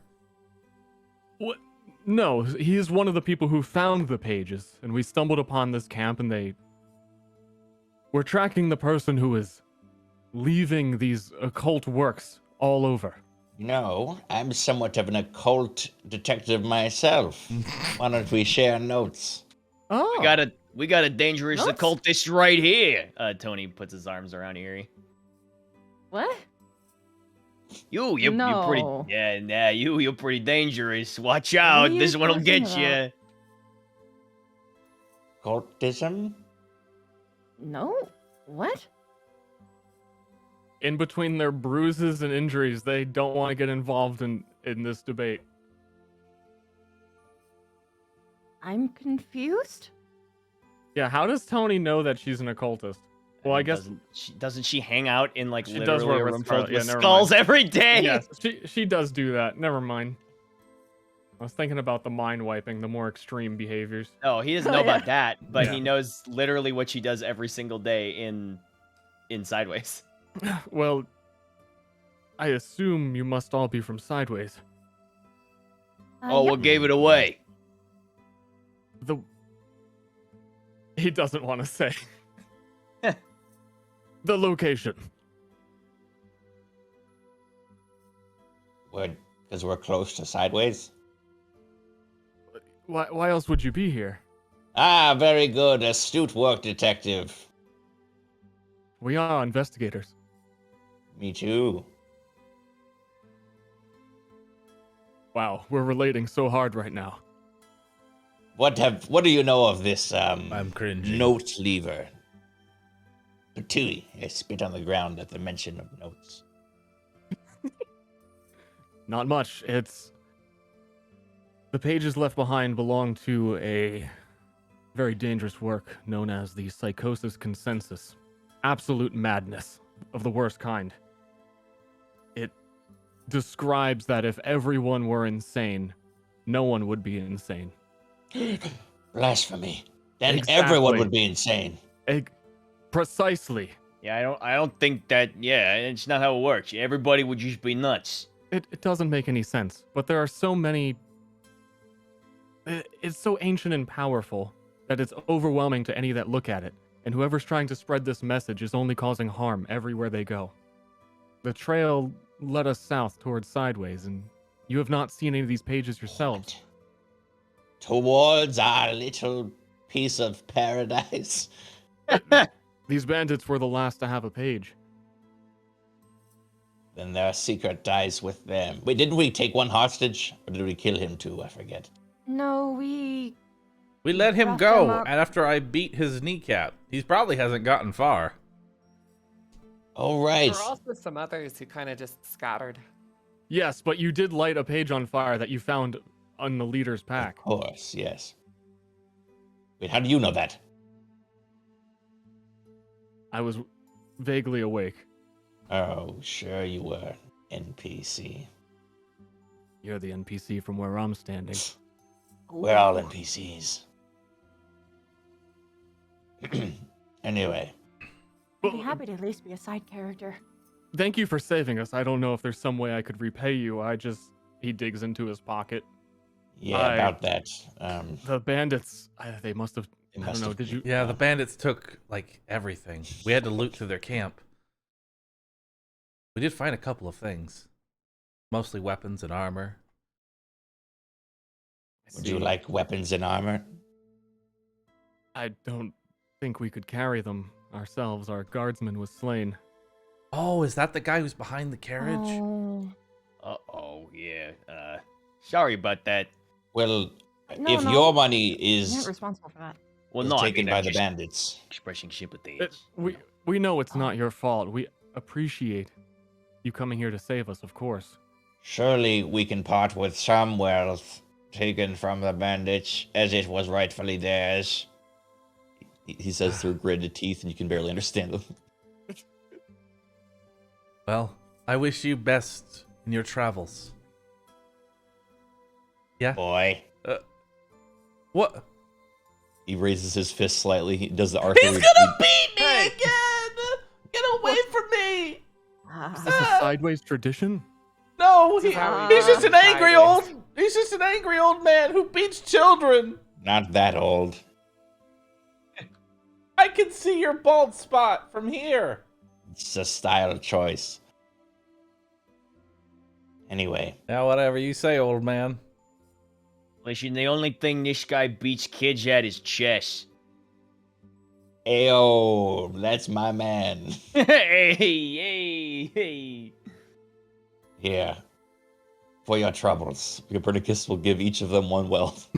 What? No, he is one of the people who found the pages, and we stumbled upon this camp, and we're tracking the person who is leaving these occult works all over. No, I'm somewhat of an occult detective myself. Why don't we share notes? Oh, We got a dangerous Notes? occultist right here. Tony puts his arms around Eerie. What? You're pretty. No. Yeah, you're pretty dangerous. Watch are out, you this one'll talking get you. Occultism? No. What? in between their bruises and injuries, they don't want to get involved in this debate. I'm confused. Yeah, how does Tony know that she's an occultist? Well, I guess doesn't she hang out in like she does literally work a with room skulls. filled Yeah, with never skulls mind. every day? Yes, she does do that. Never mind. I was thinking about the mind wiping, the more extreme behaviors. No, he doesn't know about yeah. that, but Yeah. he knows literally what she does every single day in Sideways. Well, I assume you must all be from Sideways. Oh, Yep. what gave it away? He doesn't want to say. The location. Because we're close to Sideways? Why else would you be here? Ah, very good. Astute work, detective. We are investigators. Me too. Wow, we're relating so hard right now. What do you know of this I'm cringing. note lever? Patooey. I spit on the ground at the mention of notes. Not much. The pages left behind belong to a very dangerous work known as the Psychosis Consensus. Absolute madness of the worst kind. It describes that if everyone were insane, no one would be insane. Blasphemy. Then Exactly. everyone would be insane. Precisely. Yeah, I don't think that. Yeah, it's not how it works. Everybody would just be nuts. It doesn't make any sense, but there are so many. It's so ancient and powerful that it's overwhelming to any that look at it, and whoever's trying to spread this message is only causing harm everywhere they go. The trail led us south towards Sideways, and you have not seen any of these pages yourselves. Towards our little piece of paradise. These bandits were the last to have a page. Then their secret dies with them. Wait, didn't we take one hostage? Or did we kill him too? I forget. No, we let him wrapped go him up. after I beat his kneecap. He probably hasn't gotten far. Oh, right. There were also some others who kind of just scattered. Yes, but you did light a page on fire that you found on the leader's pack. Of course, yes. Wait, how do you know that? I was vaguely awake. Oh, sure you were, NPC. You're the NPC from where I'm standing. We're all NPCs. Anyway. I'd be happy to at least be a side character. Thank you for saving us. I don't know if there's some way I could repay you. He digs into his pocket. Yeah, about that. The bandits, they must have. I don't know. Did you? Yeah, the bandits took like everything. We had to loot through their camp. We did find a couple of things, mostly weapons and armor. Would you like weapons and armor? I don't think we could carry them ourselves. Our guardsman was slain. Oh, is that the guy who's behind the carriage? Oh. Uh-oh, yeah. Sorry about that. Well, No, if no. your money I'm is not responsible for that. Well, no, I taken mean, by I'm the just bandits. expressing sympathy. We know it's not your fault. We appreciate you coming here to save us, of course. Surely we can part with some wealth taken from the bandits, as it was rightfully theirs. He says through gritted teeth, and you can barely understand him. Well, I wish you best in your travels. Yeah? Boy. What? He raises his fist slightly. He does the Arthur. He's gonna beat me again! Get away from me! Is this a Sideways tradition? No, No, This is how he's just an angry decided. old. He's just an angry old man who beats children. Not that old. I can see your bald spot from here. It's a style choice. Anyway. Now, whatever you say, old man. Listen, the only thing this guy beats kids at is chess. Ayo, that's my man. Hey. Here. For your troubles, Copernicus will give each of them 1 wealth.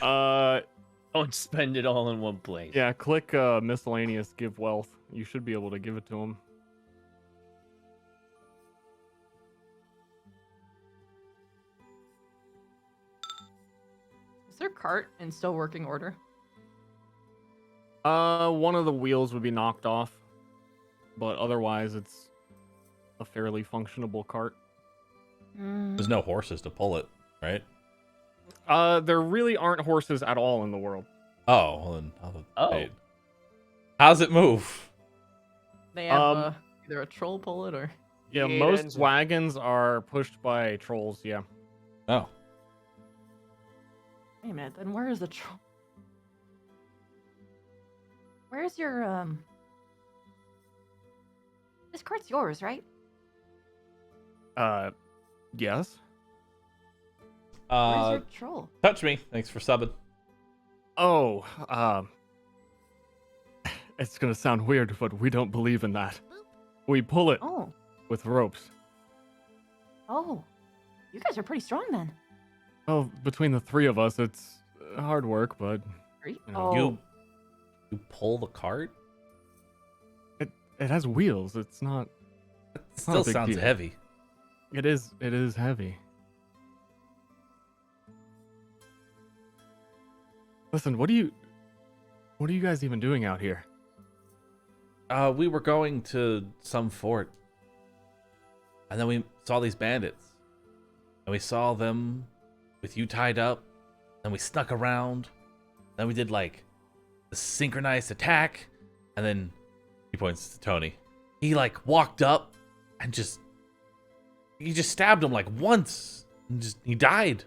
Don't spend it all in one place. Yeah, click miscellaneous give wealth. You should be able to give it to him. Is their cart in still working order? One of the wheels would be knocked off, but otherwise it's a fairly functionable cart. There's no horses to pull it, right? There really aren't horses at all in the world. Oh, well then. Wait. How's it move? They have either a troll pull it or. Yeah, most wagons are pushed by trolls. Yeah. Oh. Wait a minute. Then where is the troll? Where's your This cart's yours, right? Yes. Where's your troll? Touch me. Thanks for subbing. Oh, it's gonna sound weird, but we don't believe in that. We pull it with ropes. Oh, you guys are pretty strong then. Well, between the 3 of us, it's hard work, but you You pull the cart? It has wheels. It's not. It still not a big sounds deal. heavy. It is heavy. Listen, what are you guys even doing out here? We were going to some fort. And then we saw these bandits. And we saw them with you tied up. Then we snuck around. Then we did like a synchronized attack. And then he points to Tony. He like walked up and he just stabbed him like once. And he died.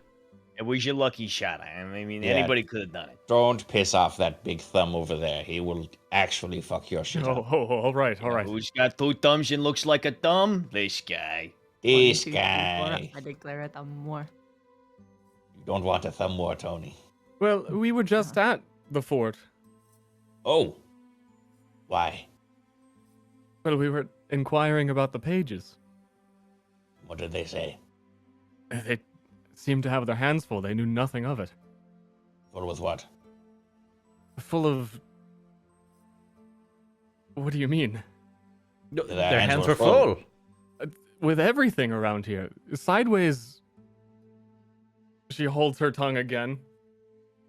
It was your lucky shot. I mean, Yeah. anybody could have done it. Don't piss off that big thumb over there. He will actually fuck your shit up. All right. Who's got 2 thumbs and looks like a thumb? This guy. This 1, 2, 3, 4, guy. I declare it a more. You don't want a thumb war, Tony. Well, we were just at the fort. Oh. Why? Well, we were inquiring about the pages. What did they say? They seemed to have their hands full. They knew nothing of it. Full with what? Full of. What do you mean? Their hands were full. With everything around here. Sideways. She holds her tongue again.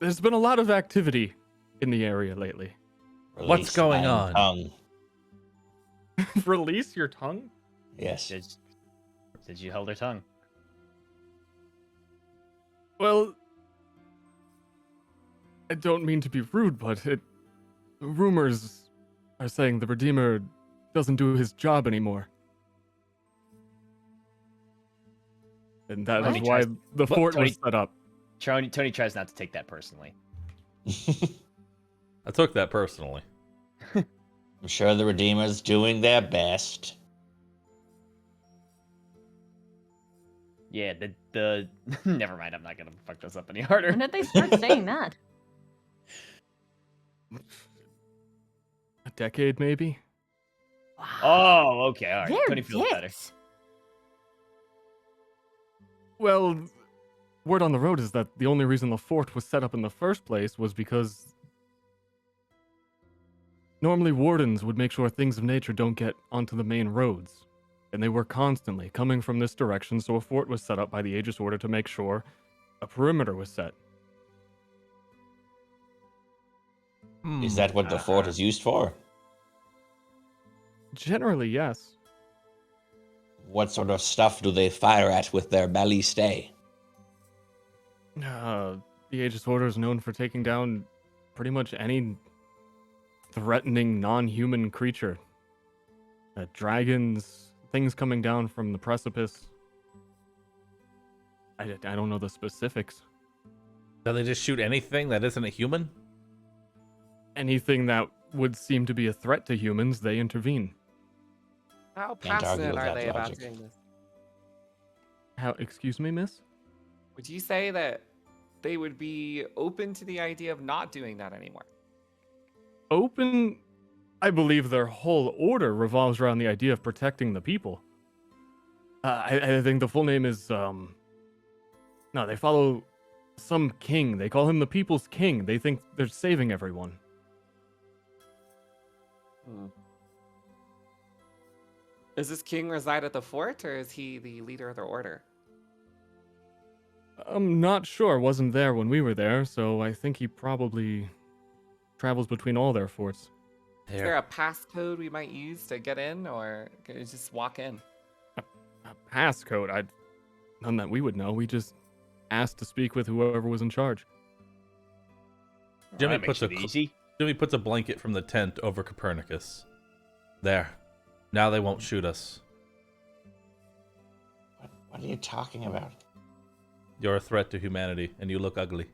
There's been a lot of activity in the area lately. What's going on? Tongue. Release your tongue? Yes. Did you hold her tongue? Well, I don't mean to be rude, but rumors are saying the Redeemer doesn't do his job anymore. And that is why the fort was set up. Tony tries not to take that personally. I took that personally. I'm sure the Redeemer's doing their best. Yeah, the never mind. I'm not gonna fuck this up any harder. When did they start saying that? A decade, maybe? Oh, okay, all right. They're Tony feels better. dicks. Well, word on the road is that the only reason the fort was set up in the first place was because normally wardens would make sure things of nature don't get onto the main roads. And they were constantly coming from this direction, so a fort was set up by the Aegis Order to make sure a perimeter was set. Is that what the fort is used for? Generally, yes. What sort of stuff do they fire at with their ballistae? The Aegis Order is known for taking down pretty much any threatening non-human creature. Dragons, things coming down from the precipice. I don't know the specifics. Do they just shoot anything that isn't a human? Anything that would seem to be a threat to humans, they intervene. How Can't argue passionate with are that they about logic. doing this? How? Excuse me, miss? Would you say that they would be open to the idea of not doing that anymore? Open? I believe their whole order revolves around the idea of protecting the people. I think the full name is, no, they follow some king. They call him the people's king. They think they're saving everyone. Does this king reside at the fort, or is he the leader of their order? I'm not sure. Wasn't there when we were there, so I think he probably travels between all their forts. Is there a passcode we might use to get in, or can we just walk in? A passcode? None that we would know. We just asked to speak with whoever was in charge. Jimmy puts a blanket from the tent over Copernicus. There. Now they won't shoot us. What are you talking about? You're a threat to humanity, and you look ugly.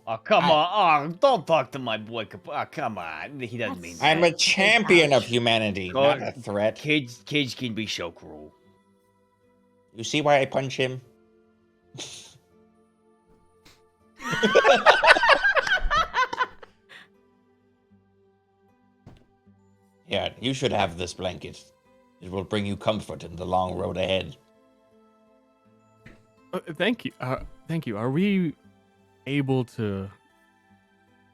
Oh, come on. Oh, don't talk to my boy. Oh, come on. He doesn't mean that. I'm a champion of humanity, not a threat. Kids can be so cruel. You see why I punch him? Yeah, you should have this blanket. It will bring you comfort in the long road ahead. Thank you. Thank you. Are we able to,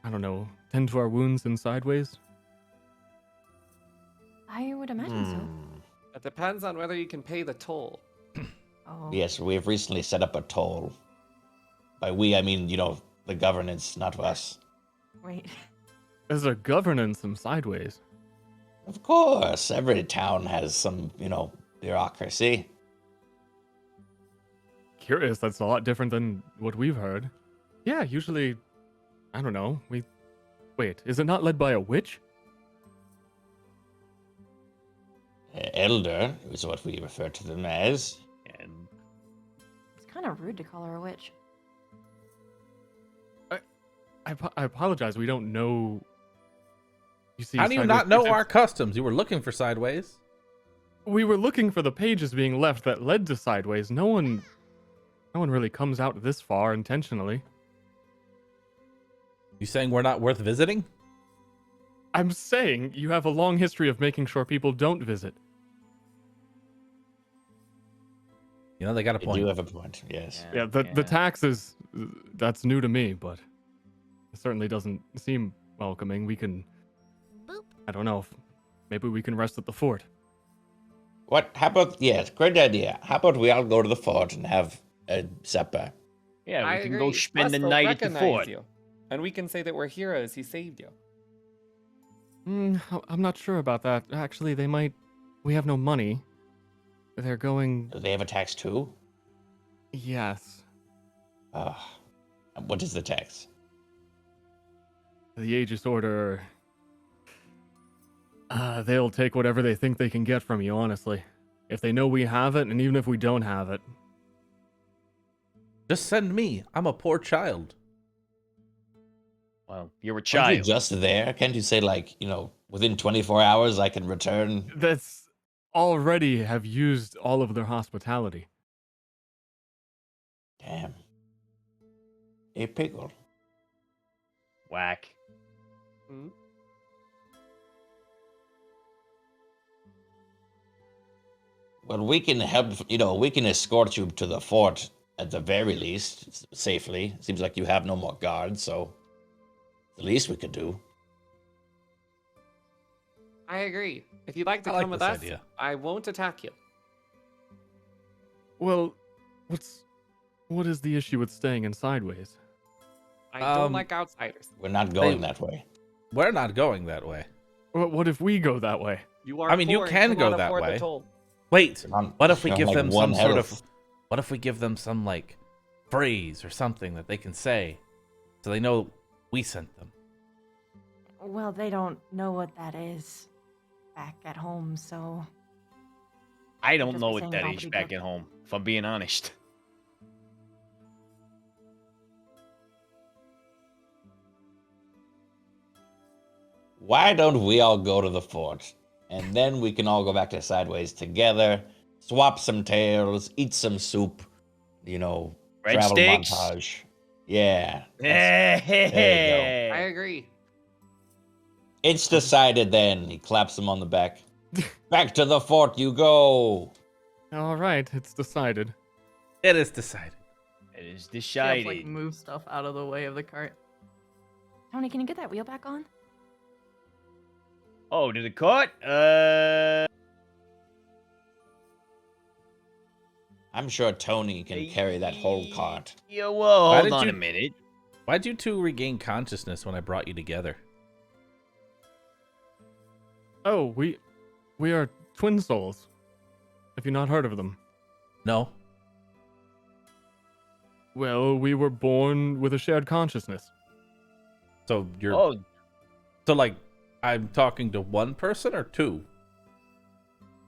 I don't know, tend to our wounds in sideways? I would imagine so. It depends on whether you can pay the toll. Oh. Yes, we have recently set up a toll. By we, I mean, the governance, not us. Wait. There's a governance in sideways. Of course, every town has some, bureaucracy. Curious, that's a lot different than what we've heard. Yeah, usually, I don't know, wait, is it not led by a witch? Elder is what we refer to them as. It's kind of rude to call her a witch. I apologize, we don't know. You see, How do you not know our customs? You were looking for Sideways. We were looking for the pages being left that led to Sideways. No one really comes out this far intentionally. You saying we're not worth visiting? I'm saying you have a long history of making sure people don't visit. They got a point. You do have a point, yes. Yeah, the taxes, that's new to me, but it certainly doesn't seem welcoming. We can, I don't know, maybe we can rest at the fort. What? How about, yes, great idea. How about we all go to the fort and have a supper? Yeah, I we can agree. go spend the Plus, they'll night at the recognize fort. you. And we can say that we're heroes. He saved you. I'm not sure about that. Actually, they might. We have no money. They're going. Do they have a tax too? Yes. What is the tax? The Aegis Order. They'll take whatever they think they can get from you, honestly. If they know we have it, and even if we don't have it. Just send me. I'm a poor child. Well, you're a Aren't child. you just there? Can't you say, within 24 hours I can return? That's already have used all of their hospitality. Damn. A pickle. Whack. Well, we can help, we can escort you to the fort at the very least, safely. It seems like you have no more guards, so the least we could do. I agree. If you'd like to I come like with this us, idea. I won't attack you. Well, what is the issue with staying in Sideways? I don't like outsiders. We're not going that way. We're not going that way. What if we go that way? You are I mean, you poor and can go cannot that afford the way. toll. Wait, what if we you're give like them one some sort of... health. What if we give them some, phrase or something that they can say so they know we sent them? Well, they don't know what that is back at home, so... I don't just know be what saying that don't is be back dick. at home, if I'm being honest. Why don't we all go to the fort? And then we can all go back to Sideways together, swap some tales, eat some soup, you know, travel Breadsticks? montage. Yeah. There you go. I agree. It's decided then. He claps him on the back. Back to the fort you go. All right, it's decided. It is decided. It is She helps, like, decided. move stuff out of the way of the cart. Tony, can you get that wheel back on? Oh, did it cut? I'm sure Tony can carry that whole cart. Yeah, well, Why hold did on you- a minute. Why'd you two regain consciousness when I brought you together? Oh, we are twin souls. Have you not heard of them? No. Well, we were born with a shared consciousness. So you're. Oh, So like, I'm talking to one person or two?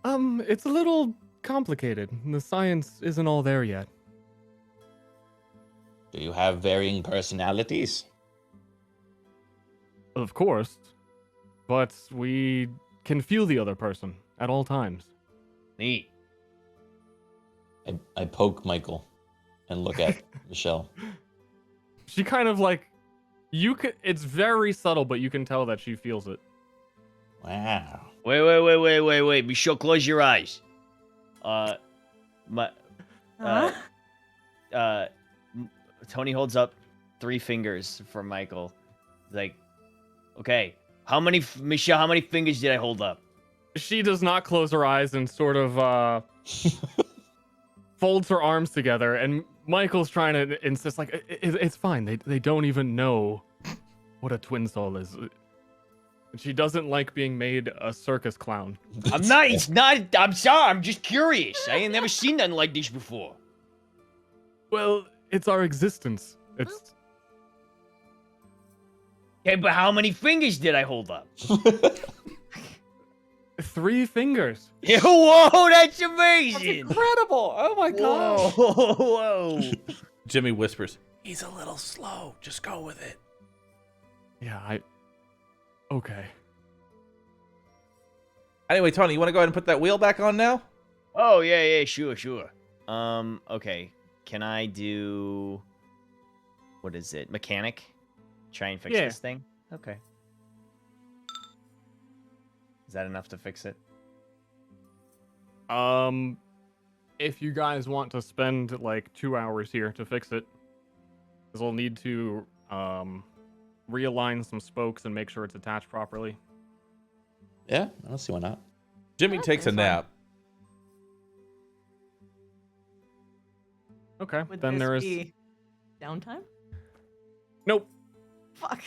It's a little complicated. The science isn't all there yet. Do you have varying personalities? Of course. But we can feel the other person at all times. neat. I poke Michael and look at Michelle. She kind of like it's very subtle, but you can tell that she feels it. Wow. Wait. Michelle, close your eyes. Tony holds up 3 fingers for Michael. He's like, okay, Michelle, how many fingers did I hold up? She does not close her eyes and sort of folds her arms together, and Michael's trying to insist, like, it's fine. They don't even know what a twin soul is. She doesn't like being made a circus clown. I'm sorry, I'm just curious. I ain't never seen nothing like this before. Well, it's our existence. It's... Okay, but how many fingers did I hold up? 3 fingers. Whoa, that's amazing. Incredible! Oh my gosh! Whoa. Jimmy whispers, "He's a little slow. Just go with it." Yeah, okay. Anyway, Tony, you want to go ahead and put that wheel back on now? Oh, yeah, sure. Okay. Can I do... What is it? Mechanic? Try and fix Yeah. this thing? Okay. Is that enough to fix it? If you guys want to spend like 2 hours here to fix it, because we'll need to realign some spokes and make sure it's attached properly. Yeah, I don't see why not. Jimmy takes a nap. Okay, Would then this there is... be downtime? Nope. Fuck.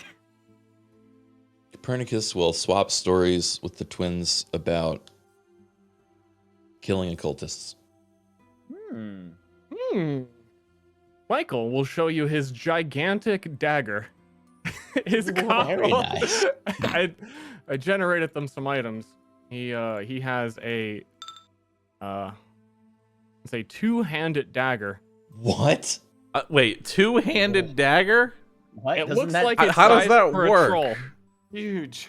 Copernicus will swap stories with the twins about killing occultists. Michael will show you his gigantic dagger. His Very nice. I generated them some items. He has a it's a 2-handed dagger. What? Wait, 2-handed dagger? What? It Doesn't looks that- like How it's does sized that for a work? troll. Huge.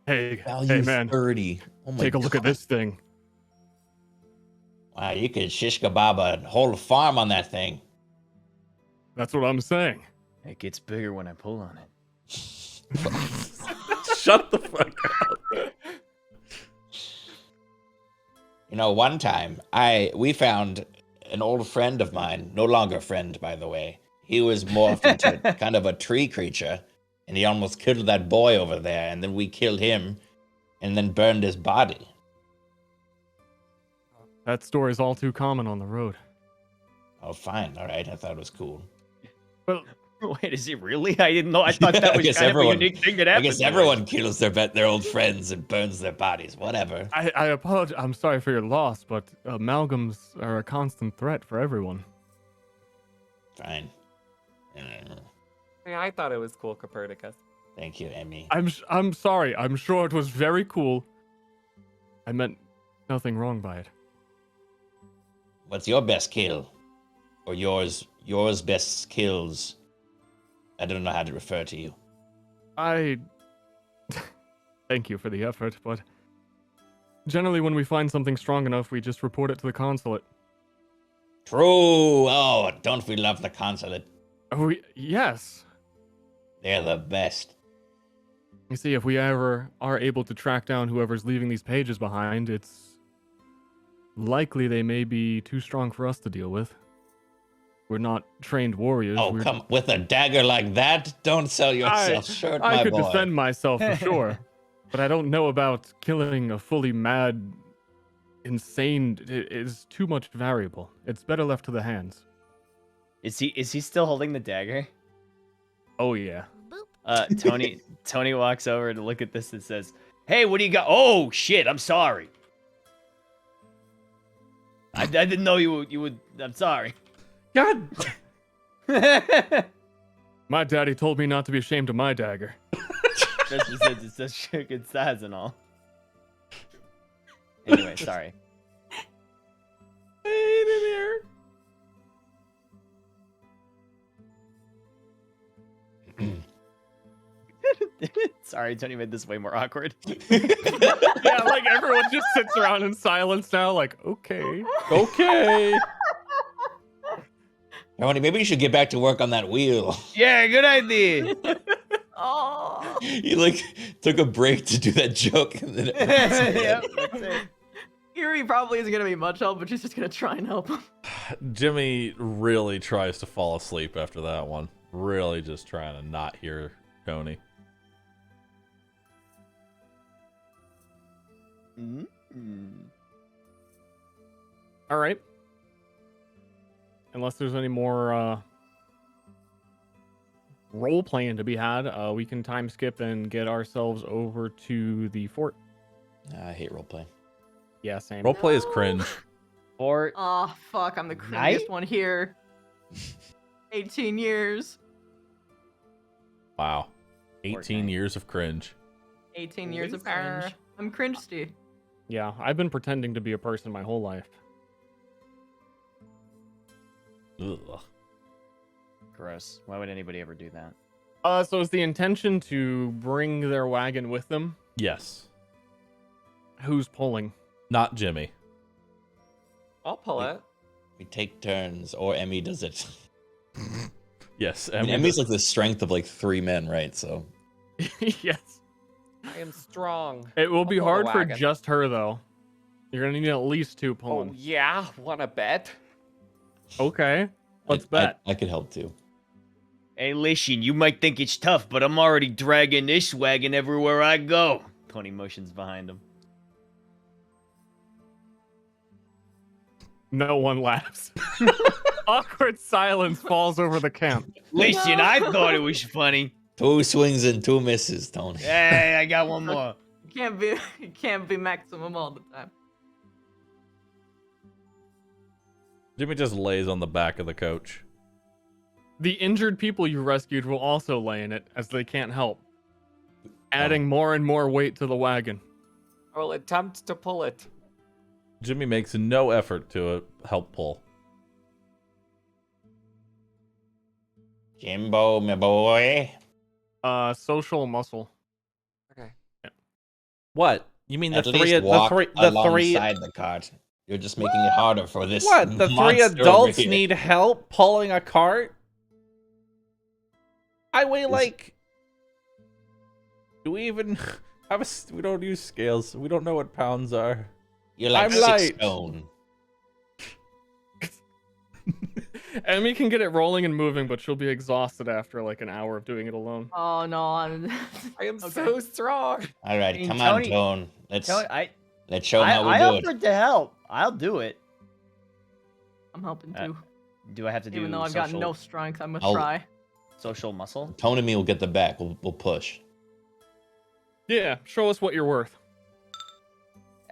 Hey, Value hey man, 30. Oh my take a look at this thing. Wow, you could shish kebab a whole farm on that thing. That's what I'm saying. It gets bigger when I pull on it. Shut the fuck up. You know, one time we found an old friend of mine, no longer friend, by the way. He was morphed into kind of a tree creature, and he almost killed that boy over there, and then we killed him, and then burned his body. That story's all too common on the road. Oh, fine, all right. I thought it was cool. Well, Wait, is it really? I didn't know. I thought that was kind of a unique thing that I happened. guess everyone kills their old friends and burns their bodies. Whatever. I apologize. I'm sorry for your loss, but amalgams are a constant threat for everyone. Fine. I thought it was cool, Copernicus. Thank you, Emmy. I'm sorry. I'm sure it was very cool. I meant nothing wrong by it. What's your best kill? Or yours best kills? I don't know how to refer to you. I thank you for the effort, but generally when we find something strong enough, we just report it to the consulate. True. Oh, don't we love the consulate? Yes. They're the best. You see, if we ever are able to track down whoever's leaving these pages behind, it's likely they may be too strong for us to deal with. We're not trained warriors. Oh, come with a dagger like that? Don't sell yourself short, my boy. I could defend myself for sure, but I don't know about killing a fully mad, insane. It is too much variable. It's better left to the hands. Is he still holding the dagger? Oh yeah. Tony walks over to look at this and says, "Hey, what do you got? Oh shit, I'm sorry. I didn't know you would. I'm sorry." God. My daddy told me not to be ashamed of my dagger. Especially since it's such a good size and all. Anyway, sorry. Hey, there. Sorry, Tony made this way more awkward. Yeah, like everyone just sits around in silence now, like, okay. Okay. Tony, maybe you should get back to work on that wheel. Yeah, good idea. Oh. You like took a break to do that joke and then Yep, that's it. Erie probably isn't gonna be much help, but she's just gonna try and help him. Jimmy really tries to fall asleep after that one. Really just trying to not hear Tony. All right. Unless there's any more role playing to be had, we can time skip and get ourselves over to the fort. I hate roleplay. Yeah, same. Roleplay is cringe. Fort. Oh fuck, I'm the cringiest Night? one here. 18 years. Wow. 18 Fortnite. years of cringe. 18 years of Loser. cringe. I'm cringe-sty. Yeah, I've been pretending to be a person my whole life. Ugh. Gross. Why would anybody ever do that? So is the intention to bring their wagon with them? Yes. Who's pulling? Not Jimmy. I'll pull it. We take turns, or Emmy does it. Yes, I mean, Emmy's like the strength of like 3 men, right? So Yes. I am strong. It will be I'll pull hard the for wagon. just her, though. You're going to need at least 2 Oh pulling. yeah, wanna bet? Okay. Let's bet. I could help too. Hey, listen, you might think it's tough, but I'm already dragging this wagon everywhere I go. Tony motions behind him. No one laughs. Awkward silence falls over the camp. Listen, I thought it was funny. 2 swings and 2 misses, Tony. Hey, I got one more. You can't be maximum all the time. Jimmy just lays on the back of the coach. The injured people you rescued will also lay in it, as they can't help, adding more and more weight to the wagon. I will attempt to pull it. Jimmy makes no effort to help pull. Jimbo, my boy. Social muscle. Okay. What? You mean the At three? least The walk three? alongside the cart. You're just making it harder for this. What? The 3 monster over adults here. need help pulling a cart? I weigh like. Do we even have a? We don't use scales. We don't know what pounds are. You're like I'm 6 light. stone. Emmy can get it rolling and moving, but she'll be exhausted after like an hour of doing it alone. Oh no, I'm. I am so strong. All right, I mean, come Tony- on, Tone. Let's show I, them how we I do offered it. to help. I'll do it. I'm helping too. Do I have to do Even though I've got social- no strength, I'm gonna I'll- try. social muscle? Tone and me will get the back. We'll push. Yeah, show us what you're worth.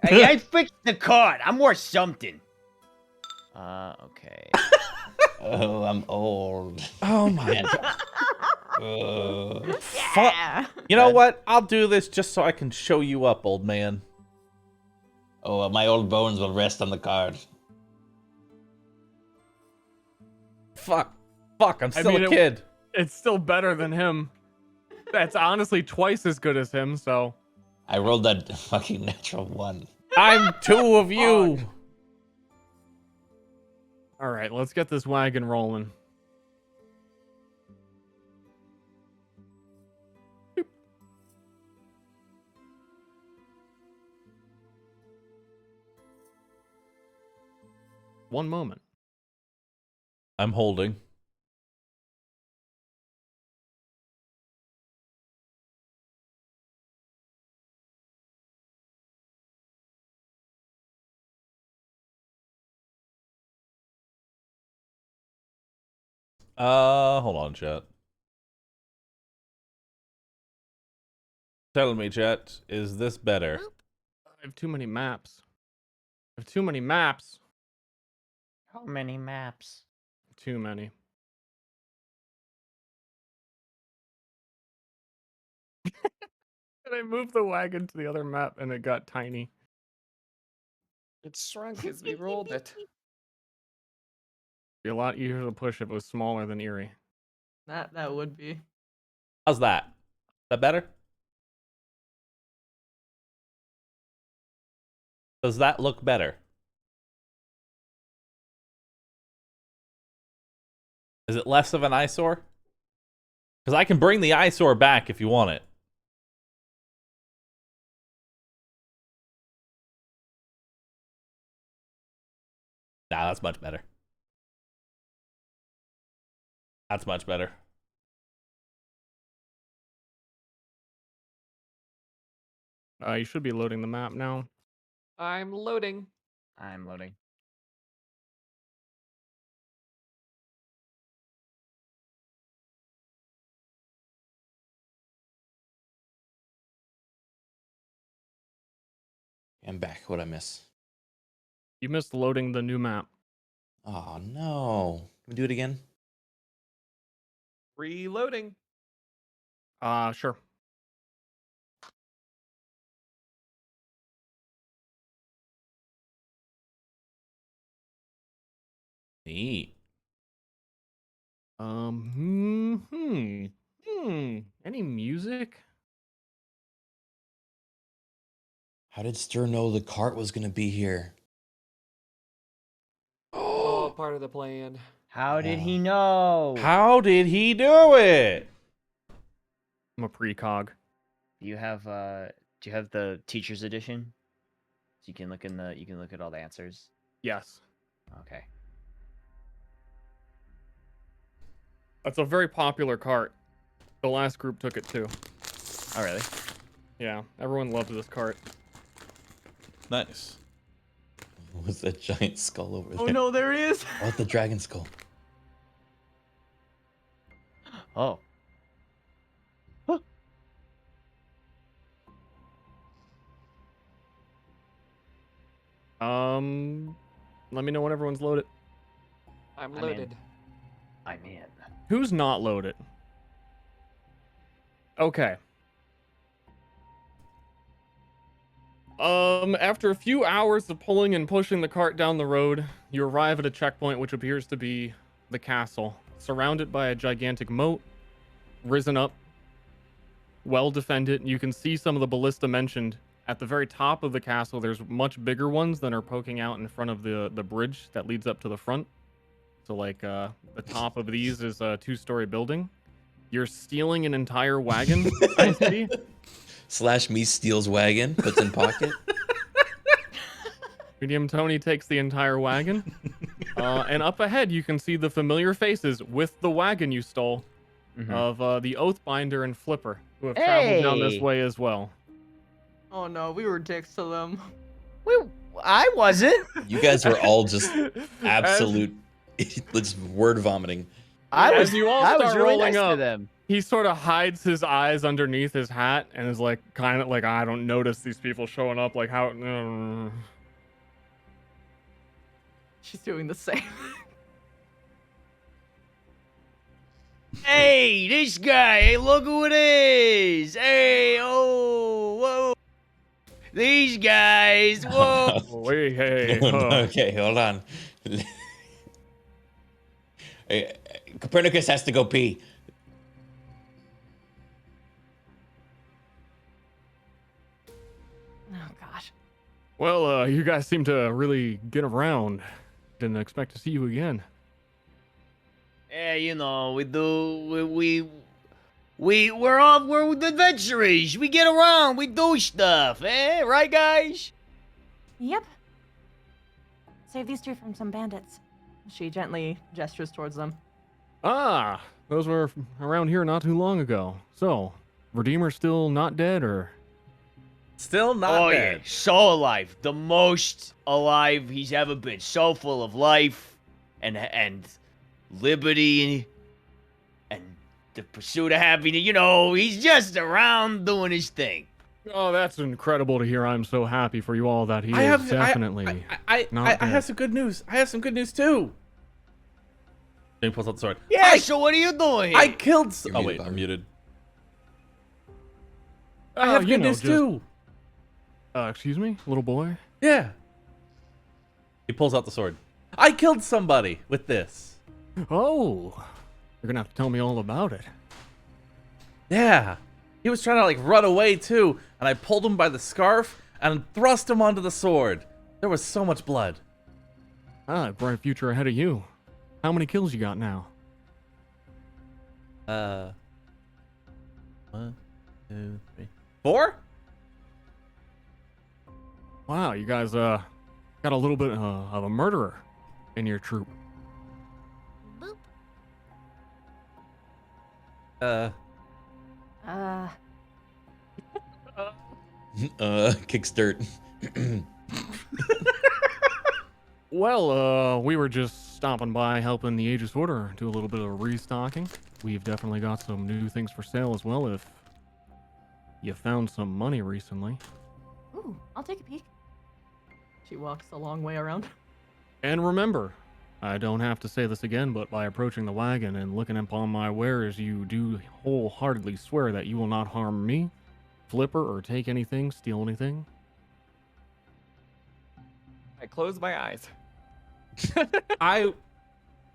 Hey, I fixed the cart. I'm worth something. Okay. Oh, I'm old. Oh my Man. Yeah. You know what? I'll do this just so I can show you up, old man. Oh, my old bones will rest on the card. Fuck. Fuck, I'm still a kid. It's still better than him. That's honestly twice as good as him, so. I rolled that fucking natural 1. I'm 2 of you. All right, let's get this wagon rolling. Boop. One moment. I'm holding. Hold on, chat. Tell me, chat, is this better? I have too many maps. I have too many maps. How many maps? Too many. And I moved the wagon to the other map and it got tiny. It shrunk as we rolled it. Be a lot easier to push if it was smaller than Erie. That would be. How's that? Is that better? Does that look better? Is it less of an eyesore? Because I can bring the eyesore back if you want it. Nah, that's much better. That's much better. You should be loading the map now. I'm loading. I'm loading. I'm back. What'd I miss? You missed loading the new map. Oh, no. Can we do it again? Reloading. Sure. Neat. Any music? How did Stir know the cart was going to be here? All part of the plan. How did he know? How did he do it? I'm a precog. Do you have the teacher's edition? So you can look at all the answers. Yes. Okay. That's a very popular cart. The last group took it too. Oh, really? Yeah, everyone loves this cart. Nice. What's that giant skull over there? Oh no, there is. Oh, the dragon skull. Oh. Let me know when everyone's loaded. I'm loaded. I'm in. Who's not loaded? Okay. After a few hours of pulling and pushing the cart down the road, you arrive at a checkpoint which appears to be the castle, surrounded by a gigantic moat, risen up, well defended. You can see some of the ballista mentioned. At the very top of the castle, there's much bigger ones that are poking out in front of the bridge that leads up to the front. So, like, the top of these is a 2-story building. You're stealing an entire wagon, I see. Slash me steals wagon, puts in pocket. Medium Tony takes the entire wagon. And up ahead, you can see the familiar faces with the wagon you stole of the Oathbinder and Flipper, who have traveled down this way as well. Oh no, we were dicks to them. I wasn't. You guys were all just absolute just word vomiting. As you all start really rolling nice to up, them. he sort of hides his eyes underneath his hat and is like, kind of like, I don't notice these people showing up. Like, how? She's doing the same. Hey, this guy. Hey, look who it is. Hey, oh, whoa. These guys. Whoa. Wait, hey. Okay, hold on. Copernicus has to go pee. Oh gosh. Well, you guys seem to really get around. Didn't expect to see you again. Yeah, you know, we do. We're adventurers. We get around. We do stuff, eh? Right, guys? Yep. Save these two from some bandits. She gently gestures towards them. Ah, those were around here not too long ago. So, Redeemer still not dead, or? Still not dead. Yeah, so alive. The most alive he's ever been. So full of life and liberty and the pursuit of happiness. You know, he's just around doing his thing. Oh, that's incredible to hear. I'm so happy for you all that he is definitely not I dead. have some good news. I have some good news too. He pulls out the sword. Yeah, so what are you doing here? I killed. You're Oh muted, wait, I'm Byron. muted. I have good news too. Excuse me, little boy? Yeah. He pulls out the sword. I killed somebody with this. Oh, you're gonna have to tell me all about it. Yeah. He was trying to like run away too, and I pulled him by the scarf and thrust him onto the sword. There was so much blood. Ah, bright future ahead of you. How many kills you got now? 1, 2, 3, 4? Wow, you guys got a little bit of a murderer in your troop. Boop. Kicks dirt. Well, we were just stopping by helping the Aegis Order do a little bit of restocking. We've definitely got some new things for sale as well if you found some money recently. Ooh, I'll take a peek. She walks a long way around. And remember, I don't have to say this again, but by approaching the wagon and looking upon my wares, you do wholeheartedly swear that you will not harm me, Flipper, or take anything, steal anything. I close my eyes. I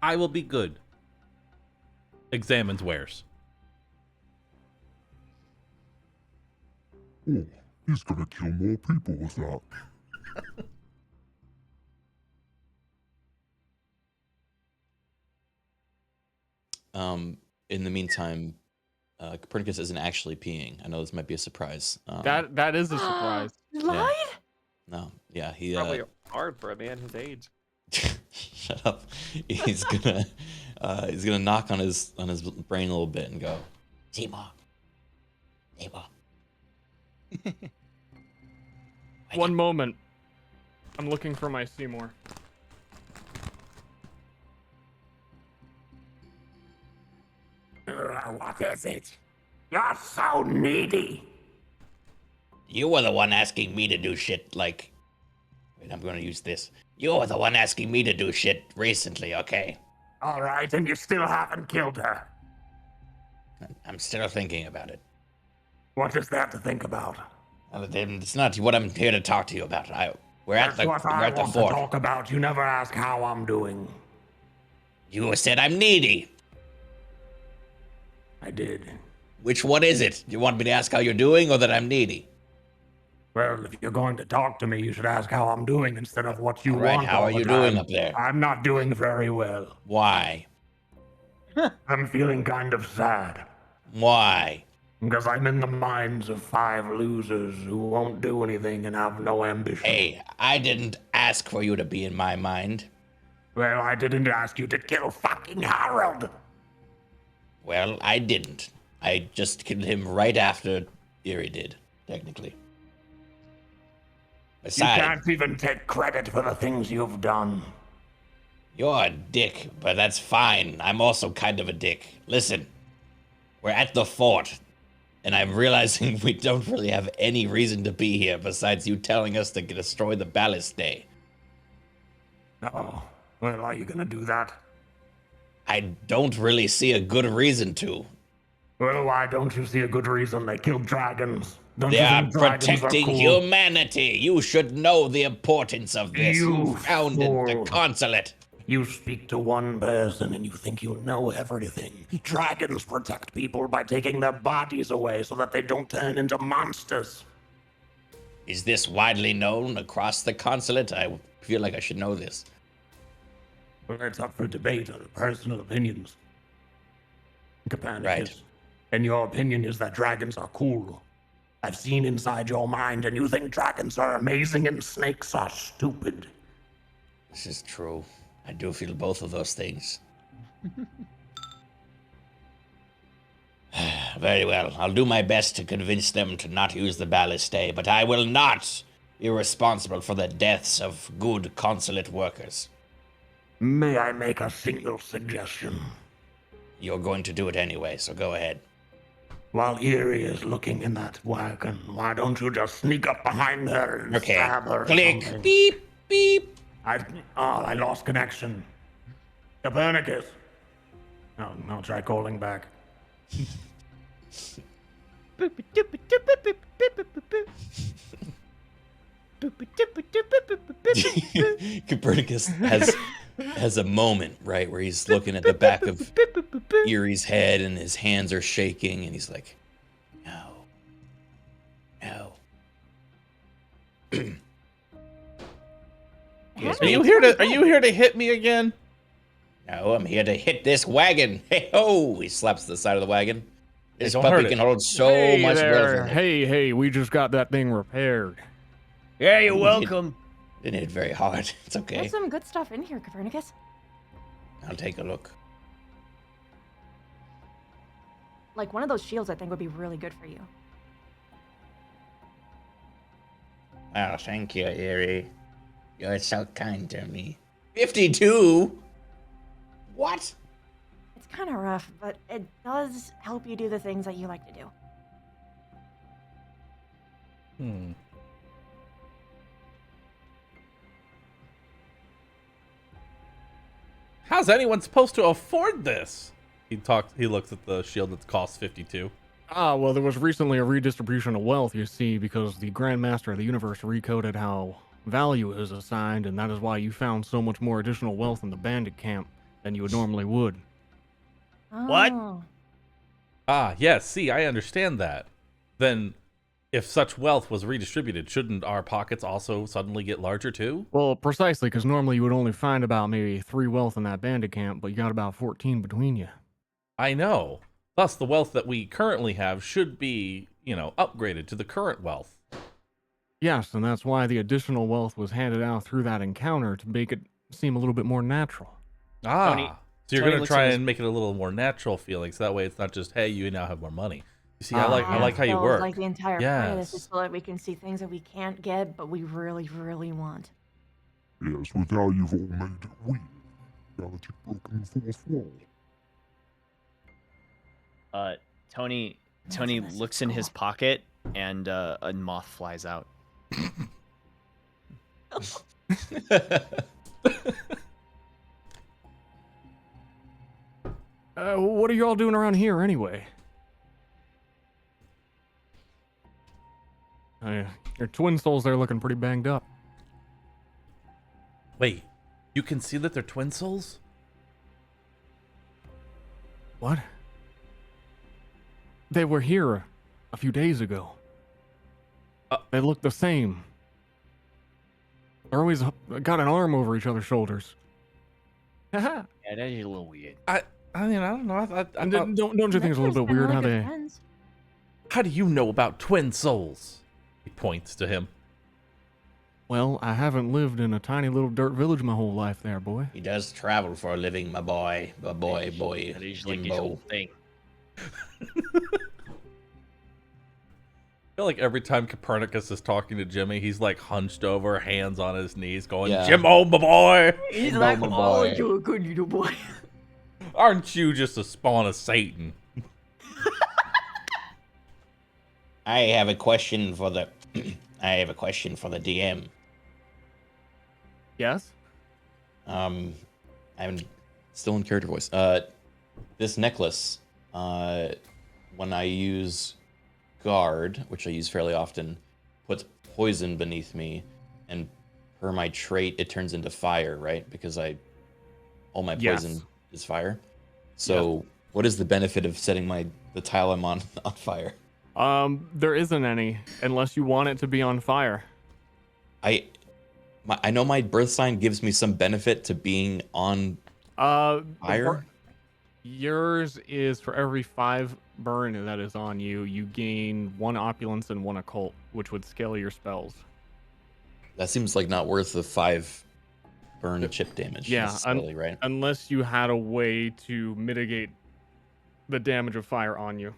will be good. Examines wares. Oh, he's gonna kill more people with that. In the meantime, Copernicus isn't actually peeing. I know this might be a surprise. That is a surprise. Lied? No, yeah, he Probably hard for a man his age. shut up. He's gonna knock on his brain a little bit and go, Seymour. One moment. I'm looking for my Seymour. What is it? You're so needy. You were the one asking me to do shit like... Wait, I'm gonna use this. You were the one asking me to do shit recently, okay? All right, and you still haven't killed her. I'm still thinking about it. What is there to think about? It's not what I'm here to talk to you about. We're at the That's what I want to fort. talk about. You never ask how I'm doing. You said I'm needy. I did. Which one is it? You want me to ask how you're doing or that I'm needy? Well, if you're going to talk to me, you should ask how I'm doing instead of what you All right, want. how all are the you time. doing up there? I'm not doing very well. Why? I'm feeling kind of sad. Why? Because I'm in the minds of 5 losers who won't do anything and have no ambition. Hey, I didn't ask for you to be in my mind. Well, I didn't ask you to kill fucking Harold. Well, I didn't. I just killed him right after Erie did, technically. Besides, You can't even take credit for the things you've done. you're a dick, but that's fine. I'm also kind of a dick. Listen, we're at the fort, and I'm realizing we don't really have any reason to be here besides you telling us to destroy the ballast day. Oh, well, are you gonna do that? I don't really see a good reason to. Well, why don't you see a good reason they killed dragons? Don't They you are think dragons protecting are cool? humanity. You should know the importance of this. You founded the fool. consulate. You speak to one person and you think you know everything. Dragons protect people by taking their bodies away so that they don't turn into monsters. Is this widely known across the consulate? I feel like I should know this. Well, it's up for debate or personal opinions. Copernicus, Right. and your opinion is that dragons are cool. I've seen inside your mind and you think dragons are amazing and snakes are stupid. This is true. I do feel both of those things. Very well. I'll do my best to convince them to not use the ballistae, but I will not be responsible for the deaths of good consulate workers. May I make a single suggestion? You're going to do it anyway, so go ahead. While Eerie is looking in that wagon, why don't you just sneak up behind her and stab her? or Click. something? Beep. Beep. I lost connection. Copernicus. No, I'll try calling back. Copernicus has a moment, right, where he's looking at the back of Eerie's head and his hands are shaking and he's like, no. Are you here to hit me again? No, I'm here to hit this wagon. Hey ho! He slaps the side of the wagon. This Don't puppy hurt can it. hold so Hey much there. wealth. Hey, we just got that thing repaired. Yeah, you're welcome. Didn't hit very hard. It's okay. There's some good stuff in here, Copernicus. I'll take a look. Like one of those shields I think would be really good for you. Oh, thank you, Eerie. You're so kind to me. 52? What? It's kind of rough, but it does help you do the things that you like to do. How's anyone supposed to afford this? He looks at the shield that costs 52. Well, there was recently a redistribution of wealth, you see, because the Grand Master of the Universe recoded how value is assigned, and that is why you found so much more additional wealth in the bandit camp than you would normally would. What? Ah, yes, see, I understand that. Then, if such wealth was redistributed, shouldn't our pockets also suddenly get larger too? Well, precisely, because normally you would only find about maybe 3 wealth in that bandit camp, but you got about 14 between you. I know. Thus, the wealth that we currently have should be, upgraded to the current wealth. Yes, and that's why the additional wealth was handed out through that encounter to make it seem a little bit more natural. Ah, Tony- so you're Tony going to looks try at his- and make it a little more natural feeling, so that way it's not just, hey, you now have more money. You see, Ah, I like how you So, work. Like the entire point of this is Yes. so that we can see things that we can't get, but we really, really want. Yes, with how you've all made it weak. Reality broken the fourth wall. Tony looks in his pocket and a moth flies out. What are you all doing around here anyway? Your twin souls there looking pretty banged up. Wait, you can see that they're twin souls? What? They were here a few days ago. They look the same. They're always got an arm over each other's shoulders. Yeah, that is a little weird. I don't know. I And thought- don't you think it's a little bit weird how they... How do you know about twin souls? He points to him. Well, I haven't lived in a tiny little dirt village my whole life there, boy. He does travel for a living, my boy. Boy. That is like his Jimbo. whole thing. I feel like every time Copernicus is talking to Jimmy, he's like hunched over, hands on his knees, going, Yeah. Jimbo, my boy! He's No, like, my oh, boy. you're a good little boy. Aren't you just a spawn of Satan? I have a question for the DM. Yes? I'm Still in character voice. This necklace, when I use guard, which I use fairly often, puts poison beneath me, and per my trait, it turns into fire, right? Because all my poison is fire. So what is the benefit of setting the tile I'm on fire? There isn't any, unless you want it to be on fire. I know my birth sign gives me some benefit to being on fire. Yours is for every 5 burn that is on you, you gain 1 opulence and 1 occult, which would scale your spells. That seems like not worth the 5 burn chip damage. Yeah, necessarily, right? Unless you had a way to mitigate the damage of fire on you.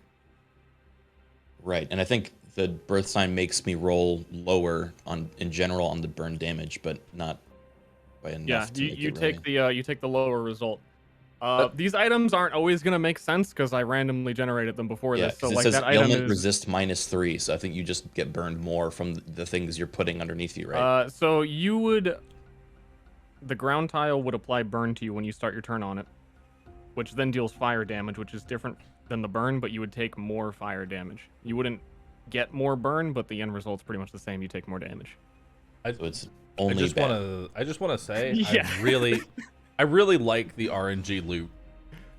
Right, and I think the birth sign makes me roll lower in general on the burn damage, but not by enough. Yeah, you take the lower result. These items aren't always gonna make sense because I randomly generated them before this. So it like says that item ailment is resist -3, so I think you just get burned more from the things you're putting underneath you, right? So the ground tile would apply burn to you when you start your turn on it, which then deals fire damage, which is different than the burn, but you would take more fire damage. You wouldn't get more burn, but the end result's pretty much the same. You take more damage. So it's only I just wanna say, Yeah. I really like the RNG loot.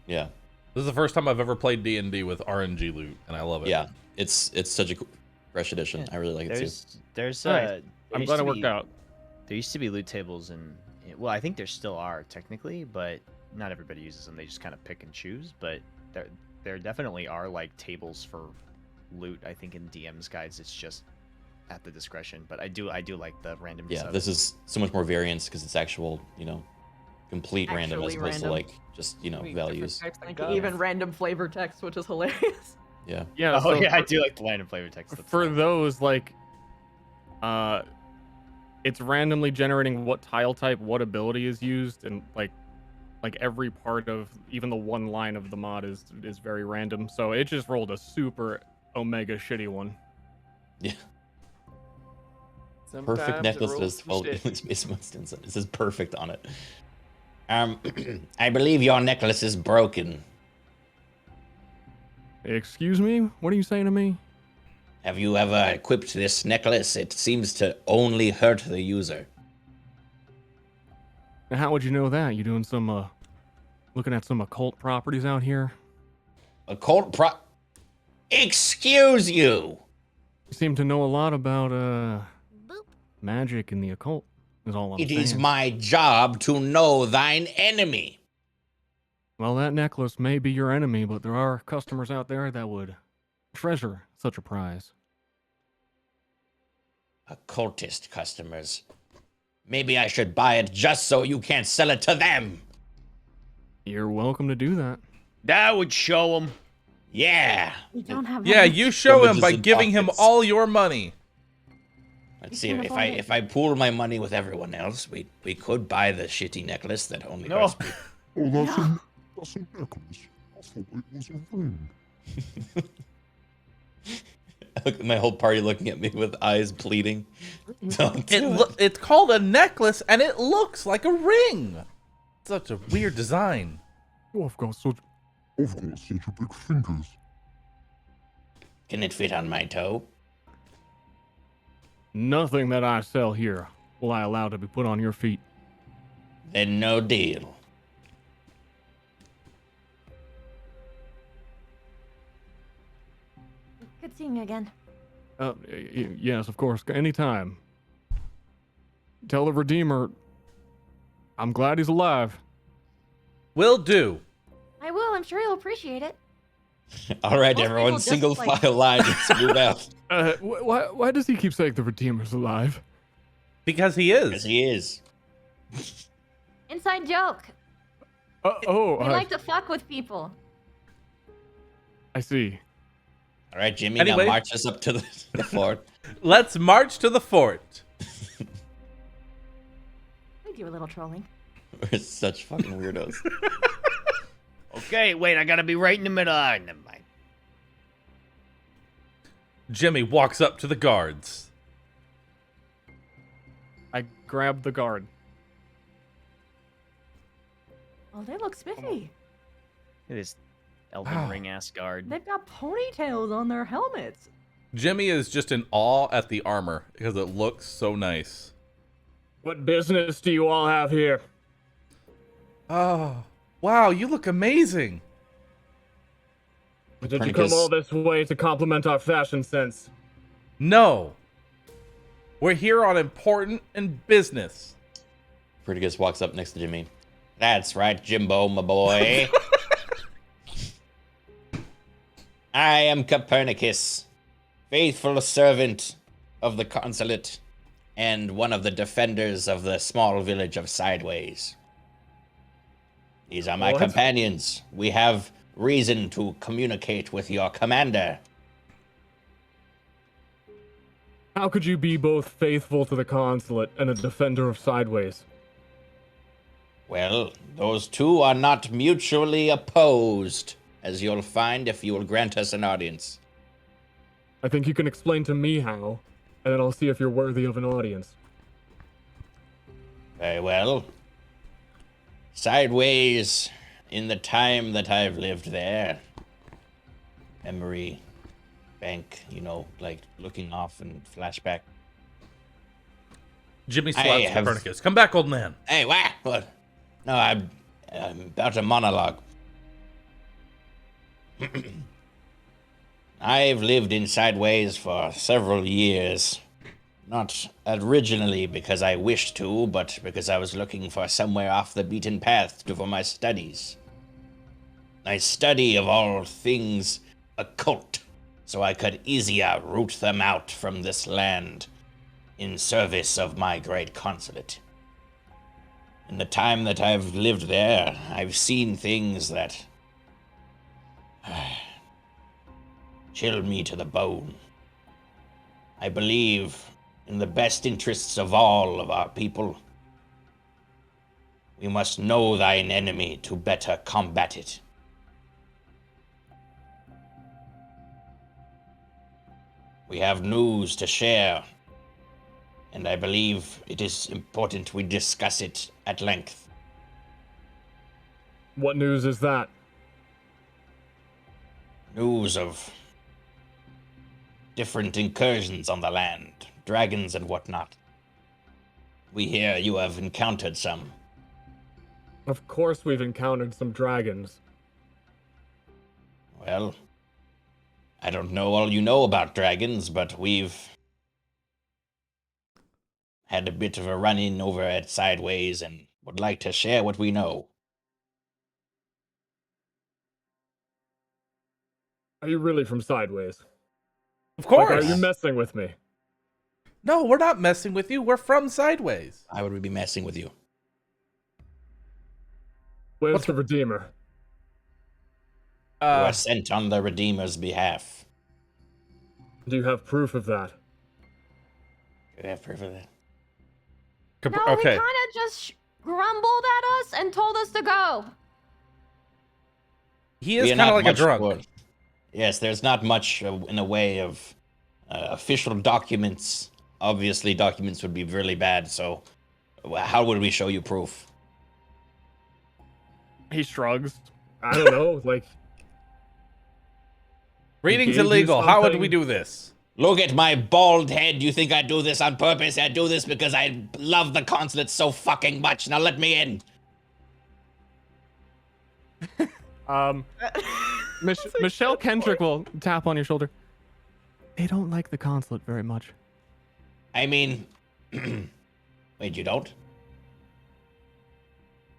Yeah. This is the first time I've ever played D&D with RNG loot, and I love it. Yeah, it's such a fresh addition. I really like it too. There's I'm glad it worked out. There used to be loot tables well, I think there still are technically, but not everybody uses them. They just kind of pick and choose. But there definitely are like tables for loot. I think in DM's guides, it's just at the discretion. But I do like the randomness. Yeah, of this it. is so much more variance because it's actual, complete random as opposed to like just values. Like even random flavor text, which is hilarious. Yeah. Yeah. Oh yeah, I do like the random flavor text. For those it's randomly generating what tile type, what ability is used, and like every part of even the one line of the mod is very random. So it just rolled a super omega shitty one. Yeah. Sometimes Perfect necklace it does rolls 12 shit. space instance. It says perfect on it. I believe your necklace is broken. Excuse me? What are you saying to me? Have you ever equipped this necklace? It seems to only hurt the user. Now, how would you know that? You doing some looking at some occult properties out here? Excuse you! You seem to know a lot about magic and the occult. Is all I'm It saying. is my job to know thine enemy. Well, that necklace may be your enemy, but there are customers out there that would treasure such a prize. Occultist customers. Maybe I should buy it just so you can't sell it to them. You're welcome to do that. That would show him. Yeah. We don't have Yeah, any- you show him by Images in giving him pockets. all your money. Let's see, if I pool my money with everyone else, we could buy the shitty necklace that only hurts me. Oh, that's a necklace. I thought it was a ring. Look at my whole party looking at me with eyes bleeding. It's called a necklace, and it looks like a ring. Such a weird design. Oh, I've got such big fingers. Can it fit on my toe? Nothing that I sell here will I allow to be put on your feet. Then no deal. Good seeing you again. Yes, of course. Anytime. Tell the Redeemer I'm glad he's alive. Will do. I will. I'm sure he'll appreciate it. All right, Most everyone, people just, single like- file line. Let's move out. Why does he keep saying the Redeemer's alive? Because he is. Because he is. Inside joke. We We like to fuck with people. I see. All right, Jimmy, Anyway. now march us up to the fort. Let's march to the fort. We do a little trolling. We're such fucking weirdos. Okay, wait, I gotta be right in the middle. Never mind. Jimmy walks up to the guards. I grab the guard. Oh, they look spiffy. It is Elden Ring ass guard. They've got ponytails on their helmets. Jimmy is just in awe at the armor because it looks so nice. What business do you all have here? Oh, wow, you look amazing. Did you come all this way to compliment our fashion sense? No. We're here on important and business. Copernicus walks up next to Jimmy. That's right, Jimbo, my boy. I am Copernicus, faithful servant of the consulate and one of the defenders of the small village of Sideways. These are my companions. We have reason to communicate with your commander. How could you be both faithful to the consulate and a defender of Sideways? Well, those two are not mutually opposed, as you'll find if you will grant us an audience. I think you can explain to me how, and then I'll see if you're worthy of an audience. Very well. Sideways, in the time that I've lived there, memory bank, you know, like looking off and flashback. Jimmy slaps Copernicus. Come back, old man. Hey, what? No, I'm about to monologue. I've lived in Sideways for several years. Not originally because I wished to, but because I was looking for somewhere off the beaten path for my studies. My study of all things occult, so I could easier root them out from this land in service of my great consulate. In the time that I've lived there, I've seen things that chill me to the bone. I believe in the best interests of all of our people. We must know thine enemy to better combat it. We have news to share, and I believe it is important we discuss it at length. What news is that? News of different incursions on the land, dragons and whatnot. We hear you have encountered some. Of course we've encountered some dragons. Well, I don't know all you know about dragons, but we've had a bit of a run-in over at Sideways and would like to share what we know. Are you really from Sideways? Of course. Like, are you messing with me? No, we're not messing with you. We're from Sideways. Why would we be messing with you? Where's the Redeemer? You are sent on the Redeemer's behalf. Do you have proof of that? Do you have proof of that? No, he kind of just grumbled at us and told us to go. He is kind of like a drunk. Yes, there's not much in the way of official documents. Obviously, documents would be really bad, so how would we show you proof? He shrugs. I don't know, like... Reading's illegal. How would we do this? Look at my bald head. You think I do this on purpose? I do this because I love the consulate so fucking much. Now let me in. Michelle Kendrick will tap on your shoulder. They don't like the consulate very much. I mean, wait, you don't?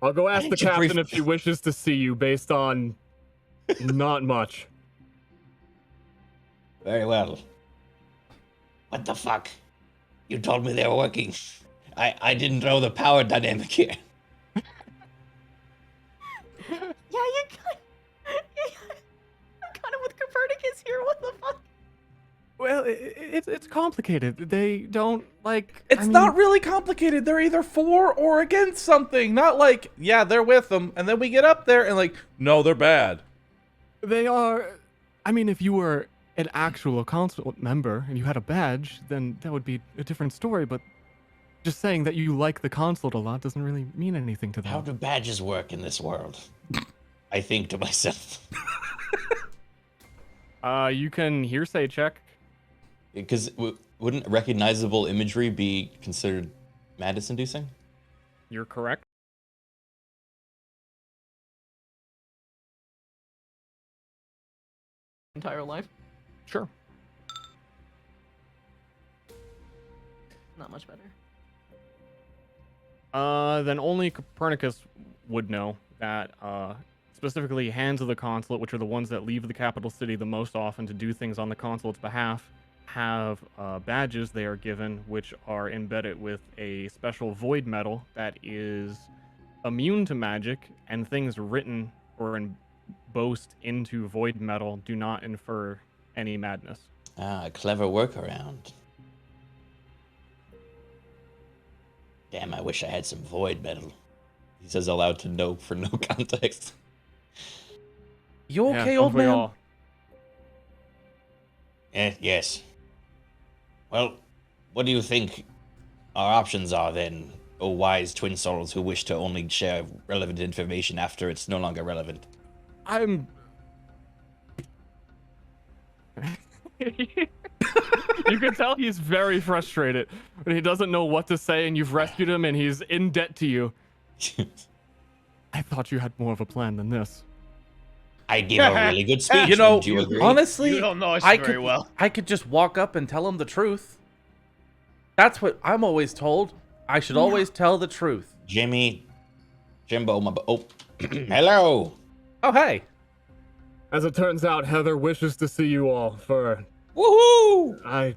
I'll go ask the captain if he wishes to see you based on not much. Very well. What the fuck? You told me they were working. I didn't know the power dynamic here. Yeah, you kind of with Copernicus here. What the fuck? Well, it's complicated. They don't like... It's not really complicated. They're either for or against something. Not like, yeah, they're with them, and then we get up there and like, no, they're bad. They are... I mean, if you were an actual consulate member and you had a badge, then that would be a different story, but just saying that you like the consulate a lot doesn't really mean anything to them. How do badges work in this world? I think to myself. You can hearsay check. Because wouldn't recognizable imagery be considered madness-inducing? You're correct. Entire life. Sure. Not much better. Then only Copernicus would know that, specifically Hands of the Consulate, which are the ones that leave the capital city the most often to do things on the consulate's behalf, have badges they are given, which are embedded with a special void metal that is immune to magic, and things written or embossed into void metal do not infer any madness. Ah, a clever workaround. Damn, I wish I had some void metal. He says aloud to no for no context. You okay, old man? Yes. Well, what do you think our options are then, O wise twin souls who wish to only share relevant information after it's no longer relevant? I'm... You can tell he's very frustrated, but he doesn't know what to say, and you've rescued him, and he's in debt to you. I thought you had more of a plan than this. I give a really good speech. You know, do you agree? honestly, You don't know us I very could, well. I could just walk up and tell him the truth. That's what I'm always told. I should always tell the truth. Jimbo, oh, hello. Oh, hey. As it turns out, Heather wishes to see you all for... Woohoo! I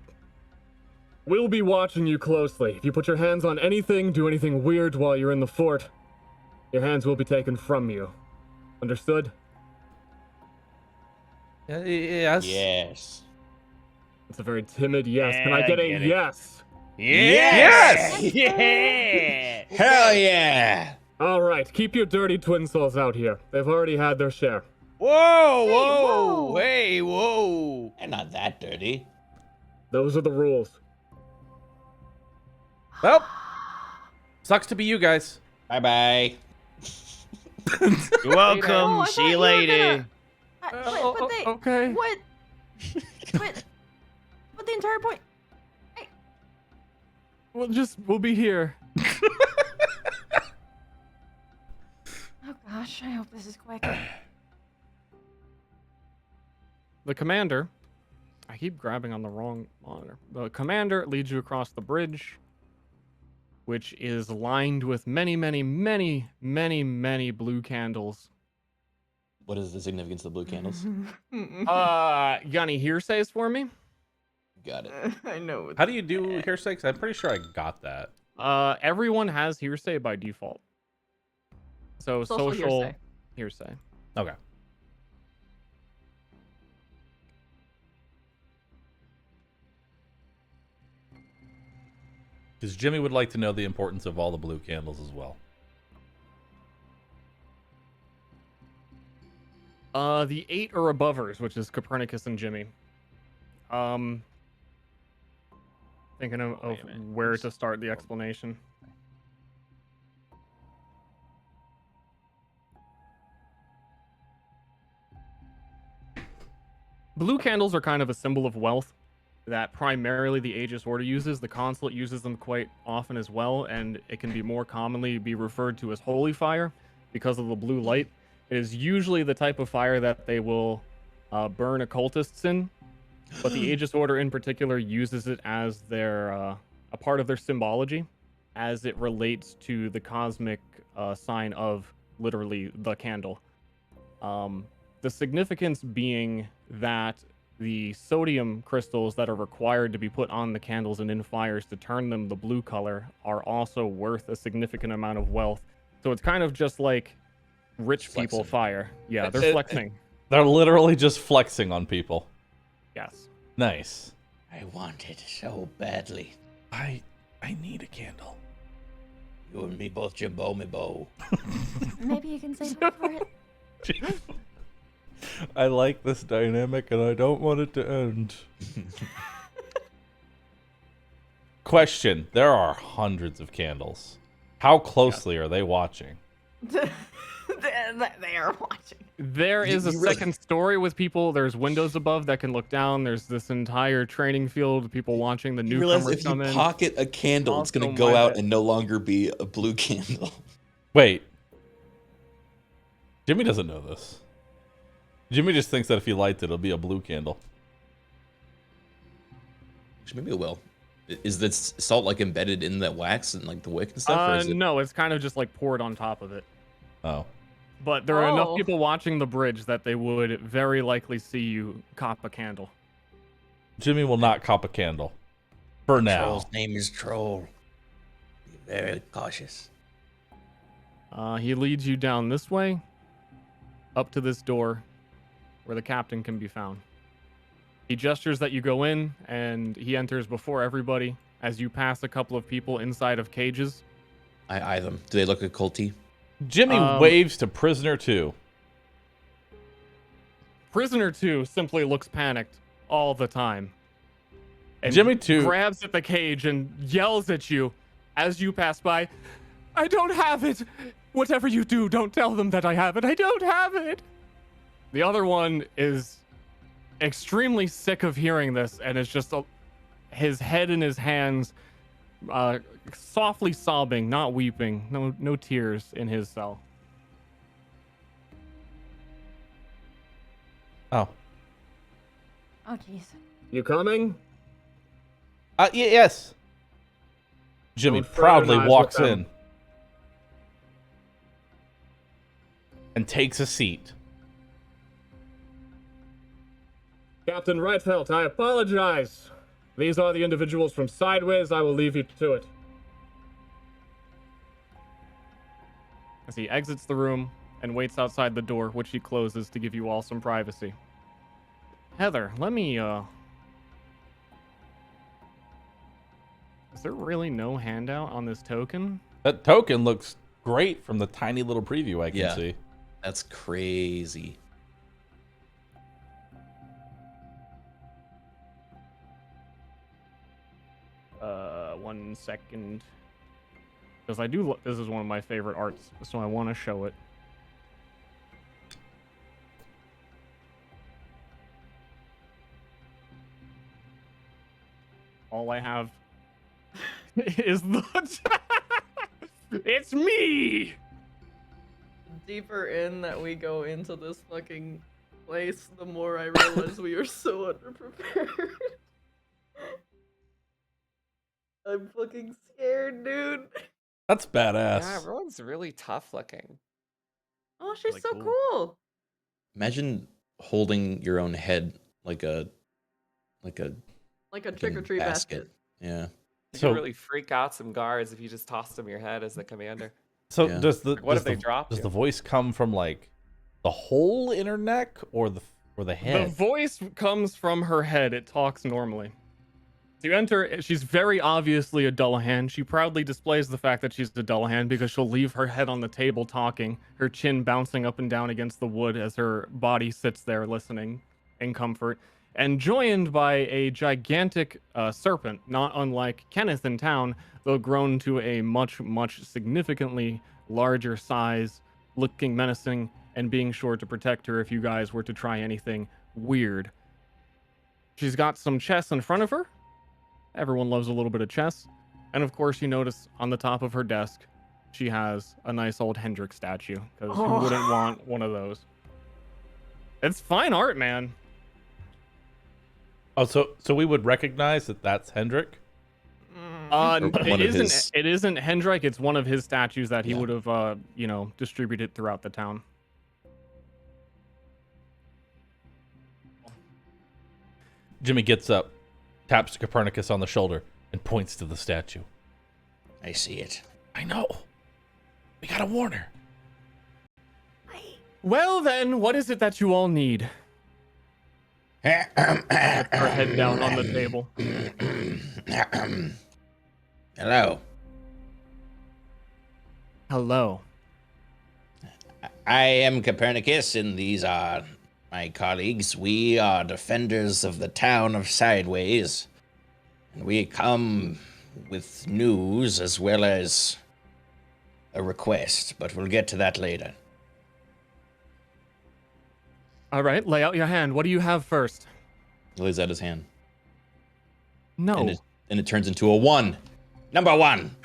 will be watching you closely. If you put your hands on anything, do anything weird while you're in the fort, your hands will be taken from you. Understood? Yes. Yes. It's a very timid yes. Can I get a yes? Yes! Yeah! Hell yeah! All right, keep your dirty twin souls out here. They've already had their share. Whoa! Hey, whoa! They're not that dirty. Those are the rules. Well, sucks to be you guys. Bye-bye. You're welcome. See you later. Okay. What? What the entire point? Hey. We'll be here. Oh gosh, I hope this is quick. The commander, I keep grabbing on the wrong monitor. The commander leads you across the bridge, which is lined with many, many, many, many, many blue candles. What is the significance of the blue candles? You got any hearsays for me? Got it. I know. How do you do hearsay? 'Cause I'm pretty sure I got that. Everyone has hearsay by default. So social hearsay. Okay. Because Jimmy would like to know the importance of all the blue candles as well. The 8 or abovers, which is Copernicus and Jimmy. Thinking of where to start the explanation. Blue candles are kind of a symbol of wealth that primarily the Aegis Order uses. The Consulate uses them quite often as well, and it can be more commonly be referred to as holy fire because of the blue light. It is usually the type of fire that they will burn occultists in, but the Aegis Order in particular uses it as their a part of their symbology as it relates to the cosmic sign of literally the candle. The significance being that the sodium crystals that are required to be put on the candles and in fires to turn them the blue color are also worth a significant amount of wealth. So it's kind of just like rich people fire. Yeah, they're flexing. They're literally just flexing on people. Yes. Nice. I want it so badly. I need a candle. You and me both, Jimbo, me bow. Maybe you can save up for it. I like this dynamic and I don't want it to end. Question. There are hundreds of candles. How closely are they watching? They are watching. There is a second story with people. There's windows above that can look down. There's this entire training field of people watching the You realize newcomers if you come in. pocket a candle, it's going to Also go my out bad. and no longer be a blue candle. Wait. Jimmy doesn't know this. Jimmy just thinks that if he lights it, it'll be a blue candle. Maybe it will. Is this salt like embedded in that wax and like the wick and stuff? Or is it... No, it's kind of just like poured on top of it. Oh. But there are enough people watching the bridge that they would very likely see you cop a candle. Jimmy will not cop a candle. For now. Troll's name is Troll. Be very cautious. He leads you down this way, up to this door, where the captain can be found. He gestures that you go in, and he enters before everybody as you pass a couple of people inside of cages. I eye them. Do they look occulty? Jimmy waves to Prisoner 2. Prisoner 2 simply looks panicked all the time. And Jimmy 2 grabs at the cage and yells at you as you pass by. I don't have it. Whatever you do, don't tell them that I have it. I don't have it. The other one is extremely sick of hearing this and is just his head in his hands, softly sobbing, not weeping, no tears in his cell. Oh. Oh, jeez. You coming? Yes. Jimmy Don't proudly fraternize walks with them. in and takes a seat. Captain Reitfeld, I apologize. These are the individuals from Sideways. I will leave you to it. As he exits the room and waits outside the door, which he closes to give you all some privacy. Heather, let me, Is there really no handout on this token? That token looks great from the tiny little preview I can see. That's crazy. 1 second. Because this is one of my favorite arts, so I want to show it. All I have is the... It's me! Deeper in that we go into this fucking place, the more I realize we are so underprepared. I'm fucking scared, dude. That's badass. Yeah, everyone's really tough looking. Oh, she's Really so cool. cool. Imagine holding your own head like a trick-or-treat basket. Yeah. You So- could really freak out some guards if you just tossed them your head as the commander. So Yeah. does the Like, what does if they the- dropped does you? the voice come from like the whole inner neck or the head? The voice comes from her head. It talks normally. So you enter, she's very obviously a Dullahan. She proudly displays the fact that she's a Dullahan because she'll leave her head on the table talking, her chin bouncing up and down against the wood as her body sits there listening in comfort, and joined by a gigantic serpent, not unlike Kenneth in town, though grown to a much, much significantly larger size, looking menacing and being sure to protect her if you guys were to try anything weird. She's got some chess in front of her. Everyone loves a little bit of chess. And of course, you notice on the top of her desk, she has a nice old Hendrik statue, because who wouldn't want one of those? It's fine art, man. Oh, so we would recognize that that's Hendrik? It isn't Hendrik. It's one of his statues that he would have, distributed throughout the town. Jimmy gets up, taps Copernicus on the shoulder, and points to the statue. I see it. I know. We gotta warn her. Well then, what is it that you all need? Her head down on the table. Hello. Hello. I am Copernicus, and these are my colleagues. We are defenders of the town of Sideways, and we come with news as well as a request, but we'll get to that later. All right, lay out your hand. What do you have first? He lays out his hand. No. And it turns into a 1. Number 1.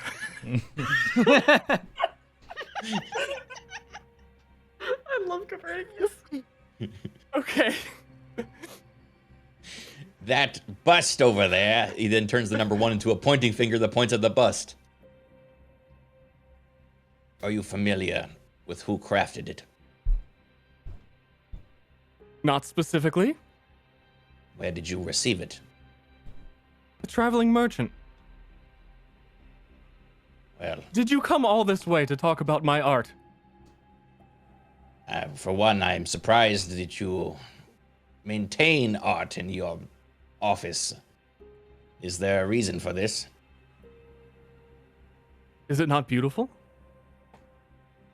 I love Copernicus. Okay. That bust over there. He then turns the number 1 into a pointing finger that points at the bust. Are you familiar with who crafted it? Not specifically. Where did you receive it? A traveling merchant. Well, did you come all this way to talk about my art? For one, I'm surprised that you maintain art in your office. Is there a reason for this? Is it not beautiful?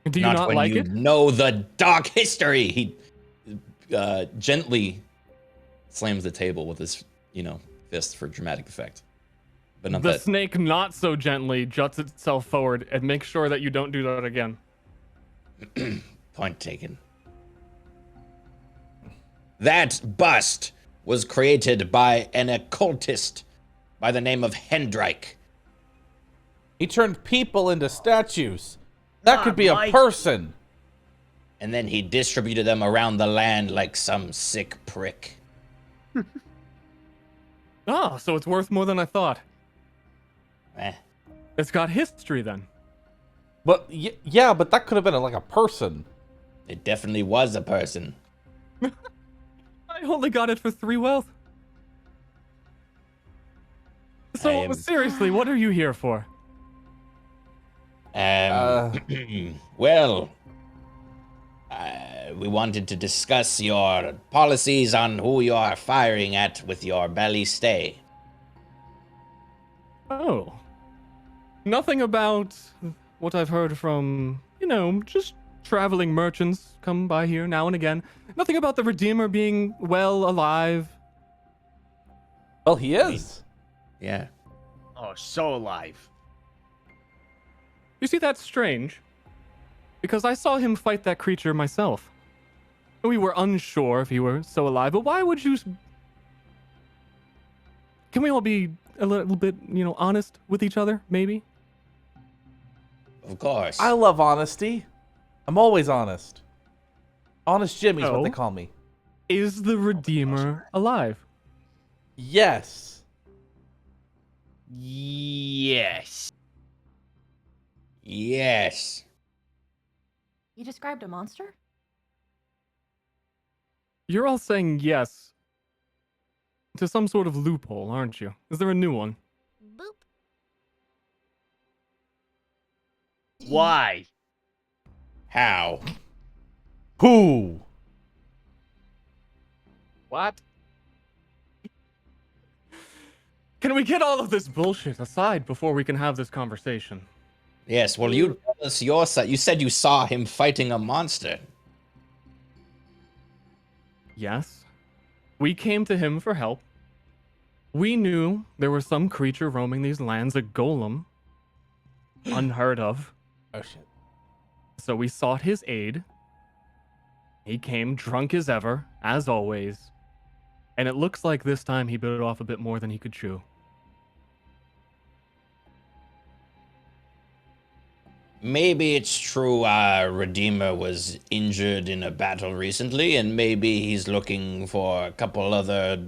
Do you not when like you it? know the dark history. He gently slams the table with his, fist for dramatic effect. But not the that. snake not so gently juts itself forward and makes sure that you don't do that again. Point taken. That bust was created by an occultist by the name of Hendrike. He turned people into statues. That could be a person. And then he distributed them around the land like some sick prick. Oh, so it's worth more than I thought. It's got history then. But yeah, but that could have been like a person. It definitely was a person. I only got it for 3 wealth. So seriously, what are you here for? Well, we wanted to discuss your policies on who you are firing at with your belly stay. Oh. Nothing about what I've heard from, just traveling merchants come by here now and again. Nothing about the Redeemer being well alive. Well, he is. Yeah. Oh, so alive. You see, that's strange. Because I saw him fight that creature myself. We were unsure if he were so alive, but why would you... Can we all be a little bit, honest with each other, maybe? Of course. I love honesty. I'm always honest. Honest Jimmy's what they call me. Is the Redeemer alive? Yes. Yes. Yes. You described a monster? You're all saying yes to some sort of loophole, aren't you? Is there a new one? Boop. Why? How? Who? What? Can we get all of this bullshit aside before we can have this conversation? Yes, well, you tell us your side. You said you saw him fighting a monster. Yes. We came to him for help. We knew there was some creature roaming these lands, a golem. Unheard of. Oh, shit. So we sought his aid. He came drunk as ever, as always. And it looks like this time he bit off a bit more than he could chew. Maybe it's true our Redeemer was injured in a battle recently, and maybe he's looking for a couple other,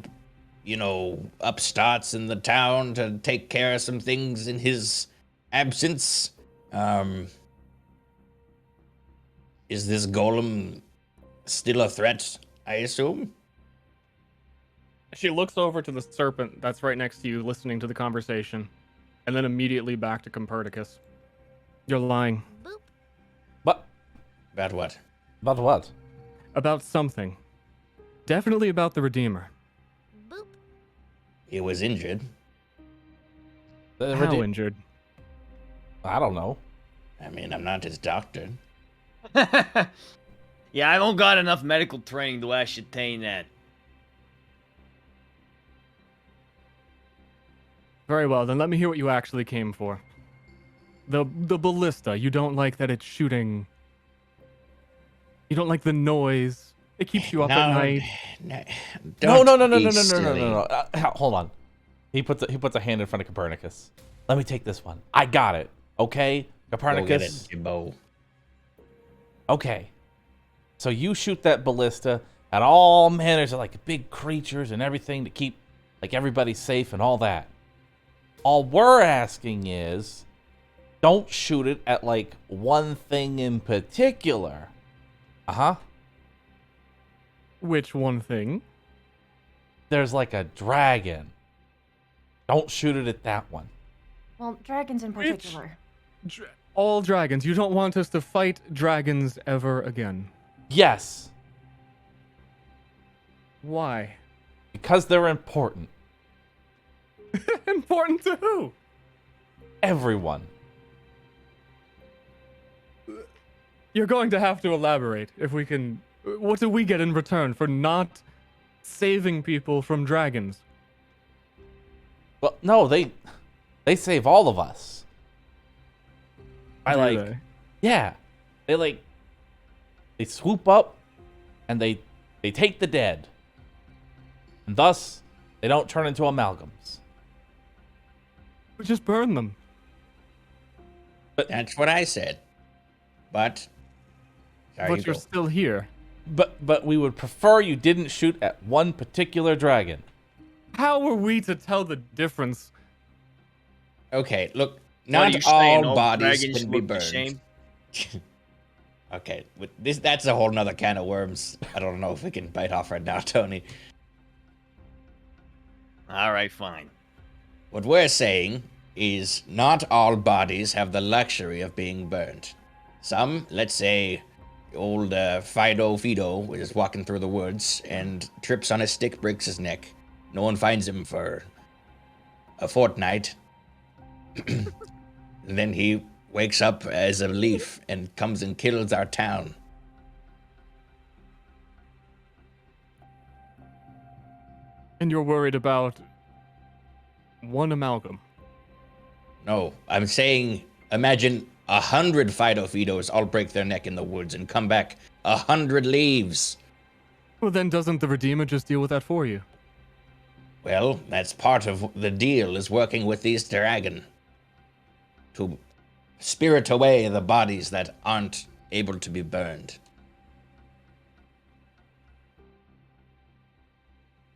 upstarts in the town to take care of some things in his absence. Is this golem still a threat, I assume? She looks over to the serpent that's right next to you, listening to the conversation, and then immediately back to Copernicus. You're lying. Boop. But about what? About what? About something. Definitely about the Redeemer. Boop. He was injured. How injured? I don't know. I mean, I'm not his doctor. Yeah, I don't got enough medical training to ascertain that. Very well, then let me hear what you actually came for. The ballista, you don't like that it's shooting... You don't like the noise It keeps you up at night. No. don't Hold on. He puts a hand in front of Copernicus. Let me take this one. I got it. Okay, Copernicus. Go get it, Jimbo. Okay. So you shoot that ballista at all manners of like big creatures and everything to keep like everybody safe and all that. All we're asking is, don't shoot it at like one thing in particular. Uh-huh. Which one thing? There's like a dragon. Don't shoot it at that one. Well, dragons in particular. All dragons. You don't want us to fight dragons ever again. Yes. Why? Because they're important. Important to who? Everyone. You're going to have to elaborate if we can. What do we get in return for not saving people from dragons? Well, no, they save all of us. Yeah. They swoop up and they take the dead. And thus, they don't turn into amalgams. We just burn them. But that's what I said. But You're still here. But we would prefer you didn't shoot at one particular dragon. How are we to tell the difference? Okay, look, not all bodies can be burned. Okay, that's a whole nother can of worms. I don't know if we can bite off right now, Tony. All right, fine. What we're saying is not all bodies have the luxury of being burned. Some, let's say, old Fido is walking through the woods and trips on a stick, breaks his neck. No one finds him for a fortnight. And then he wakes up as a leaf and comes and kills our town. And you're worried about one amalgam? No, I'm saying imagine 100 Fidos all break their neck in the woods and come back 100 leaves. Well, then doesn't the Redeemer just deal with that for you? Well, that's part of the deal, is working with these dragon to spirit away the bodies that aren't able to be burned.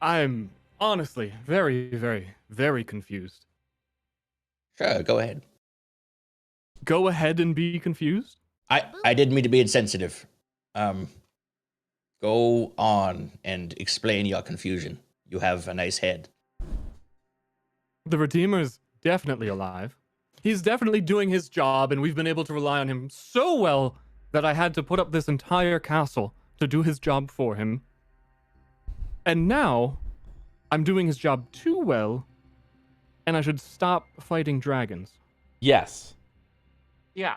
I'm honestly very, very, very confused. Sure, go ahead. Go ahead and be confused? I didn't mean to be insensitive. Go on and explain your confusion. You have a nice head. The Redeemer's definitely alive. He's definitely doing his job, and we've been able to rely on him so well that I had to put up this entire castle to do his job for him. And now, I'm doing his job too well, and I should stop fighting dragons. Yes. Yeah.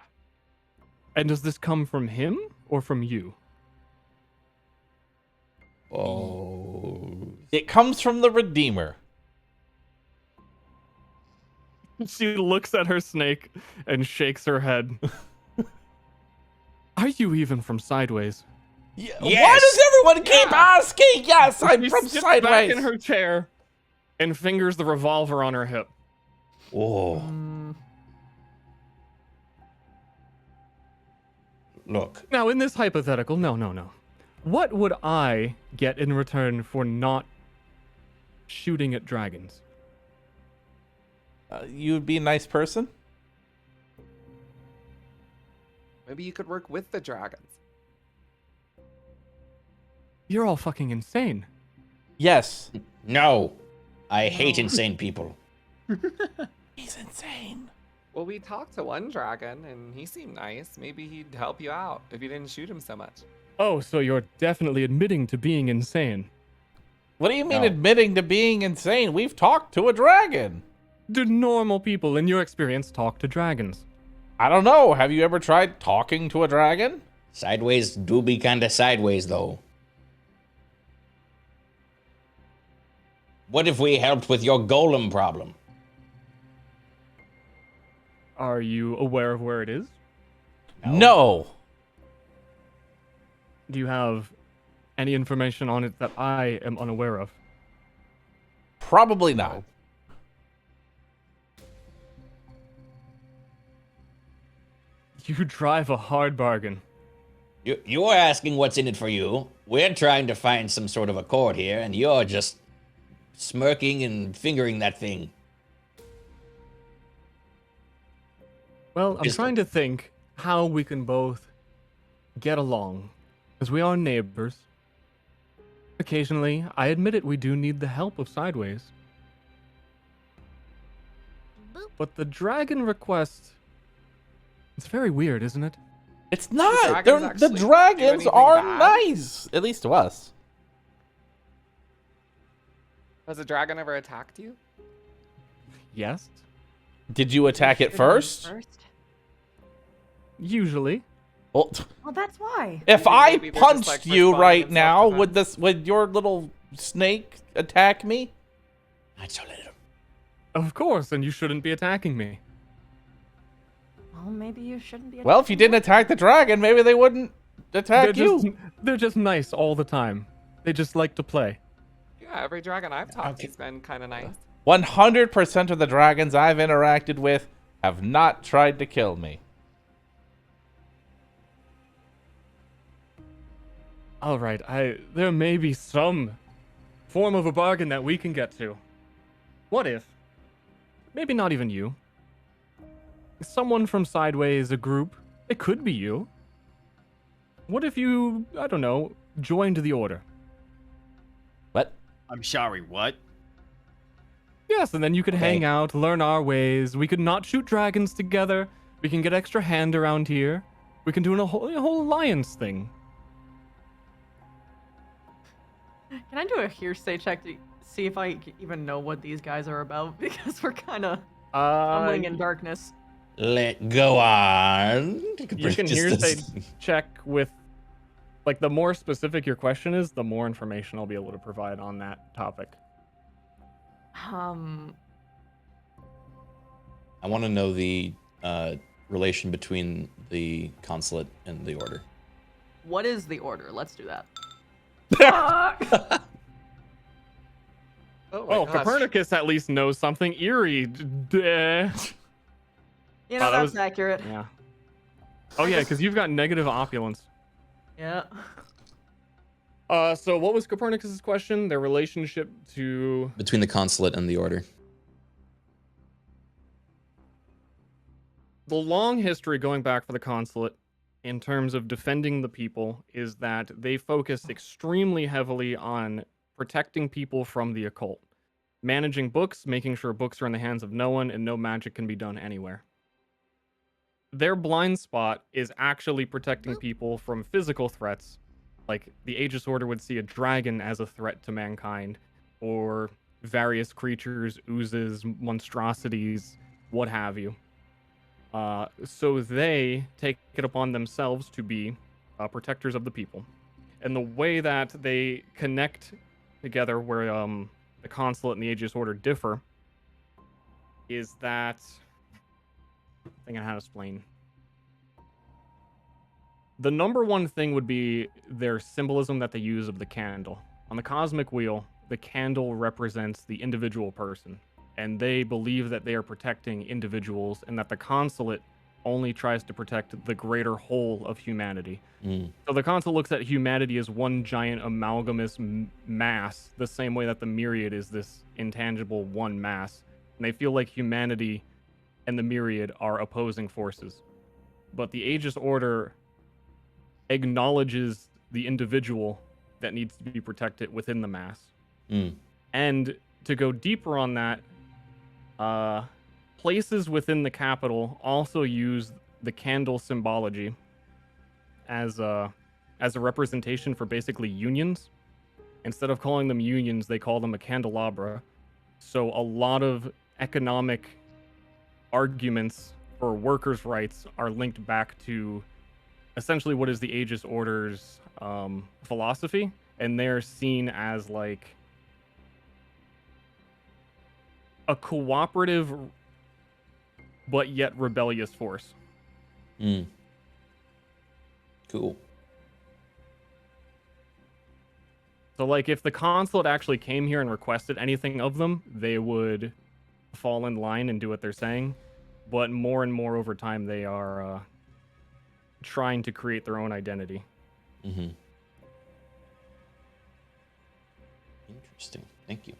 And does this come from him or from you? Oh. It comes from the Redeemer. She looks at her snake and shakes her head. Are you even from Sideways? Yeah. Yes. Why does everyone keep asking? Yes, I'm she from sits Sideways. Back in her chair and fingers the revolver on her hip. Oh. Look. Now, in this hypothetical, no. What would I get in return for not shooting at dragons? You would be a nice person? Maybe you could work with the dragons. You're all fucking insane. Yes. No. I hate insane people. He's insane. Well, we talked to one dragon, and he seemed nice. Maybe he'd help you out if you didn't shoot him so much. Oh, so you're definitely admitting to being insane. What do you mean admitting to being insane? We've talked to a dragon. Do normal people, in your experience, talk to dragons? I don't know. Have you ever tried talking to a dragon? Sideways do be kinda sideways, though. What if we helped with your golem problem? Are you aware of where it is? No. Do you have any information on it that I am unaware of? Probably not. You drive a hard bargain. You're asking what's in it for you. We're trying to find some sort of accord here, and you're just smirking and fingering that thing. Well, I'm trying to think how we can both get along, because we are neighbors. Occasionally, I admit it, we do need the help of Sideways. But the dragon request... It's very weird, isn't it? It's not. The do dragons anything are bad? nice, at least to us. Has a dragon ever attacked you? Yes. Did you attack it first? Usually. Well, Well, that's why. if I maybe they're just, punched like, you responding right in now, self-defense. would your little snake attack me? Of course, and you shouldn't be attacking me. Well, maybe you shouldn't be. Well, if you didn't attack the dragon, maybe they wouldn't attack They're just nice all the time. They just like to play. Yeah, every dragon I've talked to's been kind of nice. 100% of the dragons I've interacted with have not tried to kill me. All right, there may be some form of a bargain that we can get to. What if, maybe not even you, someone from Sideways, a group, it could be you. What if you, I don't know, joined the Order? What? I'm sorry, what? Yes, and then you could hang out, learn our ways. We could not shoot dragons together. We can get extra hand around here. We can do a whole alliance thing. Can I do a hearsay check to see if I even know what these guys are about? Because we're kind of fumbling in darkness. Let go on. You can hearsay check with, like, the more specific your question is, the more information I'll be able to provide on that topic. I want to know the relation between the consulate and the order. What is the Order? Let's do that. Oh, Copernicus at least knows something. Eerie. You know, that's accurate. Yeah. Oh, yeah, because you've got negative opulence. Yeah. So what was Copernicus's question? Their relationship to... Between the consulate and the order. The long history going back for the consulate in terms of defending the people is that they focus extremely heavily on protecting people from the occult. Managing books, making sure books are in the hands of no one and no magic can be done anywhere. Their blind spot is actually protecting people from physical threats. Like, the Aegis Order would see a dragon as a threat to mankind, or various creatures, oozes, monstrosities, what have you. So they take it upon themselves to be protectors of the people. And the way that they connect together, where the consulate and the Aegis Order differ, is that... thinking how to explain. The number one thing would be their symbolism that they use of the candle. On the cosmic wheel, the candle represents the individual person, and they believe that they are protecting individuals and that the consulate only tries to protect the greater whole of humanity. So the consulate looks at humanity as one giant amalgamous mass, the same way that the myriad is this intangible one mass. And they feel like humanity and the myriad are opposing forces. But the Aegis Order acknowledges the individual that needs to be protected within the mass. And to go deeper on that, places within the capital also use the candle symbology as a representation for basically unions. Instead of calling them unions, they call them a candelabra. So a lot of economic arguments for workers' rights are linked back to essentially what is the Aegis Order's philosophy, and they're seen as like a cooperative but yet rebellious force. Cool. So, like, if the consulate actually came here and requested anything of them, they would fall in line and do what they're saying. But more and more over time, they are trying to create their own identity. Mm-hmm. Interesting. Thank you.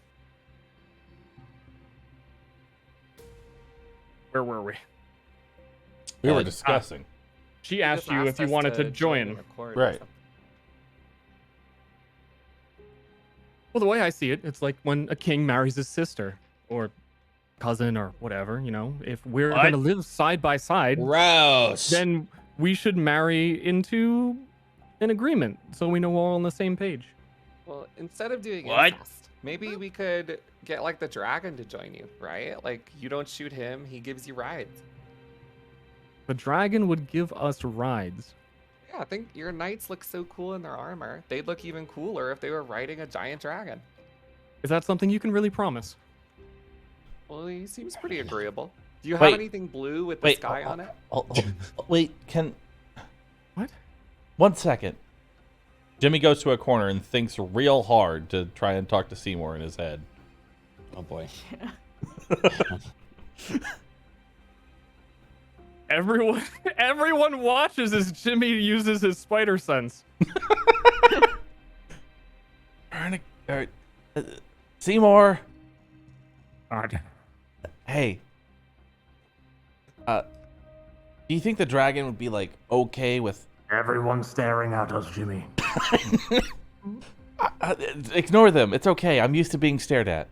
Where were we? We were discussing. She asked you if you wanted to join. Right. Well, the way I see it, it's like when a king marries his sister or cousin or whatever, you know, if we're going to live side by side, gross, then we should marry into an agreement so we know we're all on the same page. Well, instead of doing What? incest, maybe we could get like the dragon to join you, right? Like you don't shoot him, he gives you rides. The dragon would give us rides. Yeah, I think your knights look so cool in their armor. They'd look even cooler if they were riding a giant dragon. Is that something you can really promise? Well, he seems pretty agreeable. Do you have anything blue with the sky on it? Wait, can... What? 1 second. Jimmy goes to a corner and thinks real hard to try and talk to Seymour in his head. Oh boy. Everyone watches as Jimmy uses his spider sense. Seymour. Alright. Hey. Do you think the dragon would be like okay with Everyone's staring at us, Jimmy. ignore them. It's okay. I'm used to being stared at.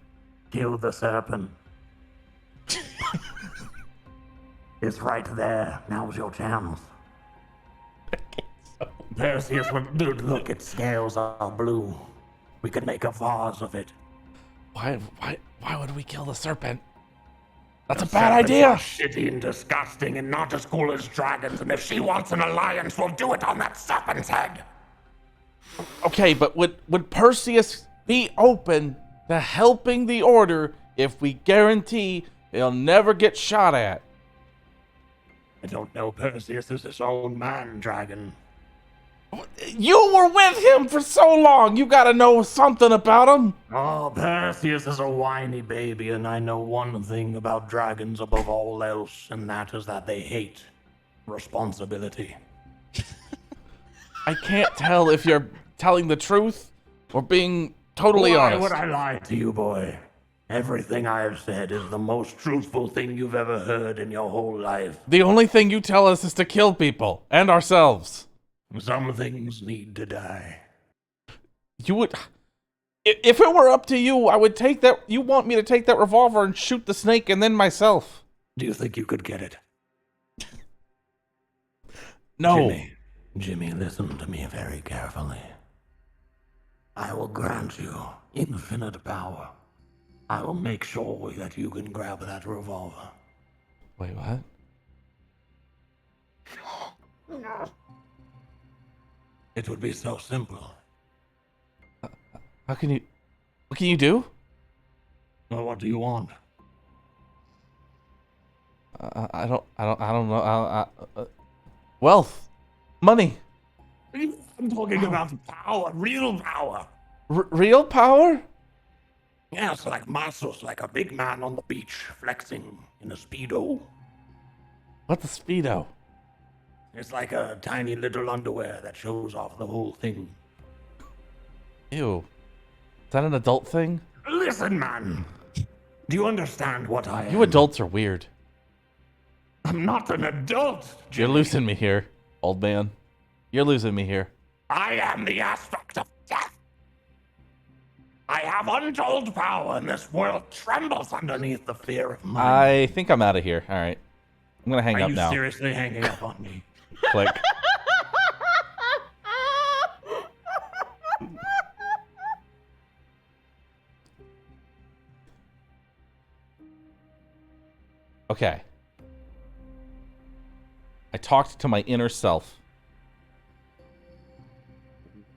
Kill the serpent. It's right there. Now's your chance. Perseus, dude, look, its scales are blue. We could make a vase of it. Why would we kill the serpent? That's a The bad serpents idea. are shitty and disgusting and not as cool as dragons, and if she wants an alliance, we'll do it on that serpent's head. Okay, but would Perseus be open to helping the Order if we guarantee he'll never get shot at? I don't know. Perseus is his own man, dragon. You were with him for so long. You gotta know something about him. Oh, Perseus is a whiny baby, and I know one thing about dragons above all else, and that is that they hate responsibility. I can't tell if you're telling the truth or being totally honest. Why would I lie to you, boy? Everything I have said is the most truthful thing you've ever heard in your whole life. The only thing you tell us is to kill people and ourselves. Some things need to die. You would... If it were up to you, I would take that... You want me to take that revolver and shoot the snake and then myself. Do you think you could get it? No. Jimmy, listen to me very carefully. I will grant you infinite power. I will make sure that you can grab that revolver. Wait, what? It would be so simple. How can you... What can you do? Well, what do you want? I don't know. Wealth. Money. I'm talking about power, real power. Real power? Yes, like muscles, like a big man on the beach flexing in a Speedo. What's a Speedo? It's like a tiny little underwear that shows off the whole thing. Ew. Is that an adult thing? Listen, man. Do you understand what I am? You adults are weird. I'm not an adult, Jimmy. You're losing me here, old man. You're losing me here. I am the aspect of death. I have untold power, and this world trembles underneath the fear of mine. I think I'm out of here. All right. I'm going to hang up now. Are you seriously hanging up on me? Click. Okay. I talked to my inner self.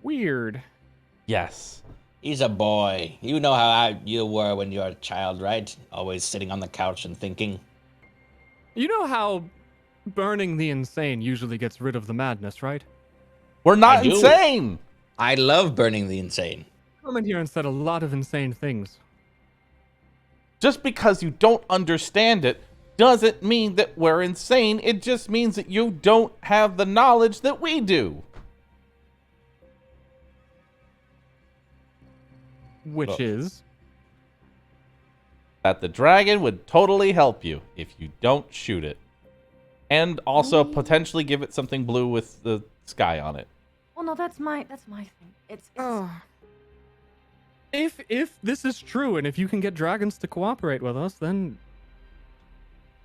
Weird. Yes. He's a boy. You know how you were when you were a child, right? Always sitting on the couch and thinking. You know how burning the insane usually gets rid of the madness, right? We're not insane! I love burning the insane. come in here and said a lot of insane things. Just because you don't understand it doesn't mean that we're insane. It just means that you don't have the knowledge that we do. Which is? That the dragon would totally help you if you don't shoot it. And also potentially give it something blue with the sky on it. Well, no, that's my thing. It's If this is true, and if you can get dragons to cooperate with us, then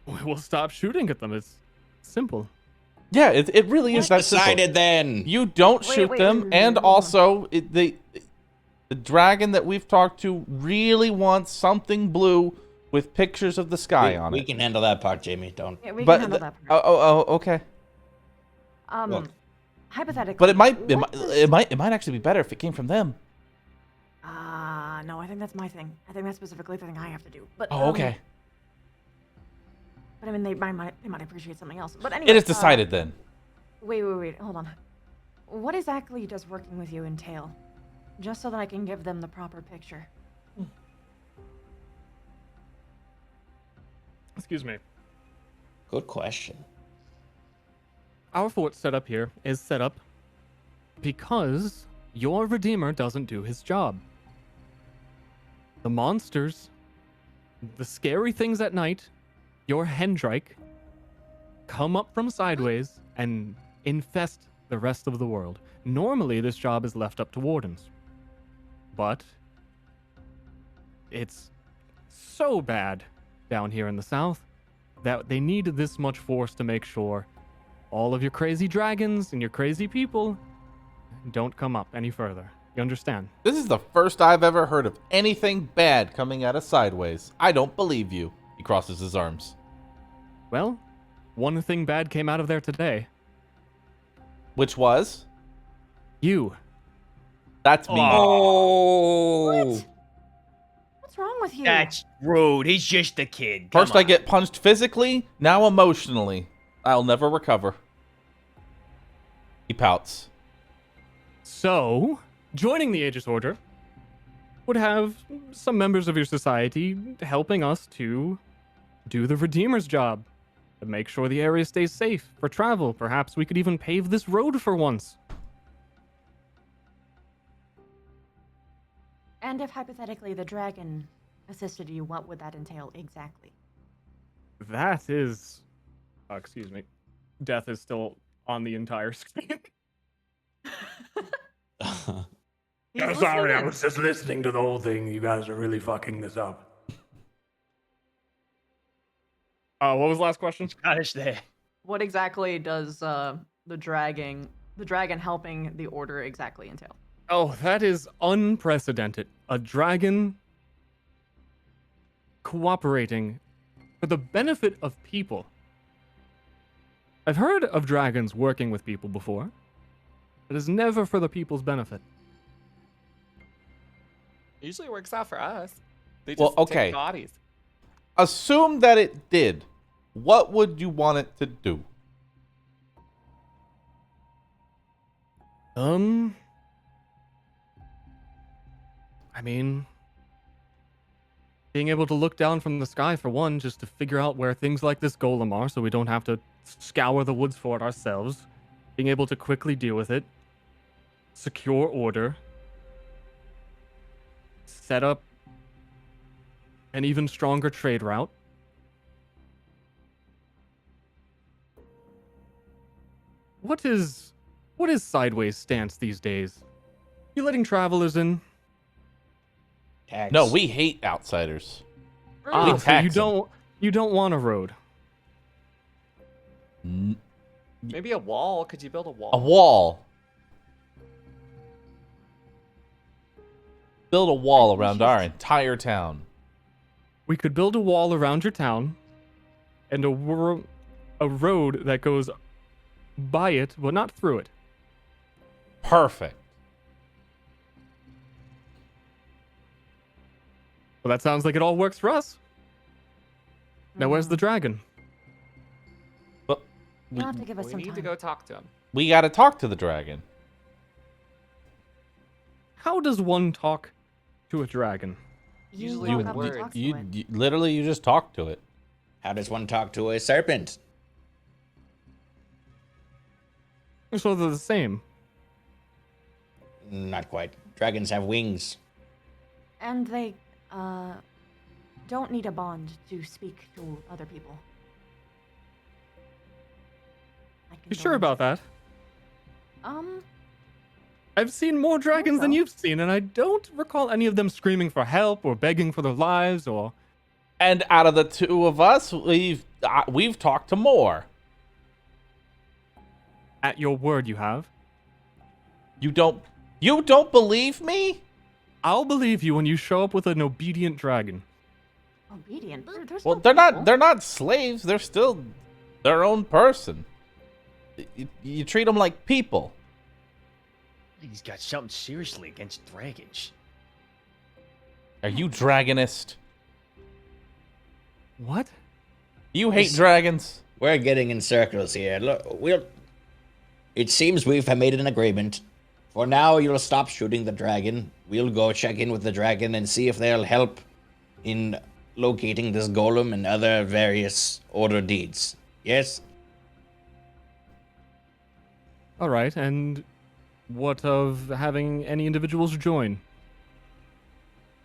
we'll stop shooting at them. It's simple. Yeah, it really is that simple. Decided then. You don't shoot them, and also the dragon that we've talked to really wants something blue with pictures of the sky on it. We can handle that part, Jamie. Don't. Yeah, we can handle that part. Okay. Look. Hypothetically. But it might actually be better if it came from them. No, I think that's my thing. I think that's specifically the thing I have to do. But okay. But I mean, they might appreciate something else. But anyway. It is decided then. Wait, hold on. What exactly does working with you entail? Just so that I can give them the proper picture. Excuse me. Good question. Our fort setup here is set up because your Redeemer doesn't do his job. The monsters, the scary things at night, your Hendrike, come up from sideways and infest the rest of the world. Normally, this job is left up to wardens. But it's so bad down here in the south that they need this much force to make sure all of your crazy dragons and your crazy people don't come up any further. You understand? This is the first I've ever heard of anything bad coming out of sideways. I don't believe you. He crosses his arms. Well, one thing bad came out of there today. Which was? You. That's me. Oh. What? What's wrong with you? That's rude. He's just a kid. First I get punched physically, now emotionally. I'll never recover. He pouts. So, joining the Aegis Order would have some members of your society helping us to do the Redeemer's job. To make sure the area stays safe for travel. Perhaps we could even pave this road for once. And if hypothetically the dragon assisted you, what would that entail exactly? That is... excuse me. Death is still on the entire screen. I'm sorry, I was just listening to the whole thing. You guys are really fucking this up. What was the last question? Scottish there. What exactly does the dragon helping the order exactly entail? Oh, that is unprecedented. A dragon cooperating for the benefit of people. I've heard of dragons working with people before. It is never for the people's benefit. Usually works out for us. They just take bodies. Assume that it did. What would you want it to do? I mean, being able to look down from the sky for one, just to figure out where things like this golem are so we don't have to scour the woods for it ourselves. Being able to quickly deal with it. Secure order. Set up an even stronger trade route. What is Sideways' stance these days? You letting travelers in? Tax. No, we hate outsiders. Ah, so you don't want a road. Maybe a wall. Could you build a wall? A wall. Build a wall around our entire town. We could build a wall around your town, and a road that goes by it, but not through it. Perfect. Well, that sounds like it all works for us. Now, where's the dragon? But You'll have to give us some We need time. to go talk to him. we gotta talk to the dragon. How does one talk to a dragon? Usually with words. You literally you just talk to it. How does one talk to a serpent? So they're the same. Not quite. Dragons have wings. And they, don't need a bond to speak to other people. You sure about that? I've seen more dragons than you've seen, and I don't recall any of them screaming for help or begging for their lives or... And out of the two of us, we've talked to more. At your word, you have. You don't believe me? I'll believe you when you show up with an obedient dragon. Obedient? Well, they're not slaves. They're still their own person. You treat them like people. He's got something seriously against dragons. Are you dragonist? What? You hate dragons? We're getting in circles here. Look, it seems we've made an agreement. For now, you'll stop shooting the dragon. We'll go check in with the dragon and see if they'll help in locating this golem and other various order deeds. Yes? All right, and what of having any individuals join?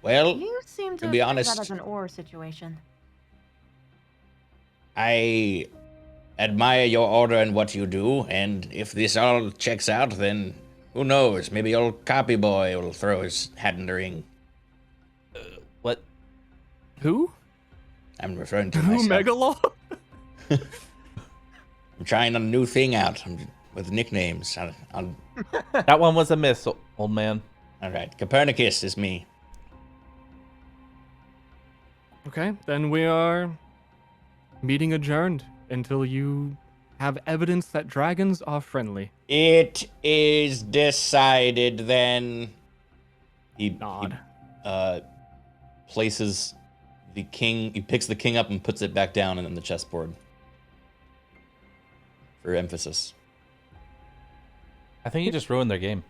Well, You seem to be think honest, that as an or situation. I admire your order and what you do, and if this all checks out, then who knows? Maybe old copy boy will throw his hat in the ring. What? Who? I'm referring to Who, myself. Megaloth? I'm trying a new thing out with nicknames. That one was a miss, old man. All right, Copernicus is me. Okay, then we are meeting adjourned until you have evidence that dragons are friendly. It is decided then. He places the king. He picks the king up and puts it back down in the chessboard for emphasis. I think you just ruined their game.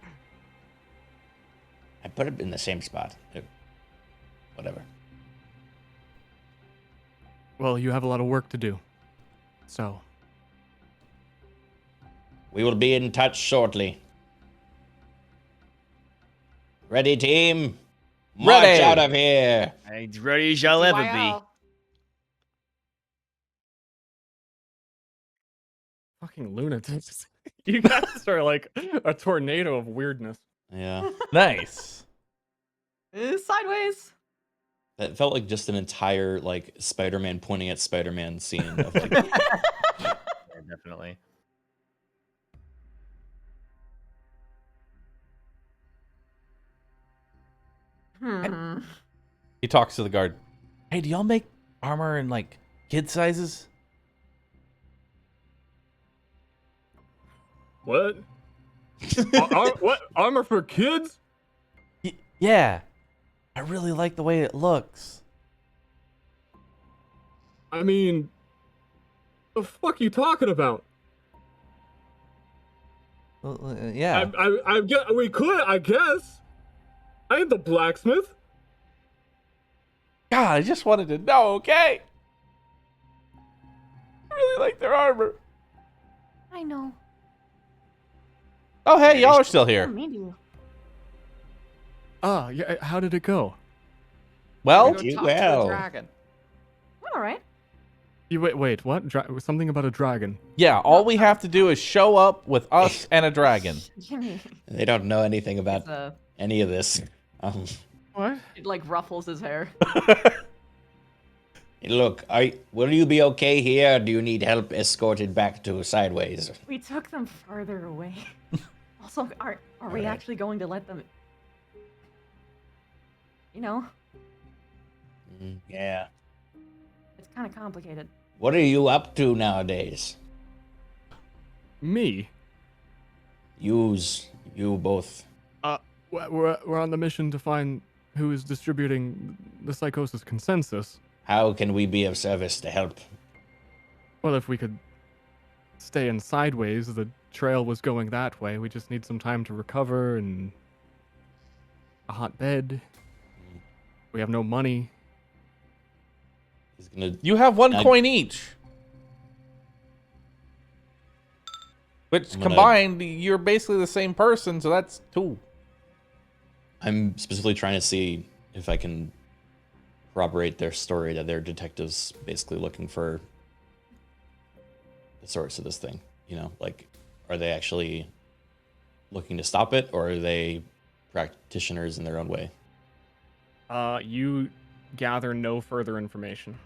I put it in the same spot. Whatever. Well, you have a lot of work to do. So. We will be in touch shortly. Ready, team? March Ready. out of here. As ready as y'all ever be. Fucking lunatics. You guys are like a tornado of weirdness. Yeah. Nice. Sideways. That felt like just an entire like Spider-Man pointing at Spider-Man scene of like Yeah, definitely. He talks to the guard. Hey, do y'all make armor in like kid sizes? What? What? Armor for kids? Yeah. I really like the way it looks. I mean, the fuck you talking about? Yeah. We could, I guess. I ain't the blacksmith. God, I just wanted to know, okay? I really like their armor. I know. Oh, hey, y'all are still I here. don't mean to. Ah, yeah. How did it go? Well, Go talk to a dragon. All right. You wait. What? Something about a dragon? Yeah, all we have to do is show up with us and a dragon. Jimmy. They don't know anything about any of this. What? It like ruffles his hair. Look, will you be okay here, or do you need help escorted back to Sideways? We took them farther away. Also, are we actually going to let them? You know, Yeah. it's kind of complicated. What are you up to nowadays? Me? You both. We're on the mission to find who is distributing the psychosis consensus. How can we be of service to help? Well, if we could stay in Sideways, the trail was going that way. We just need some time to recover and a hot bed. We have no money. He's gonna. You have one coin each. Which combined, you're basically the same person, so that's 2. I'm specifically trying to see if I can corroborate their story that they're detectives basically looking for the source of this thing. You know, like, are they actually looking to stop it, or are they practitioners in their own way? You gather no further information.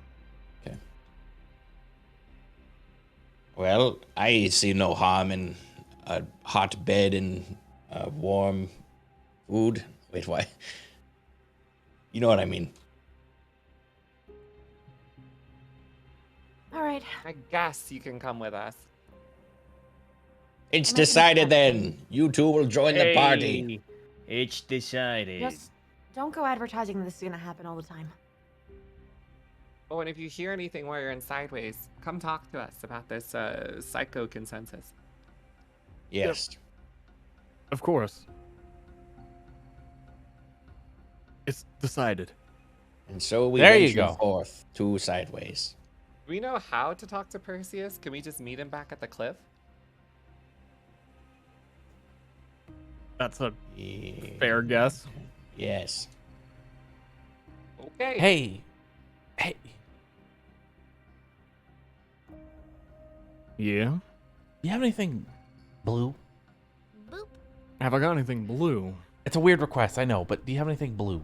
Okay. Well, I see no harm in a hot bed and warm food. Wait, why? You know what I mean. All right. I guess you can come with us. It's decided then. You two will join the party. It's decided. Just don't go advertising this is gonna happen all the time. Oh, and if you hear anything while you're in Sideways, come talk to us about this psycho consensus. Yes. Yep. Of course. It's decided. And so we there you venture go. forth to Sideways. Do we know how to talk to Perseus? Can we just meet him back at the cliff? That's a fair guess. Yes. Okay. Hey. Yeah? You have anything blue? Boop. Have I got anything blue? It's a weird request, I know, but do you have anything blue?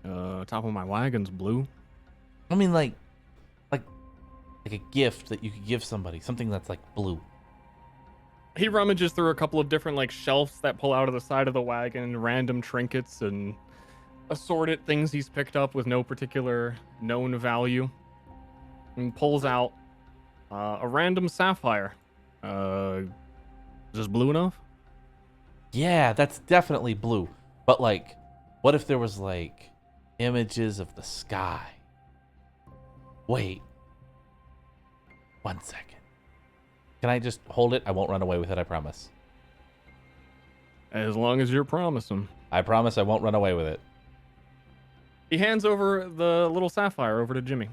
Top of my wagon's blue. I mean, like a gift that you could give somebody, something that's like blue. He rummages through a couple of different like shelves that pull out of the side of the wagon, random trinkets and assorted things he's picked up with no particular known value, and pulls out a random sapphire. Is this blue enough? Yeah, that's definitely blue. But like, what if there was like images of the sky? Wait. 1 second. Can I just hold it? I won't run away with it, I promise. As long as you're promising. I promise I won't run away with it. He hands over the little sapphire over to Jimmy.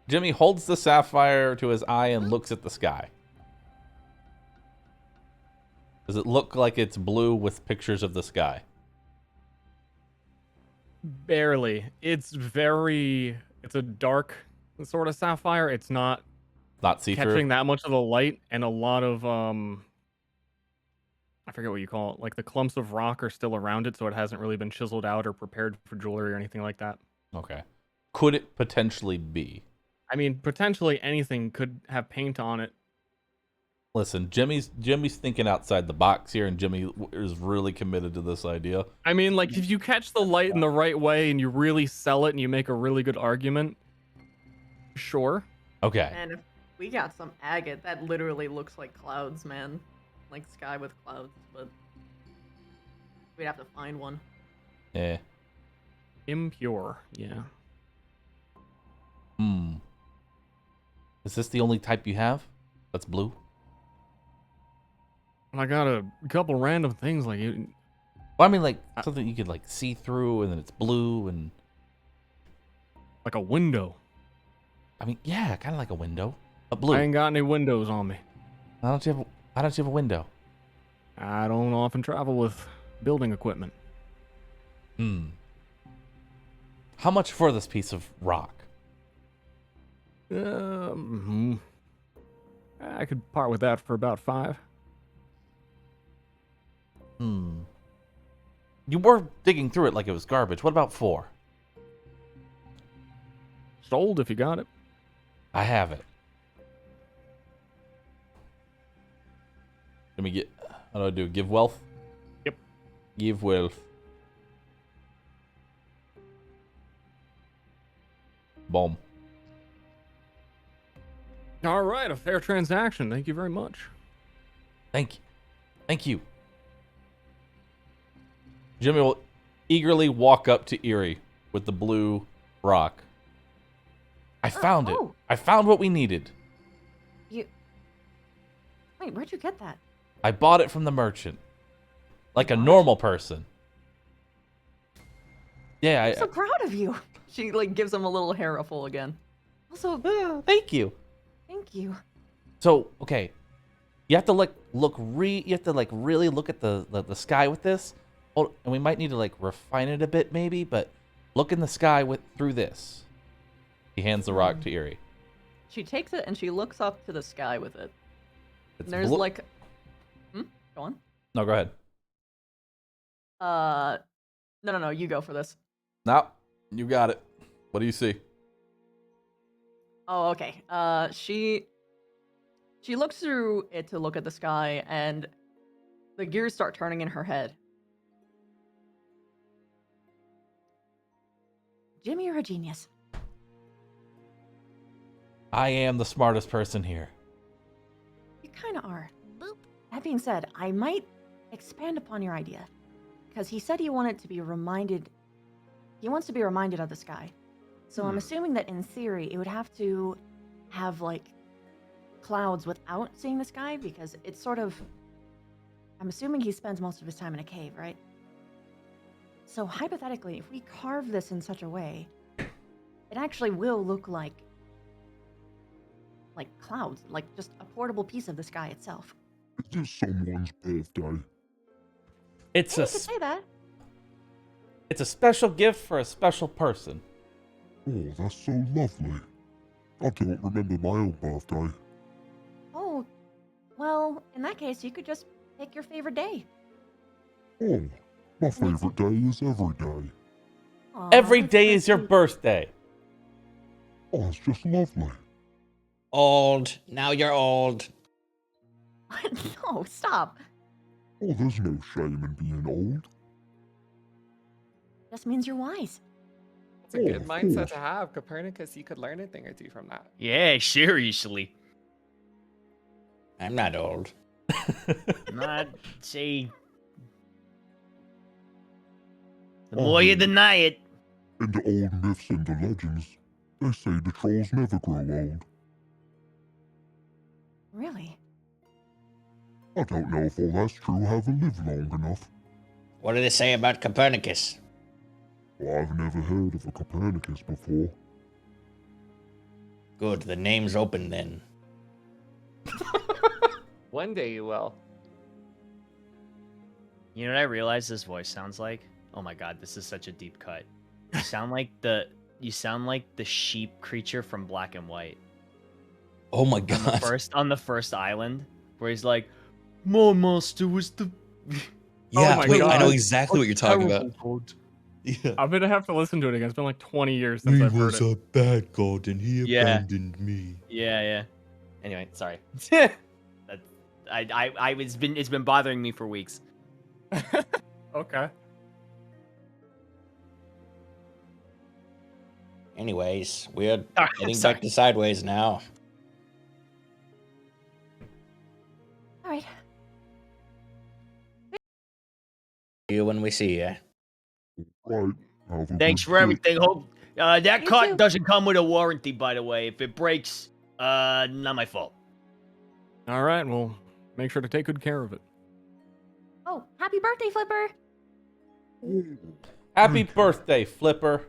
Jimmy holds the sapphire to his eye and looks at the sky. Does it look like it's blue with pictures of the sky? Barely. It's a dark sort of sapphire. It's not see-through? catching that much of the light, and a lot of I forget what you call it. Like the clumps of rock are still around it, so it hasn't really been chiseled out or prepared for jewelry or anything like that. Okay. Could it potentially be? I mean, potentially anything could have paint on it. Listen, Jimmy's thinking outside the box here, and Jimmy is really committed to this idea. I mean, like, if you catch the light in the right way and you really sell it and you make a really good argument, sure. Okay. And if we got some agate, that literally looks like clouds, man. Like sky with clouds, but we'd have to find one. Yeah. Impure, yeah. Is this the only type you have that's blue? I got a couple random things like it. Well, I mean, like something you could like see through, and then it's blue, and like a window. I mean, yeah, kind of like a window, but blue. I ain't got any windows on me. Why don't you have a window? I don't often travel with building equipment. How much for this piece of rock? I could part with that for about 5. You were digging through it like it was garbage. What about 4? Sold if you got it. I have it. Let me get. How do I do? Give wealth? Yep. Give wealth. Boom. All right, a fair transaction. Thank you very much. Thank you. Thank you. Jimmy will eagerly walk up to Eerie with the blue rock. I found it. I found what we needed. Wait, where'd you get that? I bought it from the merchant. Like a normal person. Yeah, I'm so proud of you. She like gives him a little hair ruffle again. Also, thank you. Thank you. So, okay. You have to you have to like really look at the sky with this. Oh, and we might need to like refine it a bit maybe, but look in the sky through this. He hands the rock to Eerie. she takes it and she looks up to the sky with it. It's And there's blue. like, go on. No, go ahead. No, you go for this. No, you got it. What do you see? Oh, okay. She looks through it to look at the sky, and the gears start turning in her head. Jimmy, you're a genius. I am the smartest person here. You kind of are. That being said, I might expand upon your idea. Because he said he wanted to be reminded... He wants to be reminded of the sky. So I'm assuming that in theory, it would have to have, like, clouds without seeing the sky, because it's sort of... I'm assuming he spends most of his time in a cave, right? So hypothetically, if we carve this in such a way, it actually will look like clouds, like just a portable piece of the sky itself. Is it someone's birthday? It's You a could say that. it's a special gift for a special person. Oh, that's so lovely. I don't remember my own birthday. Oh, well, in that case, you could just pick your favorite day. Oh, my favorite day is every day. Aw, Every that's day so is your sweet. birthday. Oh, it's just lovely. Old. Now you're old. No, stop. Oh, there's no shame in being old. Just means you're wise. It's a good mindset to have, Copernicus. You could learn a thing or two from that. Yeah, seriously. I'm not old. Not say. The more you deny it. In the old myths and the legends, they say the trolls never grow old. Really? I don't know if all that's true. I haven't lived long enough. What do they say about Copernicus? Well, I've never heard of a Copernicus before. Good, the name's open then. One day you will. You know what I realize this voice sounds like? Oh my god, this is such a deep cut. You sound like the sheep creature from Black and White. Oh my god. On the first island, where he's like, "My master was the." Yeah, Oh my wait, God. I know exactly what you're talking about. God. Yeah. I'm gonna have to listen to it again. It's been like 20 years since I've heard it. a bad god and he Yeah. abandoned me. Yeah. Anyway, sorry. That it's been bothering me for weeks. Okay. Anyways, we're Alright, heading sorry. back to Sideways now. All right. See you when we see you. Right. Have a Thanks good for day. everything. Hope that You cart too. doesn't come with a warranty, by the way. If it breaks, not my fault. All right. Well, make sure to take good care of it. Oh, happy birthday, Flipper! Happy birthday, Flipper.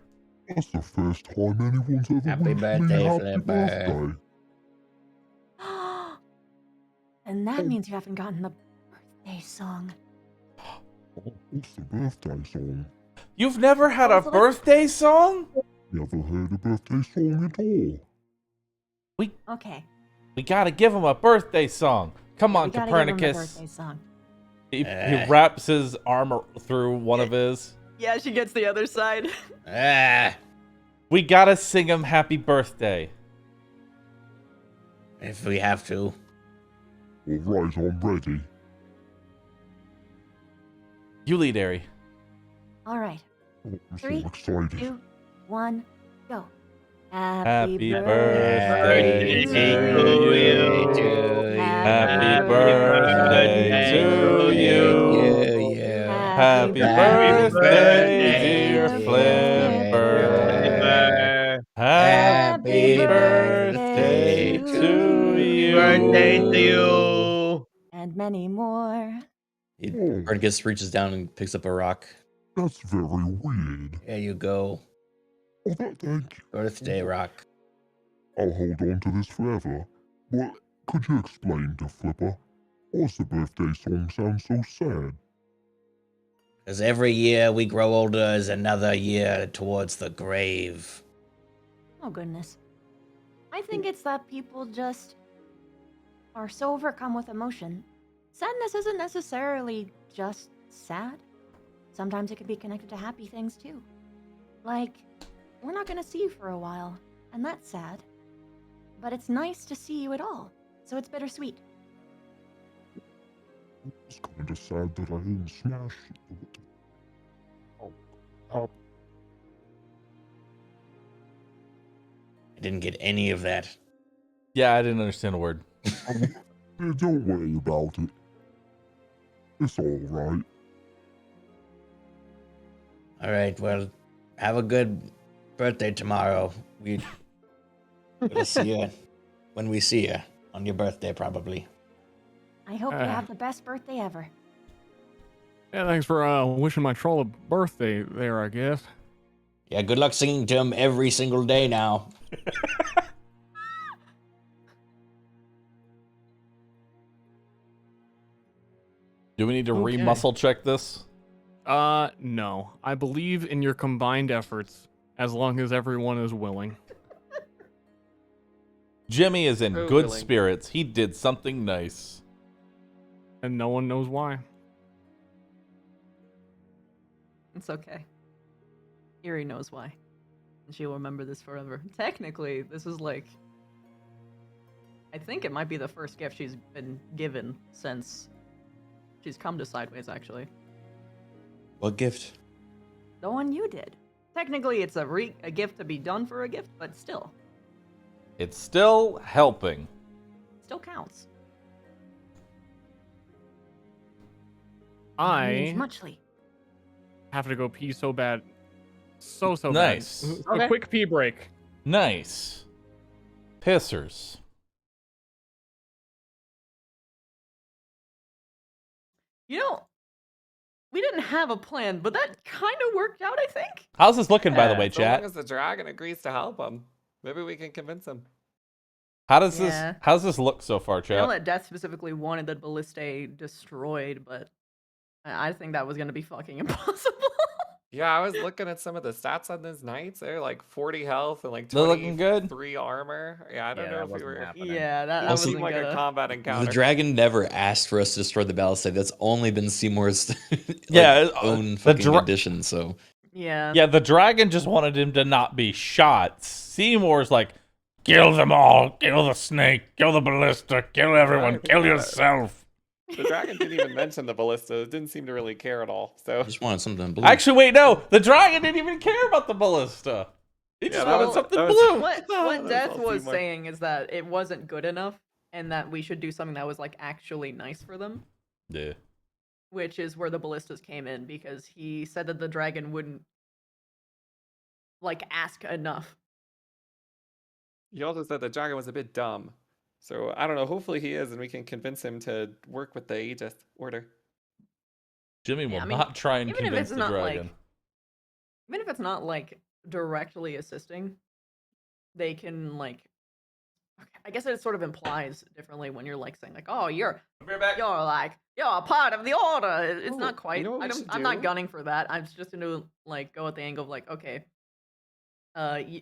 That's the first time anyone's ever Happy wished birthday, me happy Flipper. birthday. And that means you haven't gotten the birthday song. What's the birthday song? You've never had a Also, like- birthday song? Never heard a birthday song at all. Okay. We gotta give him a birthday song. Come on, We gotta give him the Copernicus. birthday song. He wraps his arm through one of his. Yeah, she gets the other side. We gotta sing him happy birthday. If we have to. All right, I'm ready. You lead, Ari. All right. Oh, I'm 3, so excited. 2, 1, go. Happy birthday to you. Happy birthday to you. Happy birthday, dear Flipper. Happy birthday to you. Birthday to you. And many more. Copernicus reaches down and picks up a rock, That's very weird. There you go. Oh, thank you. Birthday rock. I'll hold on to this forever. But could you explain to Flipper? Why's the birthday song sound so sad? Because every year we grow older is another year towards the grave. Oh, goodness. I think it's that people just are so overcome with emotion. Sadness isn't necessarily just sad. Sometimes it can be connected to happy things too. Like, we're not gonna see you for a while, and that's sad. But it's nice to see you at all, so it's bittersweet. It's kinda sad that I didn't smash it. Oh. I didn't get any of that. Yeah, I didn't understand a word. Don't worry about it. It's alright. Alright, well, have a good birthday tomorrow. We'll see you when we see you. On your birthday, probably. I hope you have the best birthday ever. Yeah, thanks for wishing my troll a birthday there, I guess. Yeah, good luck singing to him every single day now. Do we need to re-muscle check this? No. I believe in your combined efforts, as long as everyone is willing. Jimmy is in So good willing. spirits. He did something nice. And no one knows why. It's okay. Erie knows why. And she'll remember this forever. Technically, this is like... I think it might be the first gift she's been given since she's come to Sideways, actually. What gift? The one you did. Technically, it's a gift to be done for a gift, but still. It's still helping. Still counts. I Muchly. have to go pee so bad. So Nice. bad. Okay. A quick pee break. Nice. Pissers. You know, we didn't have a plan, but that kind of worked out, I think. How's this looking, by the way, As chat? long as the dragon agrees to help him, maybe we can convince him. How does Yeah. how's this look so far, I know chat? that Death specifically wanted the Ballistae destroyed, but I think that was going to be fucking impossible. Yeah, I was looking at some of the stats on these knights. They're like 40 health and like They're looking good. 23 armor. Yeah, I don't know if we were. Yeah, that Didn't wasn't seem like gonna... a combat encounter. The dragon never asked for us to destroy the Ballistae. That's only been Seymour's own the fucking addition, so... Yeah. Yeah, the dragon just wanted him to not be shot. Seymour's like, kill them all, kill the snake, kill the ballista, kill everyone, kill yourself. The dragon didn't even mention the ballista. It didn't seem to really care at all. So just wanted something blue. Actually, wait, no. The dragon didn't even care about the ballista. He just wanted something blue. What Death was saying is that it wasn't good enough, and that we should do something that was like actually nice for them. Yeah. Which is where the ballistas came in, because he said that the dragon wouldn't like ask enough. he also said the dragon was a bit dumb. So I don't know. Hopefully he is, and we can convince him to work with the Aegis Order. Jimmy will Yeah, I mean, not try and even if convince it's the not dragon. like, even if it's not like directly assisting, they can like. I guess it sort of implies differently when you're like saying like, oh, you're like you're a part of the order. It's not quite. know what we should I'm not do? gunning for that. I'm just gonna like go at the angle of like, okay,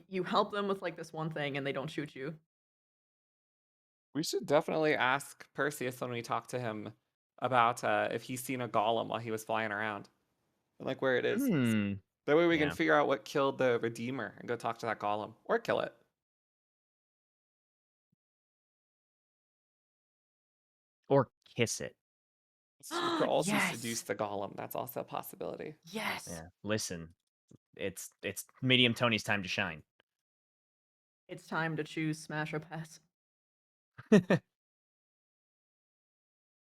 you help them with like this one thing and they don't shoot you. We should definitely ask Perseus when we talk to him about if he's seen a golem while he was flying around, and like where it is. That way we can Yeah. figure out what killed the Redeemer and go talk to that golem or kill it. Or kiss it. You could also Yes. seduce the golem. That's also a possibility. Yes. Yeah. Listen, it's Medium Tony's time to shine. It's time to choose smash or pass.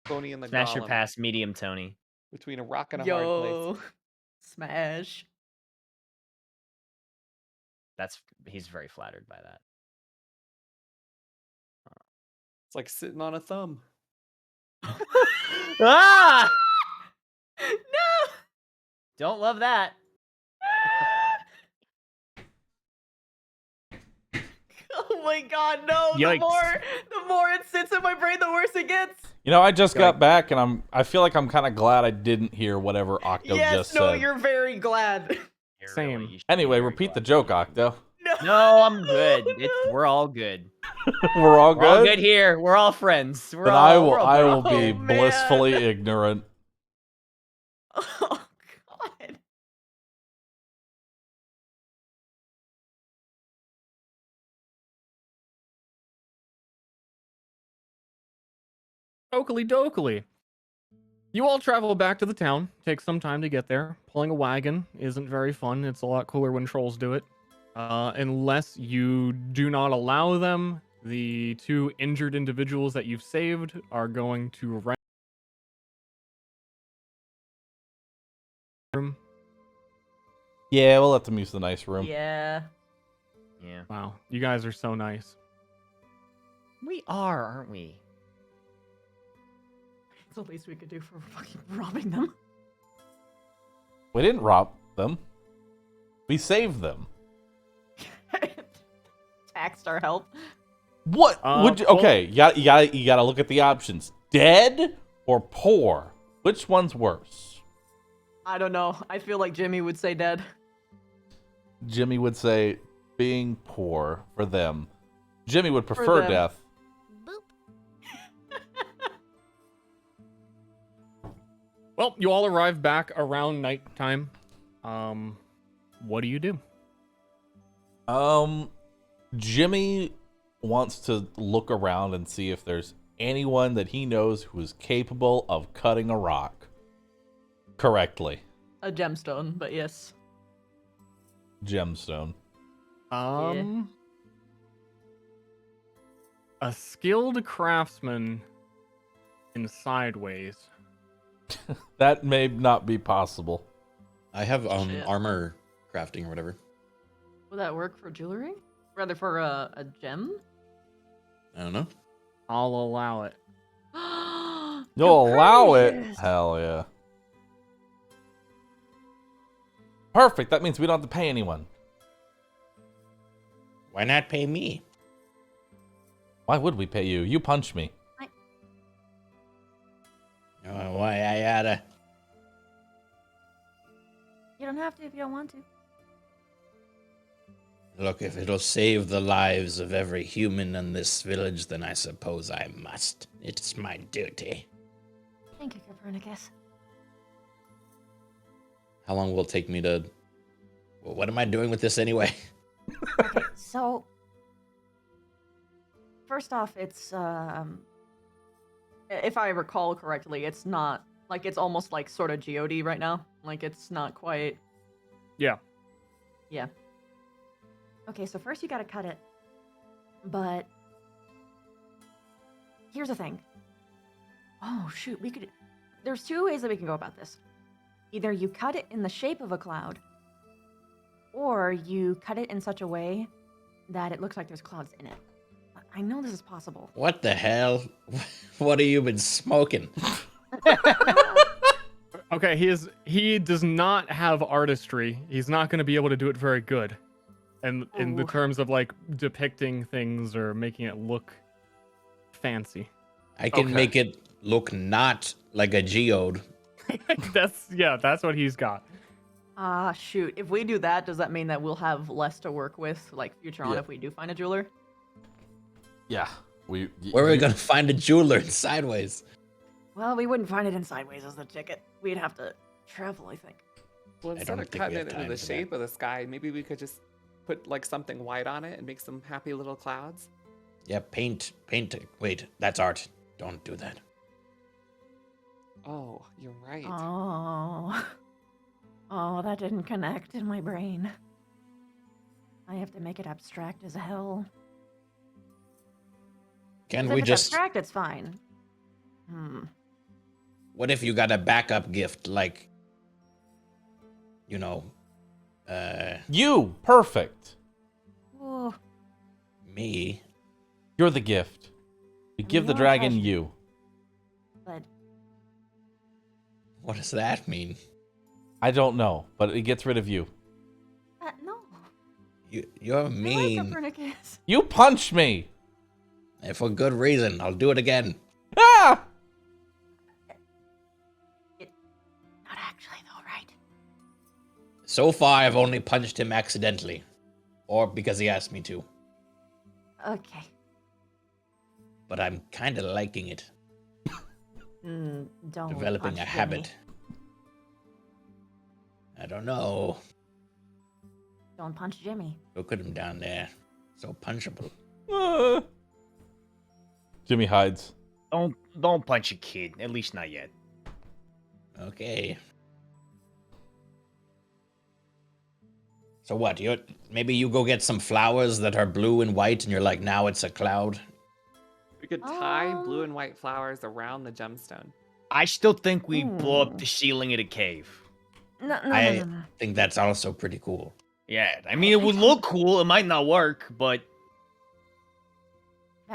Tony and the Smash or golem. pass, Medium Tony. Between a rock and a hard place. Smash. He's very flattered by that. It's like sitting on a thumb. Ah! No! Don't love that. Oh my god, no! Yikes. The more it sits in my brain, the worse it gets. You know, I just got back, and I feel like I'm kind of glad I didn't hear whatever Octo just said. You're very glad. Same. Anyway, repeat the joke, Octo. No, I'm good. We're all good. We're all good? We're all good here. We're all friends. Then I will be blissfully ignorant. Oh god. Oakley dokley. You all travel back to the town. Takes some time to get there. Pulling a wagon isn't very fun. It's a lot cooler when trolls do it. Unless you do not allow them, the 2 injured individuals that you've saved are going to rent room. Yeah, we'll let them use the nice room. Yeah. Yeah. Wow, you guys are so nice. We are, aren't we? It's the least we could do for fucking robbing them. We didn't rob them. We saved them. Taxed our help. What would you? Okay, you gotta look at the options: dead or poor. Which one's worse? I don't know. I feel like Jimmy would say dead. Jimmy would say being poor for them. Jimmy would prefer them. death. Well, you all arrive back around nighttime. What do you do? Jimmy wants to look around and see if there's anyone that he knows who is capable of cutting a rock correctly. A gemstone, but yes. Gemstone. A skilled craftsman in sideways. That may not be possible. I have armor crafting or whatever. Would that work for jewelry? Rather for a gem? I don't know. I'll allow it. You'll allow it? Hell yeah. Perfect. That means we don't have to pay anyone. Why not pay me? Why would we pay you? You punch me. Why I oughta. You don't have to if you don't want to. Look, if it'll save the lives of every human in this village, then I suppose I must. It's my duty. Thank you, Copernicus. How long will it take me to... Well, what am I doing with this anyway? Okay, so... First off, it's, if I recall correctly, it's not, like, it's almost like sort of GOD right now. Like, it's not quite... Yeah. Yeah. Okay, so first you gotta cut it. But... Here's the thing. Oh, shoot, we could... There's 2 ways that we can go about this. Either you cut it in the shape of a cloud, or you cut it in such a way that it looks like there's clouds in it. I know this is possible. What the hell? What have you been smoking? Okay, he does not have artistry. He's not going to be able to do it very good. And in the terms of like depicting things or making it look fancy. I can make it look not like a geode. That's what he's got. Shoot. If we do that, does that mean that we'll have less to work with, like, future on if we do find a jeweler? Yeah. Where are we gonna find a jeweler in Sideways? Well, we wouldn't find it in Sideways as the ticket. We'd have to travel, I think. Well, instead of cutting it into the shape of the sky, maybe we could just put like something white on it and make some happy little clouds. Yeah, paint. Wait, that's art. Don't do that. Oh, you're right. Oh, that didn't connect in my brain. I have to make it abstract as hell. Can If we it's just... abstract, it's fine. What if you got a backup gift, like... You know... You! Perfect! Oh. Me? You're the gift. We give the dragon you. But... What does that mean? I don't know, but it gets rid of you. No. You're I like mean. Copernicus. You punched me. And for good reason. I'll do it again. Ah! Not actually, though, right? So far, I've only punched him accidentally. Or because he asked me to. Okay. But I'm kind of liking it. Don't Developing punch a Jimmy. habit. I don't know. Don't punch Jimmy. Look at him down there. So punchable. Jimmy hides. Don't punch a kid. At least not yet. Okay. So what? Maybe you go get some flowers that are blue and white, and you're like, now it's a cloud. We could tie blue and white flowers around the gemstone. I still think we blow up the ceiling of the cave. No. I think that's also pretty cool. Yeah, I mean, it would look cool. It might not work, but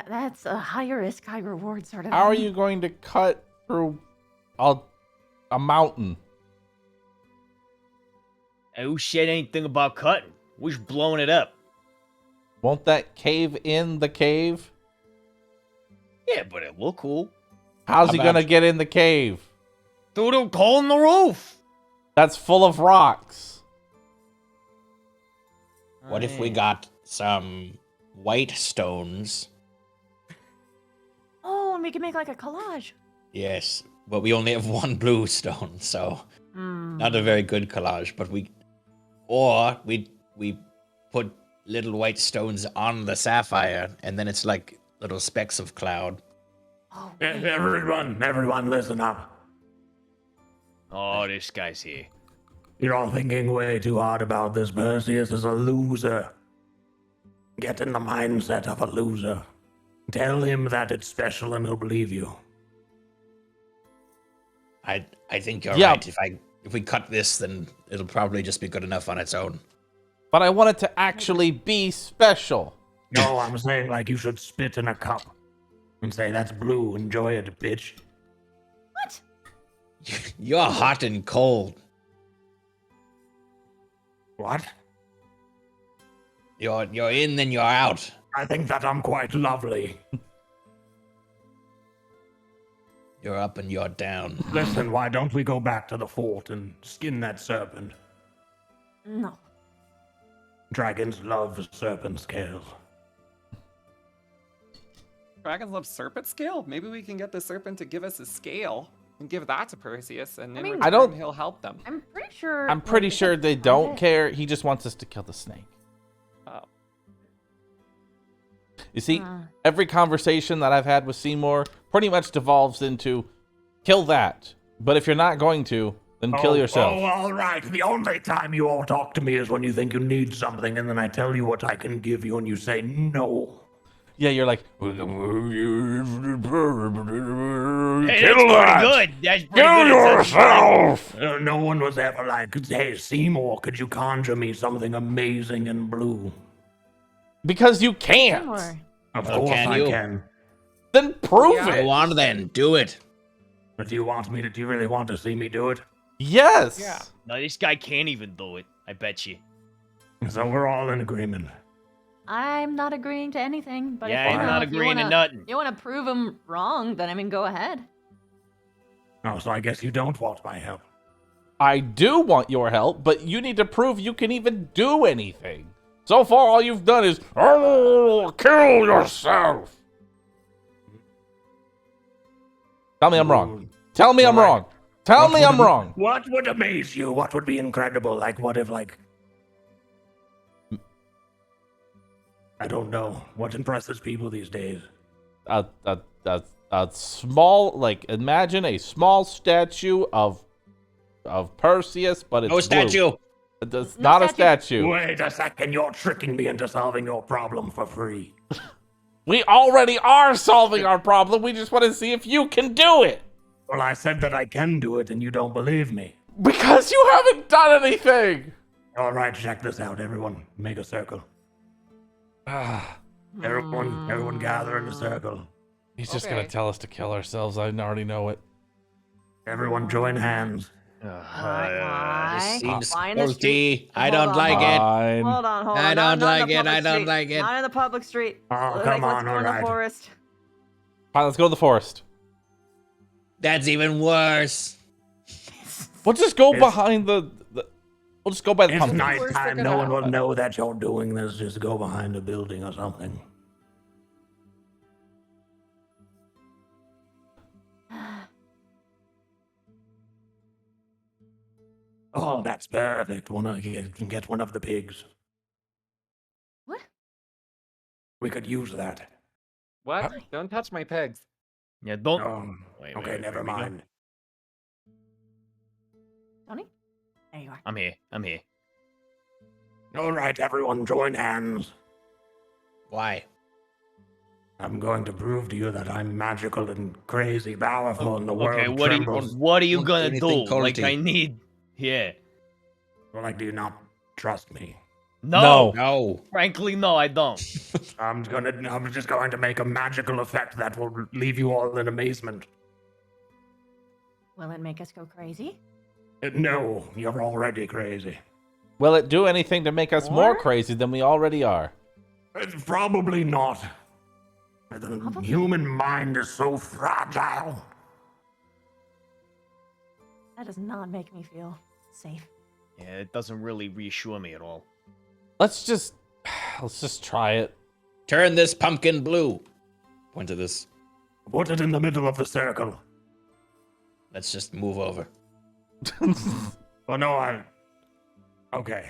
That's a high risk, high reward sort of How are thing. you going to cut through a mountain? who said anything about cutting? We're just blowing it up. Won't that cave in the cave? Yeah, but it look cool. How's he gonna get in the cave? Through the hole in the roof. That's full of rocks. What if we got some white stones? Oh, and we can make like a collage. Yes, but we only have one blue stone, so not a very good collage. But we put little white stones on the sapphire, and then it's like little specks of cloud. Oh, Everyone, listen up. Oh, this guy's here. You're all thinking way too hard about this. Perseus is a loser. Get in the mindset of a loser. Tell him that it's special and he'll believe you. I think you're right. If we cut this, then it'll probably just be good enough on its own. But I want it to actually be special. No, I'm saying like you should spit in a cup and say, that's blue, enjoy it, bitch. What? You're hot and cold. What? You're in, then you're out. I think that I'm quite lovely. You're up and you're down. Listen, why don't we go back to the fort and skin that serpent? No. Dragons love serpent scales. Dragons love serpent scale? Maybe we can get the serpent to give us a scale and give that to Perseus, and in mean, return, he'll help them. I'm pretty sure. I'm pretty sure they don't care. He just wants us to kill the snake. Oh. You see, every conversation that I've had with Seymour pretty much devolves into kill that. But if you're not going to, then kill yourself. Oh, all right. The only time you all talk to me is when you think you need something, and then I tell you what I can give you, and you say no. Yeah, you're like, Hey, Kill that! good. That's pretty Kill good. yourself! No one was ever like, hey, Seymour, could you conjure me something amazing and blue? because you can't. Seymour. Of Oh, course can I you? can. Then prove it. Go on then, do it. But do you really want to see me do it? Yes. Yeah. No, this guy can't even do it. I bet you. So we're all in agreement. I'm not agreeing to anything, but Yeah, if, I'm not if you agreeing to wanna- nothing. You want to prove him wrong? Then I mean, go ahead. Oh, so I guess you don't want my help. I do want your help, but you need to prove you can even do anything. So far, all you've done is, oh, kill yourself. Tell me I'm wrong. Tell me I'm wrong. Tell me I'm wrong. What would amaze you? What would be incredible? Like, what if, like... I don't know. What impresses people these days? A small, like, imagine a small statue of Perseus, but it's No statue. It's not a statue. Wait a second, you're tricking me into solving your problem for free. We already are solving our problem. We just want to see if you can do it. Well, I said that I can do it, and you don't believe me. Because you haven't done anything. All right, check this out, everyone. Make a circle. Everyone gather in a circle. He's just going to tell us to kill ourselves. I already know it. Everyone join hands. Why? This seems Why in the street? faulty. I don't like it. Fine. Hold on. I Not don't like in the it. public I don't street. like it. Not in the public street. Oh, come Let's on, go in the alright. forest. Fine, let's go to the forest. That's even worse. We'll just go behind the we'll just go by the It's pumpkin. nighttime. No one will know that you're doing this. Just go behind a building or something. Oh, that's perfect. Get one of the pigs. What? We could use that. What? Don't touch my pigs. Yeah, don't. Okay, never mind. Tony? There you are. I'm here. I'm here. All right, everyone, join hands. Why? I'm going to prove to you that I'm magical and crazy powerful, and the world Okay, trembles. what are you gonna anything do? Like, culty. I need. Yeah. Well, like, do you not trust me? No. No. Frankly, no, I don't. I'm just going to make a magical effect that will leave you all in amazement. Will it make us go crazy? No, you're already crazy. Will it do anything to make us more crazy than we already are? It's probably not. The human mind is so fragile. That does not make me feel safe. Yeah, it doesn't really reassure me at all. Let's just try it. Turn this pumpkin blue. Point to this. Put it in the middle of the circle. Let's just move over. Oh no, okay.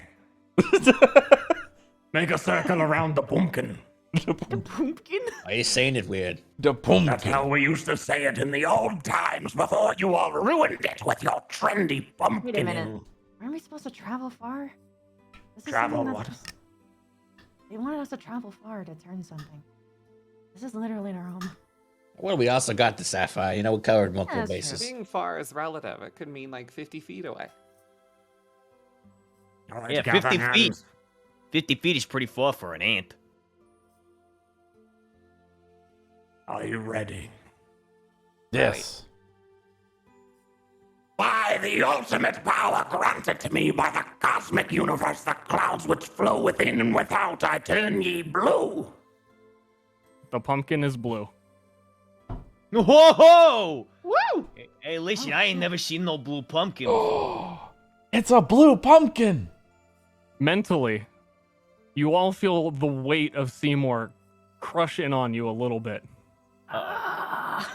Make a circle around the pumpkin. The pumpkin? Why are you saying it weird? The pumpkin. That's how we used to say it in the old times before you all ruined it with your trendy pumpkin. Wait a minute. Aren't we supposed to travel far? This is Travel something what? that's They wanted us to travel far to turn something. This is literally in our home. Well, we also got the sapphire. You know, we covered multiple That's true. bases. Being far is relative. It could mean like 50 feet away. All right, Yeah, gather 50 feet. hands. 50 feet is pretty far for an ant. Are you ready? Yes. By the ultimate power granted to me by the cosmic universe, the clouds which flow within and without, I turn ye blue. The pumpkin is blue. Whoa! Woo! Hey, listen, I ain't never seen no blue pumpkin before. It's a blue pumpkin. Mentally, you all feel the weight of Seymour crush in on you a little bit. Ow,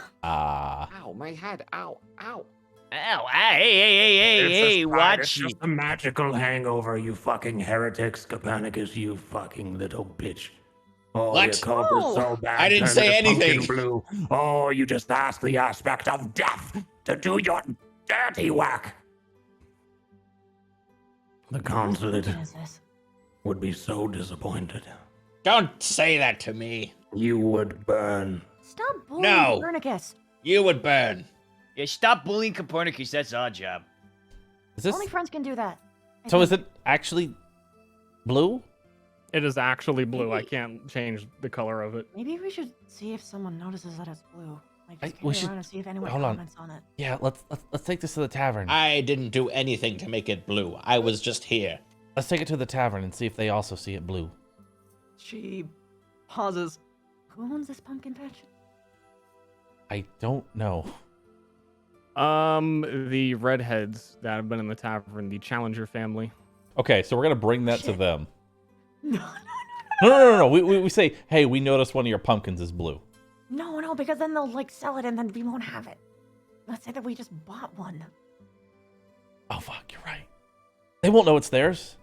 my head. Ow, ow. Ow, hey, watch It's it. just a magical hangover, you fucking heretics, Copernicus, you fucking little bitch. Oh, What? your coat is so bad. I didn't turn say it pumpkin anything. Blue. Oh, you just asked the aspect of death to do your dirty whack. The consulate What is this? would be so disappointed. Don't say that to me. You would burn. Stop bullying No. Copernicus. You would burn. Yeah, stop bullying Copernicus. That's our job. Is this Only friends can do that. so? Is it actually blue? It is actually blue. I can't change the color of it. Maybe we should see if someone notices that it's blue. Like, just We carry should- around and see if anyone hold on. comments on it. Yeah, let's take this to the tavern. I didn't do anything to make it blue. I was just here. Let's take it to the tavern and see if they also see it blue. She pauses. Who owns this pumpkin patch? I don't know. The redheads that have been in the tavern, the Challenger family. Okay, so we're gonna bring that to them. No, No. We say, hey, we noticed one of your pumpkins is blue. no, because then they'll like sell it and then we won't have it. Let's say that we just bought one. Oh fuck, you're right. They won't know it's theirs.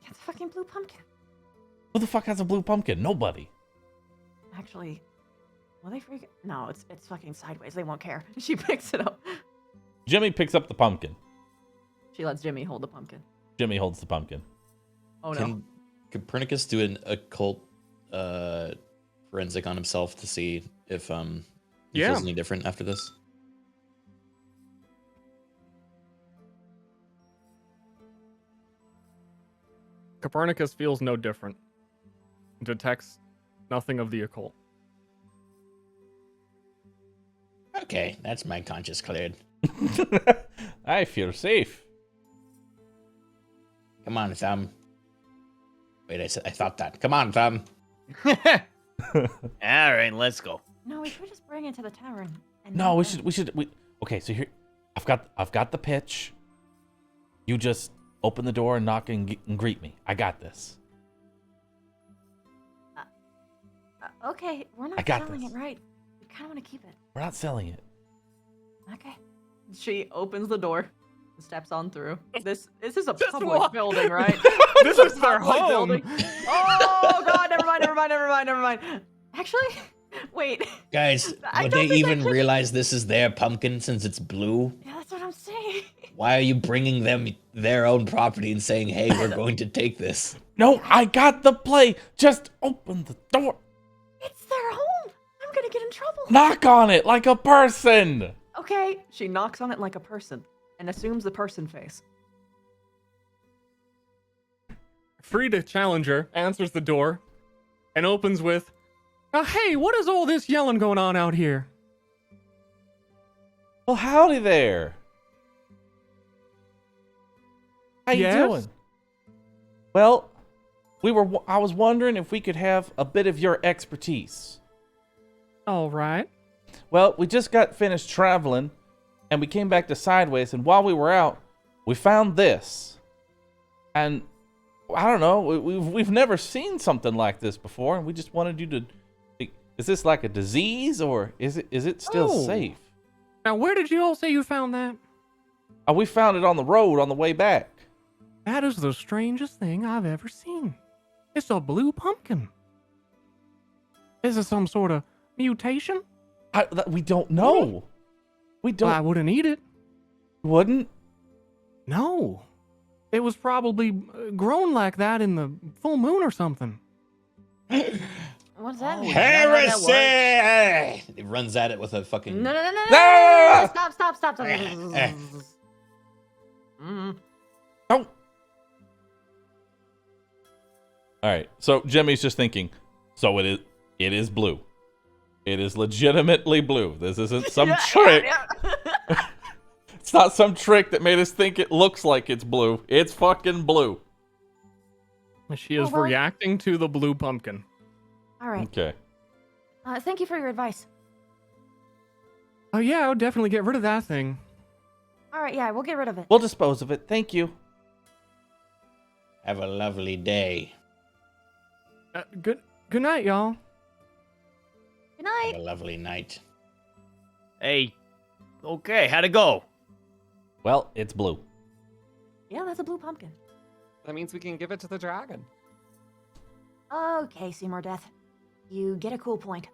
Yeah, it's a fucking blue pumpkin. Who the fuck has a blue pumpkin? Nobody. Actually, will they freak? No, it's fucking sideways. They won't care. She picks it up. Jimmy picks up the pumpkin. She lets Jimmy hold the pumpkin. Jimmy holds the pumpkin. Oh no. Can Copernicus do an occult forensic on himself to see if he feels any different after this? Copernicus feels no different. Detects nothing of the occult. Okay, that's my conscience cleared. I feel safe. Come on, Thumb. Wait, I thought that. Come on, Thumb. All right, let's go. No, we could just bring it to the tavern. And No, not we should. Okay, so here, I've got the pitch. You just open the door and knock and greet me. I got this. Okay, we're I not got selling this. it right. We kind of want to keep it. We're not selling it. Okay. She opens the door, and steps on through. This is a public building, right? This is their Public home. building. Oh God! Never mind. Actually, wait. Guys, I would don't they think even realize this is their pumpkin since it's blue? Yeah, that's what I'm saying. Why are you bringing them their own property and saying, hey, we're going to take this? No, I got the play. Just open the door. It's their home. I'm gonna get in trouble. Knock on it like a person. Okay. She knocks on it like a person and assumes the person face. Frida Challenger answers the door and opens with, hey, what is all this yelling going on out here? Well, howdy there. How you doing? Well, I was wondering if we could have a bit of your expertise. All right. Well, we just got finished traveling, and we came back to Sideways, and while we were out, we found this. And I don't know, we've never seen something like this before, and we just wanted you to. Is this like a disease, or is it still safe? Now, where did you all say you found that? We found it on the road on the way back. That is the strangest thing I've ever seen. It's a blue pumpkin. Is it some sort of mutation? We don't know. We don't. Well, I wouldn't eat it. Wouldn't? No. It was probably grown like that in the full moon or something. What's that mean? Heresy! It runs at it with a fucking... No. Ah! Stop. Don't. All right. So Jimmy's just thinking. So it is blue. It is legitimately blue. This isn't some trick. It's not some trick that made us think it looks like it's blue. It's fucking blue. She is reacting to the blue pumpkin. All right. Okay. Thank you for your advice. Oh yeah, I would definitely get rid of that thing. All right, yeah, we'll get rid of it. We'll dispose of it. Thank you. Have a lovely day. Good night, y'all. Good night. Have a lovely night. Hey. Okay, how'd it go? Well, it's blue. Yeah, that's a blue pumpkin. That means we can give it to the dragon. Okay, Seymour Death. You get a cool point.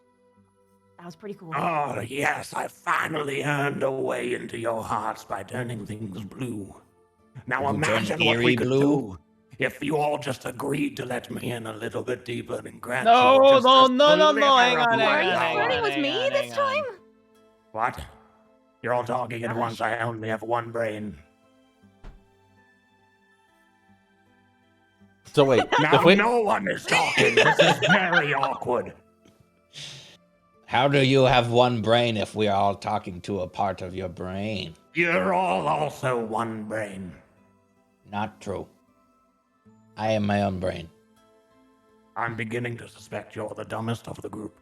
That was pretty cool. Oh, yes, I finally earned a way into your hearts by turning things blue. Now You imagine turned what we eerie could blue? do if you all just agreed to let me in a little bit deeper and grant No, you just a no, sliver hang of on, my Are you power. flirting with me this time? What? You're all talking at once. I only have one brain. So wait. Now no one is talking. This is very awkward. How do you have one brain if we are all talking to a part of your brain? You're all also one brain. Not true. I am my own brain. I'm beginning to suspect you're the dumbest of the group.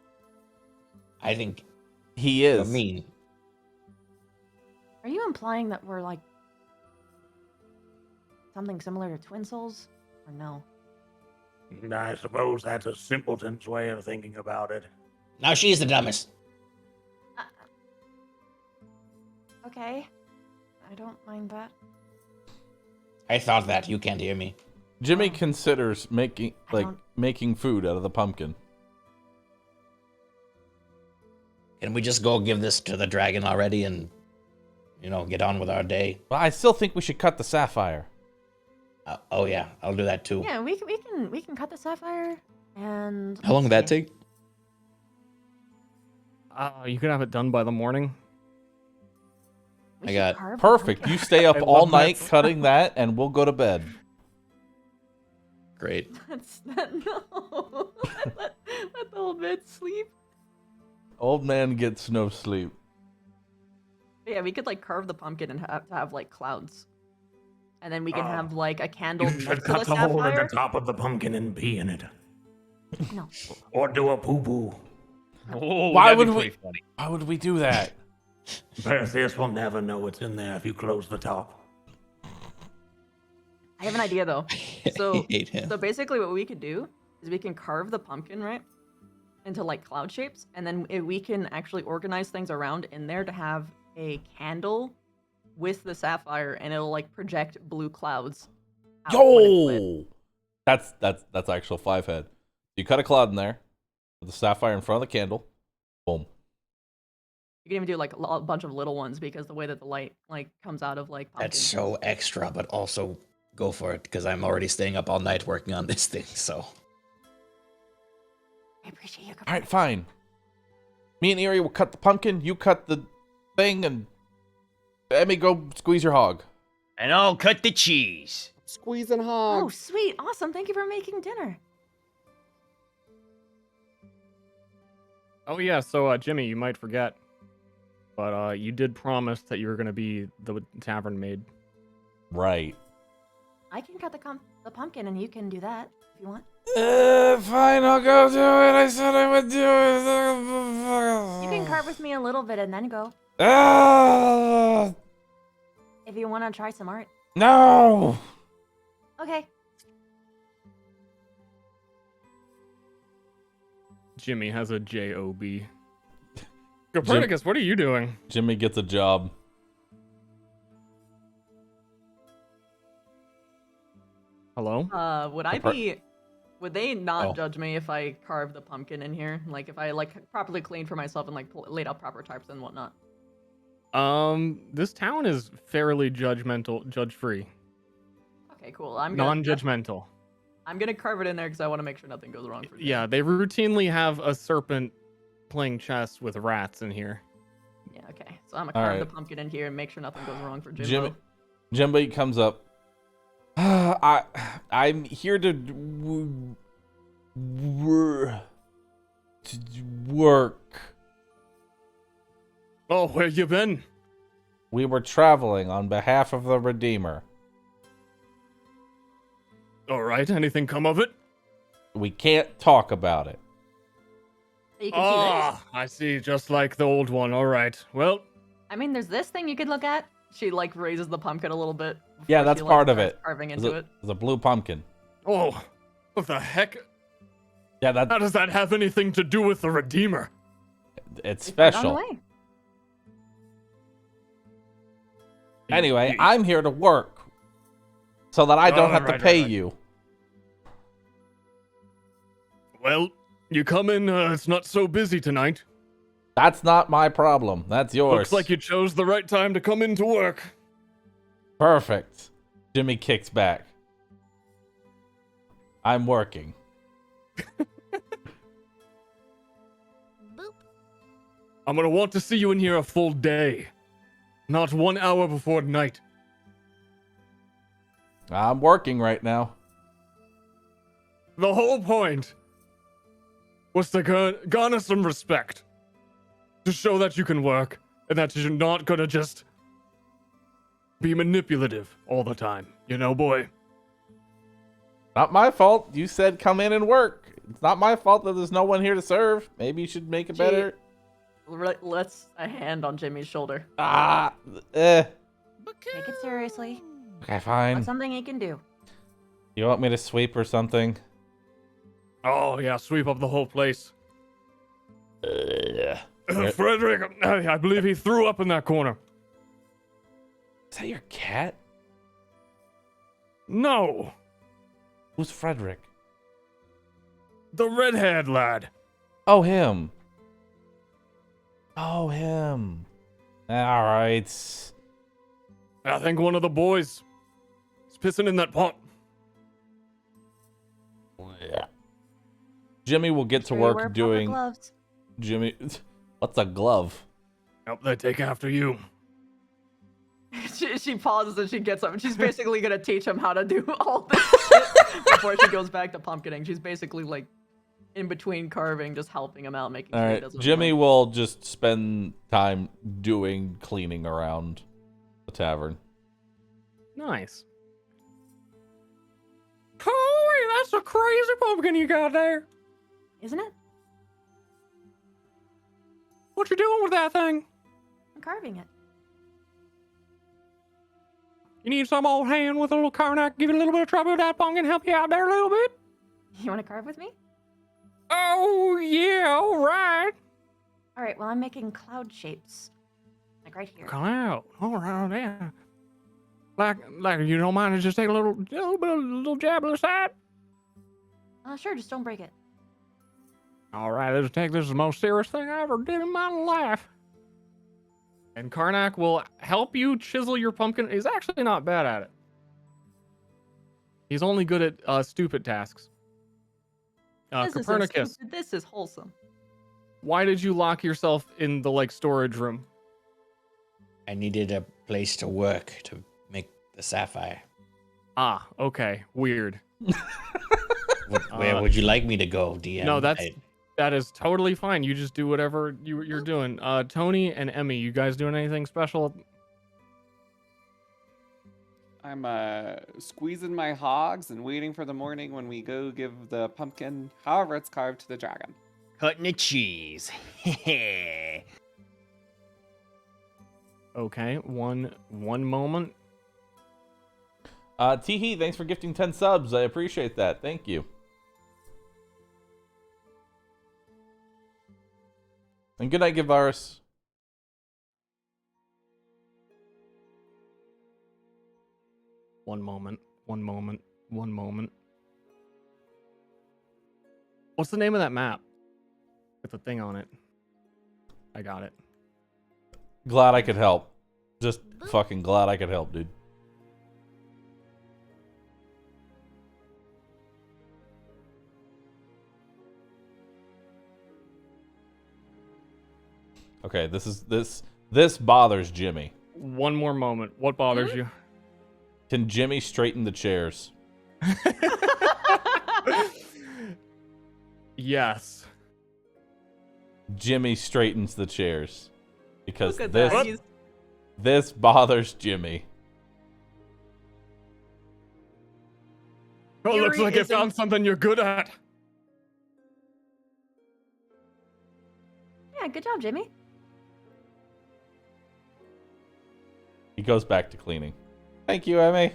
I think he is. you're mean. Are you implying that we're like something similar to twin souls? Or no? I suppose that's a simpleton's way of thinking about it. Now she's the dumbest. Okay. I don't mind that. I thought that. You can't hear me. Jimmy considers making food out of the pumpkin. Can we just go give this to the dragon already and, get on with our day? Well, I still think we should cut the sapphire. Oh yeah, I'll do that too. Yeah, we can cut the sapphire and. How long would that take? You could have it done by the morning. We I should got carve the Perfect. pumpkin. You stay up I all love that. night cutting that, and we'll go to bed. Great. That's not, no. let the old man sleep. Old man gets no sleep. Yeah, we could like carve the pumpkin and have like clouds, and then we can have like a candle You should next to cut the the hole in the sapphire. top of the pumpkin and pee in it. No. Or do a poo-poo. Oh, Why that'd would be we? pretty funny. Why would we do that? Perseus will never know what's in there if you close the top. I have an idea though. So, hate him. so basically, what we could do is we can carve the pumpkin right into like cloud shapes, and then we can actually organize things around in there to have a candle with the sapphire, and it'll like project blue clouds. out when it's lit. Yo, that's actual 5-head. You cut a cloud in there, with the sapphire in front of the candle. Boom. You can even do like a bunch of little ones because the way that the light like comes out of like pumpkin. That's so extra, but also go for it because I'm already staying up all night working on this thing. So I appreciate you. All right, fine. Me and Erie will cut the pumpkin. You cut the thing, and Emmy, go squeeze your hog. And I'll cut the cheese. Squeezing hog. Oh, sweet. Awesome. Thank you for making dinner. Oh yeah, so Jimmy, you might forget, but you did promise that you were gonna be the tavern maid. Right. I can cut the pumpkin and you can do that if you want. Fine, I'll go do it. I said I would do it. You can carve with me a little bit and then go. If you want to try some art. No. Okay. Jimmy has a J-O-B. Copernicus, what are you doing? Jimmy gets a job. Hello? Would they not judge me if I carved the pumpkin in here? Like if I like properly cleaned for myself and like laid out proper tarps and whatnot? This town is fairly judgmental, judge-free. Okay, cool. I'm gonna, Non-judgmental. I'm gonna carve it in there because I want to make sure nothing goes wrong for you. Yeah, they routinely have a serpent playing chess with rats in here. Yeah, okay. So I'm gonna carve the Alright. pumpkin in here and make sure nothing goes wrong for Jimbo. Jimbo comes up. I'm here to work. Oh, where you been? We were traveling on behalf of the Redeemer. All right, anything come of it? We can't talk about it. You can see this. I see, just like the old one. All right, well. I mean, there's this thing you could look at. She like raises the pumpkin a little bit. Yeah, before that's she, like, part of starts it. Carving There's into a, it. there's a blue pumpkin. Oh, what the heck? Yeah, that. How does that have anything to do with the Redeemer? It's Put it on the special. way. Anyway, I'm here to work, so that I don't have to pay you. Well, you come in. It's not so busy tonight. That's not my problem. That's yours. Looks like you chose the right time to come into work. Perfect. Jimmy kicks back. I'm working. I'm gonna want to see you in here a full day, not 1 hour before night. I'm working right now. The whole point was to garner some respect, to show that you can work and that you're not gonna just be manipulative all the time. You know, boy. Not my fault. You said come in and work. It's not my fault that there's no one here to serve. Maybe you should make it better. Let's a hand on Jimmy's shoulder. Take it seriously. Okay, fine. That's something he can do. You want me to sweep or something? Oh, yeah, sweep up the whole place. Frederick, I believe he threw up in that corner. Is that your cat? No. Who's Frederick? The red-haired lad. Oh, him. Oh, him. All right. I think one of the boys is pissing in that pot. Jimmy will get to Sure you wear work proper doing... gloves. Jimmy... What's a glove? Nope, they take after you. She pauses and she gets up and she's basically gonna teach him how to do all this shit before she goes back to pumpkining. She's basically like in between carving, just helping him out, making All sure he right, doesn't. Jimmy will just spend time doing cleaning around the tavern. Nice. Oh, that's a crazy pumpkin you got there. Isn't it? What you doing with that thing? I'm carving it. You need some old hand with a little Karnak, give you a little bit of trouble with that pumpkin, help you out there a little bit? You want to carve with me? Oh, yeah, all right. All right, well, I'm making cloud shapes. Like right here. Cloud. All right, yeah. Like you don't mind to just take a little jab on the side? Sure, just don't break it. All right, let's take this is the most serious thing I ever did in my life. And Karnak will help you chisel your pumpkin. He's actually not bad at it. He's only good at stupid tasks. This Copernicus, is stupid. This is wholesome. why did you lock yourself in the storage room? I needed a place to work to make the sapphire. Ah, okay, weird. Where would you like me to go, DM? No, that is totally fine. You just do whatever you're doing. Tony and Emmy, you guys doing anything special? I'm squeezing my hogs and waiting for the morning when we go give the pumpkin, however it's carved, to the dragon. Cutting the cheese. Okay, one moment. Teehee, thanks for gifting 10 subs. I appreciate that. Thank you. And good night, Givaris. One moment. What's the name of that map? With the thing on it. I got it. Glad I could help. Just fucking glad I could help, dude. Okay, this bothers Jimmy. One more moment. What bothers you? Can Jimmy straighten the chairs? Yes. Jimmy straightens the chairs. Because Look at that. this bothers Jimmy. Oh, looks like I found something you're good at. Yeah, good job, Jimmy. He goes back to cleaning. Thank you, Emmy.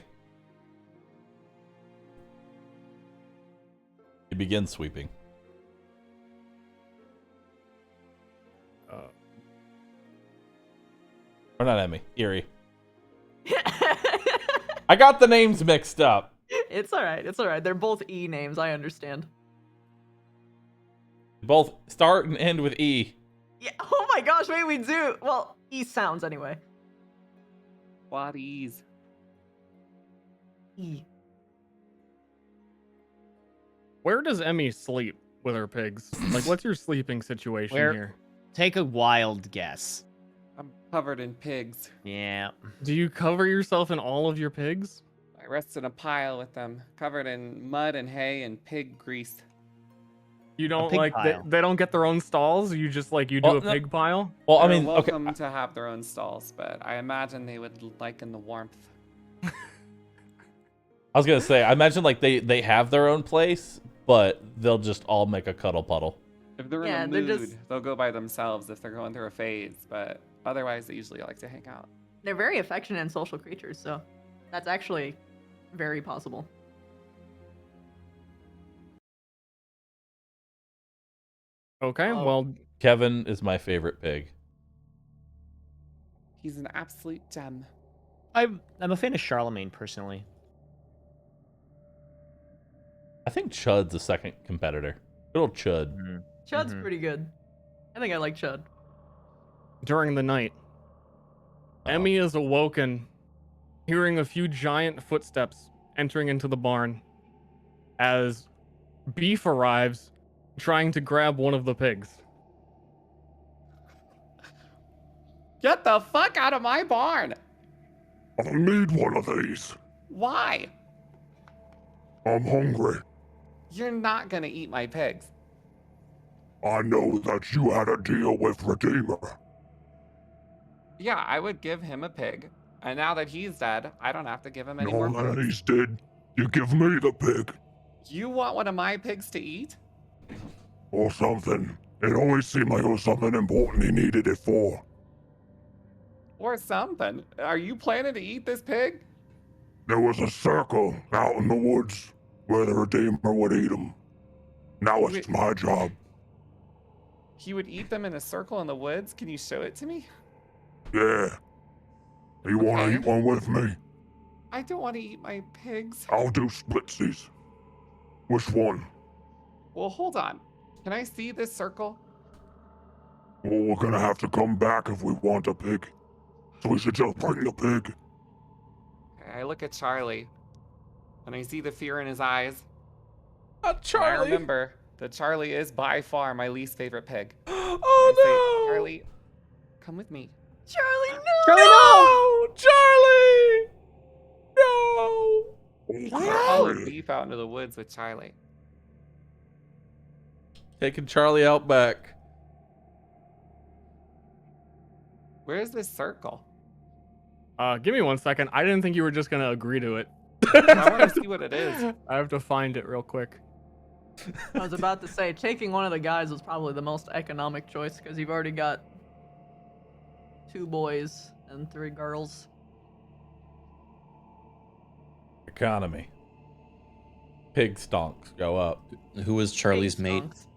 He begins sweeping. Or not Emmy, Erie. I got the names mixed up. It's alright. It's alright. They're both E names. I understand. Both start and end with E. Yeah. Oh my gosh. Wait, we do. Well, E sounds anyway. What E's? E. Where does Emmy sleep with her pigs? Like, what's your sleeping situation here? Take a wild guess. I'm covered in pigs. Yeah. Do you cover yourself in all of your pigs? I rest in a pile with them, covered in mud and hay and pig grease. You don't pig like pile. they don't get their own stalls? You just you do a pig pile? Well, I They're mean, okay. welcome to have their own stalls, but I imagine they would like in the warmth. I was gonna say, I imagine like they have their own place, but they'll just all make a cuddle puddle. If they're in a mood, they'll go by themselves if they're going through a phase, but otherwise they usually like to hang out. They're very affectionate and social creatures, so that's actually very possible. Okay, well, Kevin is my favorite pig. He's an absolute gem. I'm a fan of Charlemagne personally. I think Chud's a second competitor. Good old Chud. Chud's pretty good. I think I like Chud. During the night, Emmy is awoken, hearing a few giant footsteps entering into the barn as Beef arrives, trying to grab one of the pigs. Get the fuck out of my barn! I need one of these. Why? I'm hungry. You're not gonna eat my pigs. I know that you had a deal with Redeemer. Yeah, I would give him a pig. And now that he's dead, I don't have to give him any more No, that pigs. he's dead. You give me the pig. You want one of my pigs to eat? Or something. It always seemed like it was something important he needed it for. Or something. Are you planning to eat this pig? There was a circle out in the woods where the Redeemer would eat him. Now it's my job. He would eat them in a circle in the woods? Can you show it to me? Yeah. You wanna eat one with me? I don't want to eat my pigs. I'll do splitsies. Which one? Well, hold on. Can I see this circle? Well, we're gonna have to come back if we want a pig. So we should just bring the pig. I look at Charlie, and I see the fear in his eyes. Charlie! And I remember that Charlie is by far my least favorite pig. Oh no! Charlie, come with me. Charlie, no! Charlie, no! I'm gonna follow Beef out into the woods with Charlie. Taking Charlie out back. Where's this circle? Give me 1 second. I didn't think you were just gonna agree to it. I want to see what it is. I have to find it real quick. I was about to say, taking one of the guys was probably the most economic choice because you've already got 2 boys and 3 girls. Economy. Pig stonks go up. Who was Charlie's Pig mate? stonks.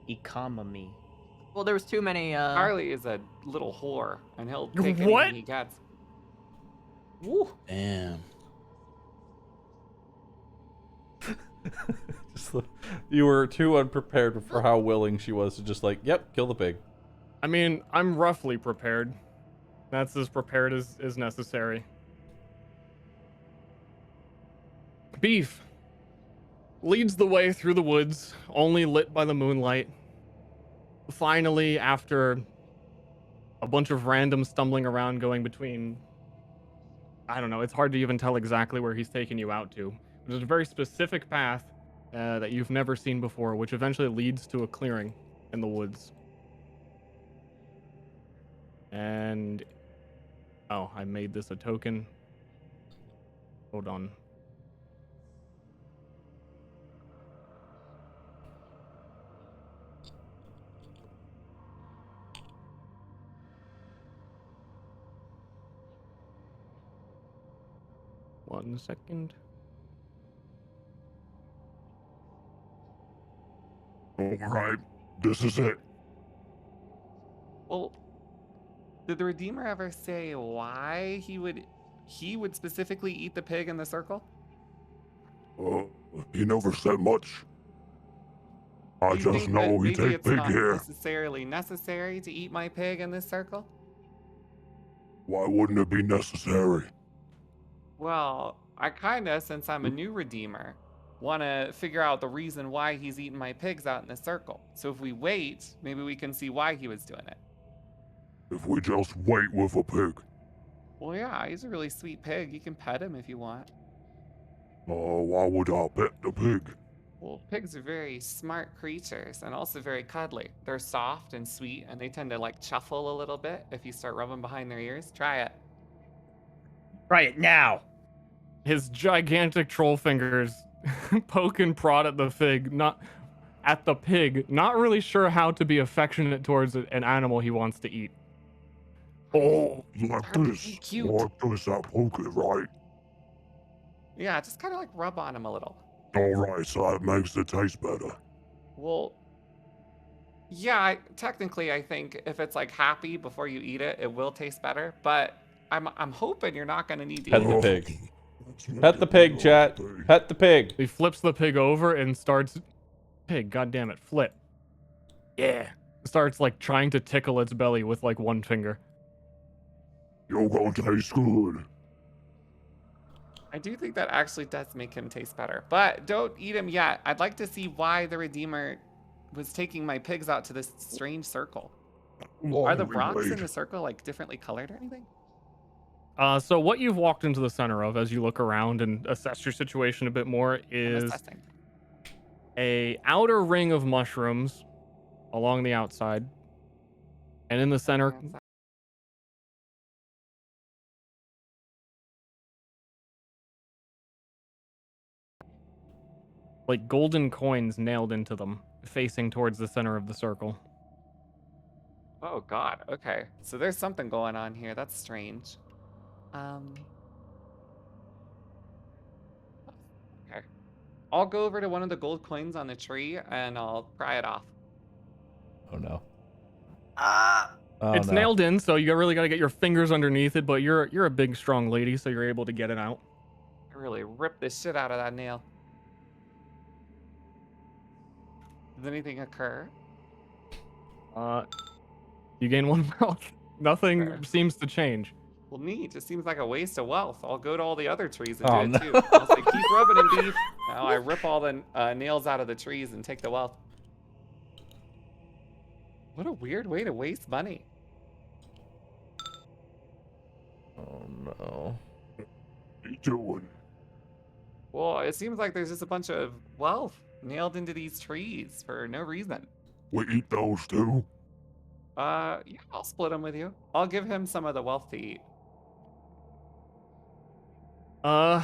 Economy. Well, there was too many. Charlie is a little whore, and he'll take What? anything he gets. Woo. Damn. You were too unprepared for how willing she was to just like, yep, kill the pig. I mean, I'm roughly prepared. That's as prepared as necessary. Beef leads the way through the woods, only lit by the moonlight. Finally, after a bunch of random stumbling around going between, I don't know, it's hard to even tell exactly where he's taking you out to. There's a very specific path that you've never seen before, which eventually leads to a clearing in the woods. And oh, I made this a token. Hold on. One second. Alright, this is it. Well, did the Redeemer ever say why he would specifically eat the pig in the circle? He never said much. I Do you just think know that he maybe take it's pig not here. necessarily necessary to eat my pig in this circle? Why wouldn't it be necessary? Well, I kinda, since I'm a new Redeemer, want to figure out the reason why he's eating my pigs out in the circle. So if we wait, maybe we can see why he was doing it. If we just wait with a pig. Well, yeah, he's a really sweet pig. You can pet him if you want. Why would I pet the pig? Well, pigs are very smart creatures and also very cuddly. They're soft and sweet, and they tend to like chuffle a little bit if you start rubbing behind their ears. Try it. Try it now. His gigantic troll fingers poke and prod at the pig, not really sure how to be affectionate towards an animal he wants to eat. Oh, like this. Cute. Like this, I poke it, right? Yeah, just kind of like rub on him a little. Alright, so that makes it taste better. Well, yeah, technically I think if it's like happy before you eat it, it will taste better, but I'm hoping you're not going to need to Pet eat the it. pig. Pet the pig, chat. Pet the pig. He flips the pig over and starts... Pig, goddammit, flip. Yeah. Starts like trying to tickle its belly with like one finger. You're gonna taste good. I do think that actually does make him taste better, but don't eat him yet. I'd like to see why the Redeemer was taking my pigs out to this strange circle. Are the rocks in the circle like differently colored or anything? So what you've walked into the center of as you look around and assess your situation a bit more is a outer ring of mushrooms along the outside. And in the center, like golden coins nailed into them, facing towards the center of the circle. Oh god, okay. So there's something going on here. That's strange. Okay. I'll go over to one of the gold coins on the tree and I'll pry it off. Oh no. Oh, it's nailed in, so you really got to get your fingers underneath it, but you're a big, strong lady, so you're able to get it out. I really ripped the shit out of that nail. Does anything occur? You gain 1 health. Nothing seems to change. Well, neat. It seems like a waste of wealth. I'll go to all the other trees and Oh, do no. it too. I'll say, keep rubbing and beef. Now I rip all the nails out of the trees and take the wealth. What a weird way to waste money. Oh no. What are you doing? Well, it seems like there's just a bunch of wealth nailed into these trees for no reason. We eat those too? Yeah, I'll split them with you. I'll give him some of the wealth to eat. Well,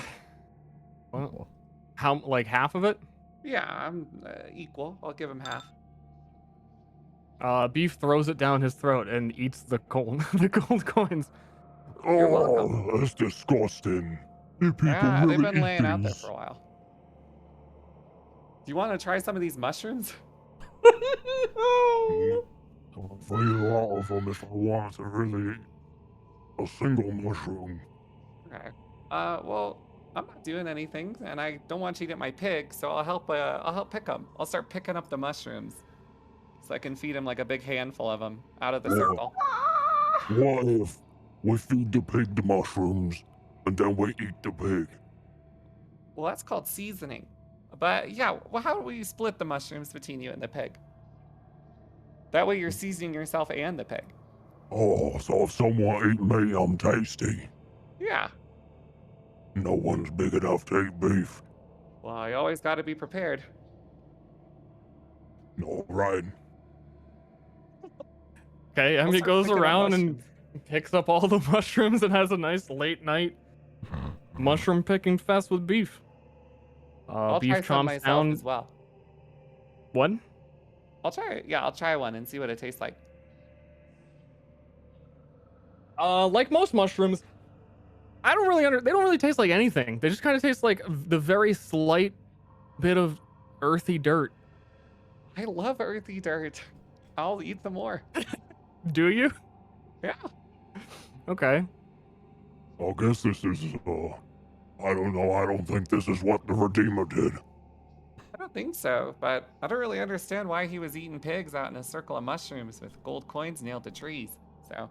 how, like half of it? Yeah, I'm equal. I'll give him half. Beef throws it down his throat and eats the gold, the gold coins. Oh, that's disgusting. You people Yeah, really they've been eat laying out there these? for a while. Do you want to try some of these mushrooms? I'll feed a lot of them if I want to really eat a single mushroom. Okay. Well, I'm not doing anything, and I don't want you to eat my pig, so I'll help pick them. I'll start picking up the mushrooms, so I can feed him like a big handful of them out of the circle. What if we feed the pig the mushrooms and then we eat the pig? Well, that's called seasoning. But yeah, well, how do we split the mushrooms between you and the pig? That way you're seasoning yourself and the pig. Oh, so if someone eat me, I'm tasty. Yeah. No one's big enough to eat beef. Well, you always got to be prepared. No, right. Okay, Emmy goes around and picks up all the mushrooms and has a nice late night mushroom picking fest with beef. I'll Beef try some chomps myself down. as well. What? I'll try one and see what it tastes like. Like most mushrooms, I don't really they don't really taste like anything. They just kind of taste like the very slight bit of earthy dirt. I love earthy dirt. I'll eat some more. Do you? Yeah. Okay. I guess this is, I don't know, I don't think this is what the Redeemer did. I don't think so, but I don't really understand why he was eating pigs out in a circle of mushrooms with gold coins nailed to trees, so.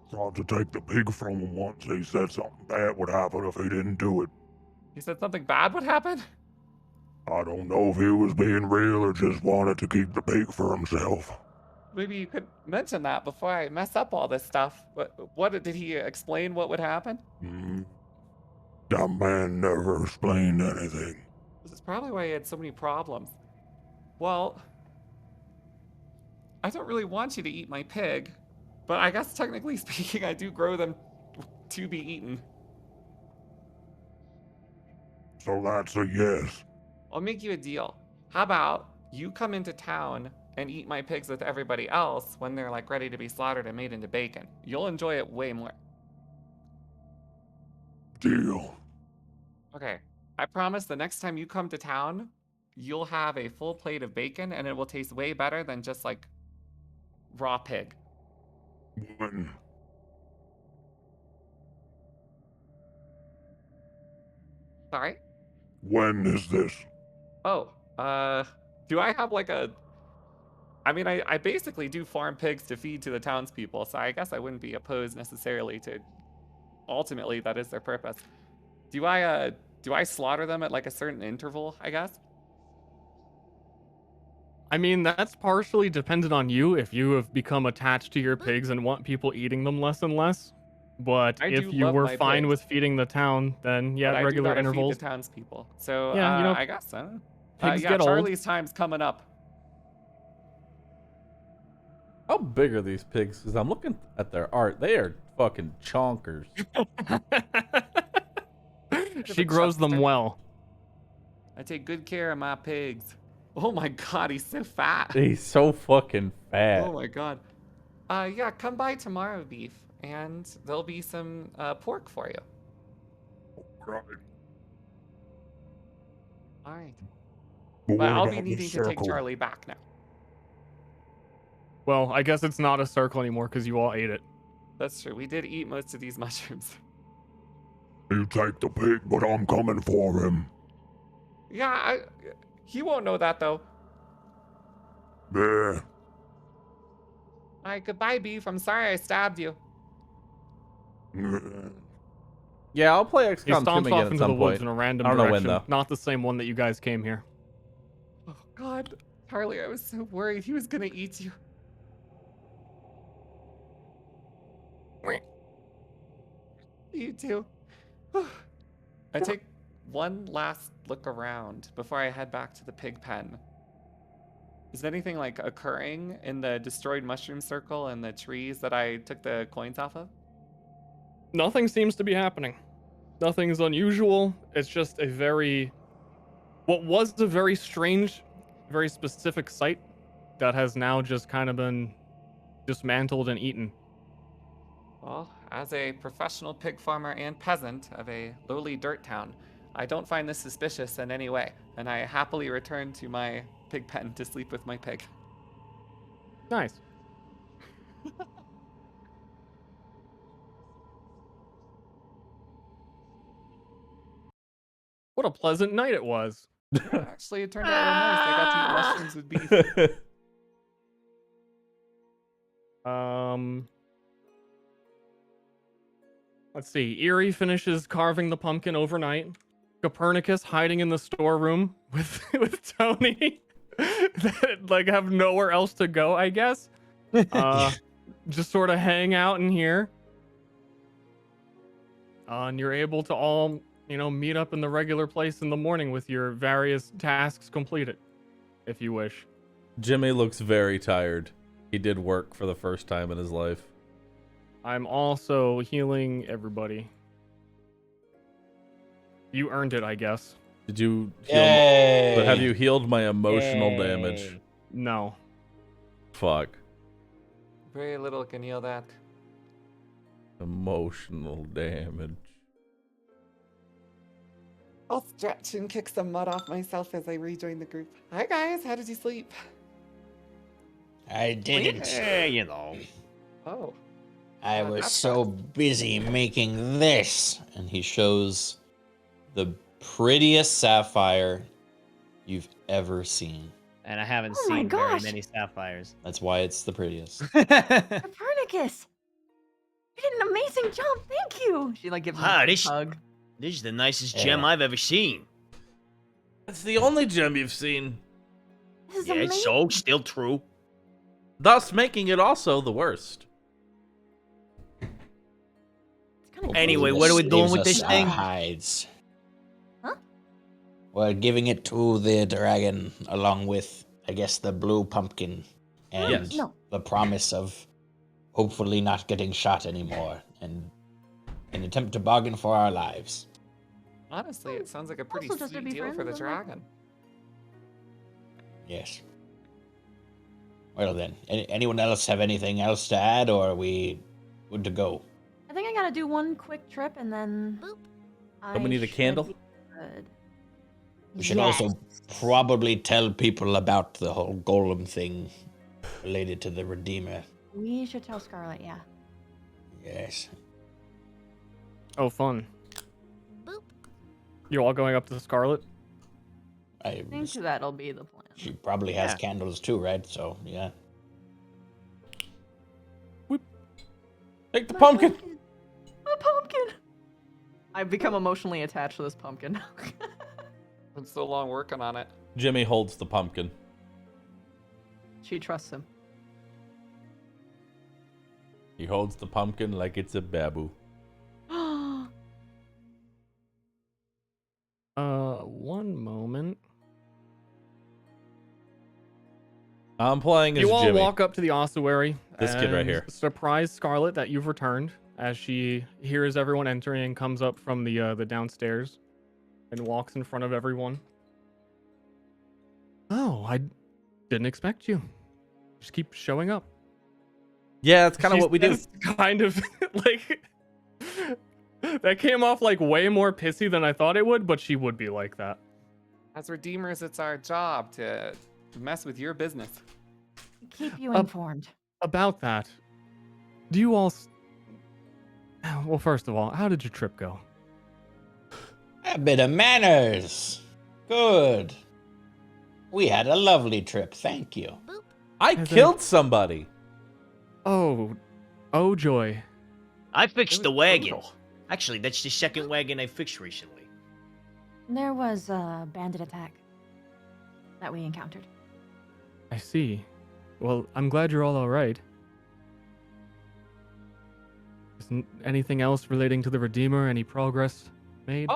Tried to take the pig from him once. He said something bad would happen if he didn't do it. He said something bad would happen? I don't know if he was being real or just wanted to keep the pig for himself. Maybe you could mention that before I mess up all this stuff. What did he explain what would happen? That man never explained anything. This is probably why he had so many problems. Well, I don't really want you to eat my pig, but I guess technically speaking, I do grow them to be eaten. So that's a yes. I'll make you a deal. How about you come into town and eat my pigs with everybody else when they're like ready to be slaughtered and made into bacon. You'll enjoy it way more. Deal. Okay, I promise the next time you come to town, you'll have a full plate of bacon and it will taste way better than just like raw pig. When? Sorry? When is this? Oh, do I have like a... I mean, I basically do farm pigs to feed to the townspeople, so I guess I wouldn't be opposed necessarily to... Ultimately, that is their purpose. Do I slaughter them at like a certain interval, I guess? I mean, that's partially dependent on you if you have become attached to your pigs and want people eating them less and less. But if you were fine with feeding the town, then yeah, but regular I do intervals. Feed the townspeople. So yeah, I guess, I don't know. Pigs yeah, get old. Charlie's time's coming up. How big are these pigs? Because I'm looking at their art. They are fucking chonkers. She grows them well. I take good care of my pigs. Oh my god, he's so fat. He's so fucking fat. Oh my god. Yeah, come by tomorrow, Beef, and there'll be some pork for you. Alright. But I'll be needing to take Charlie back now. Well, I guess it's not a circle anymore because you all ate it. That's true. We did eat most of these mushrooms. You take the pig, but I'm coming for him. Yeah, he won't know that though. There. Alright, goodbye, Beef. I'm sorry I stabbed you. Yeah, I'll play He XCOM 2 stomps again off at into some the woods point. in a random I don't know direction. when though. Not the same one that you guys came here. Oh god, Charlie, I was so worried he was gonna eat you. You too. I take one last look around before I head back to the pig pen. Is anything like occurring in the destroyed mushroom circle and the trees that I took the coins off of? Nothing seems to be happening. Nothing's unusual. It's just a what was a very strange, very specific site that has now just kind of been dismantled and eaten. Well, as a professional pig farmer and peasant of a lowly dirt town, I don't find this suspicious in any way, and I happily return to my pig pen to sleep with my pig. Nice. What a pleasant night it was. Actually, it turned out real nice. I got to eat mushrooms with beef. Let's see. Eerie finishes carving the pumpkin overnight. Copernicus hiding in the storeroom with Tony. That, like, have nowhere else to go, I guess. Just sort of hang out in here. And you're able to all, meet up in the regular place in the morning with your various tasks completed, if you wish. Jimmy looks very tired. He did work for the first time in his life. I'm also healing everybody. You earned it, I guess. Did you heal? But have you healed my emotional damage? No. Fuck. Very little can heal that. Emotional damage. I'll stretch and kick some mud off myself as I rejoin the group. Hi guys, how did you sleep? I didn't. Oh. I was so busy making this. And he shows the prettiest sapphire you've ever seen. And I haven't Oh my seen very gosh. many sapphires. That's why it's the prettiest. Copernicus! You did an amazing job, thank you! She like gives Wow, him a this hug. is the nicest gem I've ever seen. It's the only gem you've seen. This is Yeah, it's so still true. Thus making it also the worst. Anyway, what are we doing with this thing? Hides. Huh? We're giving it to the dragon along with, I guess, the blue pumpkin and Yes. No. the promise of hopefully not getting shot anymore and an attempt to bargain for our lives. Honestly, it sounds like a pretty Also just to sweet be deal for friends the with dragon. Yes. Well then, anyone else have anything else to add, or are we good to go? I think I gotta do one quick trip and then. Boop. Don't we need a candle? Good. We should also probably tell people about the whole golem thing related to the Redeemer. We should tell Scarlet, yeah. Yes. Oh, fun. You all going up to the Scarlet? I think that'll be the plan. She probably has candles too, right? So, yeah. Take the pumpkin! A pumpkin! I've become emotionally attached to this pumpkin. I'm so long working on it. Jimmy holds the pumpkin. She trusts him. He holds the pumpkin like it's a babu. One moment. I'm playing as You all Jimmy. walk up to the ossuary. This kid right and here. Surprise Scarlet that you've returned as she hears everyone entering and comes up from the downstairs and walks in front of everyone. Oh, I didn't expect you. Just keep showing up. Yeah, that's kind of what we do. Kind of like that came off like way more pissy than I thought it would, but she would be like that. As Redeemers, it's our job to mess with your business. Keep you informed. About that, do you all... Well, first of all, how did your trip go? A bit of manners. Good. We had a lovely trip, thank you. I killed somebody. Oh joy. I fixed the wagon. Actually, that's the second wagon I fixed recently. There was a bandit attack that we encountered. I see. Well, I'm glad you're all alright. Isn't anything else relating to the Redeemer? Any progress made?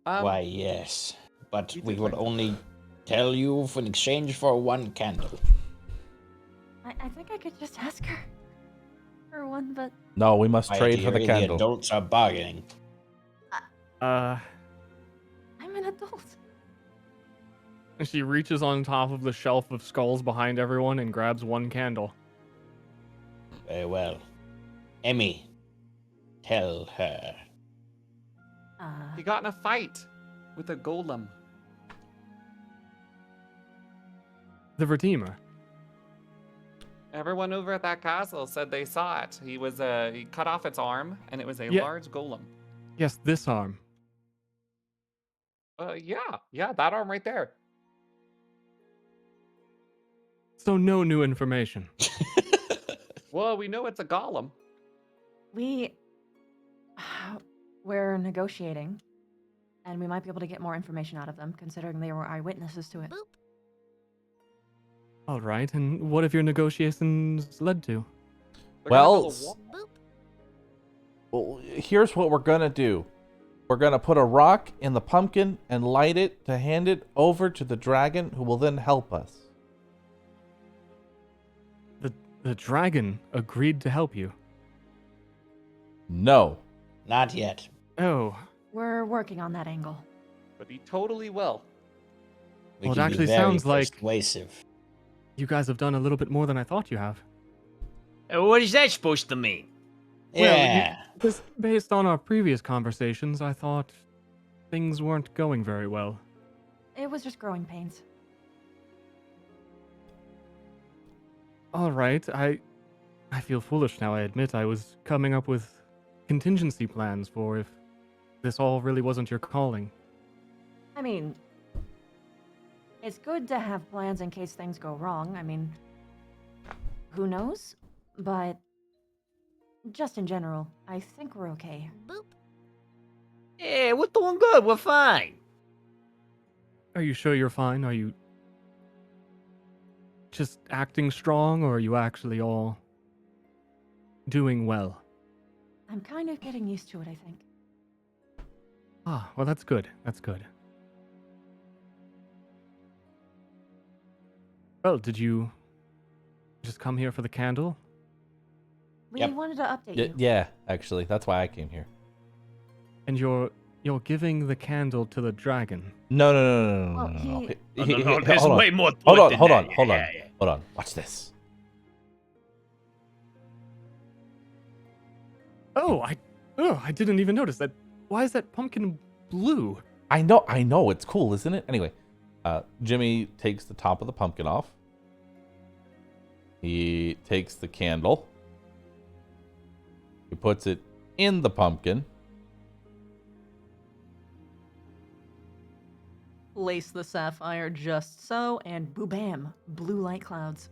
Why, yes. But we would only tell you in exchange for one candle. I think I could just ask her for one, but No, we must My trade for the dearie, candle. The adults are bargaining. I'm an adult. And she reaches on top of the shelf of skulls behind everyone and grabs one candle. Very well. Emmy, tell her. He got in a fight with a golem. The Redeemer. Everyone over at that castle said they saw it. He cut off its arm, and it was a Yeah. large golem. Yes, this arm. Yeah, that arm right there. So no new information. Well, we know it's a golem. We're negotiating, and we might be able to get more information out of them, considering they were eyewitnesses to it. All right, and what have your negotiations led to? Well, here's what we're gonna do. We're gonna put a rock in the pumpkin and light it to hand it over to the dragon, who will then help us. The dragon agreed to help you. No. Not yet. Oh. We're working on that angle. But he totally will. We Well, it can be actually very sounds like persuasive. you guys have done a little bit more than I thought you have. What is that supposed to mean? Yeah. Well, just based on our previous conversations, I thought things weren't going very well. It was just growing pains. All right, I feel foolish now, I admit. I was coming up with contingency plans for if this all really wasn't your calling. I mean, it's good to have plans in case things go wrong. I mean, who knows? But just in general, I think we're okay. Yeah, we're doing good. We're fine. Are you sure you're fine? Are you just acting strong, or are you actually all doing well? I'm kind of getting used to it, I think. Ah, well, that's good. That's good. Well, did you just come here for the candle? We wanted to update you. Yeah, actually, that's why I came here. And you're giving the candle to the dragon? No. Well, No. No, there's Hold on. way more to Hold it on, than hold that. on, hold on, Yeah. hold on. Watch this. Oh, I didn't even notice that. Why is that pumpkin blue? I know, it's cool, isn't it? Anyway, Jimmy takes the top of the pumpkin off. He takes the candle. He puts it in the pumpkin. Lace the sapphire just so, and Boo-bam, blue light clouds.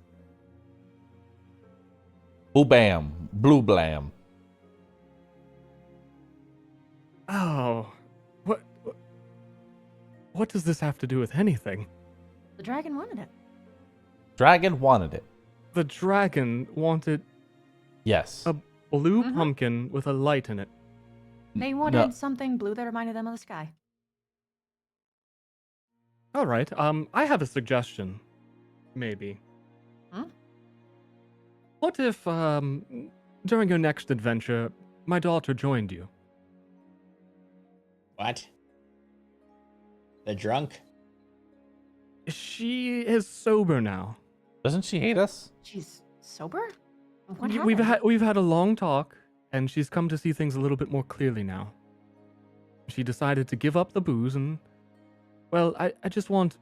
Boo bam, blue blam. Oh, what does this have to do with anything? The dragon wanted it. Dragon wanted it. The dragon wanted Yes. a blue pumpkin with a light in it. They wanted something blue that reminded them of the sky. All right. I have a suggestion. Maybe. What if, during your next adventure, my daughter joined you? What? The drunk? She is sober now. Doesn't she hate us? She's sober? What We've happened? we've had a long talk, and she's come to see things a little bit more clearly now. She decided to give up the booze, and well, I just want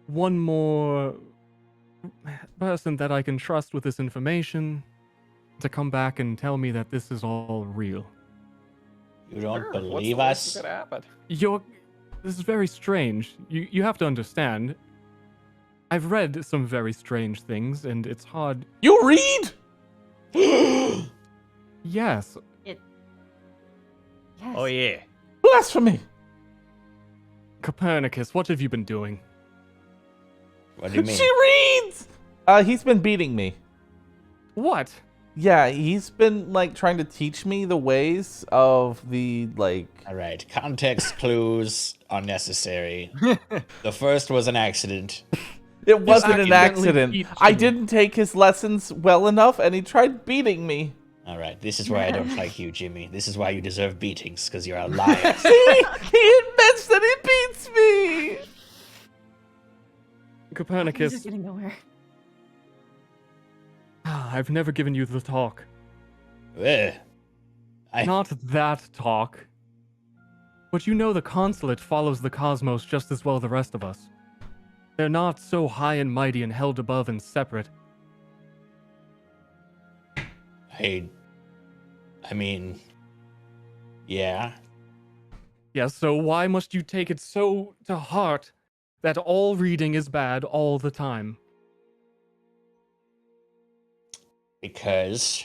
one more person that I can trust with this information to come back and tell me that this is all real. You don't Sure, what's the believe worst us? that could happen? This is very strange. You have to understand. I've read some very strange things, and it's hard. You read? Yes. Yes. Oh yeah. Blasphemy! Copernicus, what have you been doing? What do you mean? She reads! He's been beating me. What? Yeah, he's been, like, trying to teach me the ways of the, like... Alright, context clues are necessary. The first was an accident. It wasn't an accidentally accident. beat I you. didn't take his lessons well enough, and he tried beating me. Alright, this is why I don't like you, Jimmy. This is why you deserve beatings, because you're a liar. See? He admits that he beats me! Copernicus. This is getting nowhere. I've never given you the talk. Ugh. Not that talk. But you know the consulate follows the cosmos just as well as the rest of us. They're not so high and mighty and held above and separate. I mean, yeah. Yes, so why must you take it so to heart that all reading is bad all the time? Because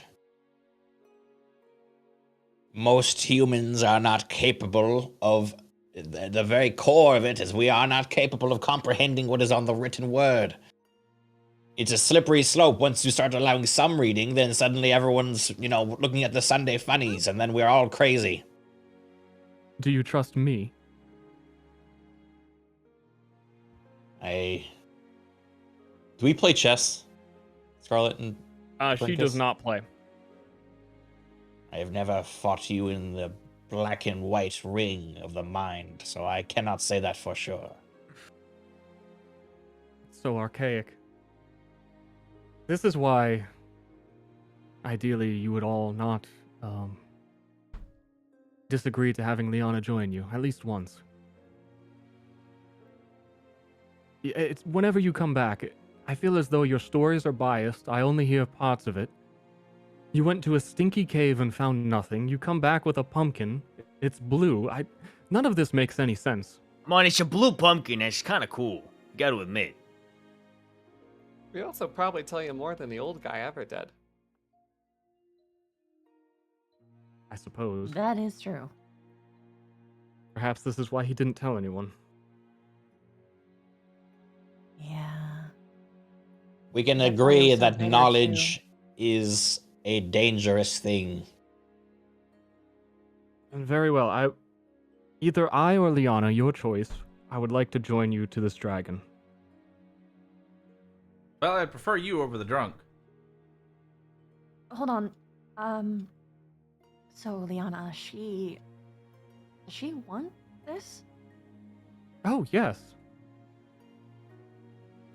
most humans are not capable of... The very core of it is we are not capable of comprehending what is on the written word. It's a slippery slope. Once you start allowing some reading, then suddenly everyone's, looking at the Sunday funnies, and then we're all crazy. Do you trust me? Do we play chess, Scarlet and she does not play. I have never fought you in the black and white ring of the mind, so I cannot say that for sure. It's so archaic. This is why, ideally, you would all not disagree to having Liana join you, at least once. It's whenever you come back, I feel as though your stories are biased. I only hear parts of it. You went to a stinky cave and found nothing. You come back with a pumpkin. It's blue. None of this makes any sense. Come on, it's a blue pumpkin. It's kind of cool. You got to admit. We also probably tell you more than the old guy ever did. I suppose. That is true. Perhaps this is why he didn't tell anyone. Yeah. We can That's agree almost that something or knowledge is a dangerous thing. And very well. Either I or Liana, your choice. I would like to join you to this dragon. Well, I'd prefer you over the drunk. Hold on. So Liana, does she want this? Oh, yes.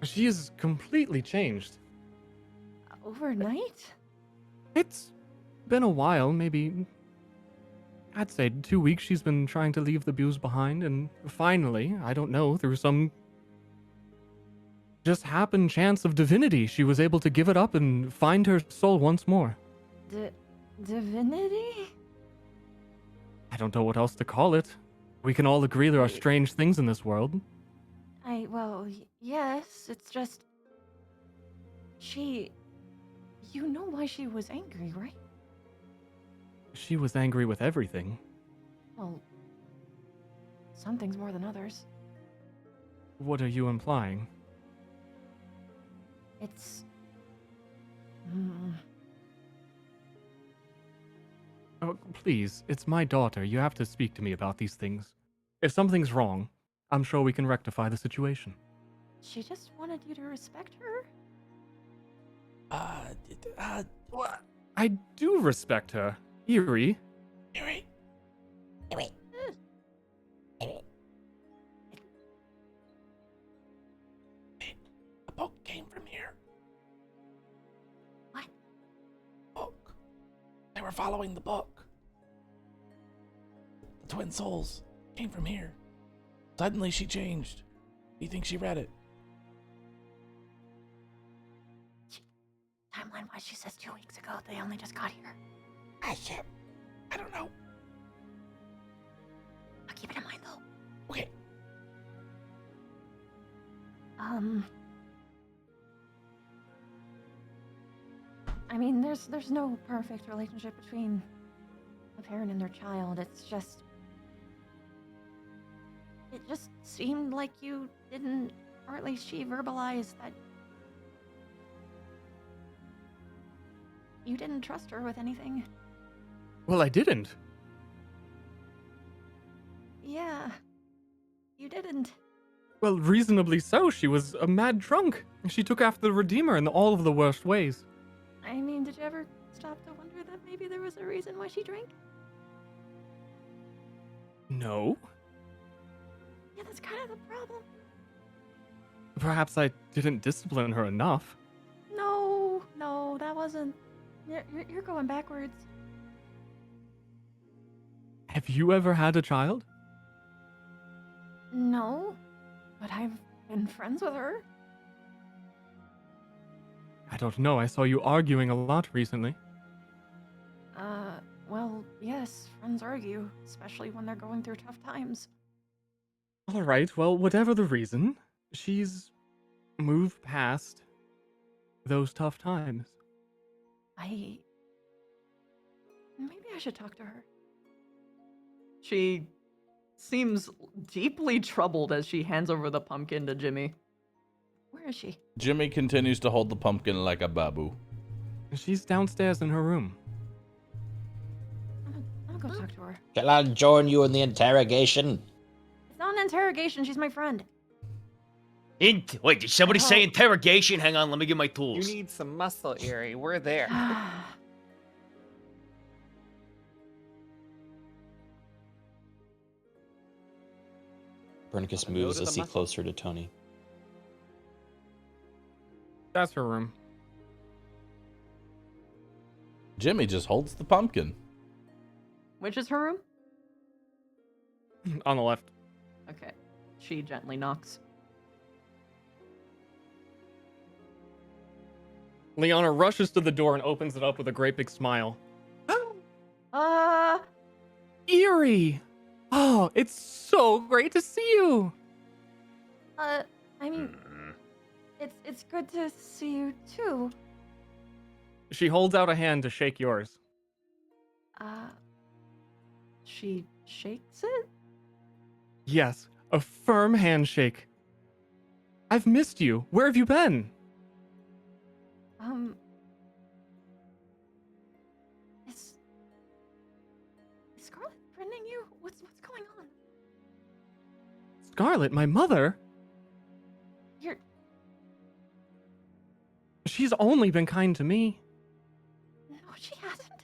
She is completely changed. Overnight? It's been a while, maybe... I'd say 2 weeks she's been trying to leave the booze behind, and finally, I don't know, through some... just happened chance of divinity, she was able to give it up and find her soul once more. Divinity? I don't know what else to call it. We can all agree there are strange things in this world. Yes, it's just... You know why she was angry, right? She was angry with everything. Well, some things more than others. What are you implying? It's... Oh, please, it's my daughter. You have to speak to me about these things. If something's wrong, I'm sure we can rectify the situation. She just wanted you to respect her? What? I do respect her. Eerie. Wait. A book came from here. What? Book. They were following the book. The twin souls came from here. Suddenly she changed. Do you think she read it? Timeline-wise, she says 2 weeks ago. They only just got here. I don't know. I'll keep it in mind, though. Okay. I mean, there's no perfect relationship between a parent and their child. It just seemed like you didn't, or at least she verbalized that you didn't trust her with anything. Well, I didn't. Yeah, you didn't. Well, reasonably so. She was a mad drunk. She took after the Redeemer in all of the worst ways. I mean, did you ever stop to wonder that maybe there was a reason why she drank? No. Yeah, that's kind of the problem. Perhaps I didn't discipline her enough. No, that wasn't. You're going backwards. Have you ever had a child? No, but I've been friends with her. I don't know. I saw you arguing a lot recently. Well, yes, friends argue, especially when they're going through tough times. All right, well, whatever the reason, she's moved past those tough times. Maybe I should talk to her. She seems deeply troubled as she hands over the pumpkin to Jimmy. Where is she? Jimmy continues to hold the pumpkin like a babu. She's downstairs in her room. I'll go talk to her. Can I join you in the interrogation? It's not an interrogation, she's my friend. Wait, did somebody say interrogation? Hang on, let me get my You tools. need some muscle, Eerie. We're there. Bernicus A note moves of a the seat muscle. closer to Tony. That's her room. Jimmy just holds the pumpkin. Which is her room? On the left. Okay. She gently knocks. Liana rushes to the door and opens it up with a great big smile. Eerie! Oh, it's so great to see you! I mean, it's good to see you too. She holds out a hand to shake yours. She shakes it? Yes, a firm handshake. I've missed you. Where have you been? Is Scarlet threatening you? What's going on? Scarlet, my mother? You're... She's only been kind to me. No, she hasn't.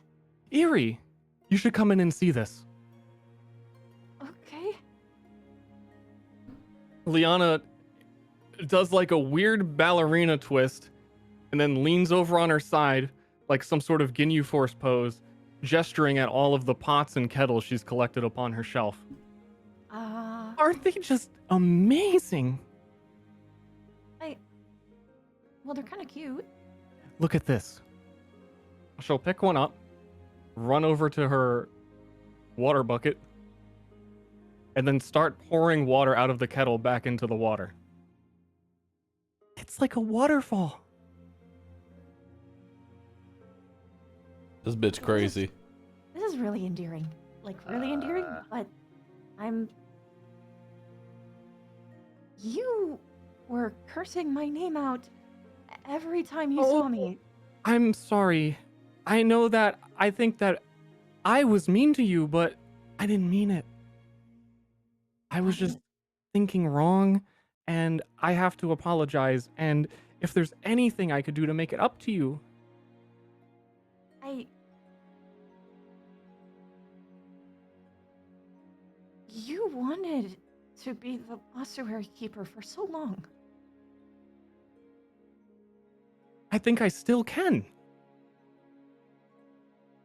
Eerie, you should come in and see this. Okay. Liana does like a weird ballerina twist and then leans over on her side like some sort of Ginyu Force pose, gesturing at all of the pots and kettles she's collected upon her shelf. Aren't they just amazing? Well, they're kind of cute. Look at this. She'll pick one up, run over to her water bucket, and then start pouring water out of the kettle back into the water. It's like a waterfall. This bitch crazy. This is really endearing. Like, really endearing, but You were cursing my name out every time you saw me. I'm sorry. I know that I think that I was mean to you, but I didn't mean it. I was just thinking wrong, and I have to apologize. And if there's anything I could do to make it up to you. You wanted to be the ossuary keeper for so long. I think I still can.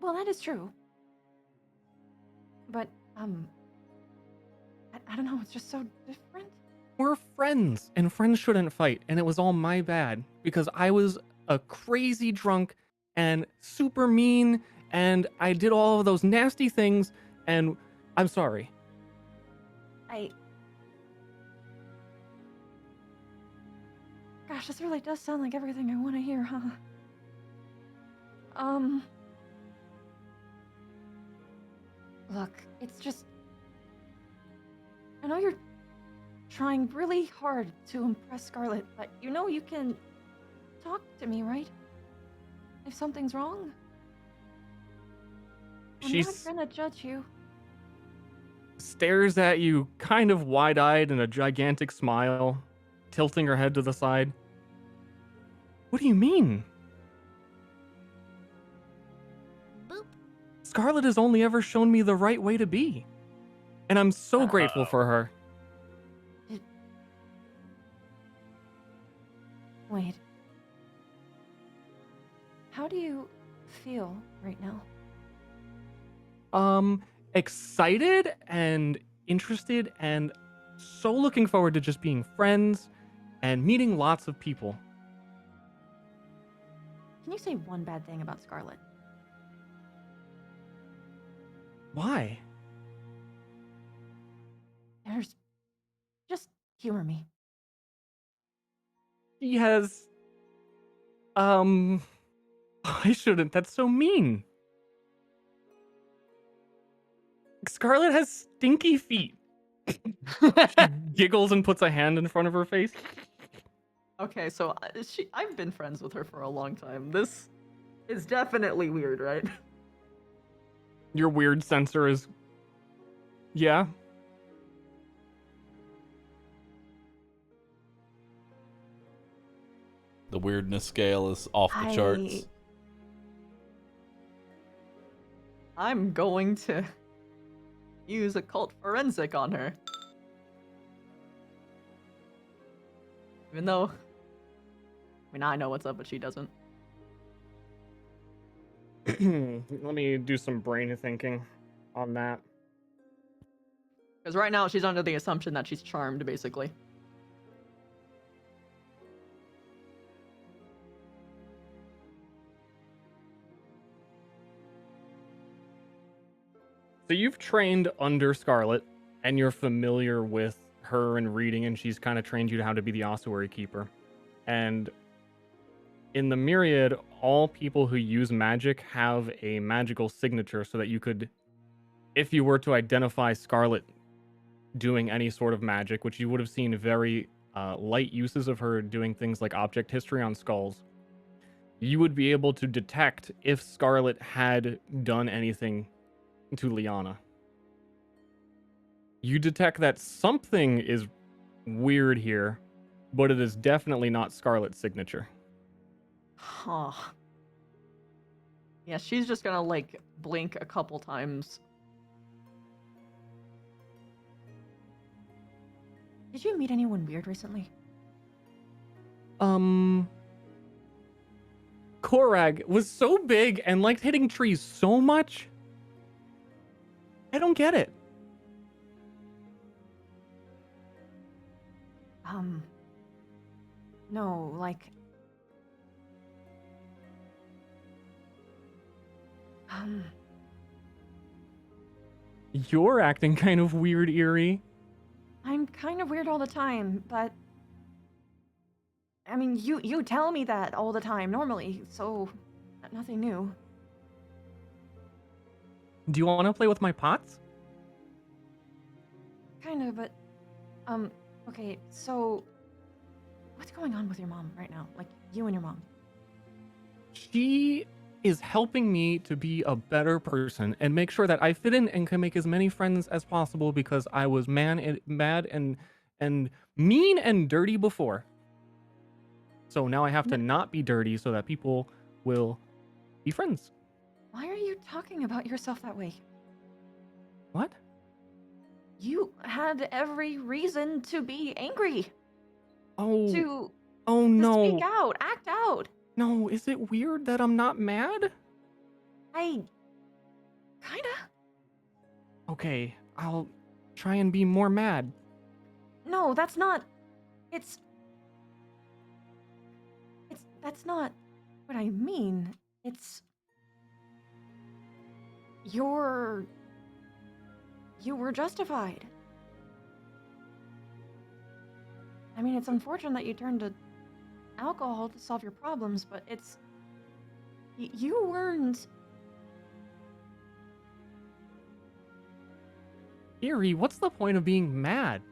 Well, that is true. But, I don't know, it's just so different. We're friends, and friends shouldn't fight, and it was all my bad, because I was a crazy drunk and super mean, and I did all of those nasty things, and I'm sorry. Gosh, this really does sound like everything I want to hear, huh? Look, it's just... I know you're trying really hard to impress Scarlet, but you know you can talk to me, right? If something's wrong. I'm not gonna judge you. Stares at you, kind of wide-eyed and a gigantic smile, tilting her head to the side. What do you mean? Boop. Scarlet has only ever shown me the right way to be. And I'm so grateful for her. Wait. How do you feel right now? Excited and interested and so looking forward to just being friends and meeting lots of people. Can you say one bad thing about Scarlet? Why? Just humor me. He has... I shouldn't. That's so mean. Scarlet has stinky feet. She giggles and puts a hand in front of her face. Okay, so I've been friends with her for a long time. This is definitely weird, right? Your weird sensor is... Yeah? The weirdness scale is off the charts. I'm going to use occult forensic on her. Even though, I mean, I know what's up, but she doesn't. Let me do some brain thinking on that. Because right now she's under the assumption that she's charmed, basically. So you've trained under Scarlet, and you're familiar with her and reading, and she's kind of trained you to how to be the ossuary keeper. And in the Myriad, all people who use magic have a magical signature so that you could, if you were to identify Scarlet doing any sort of magic, which you would have seen very light uses of her doing things like object history on skulls, you would be able to detect if Scarlet had done anything to Liana. You detect that something is weird here, but it is definitely not Scarlet's signature. Huh. Yeah, she's just gonna, like, blink a couple times. Did you meet anyone weird recently? Korag was so big and liked hitting trees so much. I don't get it. No, like... You're acting kind of weird, Eerie. I'm kind of weird all the time, but... I mean, you tell me that all the time, normally, so... nothing new. Do you want to play with my pots? Kind of, but... okay, so... What's going on with your mom right now? Like, you and your mom? She is helping me to be a better person and make sure that I fit in and can make as many friends as possible because I was mad and mean and dirty before. So now I have to not be dirty so that people will be friends. Why are you talking about yourself that way? What? You had every reason to be angry. Oh. To No. speak out, act out. No, is it weird that I'm not mad? Kinda. Okay, I'll try and be more mad. No, that's not. That's not what I mean. You were justified. I mean, it's unfortunate that you turned to alcohol to solve your problems, but you weren't. Eerie, what's the point of being mad?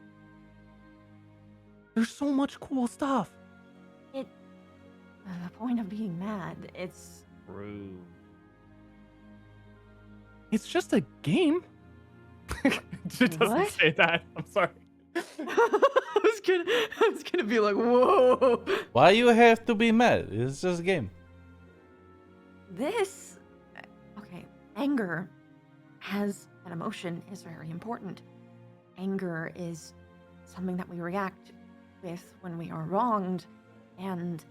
There's so much cool stuff. The point of being mad, it's. True. It's just a game. It doesn't What? say that. I'm sorry. I was gonna be like, whoa. Why you have to be mad? It's just a game. Okay, anger as an emotion is very important. Anger is something that we react with when we are wronged and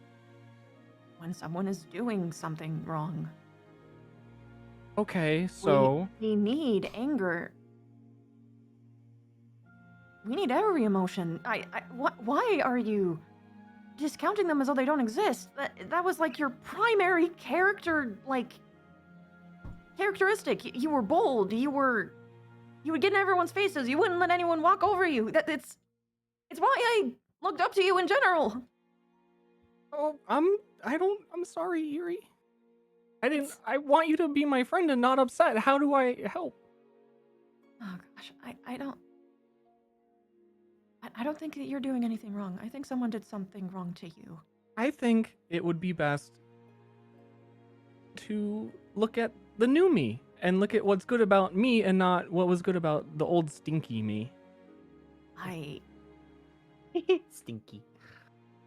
when someone is doing something wrong. Okay, so we need anger. We need every emotion. Why are you discounting them as though they don't exist? That was like your primary characteristic. You were bold. You would get in everyone's faces. You wouldn't let anyone walk over you. It's why I looked up to you in general. Oh, I'm sorry, Eerie. I want you to be my friend and not upset. How do I help? Oh gosh, I don't think that you're doing anything wrong. I think someone did something wrong to you. I think it would be best to look at the new me and look at what's good about me and not what was good about the old stinky me. Stinky.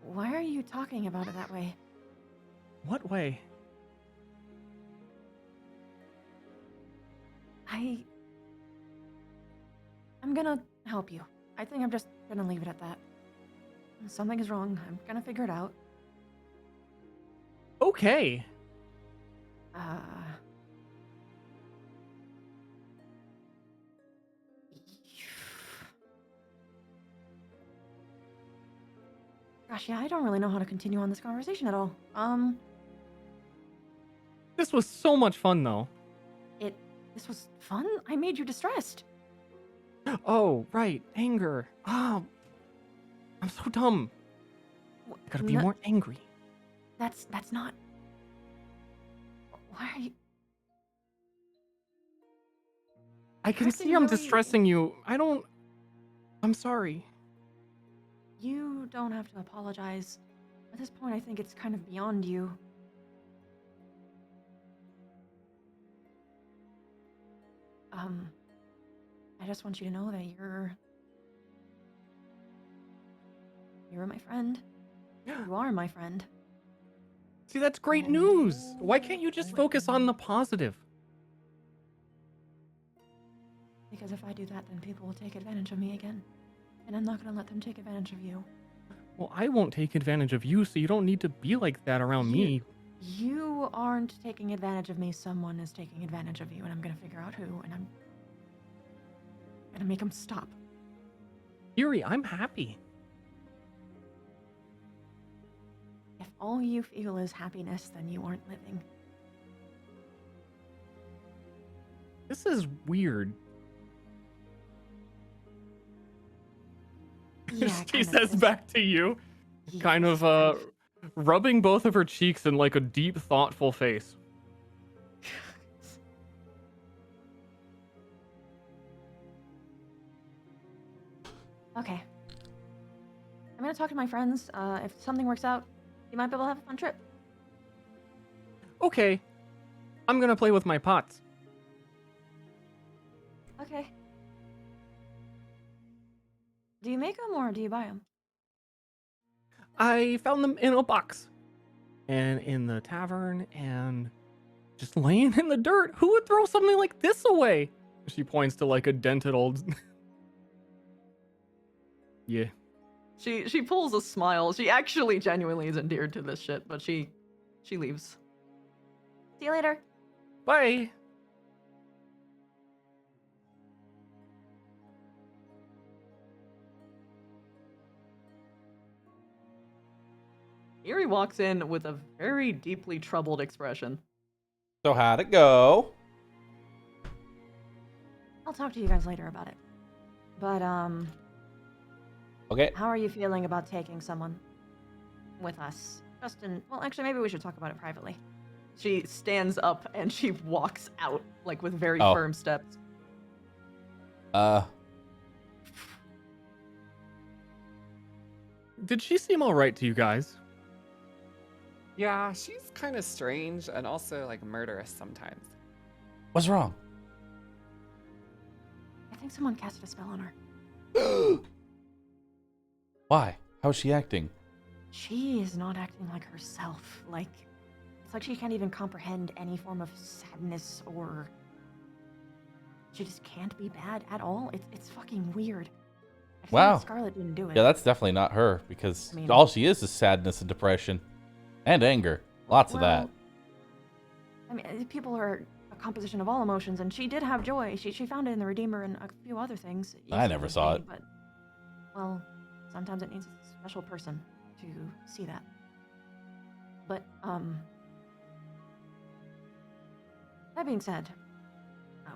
Why are you talking about it that way? What way? I'm gonna help you. I think I'm just gonna leave it at that. Something is wrong. I'm gonna figure it out. Okay. Gosh, yeah, I don't really know how to continue on this conversation at all. This was so much fun, though. This was fun? I made you distressed. Oh, right. Anger. Oh, I'm so dumb. I gotta be more angry. That's not... Why are you... I can see I'm distressing you. I'm sorry. You don't have to apologize. At this point, I think it's kind of beyond you. I just want you to know that you're my friend. You are my friend. See, that's great news. Why can't you just focus on the positive? Because if I do that, then people will take advantage of me again. And I'm not going to let them take advantage of you. Well, I won't take advantage of you, so you don't need to be like that around me. You aren't taking advantage of me. Someone is taking advantage of you, and I'm going to figure out who, and I'm going to make them stop. Yuri, I'm happy. If all you feel is happiness, then you aren't living. This is weird. Yeah, She says back to you, kind of rubbing both of her cheeks in like a deep, thoughtful face. Okay. I'm going to talk to my friends. If something works out, you might be able to have a fun trip. Okay. I'm gonna play with my pots. Okay. Do you make them or do you buy them? I found them in a box and in the tavern and just laying in the dirt. Who would throw something like this away? She points to like a dented old. Yeah. She pulls a smile. She actually genuinely is endeared to this shit, but she leaves. See you later. Bye. Eerie walks in with a very deeply troubled expression. So how'd it go? I'll talk to you guys later about it. But, Okay. how are you feeling about taking someone with us? Justin, well, actually, maybe we should talk about it privately. She stands up and she walks out, like with very Oh. firm steps. Did she seem all right to you guys? Yeah, she's kind of strange and also like murderous sometimes. What's wrong? I think someone casted a spell on her. Why? How's she acting? She is not acting like herself. Like, it's like she can't even comprehend any form of sadness or... She just can't be bad at all. It's fucking weird. I feel Wow. like Scarlet didn't do it. Yeah, that's definitely not her because I mean- all she is sadness and depression and anger. Lots of that. I mean, people are a composition of all emotions, and she did have joy. She found it in the Redeemer and a few other things. I never saw it. But, well, sometimes it needs a special person to see that. But, that being said,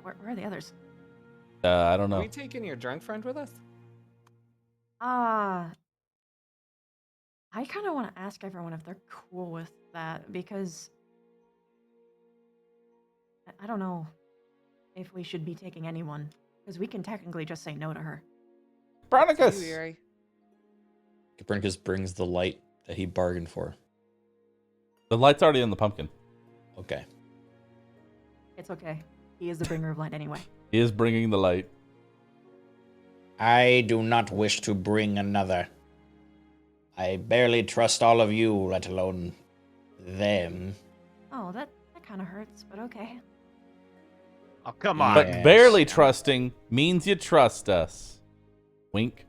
where are the others? I don't Are know. we taking your drunk friend with us? I kind of want to ask everyone if they're cool with that, because I don't know if we should be taking anyone, because we can technically just say no to her. Copernicus! Copernicus brings the light that he bargained for. The light's already in the pumpkin. Okay. It's okay. He is the bringer of light anyway. He is bringing the light. I do not wish to bring another. I barely trust all of you, let alone them. Oh, that kind of hurts, but okay. Oh, come But barely trusting means you trust us. Wink.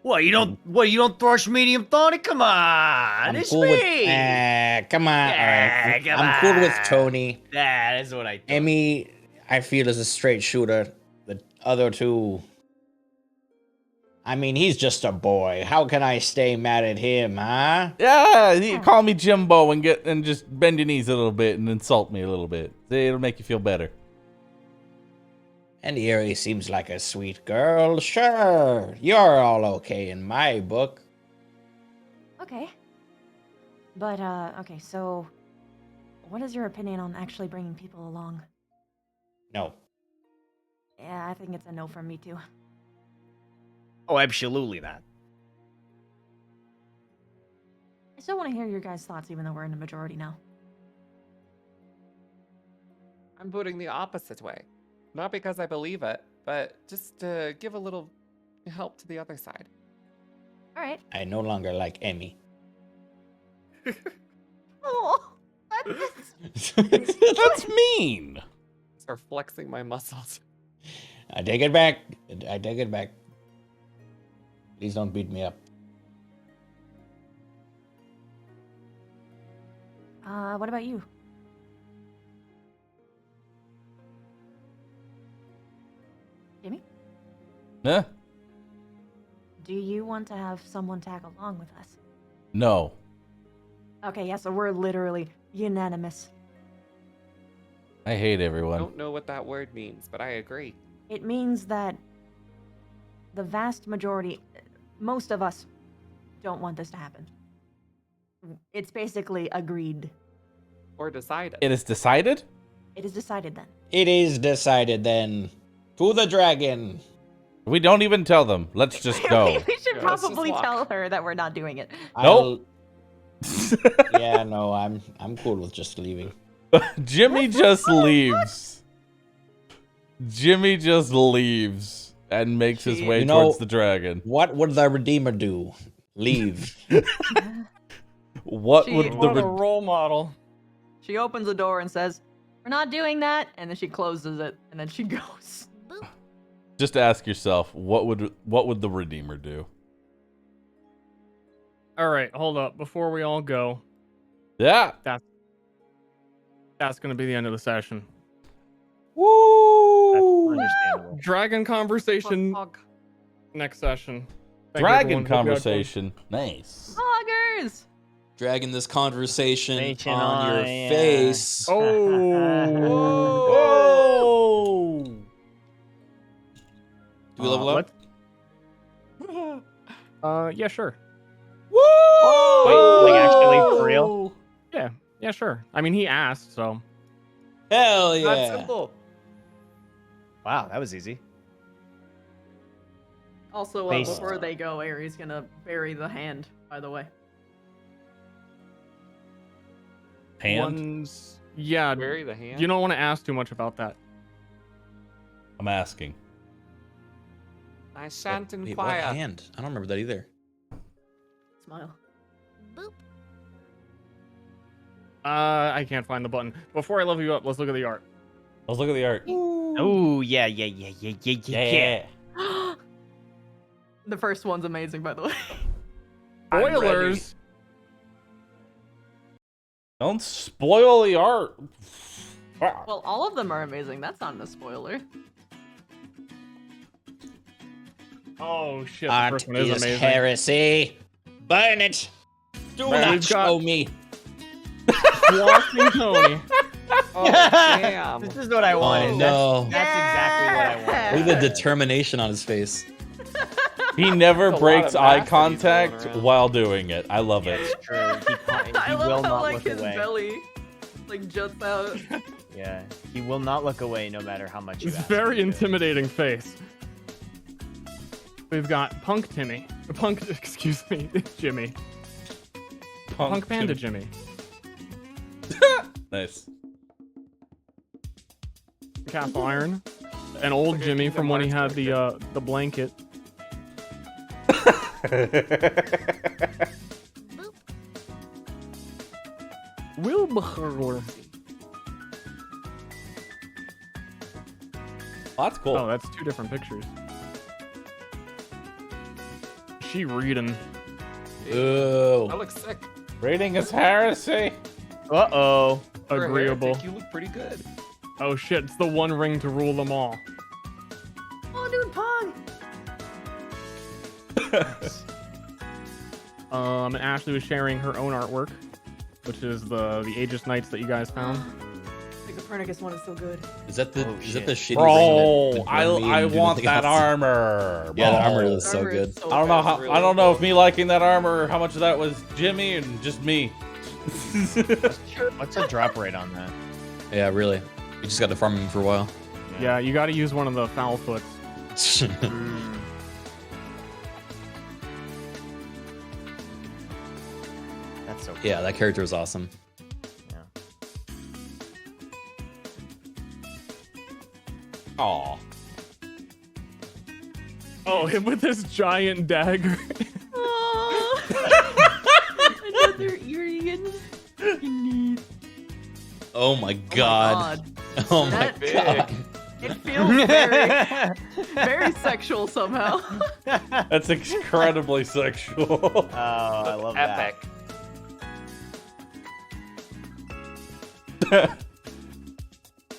What, you don't thrush medium thorny? Come on, I'm it's cool me. with. Come on. Yeah, all right. come I'm cool with on. Tony. That is what I thought. Emmy, I feel, is a straight shooter. The other two. I mean, he's just a boy. How can I stay mad at him, huh? Yeah, you call me Jimbo and just bend your knees a little bit and insult me a little bit. It'll make you feel better. And Eerie seems like a sweet girl. Sure, you're all okay in my book. Okay. But, okay, so what is your opinion on actually bringing people along? No. Yeah, I think it's a no from me too. Oh, absolutely not. I still want to hear your guys' thoughts, even though we're in the majority now. I'm voting the opposite way. Not because I believe it, but just to give a little help to the other side. All right. I no longer like Emmy. Oh, That's mean. Start flexing my muscles. I take it back. I take it back. Please don't beat me up. What about you? Jimmy? Huh? Do you want to have someone tag along with us? No. Okay, yeah, so we're literally unanimous. I hate I everyone. don't know what that word means, but I agree. It means that the vast majority, most of us, don't want this to happen. It's basically agreed. Or decided. It is decided? It is decided then. It is decided then. To the dragon. We don't even tell them. Let's just go. We should Yeah, let's just probably walk. tell her that we're not doing it. Nope. Yeah, no, I'm cool with just leaving. Jimmy just leaves. Jimmy just leaves and makes his way You know, towards the dragon. What would the Redeemer do? Leave. What She- would the What a re- role model. She opens the door and says, "We're not doing that," and then she closes it, and then she goes. just ask yourself what would the Redeemer do? All right, hold up. Before we all go, Yeah. that's going to be the end of the session. Woo! Understandable. Dragon conversation next session. Thank you, Dragon everyone. Hope you had fun. conversation. Nice. Poggers! Dragging this conversation Nation on your on, yeah. face. Oh! Do we level up? Yeah, sure. Wait, like actually for real? Yeah, sure. I mean, he asked, so. Hell Not yeah. simple. Wow, that was easy. Also, Based. before they go, Ares gonna bury the hand, by the way. Hand? Yeah. Bury the hand? You don't want to ask too much about that. I'm asking. I shan't Wait, what inquire. hand? I don't remember that either. Smile. I can't find the button. Before I level you up, let's look at the art. Let's look at the art. Oh, yeah. The first one's amazing, by the way. Spoilers. Don't spoil the art. Well, all of them are amazing. That's not a spoiler. Oh shit! The Art first one is is amazing. heresy. Burn it. Do not we've got- show me. Walking Tony. Oh, damn. This is what I wanted. Oh, no. That's exactly what I wanted. Look at the determination on his face. He never That's a breaks lot of eye math that he's going contact around. while doing it. I love it. It's true. He I will love how not like look his away. belly like juts out. Yeah, he will not look away no matter how much you It's ask very him to. intimidating face. We've got Punk Timmy. Punk, excuse me, Jimmy. Punk Panda Jimmy. Nice. Cast Iron. And old like a Jimmy Kingdom from when he Hearts had the blanket. Wilbur. Oh, that's cool. Oh, that's two different pictures. She reading. Ooh. That looks sick. Rating is heresy. Uh-oh. For a Agreeable. heretic, you look pretty good. Oh shit, it's the one ring to rule them all. Oh, dude, Pong. Ashley was sharing her own artwork, which is the Aegis Knights that you guys found. The Copernicus one is so good. Is that the shitty Bro, ring that would I do want nothing that else? armor. Yeah, the bro. armor is so Armor good. is so I don't know good. how. really I don't know if cool. me liking that armor, how much of that was Jimmy and just me. What's the drop rate on that? Yeah, really. You just got to farm him for a while. Yeah, you got to use one of the foul foots. That's so cool. Yeah, that character was awesome. Aw. Oh, him with his giant dagger. Another earring. Oh my god. Oh my That- god. It feels very, very sexual somehow. That's incredibly sexual. Oh, I love Epic.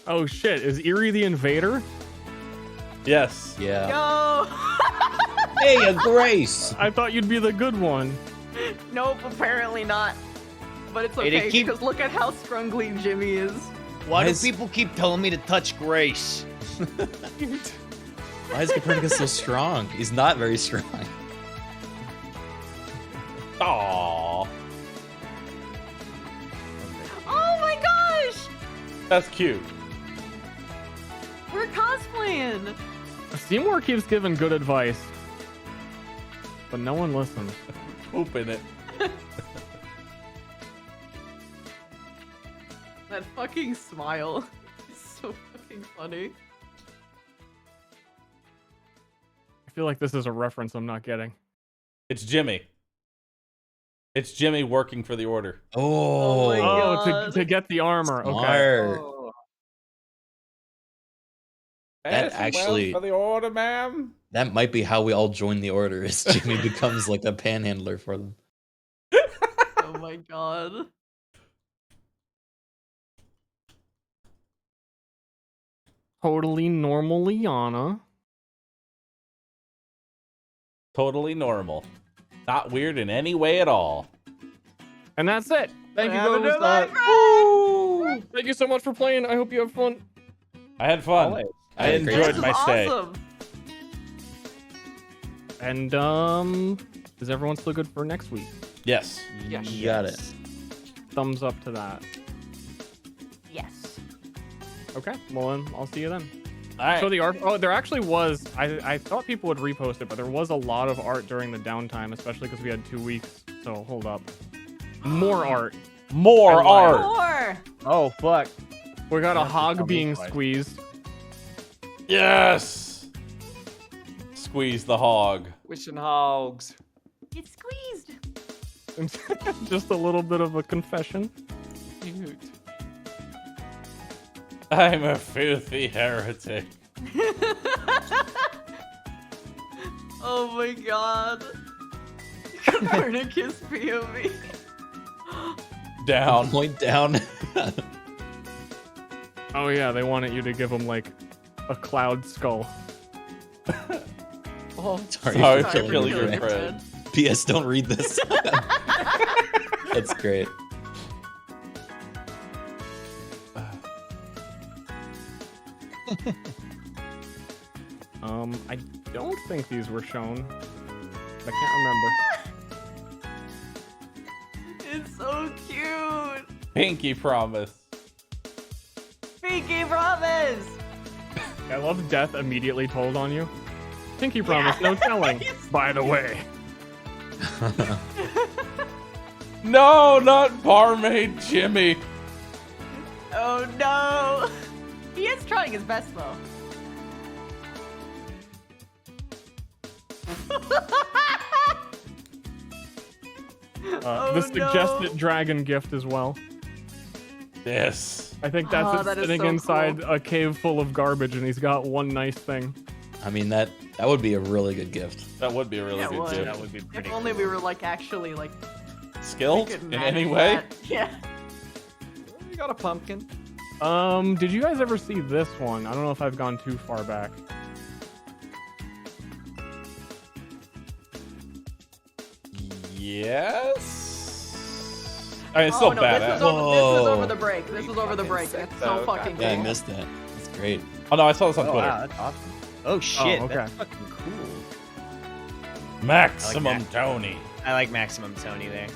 Oh shit, is Eerie the Invader? Yes. Yeah. Yo. Hey, a Grace. I thought you'd be the good one. Nope, apparently not. But it's Hey, they okay keep- because look at how scrungly Jimmy is. Why do is- people keep telling me to touch Grace? Why is Copernicus so strong? He's not very strong. Aw. Oh my gosh! That's cute. We're cosplaying. Seymour keeps giving good advice, but no one listens. Poop in it. That fucking smile is so fucking funny. I feel like this is a reference I'm not getting. It's Jimmy. It's Jimmy working for the order. Oh my Oh, to get the armor. Okay. Smart. Oh. That actually, for the order, ma'am. that might be how we all join the order. Is Jimmy becomes like a panhandler for them. Oh my god. Totally normal Liana. Totally normal. Not weird in any way at all. And that's it. Thank you, What guys. happened to my Thank you so much for playing. I hope you have fun. I had fun. Always. I had a great enjoyed This my is stay. awesome. And is everyone still good for next week? Yes. Yes. You got it. Thumbs up to that. Yes. Okay. Well, then I'll see you then. All right. So the art. Oh, there actually was. I thought people would repost it, but there was a lot of art during the downtime, especially because we had 2 weeks. So hold up. More art. More I lied. art. More. Oh fuck. We got a That's hog becoming being twice. squeezed. Yes. Squeeze the hog. Wishing hogs. Get squeezed. Just a little bit of a confession. Cute. I'm a filthy heretic. Oh my god. Copernicus POV. Down. Point down. Oh yeah, they wanted you to give him like a cloud skull. Oh, Sorry, Sorry for for killing killing your your friend. friend. P.S. Don't read this. That's great. I don't think these were shown. I can't remember. It's so cute. Pinky promise. Pinky promise. I love death immediately told on you. Pinky promise, no telling. By the way. No, not barmaid Jimmy. Oh no. He is trying his best though. Oh, The suggested no. dragon gift as well. Yes. I think that's it That is sitting so inside cool. a cave full of garbage, and he's got one nice thing. I mean, that would be a really good gift. That would be a really Yeah, it good would. gift. That would be pretty. If only we were like actually like Skilled we could in any manage way? that. Yeah. you got a pumpkin. Did you guys ever see this one? I don't know if I've gone too far back. Yes. I mean, it's still Oh no, badass. this was over the break. This was over the break. It's so fucking Yeah, I cool. missed that. That's great. Oh no, I saw this on Oh Twitter. wow, that's awesome. Oh shit, okay. that's fucking cool. Maximum that. Tony. I like Maximum Tony there.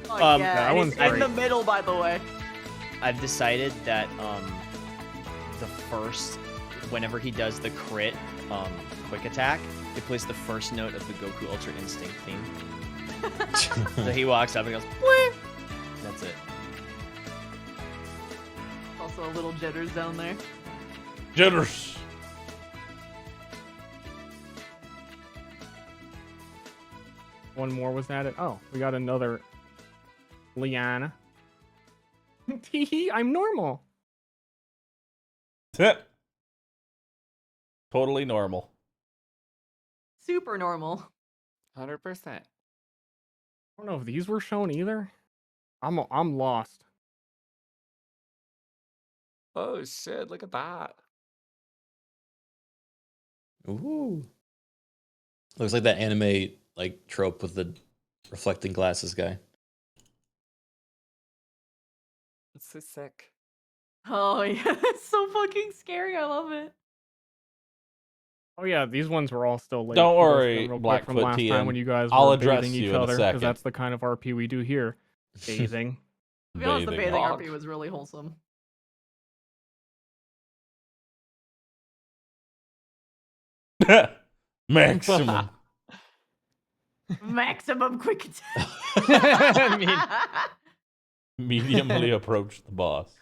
Oh, that yeah, one's he's in great. the middle, by the way. I've decided that the first, whenever he does the crit quick attack, he plays the first note of the Goku Ultra Instinct theme. So he walks up and goes, "Wah!" That's it. Also a little jitters down there. Jitters. One more was added. Oh, we got another Liana. Teehee, I'm normal. Totally normal. Super normal. 100%. I don't know if these were shown either. I'm lost. Oh shit! Look at that. Ooh. Looks like that anime like trope with the reflecting glasses guy. It's so sick. Oh yeah, it's so fucking scary. I love it. Oh yeah, these ones were all still late. Don't We'll go worry, through them real quick from Blackfoot last TM. time when you guys I'll were address bathing you each in a other, second. that's the kind of RP we do here. Bathing. To be honest, the Bathing bathing hog. RP was really wholesome. Maximum. Maximum quick attack. I mean, Mediumly approach the boss.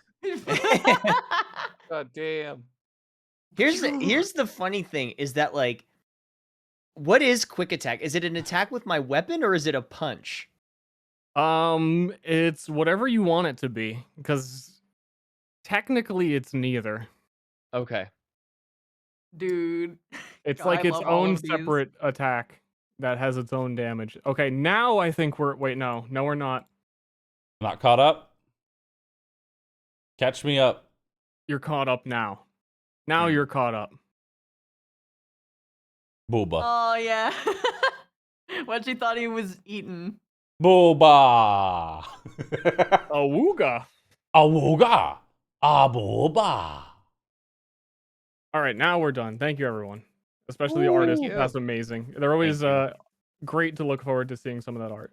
God damn. here's the funny thing is that like, what is quick attack? Is it an attack with my weapon or is it a punch? It's whatever you want it to be, because technically it's neither. Okay. Dude. It's God, like I its love all own of these. separate attack that has its own damage. Okay, now I think we're wait, no, we're not. Not caught up? Catch me up. You're caught up now. Now you're caught up. Booba. Oh yeah. What she thought he was eating. Booba. Awooga. Awooga. Booba. All right, now we're done. Thank you, everyone. Especially the Ooh. artists. Thank you. That's amazing. They're always Thank great to look forward to seeing some of that art.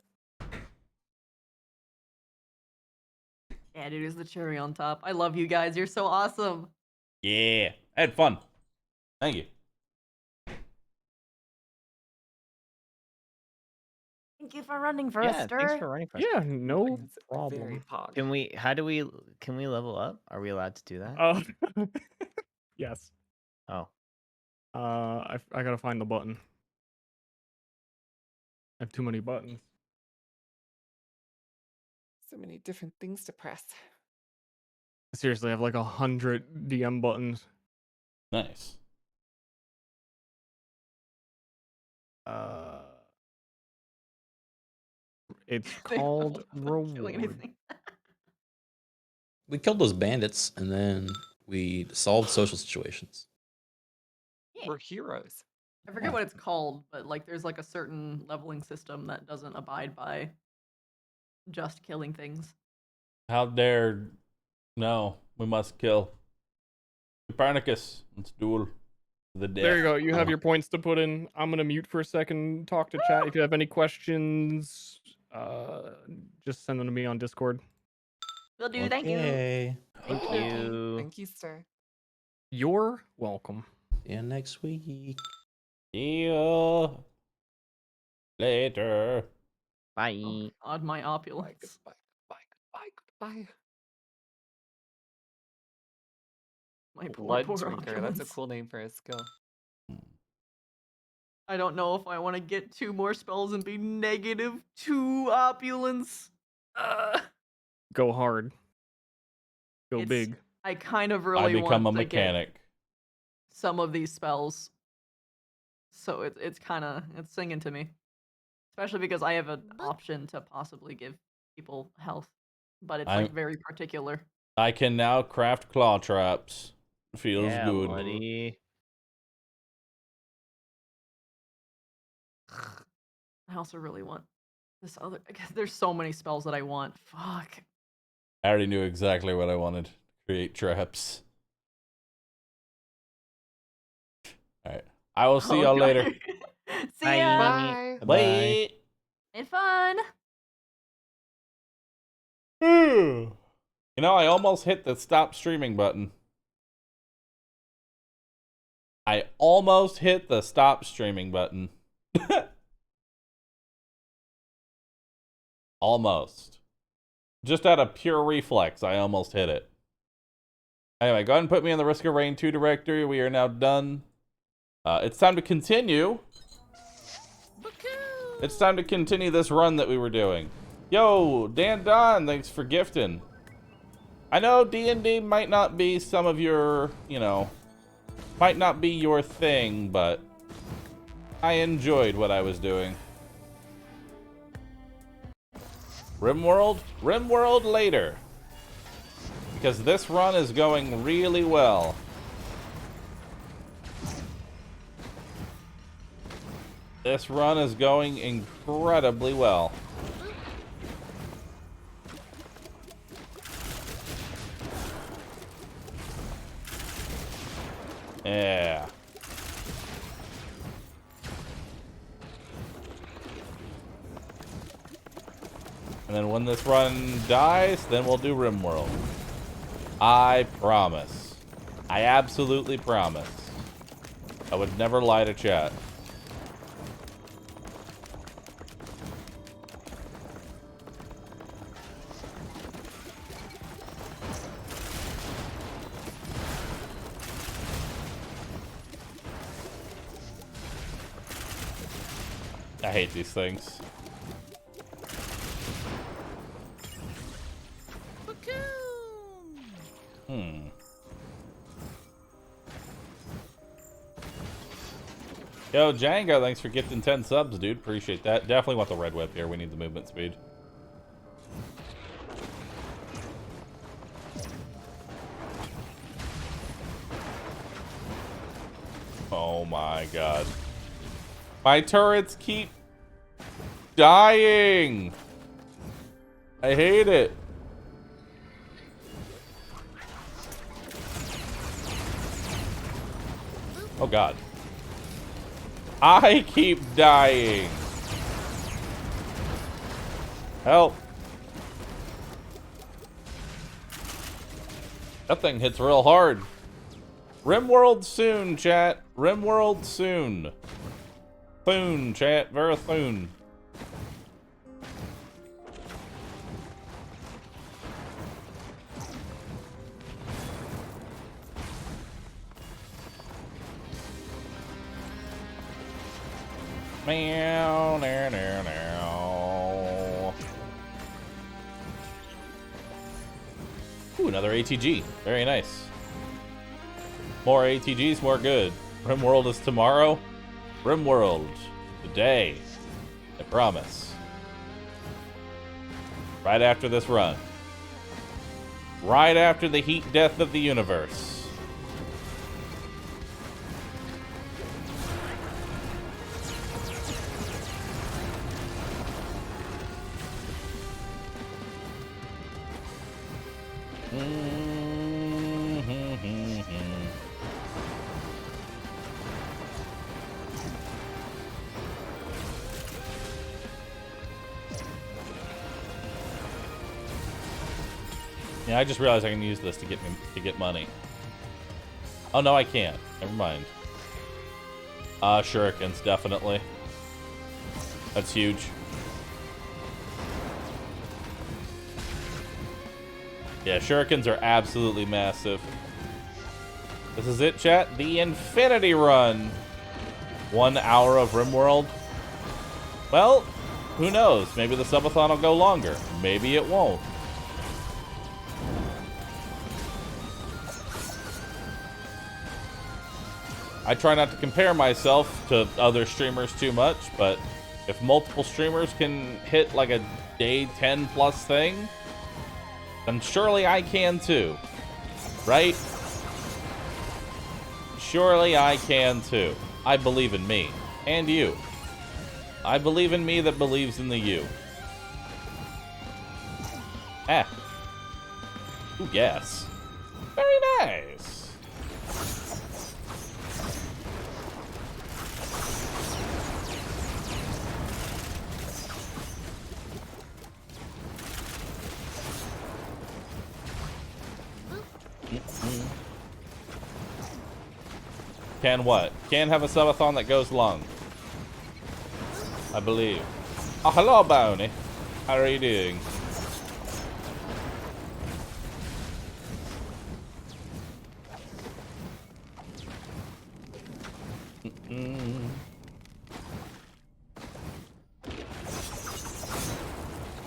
Yeah, dude, it's the cherry on top. I love you guys. You're so awesome. Yeah. I had fun. Thank you. Thank you for running for Yeah, us, Stir. thanks for running for us. Yeah, no Very problem. pog. Can we level up? Are we allowed to do that? Oh, yes. Oh. I gotta find the button. I have too many buttons. So many different things to press. Seriously, I have like 100 DM buttons. Nice. It's called Killing reward. anything. We killed those bandits, and then we solved social situations. We're heroes. I forget what it's called, but like there's like a certain leveling system that doesn't abide by just killing things. How dare... No, we must kill. Copernicus. Let's duel the death. There you go. You have your points to put in. I'm gonna mute for a second. Talk to chat. If you have any questions, just send them to me on Discord. Will do. Thank you. Thank you. Thank you, Stir. You're welcome. See you next week. See you later. Bye. Oh, God, my opulence. Goodbye. My poor, Blood poor Drinker. opulence. That's a cool name for a skill. I don't know if I want to get 2 more spells and be -2 opulence. Go hard. Go big. I kind of I really become a want to get mechanic. some of these spells. So it's kind of singing to me. Especially because I have an option to possibly give people health. But it's like very particular. I can now craft claw traps. Feels Yeah, good. buddy. I also really want this other. There's so many spells that I want. Fuck. I already knew exactly what I wanted. Create traps. Alright. I will see y'all later. See ya. Bye. Bye. Had fun. You know, I almost hit the stop streaming button. I almost hit the stop streaming button. Almost. Just out of pure reflex, I almost hit it. Anyway, go ahead and put me in the Risk of Rain 2 directory. We are now done. It's time to continue. It's time to continue this run that we were doing. Yo, Dan Don, thanks for gifting. I know D&D might not be some of your, might not be your thing, but I enjoyed what I was doing. RimWorld? RimWorld later. Because this run is going really well. This run is going incredibly well. Yeah. And then when this run dies, then we'll do RimWorld. I promise. I absolutely promise. I would never lie to chat. I hate these things. Yo, Django, thanks for gifting 10 subs, dude. Appreciate that. Definitely want the red whip here. We need the movement speed. Oh my god. My turrets keep dying. I hate it. Oh god. I keep dying. Help. That thing hits real hard. RimWorld soon, chat. RimWorld soon. Soon, chat. Very soon. Meow, meow, meow, meow. Ooh, another ATG. Very nice. More ATGs, more good. RimWorld is tomorrow. RimWorld, today. I promise. Right after this run. Right after the heat death of the universe. Yeah, I just realized I can use this to get money. Oh no, I can't. Never mind. Shurikens, definitely. That's huge. Yeah, shurikens are absolutely massive. This is it, chat. The Infinity Run. 1 hour of RimWorld. Well, who knows? Maybe the subathon will go longer. Maybe it won't. I try not to compare myself to other streamers too much, but if multiple streamers can hit like a day 10 plus thing, then surely I can too. Right? Surely I can too. I believe in me. And you. I believe in me that believes in the you. Ah. Ooh, yes. Very nice. Can what? Can have a subathon that goes long. I believe. Oh, hello, Bounty. How are you doing?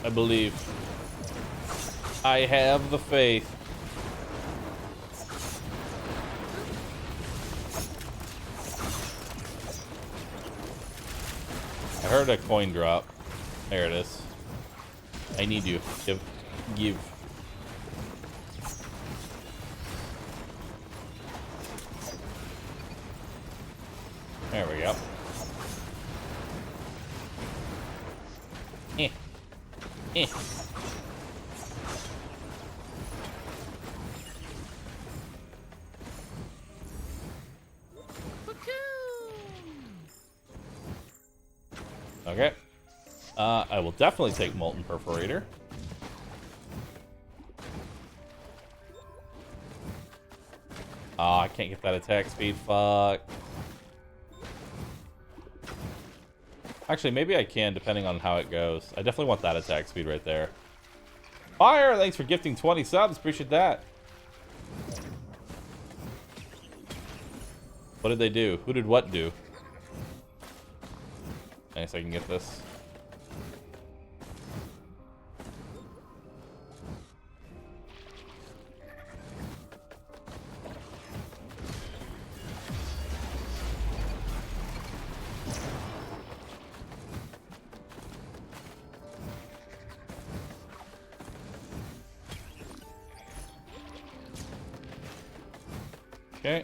I believe. I have the faith. I heard a coin drop. There it is. I need you. Give. There we go. Eh. Eh. Okay. I will definitely take Molten Perforator. Oh, I can't get that attack speed. Fuck. Actually, maybe I can, depending on how it goes. I definitely want that attack speed right there. Fire! Thanks for gifting 20 subs. Appreciate that. What did they do? Who did what do? Nice, I can get this. Okay.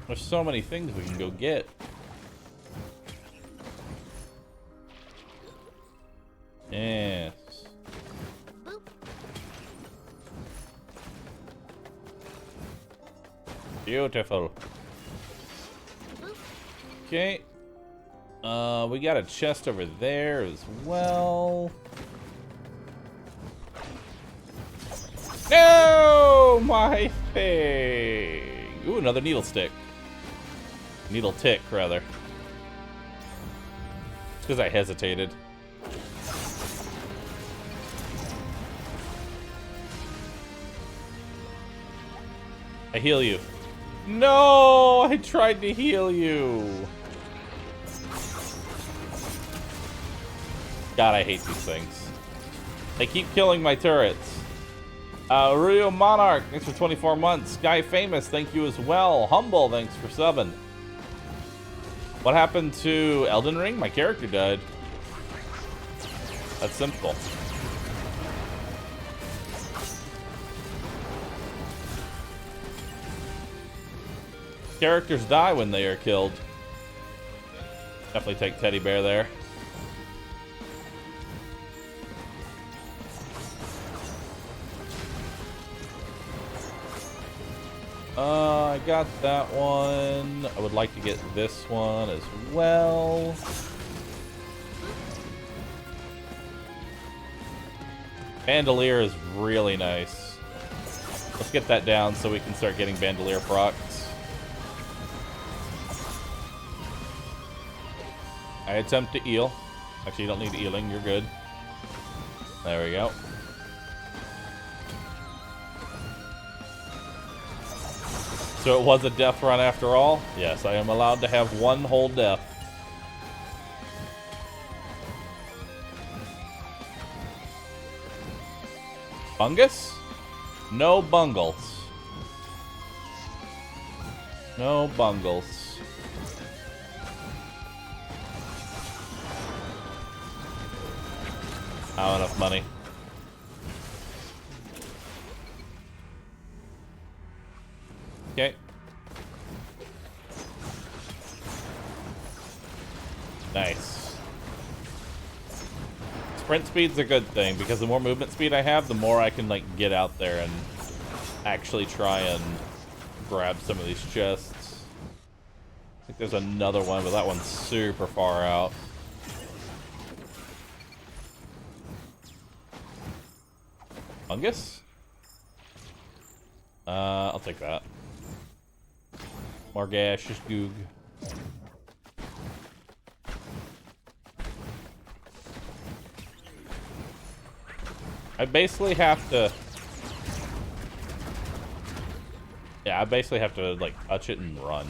There's so many things we can go get. Yes. Beautiful. Okay. We got a chest over there as well. No, my thing. Ooh, another needle stick. Needle tick, rather. It's because I hesitated. I heal you. No, I tried to heal you. God, I hate these things. They keep killing my turrets. Rio Monarch, thanks for 24 months. Sky Famous, thank you as well. Humble, thanks for subbing. What happened to Elden Ring? My character died. That's simple. Characters die when they are killed. Definitely take Teddy Bear there. I got that one. I would like to get this one as well. Bandolier is really nice. Let's get that down so we can start getting Bandolier procs. I attempt to heal. Actually, you don't need healing. You're good. There we go. So it was a death run after all? Yes, I am allowed to have one whole death. Fungus? No bungles. No bungles. I don't have enough money. Okay. Nice. Sprint speed's a good thing because the more movement speed I have, the more I can like get out there and actually try and grab some of these chests. I think there's another one, but that one's super far out. Fungus? I'll take that. More gaseous goog. I basically have to... Yeah, I basically have to, like, touch it and run.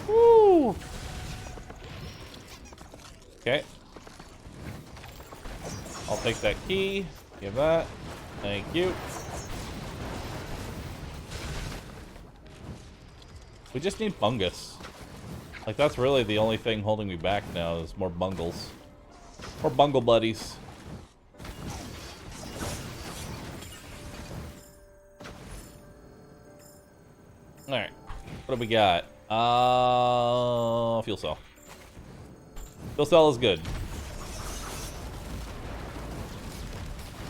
Woo! Okay. I'll take that key. Give that. Thank you. We just need fungus. Like, that's really the only thing holding me back now is more bungles. More bungle buddies. Alright. What do we got? Fuel cell. Fuel cell is good.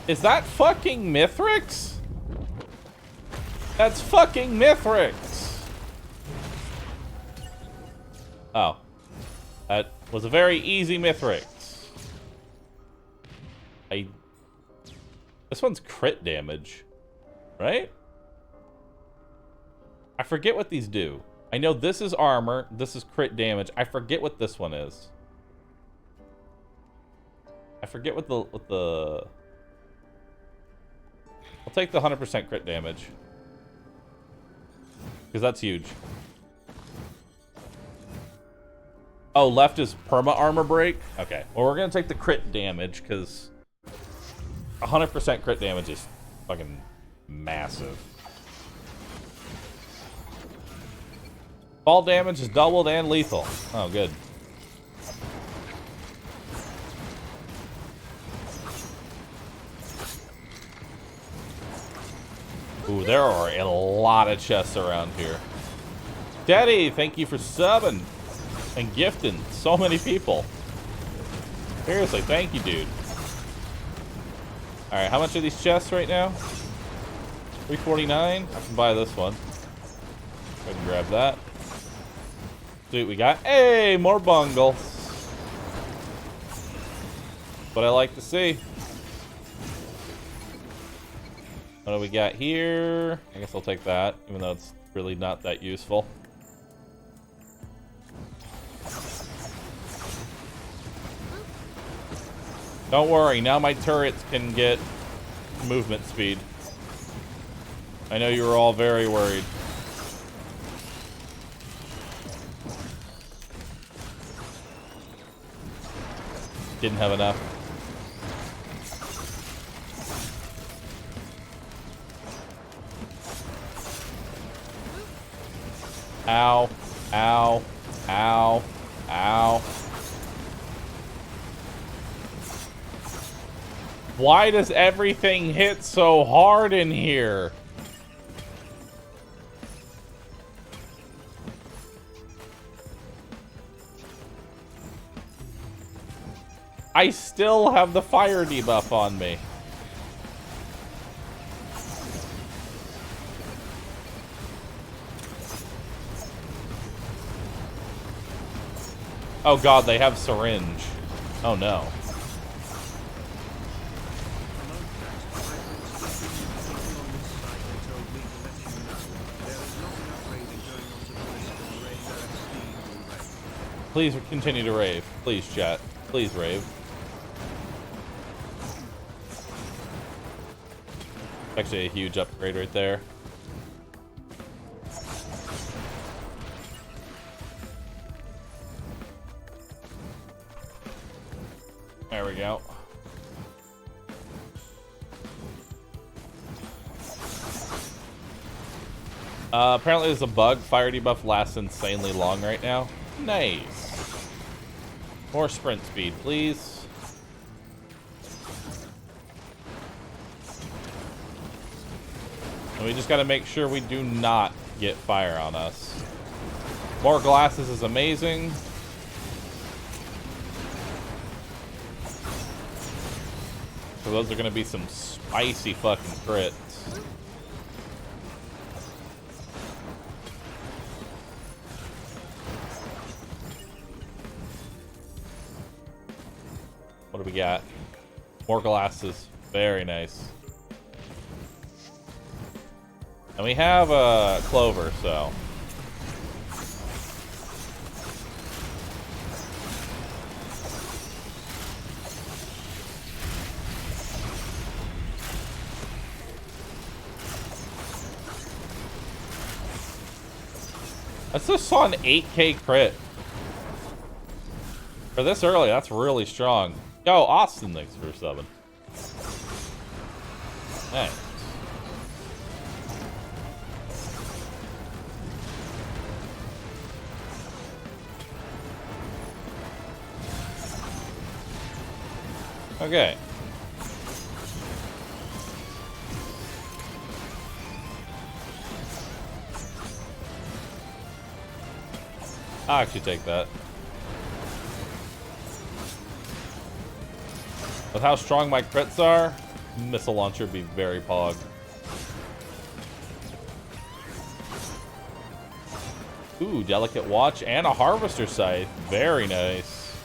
Is that fucking Mithrix? That's fucking Mithrix! Oh. That was a very easy Mithrix. This one's crit damage, right? I forget what these do. I know this is armor, this is crit damage. I forget what this one is. I forget what the... I'll take the 100% crit damage. Because that's huge. Oh, left is perma armor break? Okay. Well, we're going to take the crit damage, because 100% crit damage is fucking massive. Fall damage is doubled and lethal. Oh, good. Ooh, there are a lot of chests around here. Daddy, thank you for subbing and gifting so many people. Seriously, thank you, dude. Alright, how much are these chests right now? 349? I can buy this one. Go ahead and grab that. Sweet, we got, hey, more bungles. What I like to see. What do we got here? I guess I'll take that, even though it's really not that useful. Don't worry, now my turrets can get movement speed. I know you were all very worried. Didn't have enough. Ow. Ow. Ow. Ow. Why does everything hit so hard in here? I still have the fire debuff on me. Oh god, they have syringe. Oh no. Please continue to rave. Please, chat. Please rave. Actually a huge upgrade right there. There we go. Apparently there's a bug. Fire debuff lasts insanely long right now. Nice. More sprint speed, please. And we just gotta make sure we do not get fire on us. More glasses is amazing. So those are gonna be some spicy fucking crits. What do we got? More glasses. Very nice. And we have a clover, so. I just saw an 8K crit. For this early, that's really strong. Yo, Austin, thanks for subbing. Hey. Okay. I'll actually take that. With how strong my crits are, missile launcher would be very pog. Ooh, delicate watch and a harvester scythe. Very nice.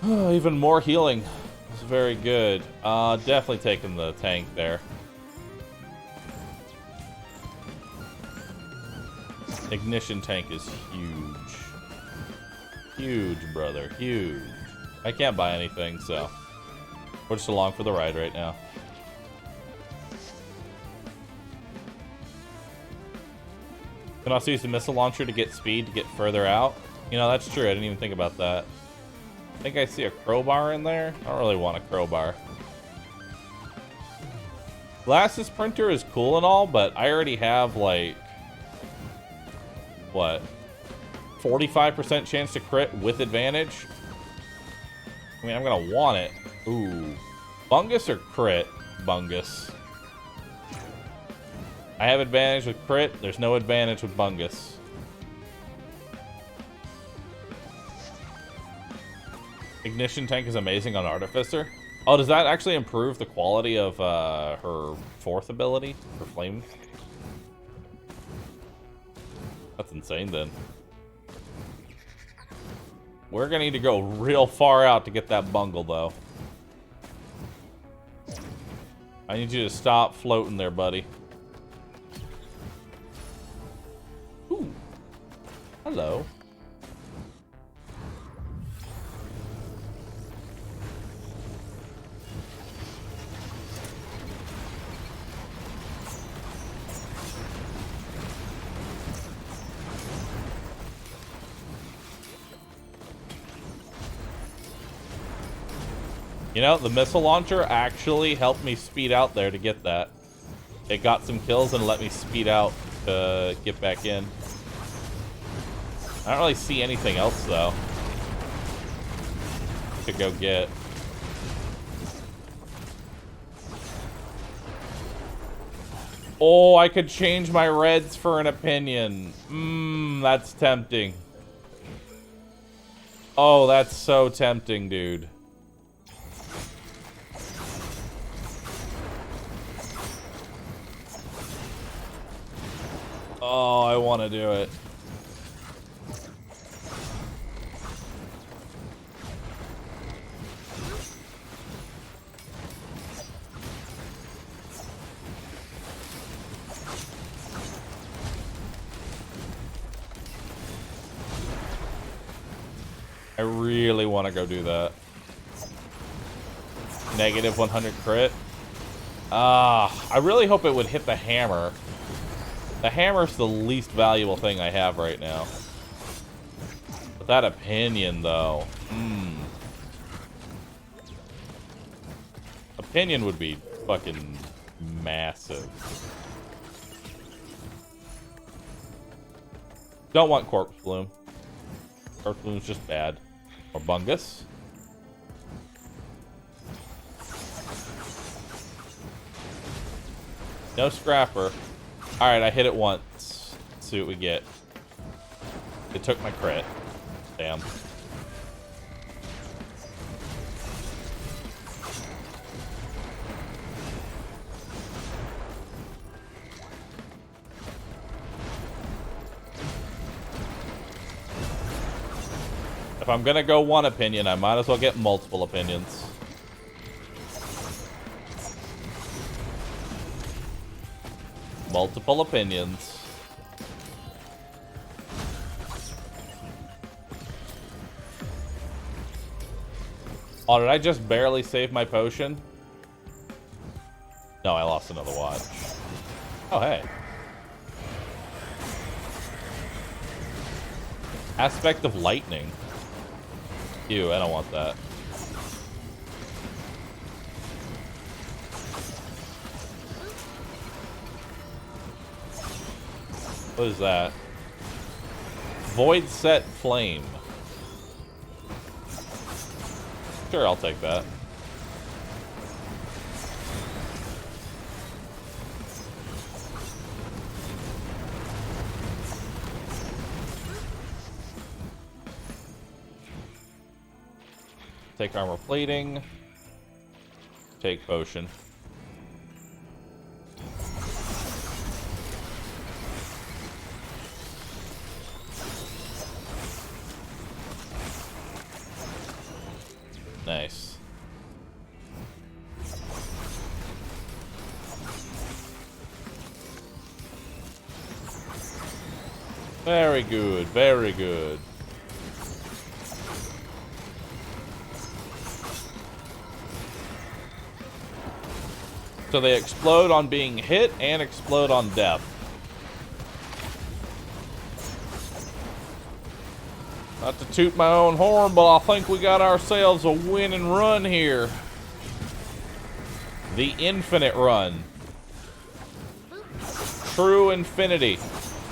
Even more healing. It's very good. Definitely taking the tank there. Ignition tank is huge. Huge, brother. Huge. I can't buy anything, so we're just along for the ride right now. Can also use the missile launcher to get speed to get further out. You know, that's true. I didn't even think about that. I think I see a crowbar in there. I don't really want a crowbar. Glasses printer is cool and all, but I already have like what, 45% chance to crit with advantage. I mean, I'm gonna want it. Ooh, Bungus or crit? Bungus. I have advantage with crit. There's no advantage with Bungus. Ignition tank is amazing on Artificer. Oh, does that actually improve the quality of her fourth ability? Her flame? That's insane then. We're gonna need to go real far out to get that bungle though. I need you to stop floating there, buddy. Ooh. Hello. You know, the missile launcher actually helped me speed out there to get that. It got some kills and let me speed out to get back in. I don't really see anything else, though, to go get. Oh, I could change my reds for an opinion. That's tempting. Oh, that's so tempting, dude. Oh, I want to do it. I really want to go do that. Negative 100 crit. I really hope it would hit the hammer. The hammer's the least valuable thing I have right now. But that opinion, though. Opinion would be fucking massive. Don't want Corpse Bloom. Corpse Bloom's just bad. Or Bungus. No Scrapper. Alright, I hit it once. Let's see what we get. It took my crit. Damn. If I'm gonna go one opinion, I might as well get multiple opinions. Multiple opinions. Oh, did I just barely save my potion? No, I lost another watch. Oh, hey. Aspect of lightning. Ew, I don't want that. What is that? Void set flame. Sure, I'll take that. Take armor plating. Take potion. Nice. Very good, very good. So they explode on being hit and explode on death. Not to toot my own horn, but I think we got ourselves a win and run here. The infinite run. true infinity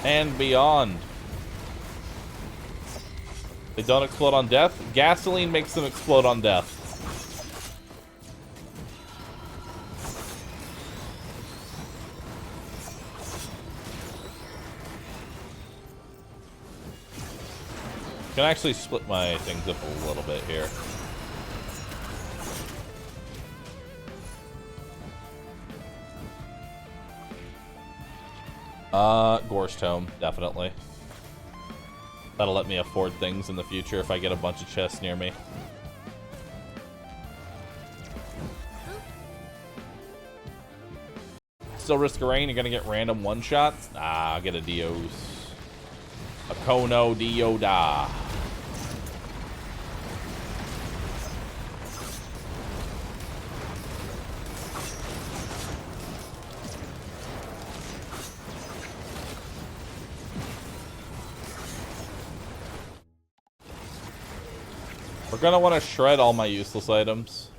and beyond. They don't explode on death. Gasoline makes them explode on death. Can actually split my things up a little bit here. Gorse Tome, definitely. That'll let me afford things in the future if I get a bunch of chests near me. Still risk a rain, you're gonna get random one-shots? Ah, I'll get a Dios. A Kono Dioda. We're gonna want to shred all my useless items.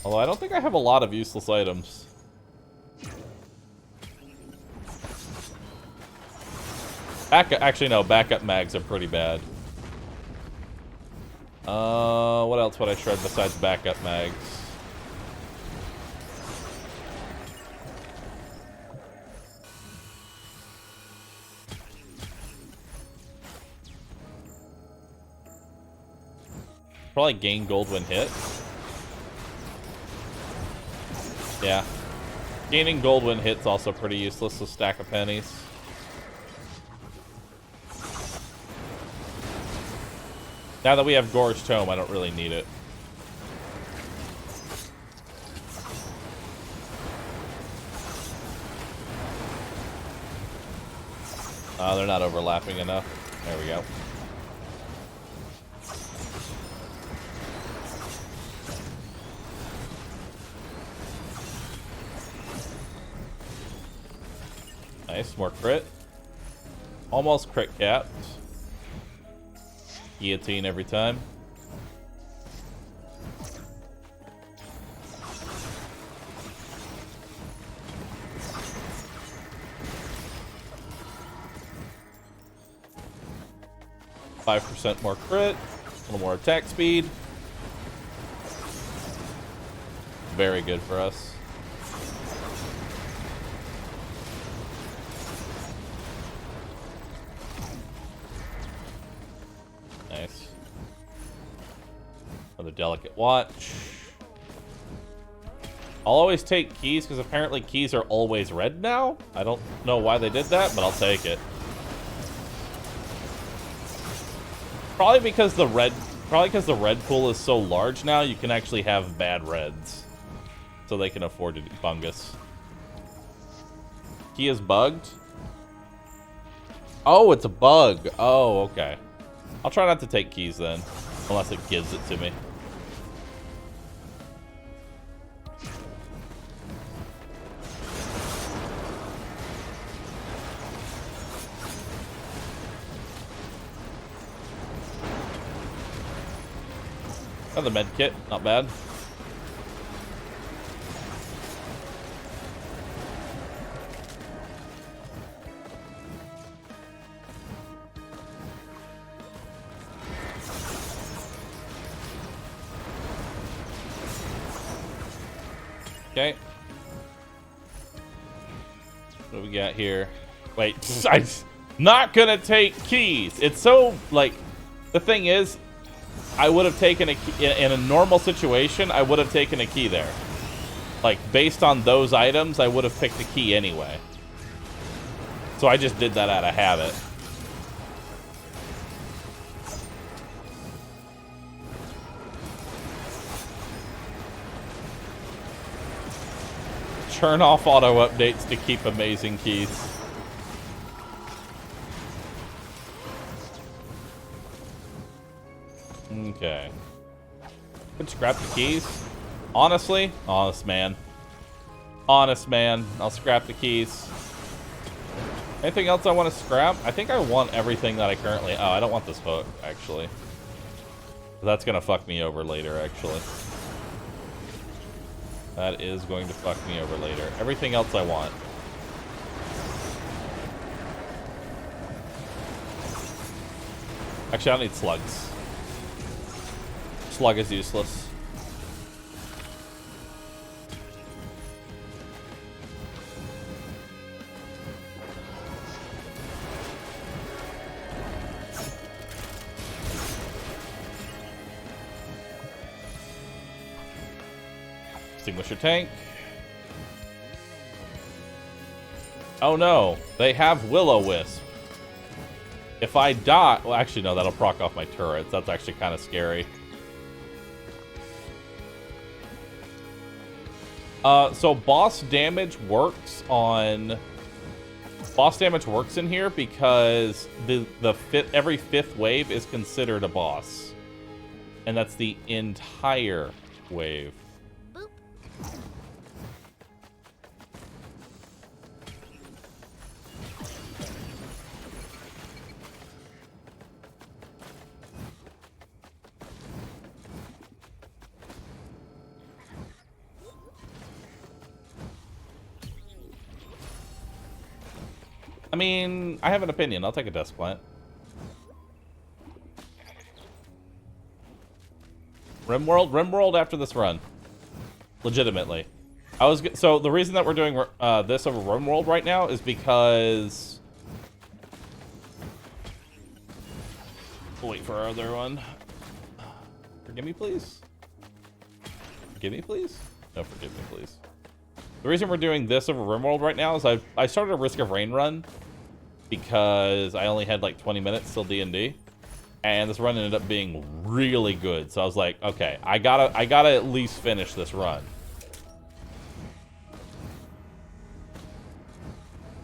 Although I don't think I have a lot of useless items. Actually, no, backup mags are pretty bad. What else would I shred besides backup mags? Probably gain gold when hit. Yeah. Gaining gold when hit's also pretty useless, so stack of pennies. Now that we have Gorge Tome, I don't really need it. They're not overlapping enough. There we go. Nice, more crit. Almost crit capped. Guillotine every time. %5 more crit. A little more attack speed. Very good for us. Nice. Another delicate watch. I'll always take keys because apparently keys are always red now. I don't know why they did that, but I'll take it. Probably because the red pool is so large now, you can actually have bad reds. So they can afford to do fungus. Key is bugged. Oh, it's a bug. Oh, okay. I'll try not to take keys then, unless it gives it to me. Another med kit, not bad. Okay. What do we got here? Wait, I'm not gonna take keys. It's so, like, the thing is, I would have taken a key, in a normal situation, I would have taken a key there. Like, based on those items, I would have picked a key anyway. So I just did that out of habit. Turn off auto updates to keep amazing keys. Okay. Could scrap the keys. Honestly, honest man. Honest man, I'll scrap the keys. Anything else I want to scrap? I think I want everything that I currently... Oh, I don't want this hook, actually. That's gonna fuck me over later, actually. That is going to fuck me over later. Everything else I want. Actually, I don't need slugs. Slug is useless. Extinguisher tank. Oh no, they have Will-O-Wisp. If I die, well actually no, that'll proc off my turrets. That's actually kind of scary. So boss damage works in here because every fifth wave is considered a boss. And that's the entire wave. I mean, I have an opinion. I'll take a desk plant. Rimworld after this run. Legitimately. So the reason that we're doing this over Rimworld right now is because... We'll wait for our other one. Forgive me, please? Forgive me, please? No, forgive me, please. The reason we're doing this over Rimworld right now is I started a Risk of Rain run because I only had like 20 minutes till D&D, and this run ended up being really good. So I was like, okay, I gotta at least finish this run.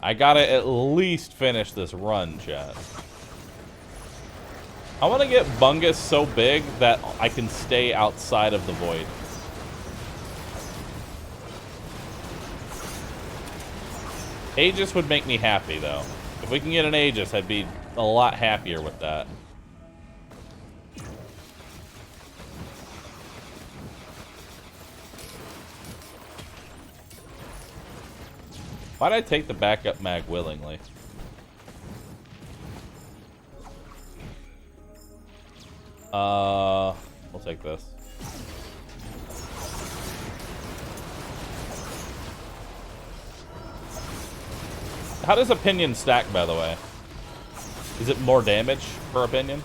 I gotta at least finish this run, chat. I want to get Bungus so big that I can stay outside of the void. Aegis would make me happy, though. If we can get an Aegis, I'd be a lot happier with that. Why'd I take the backup mag willingly? We'll take this. How does opinion stack, by the way? Is it more damage per opinion?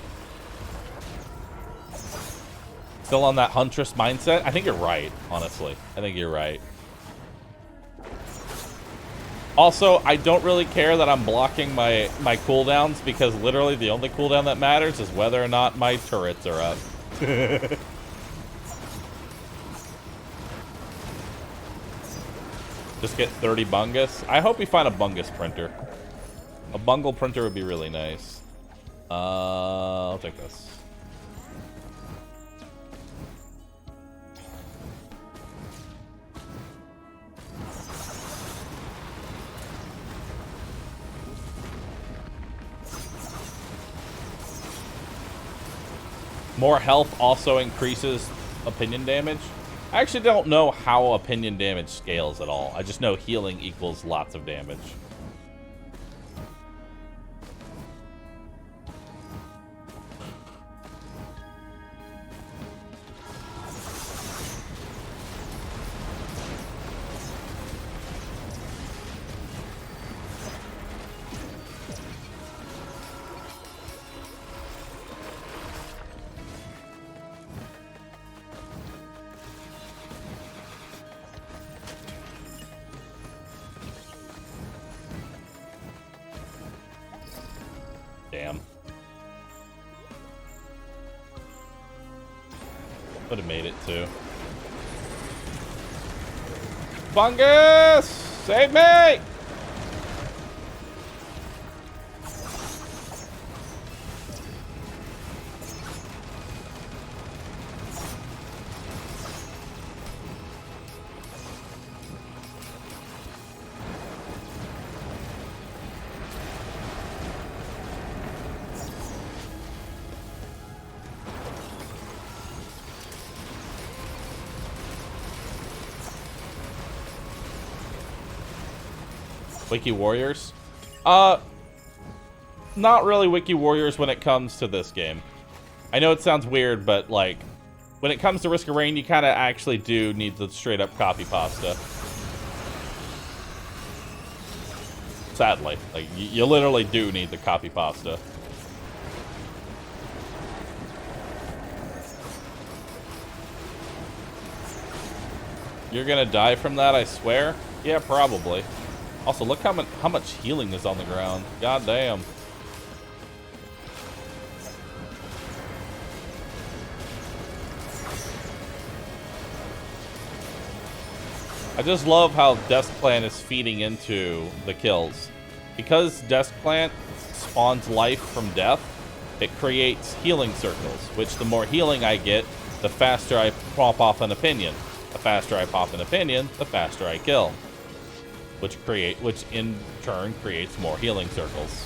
Still on that Huntress mindset? I think you're right, honestly. I think you're right. Also, I don't really care that I'm blocking my cooldowns because literally the only cooldown that matters is whether or not my turrets are up. Just get 30 Bungus. I hope we find a Bungus printer. A Bungle printer would be really nice. I'll take this. More health also increases opinion damage. I actually don't know how opinion damage scales at all. I just know healing equals lots of damage. Damn. Would have made it too. Bungus! Save me! Wiki Warriors. not really wiki warriors when it comes to this game. I know it sounds weird, but like when it comes to Risk of Rain, you kind of actually do need the straight up copy pasta. Sadly, like you literally do need the copy pasta. You're gonna die from that, I swear? Yeah, probably. Also, look how much healing is on the ground. God damn. I just love how Desk Plant is feeding into the kills. Because Desk Plant spawns life from death, it creates healing circles, which the more healing I get, the faster I pop off an opinion. The faster I pop an opinion, the faster I kill. Which in turn creates more healing circles.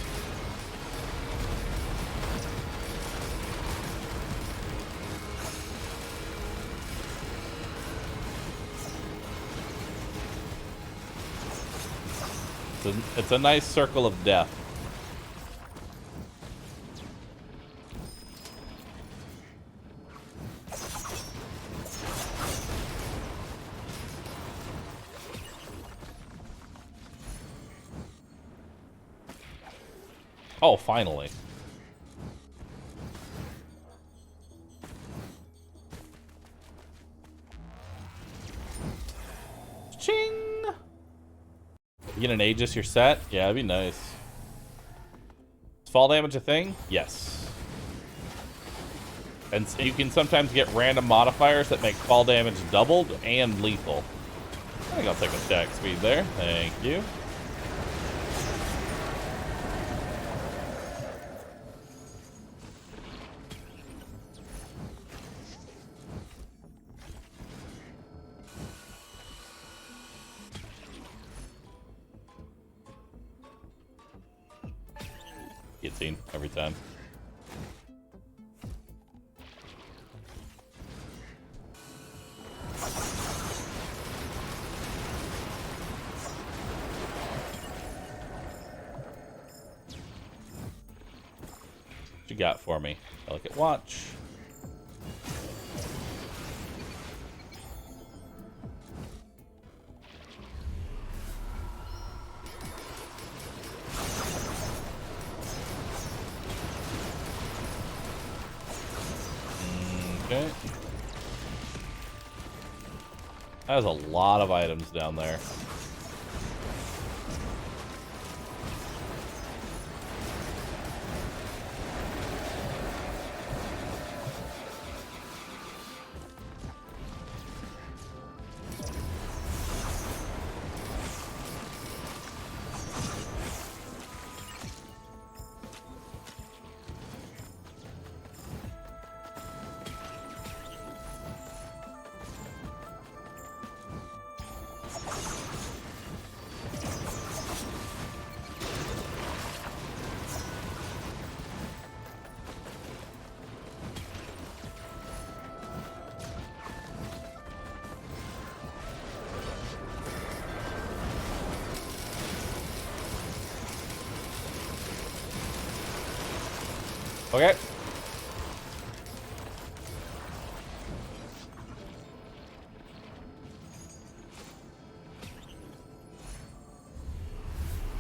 It's a nice circle of death. Oh, finally. Ching! You get an Aegis, you're set? Yeah, that'd be nice. Is fall damage a thing? Yes. And you can sometimes get random modifiers that make fall damage doubled and lethal. I think I'll take a stack speed there. Thank you. Get seen every time. What you got for me? Delicate watch. Okay. That has a lot of items down there. Okay.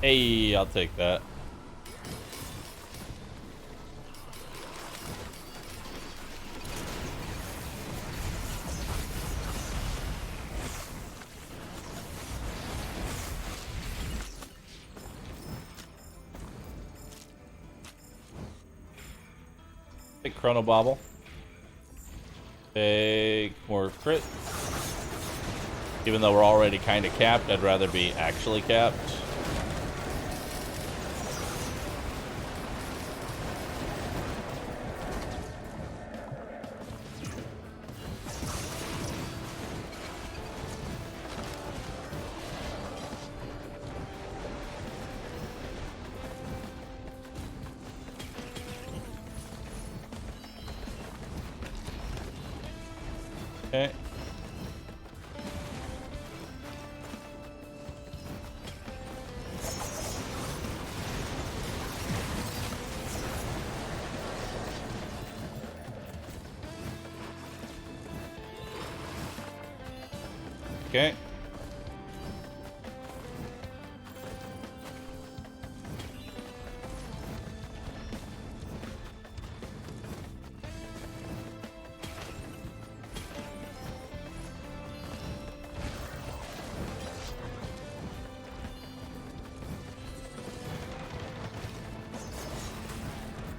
Hey, I'll take that. Take Chrono Bobble. Take more crit. Even though we're already kind of capped, I'd rather be actually capped. Okay. Okay.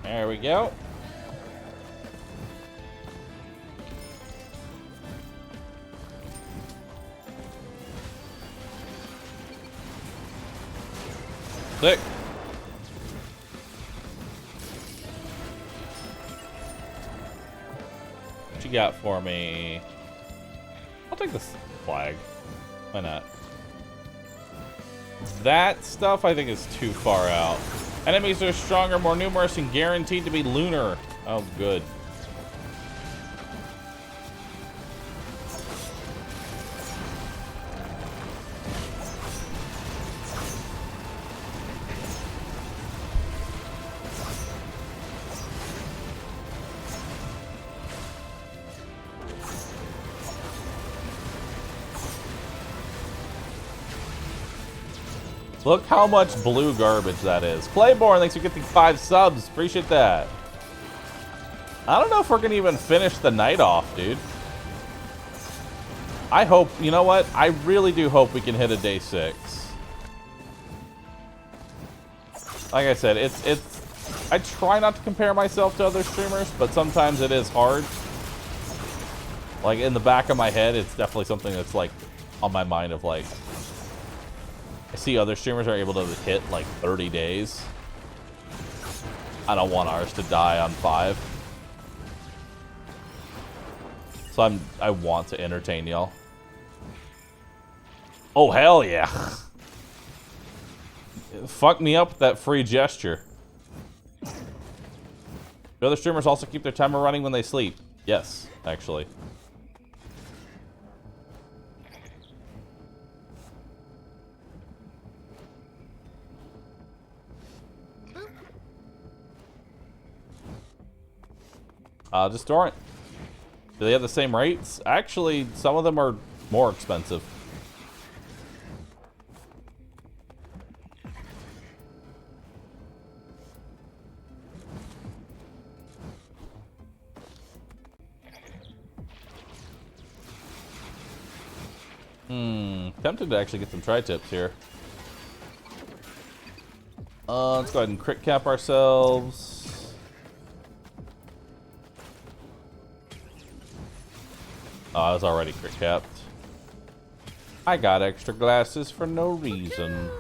There we go. Sick. What you got for me? I'll take this flag. Why not? That stuff I think is too far out. Enemies are stronger, more numerous, and guaranteed to be lunar. Oh, good. Look how much blue garbage that is. Clayborn, thanks for getting 5 subs. Appreciate that. I don't know if we're going to even finish the night off, dude. I hope, you know what? I really do hope we can hit a day 6. Like I said, I try not to compare myself to other streamers, but sometimes it is hard. Like, in the back of my head, it's definitely something that's, like, on my mind of, like, I see other streamers are able to hit like 30 days. I don't want ours to die on 5. So I want to entertain y'all. Oh hell yeah. Fuck me up with that free gesture. Do other streamers also keep their timer running when they sleep? Yes, actually. Just torrent. Do they have the same rates? Actually, some of them are more expensive. Tempted to actually get some tri-tips here. Let's go ahead and crit cap ourselves. Oh, I was already crit capped. I got extra glasses for no reason.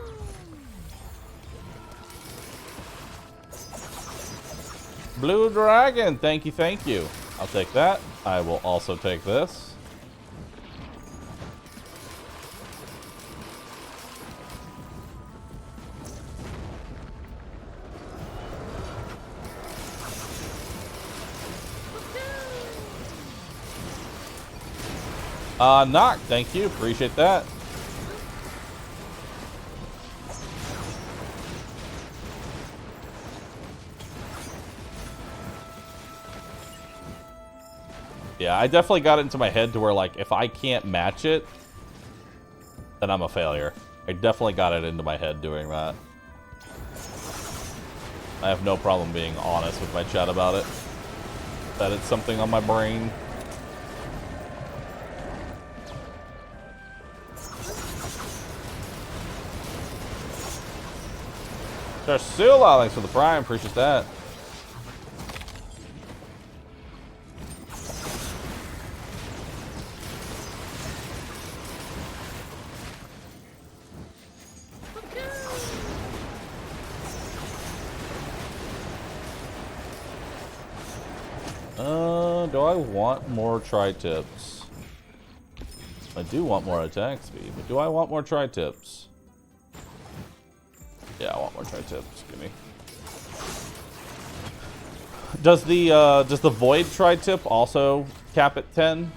Blue Dragon, thank you, thank you. I'll take that. I will also take this. Knock, thank you, appreciate that. Yeah, I definitely got it into my head to where, like, if I can't match it, then I'm a failure. I definitely got it into my head doing that. I have no problem being honest with my chat about it. That it's something on my brain. Ursula, thanks for the prime, appreciate that. Do I want more tri-tips? I do want more attack speed, but do I want more tri-tips? Yeah, I want more tri-tips. Give me. Does the void tri-tip also cap at 10?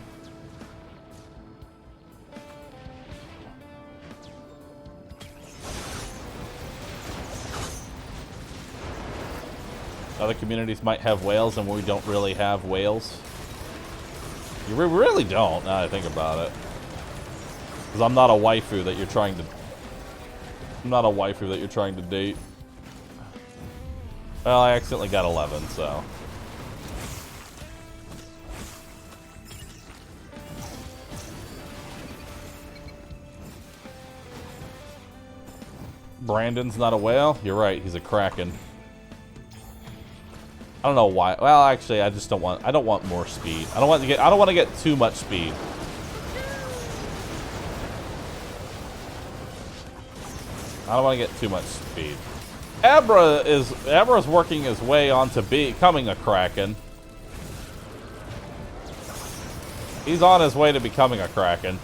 Other communities might have whales, and we don't really have whales. You really don't, now that I think about it. Because I'm not a waifu that you're trying to... I'm not a waifu that you're trying to date. Well, I accidentally got 11, so... Brandon's not a whale? You're right, he's a kraken. I don't know why. Well, actually, I just don't want... I don't want more speed. I don't want to get too much speed. I don't want to get too much speed. Abra's working his way onto becoming a kraken. He's on his way to becoming a kraken.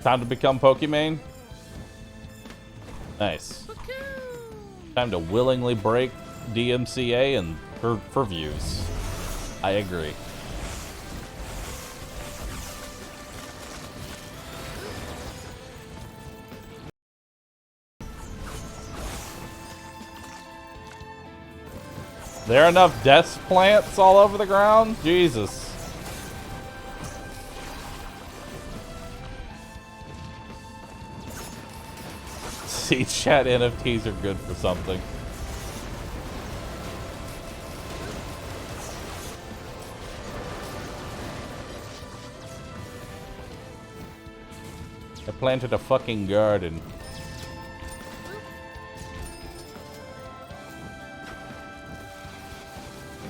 Time to become Pokimane? Nice. Time to willingly break DMCA and for views. I agree. There are enough death plants all over the ground? Jesus. See, chat NFTs are good for something. I planted a fucking garden.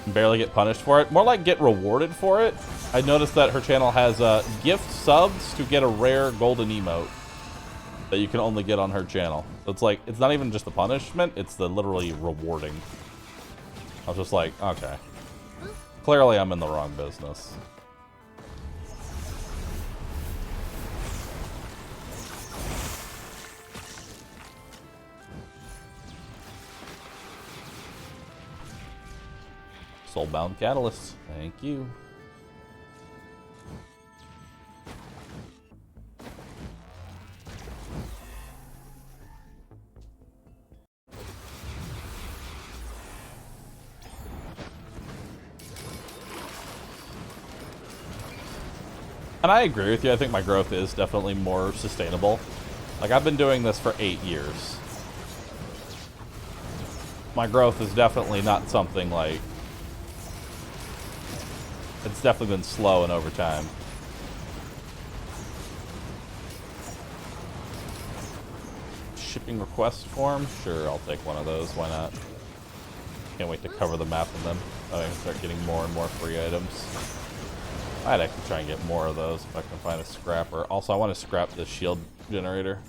Barely get punished for it. More like get rewarded for it. I noticed that her channel has gift subs to get a rare golden emote that you can only get on her channel. So it's like, it's not even just the punishment, it's the literally rewarding. I was just like, okay. Clearly I'm in the wrong business. Soulbound Catalyst, thank you. And I agree with you, I think my growth is definitely more sustainable. Like, I've been doing this for 8 years. My growth is definitely not something like... It's definitely been slow and over time. Shipping request form? Sure, I'll take one of those, why not? Can't wait to cover the map in them. I can start getting more and more free items. I'd actually try and get more of those if I can find a scrapper. Also, I want to scrap the shield generator.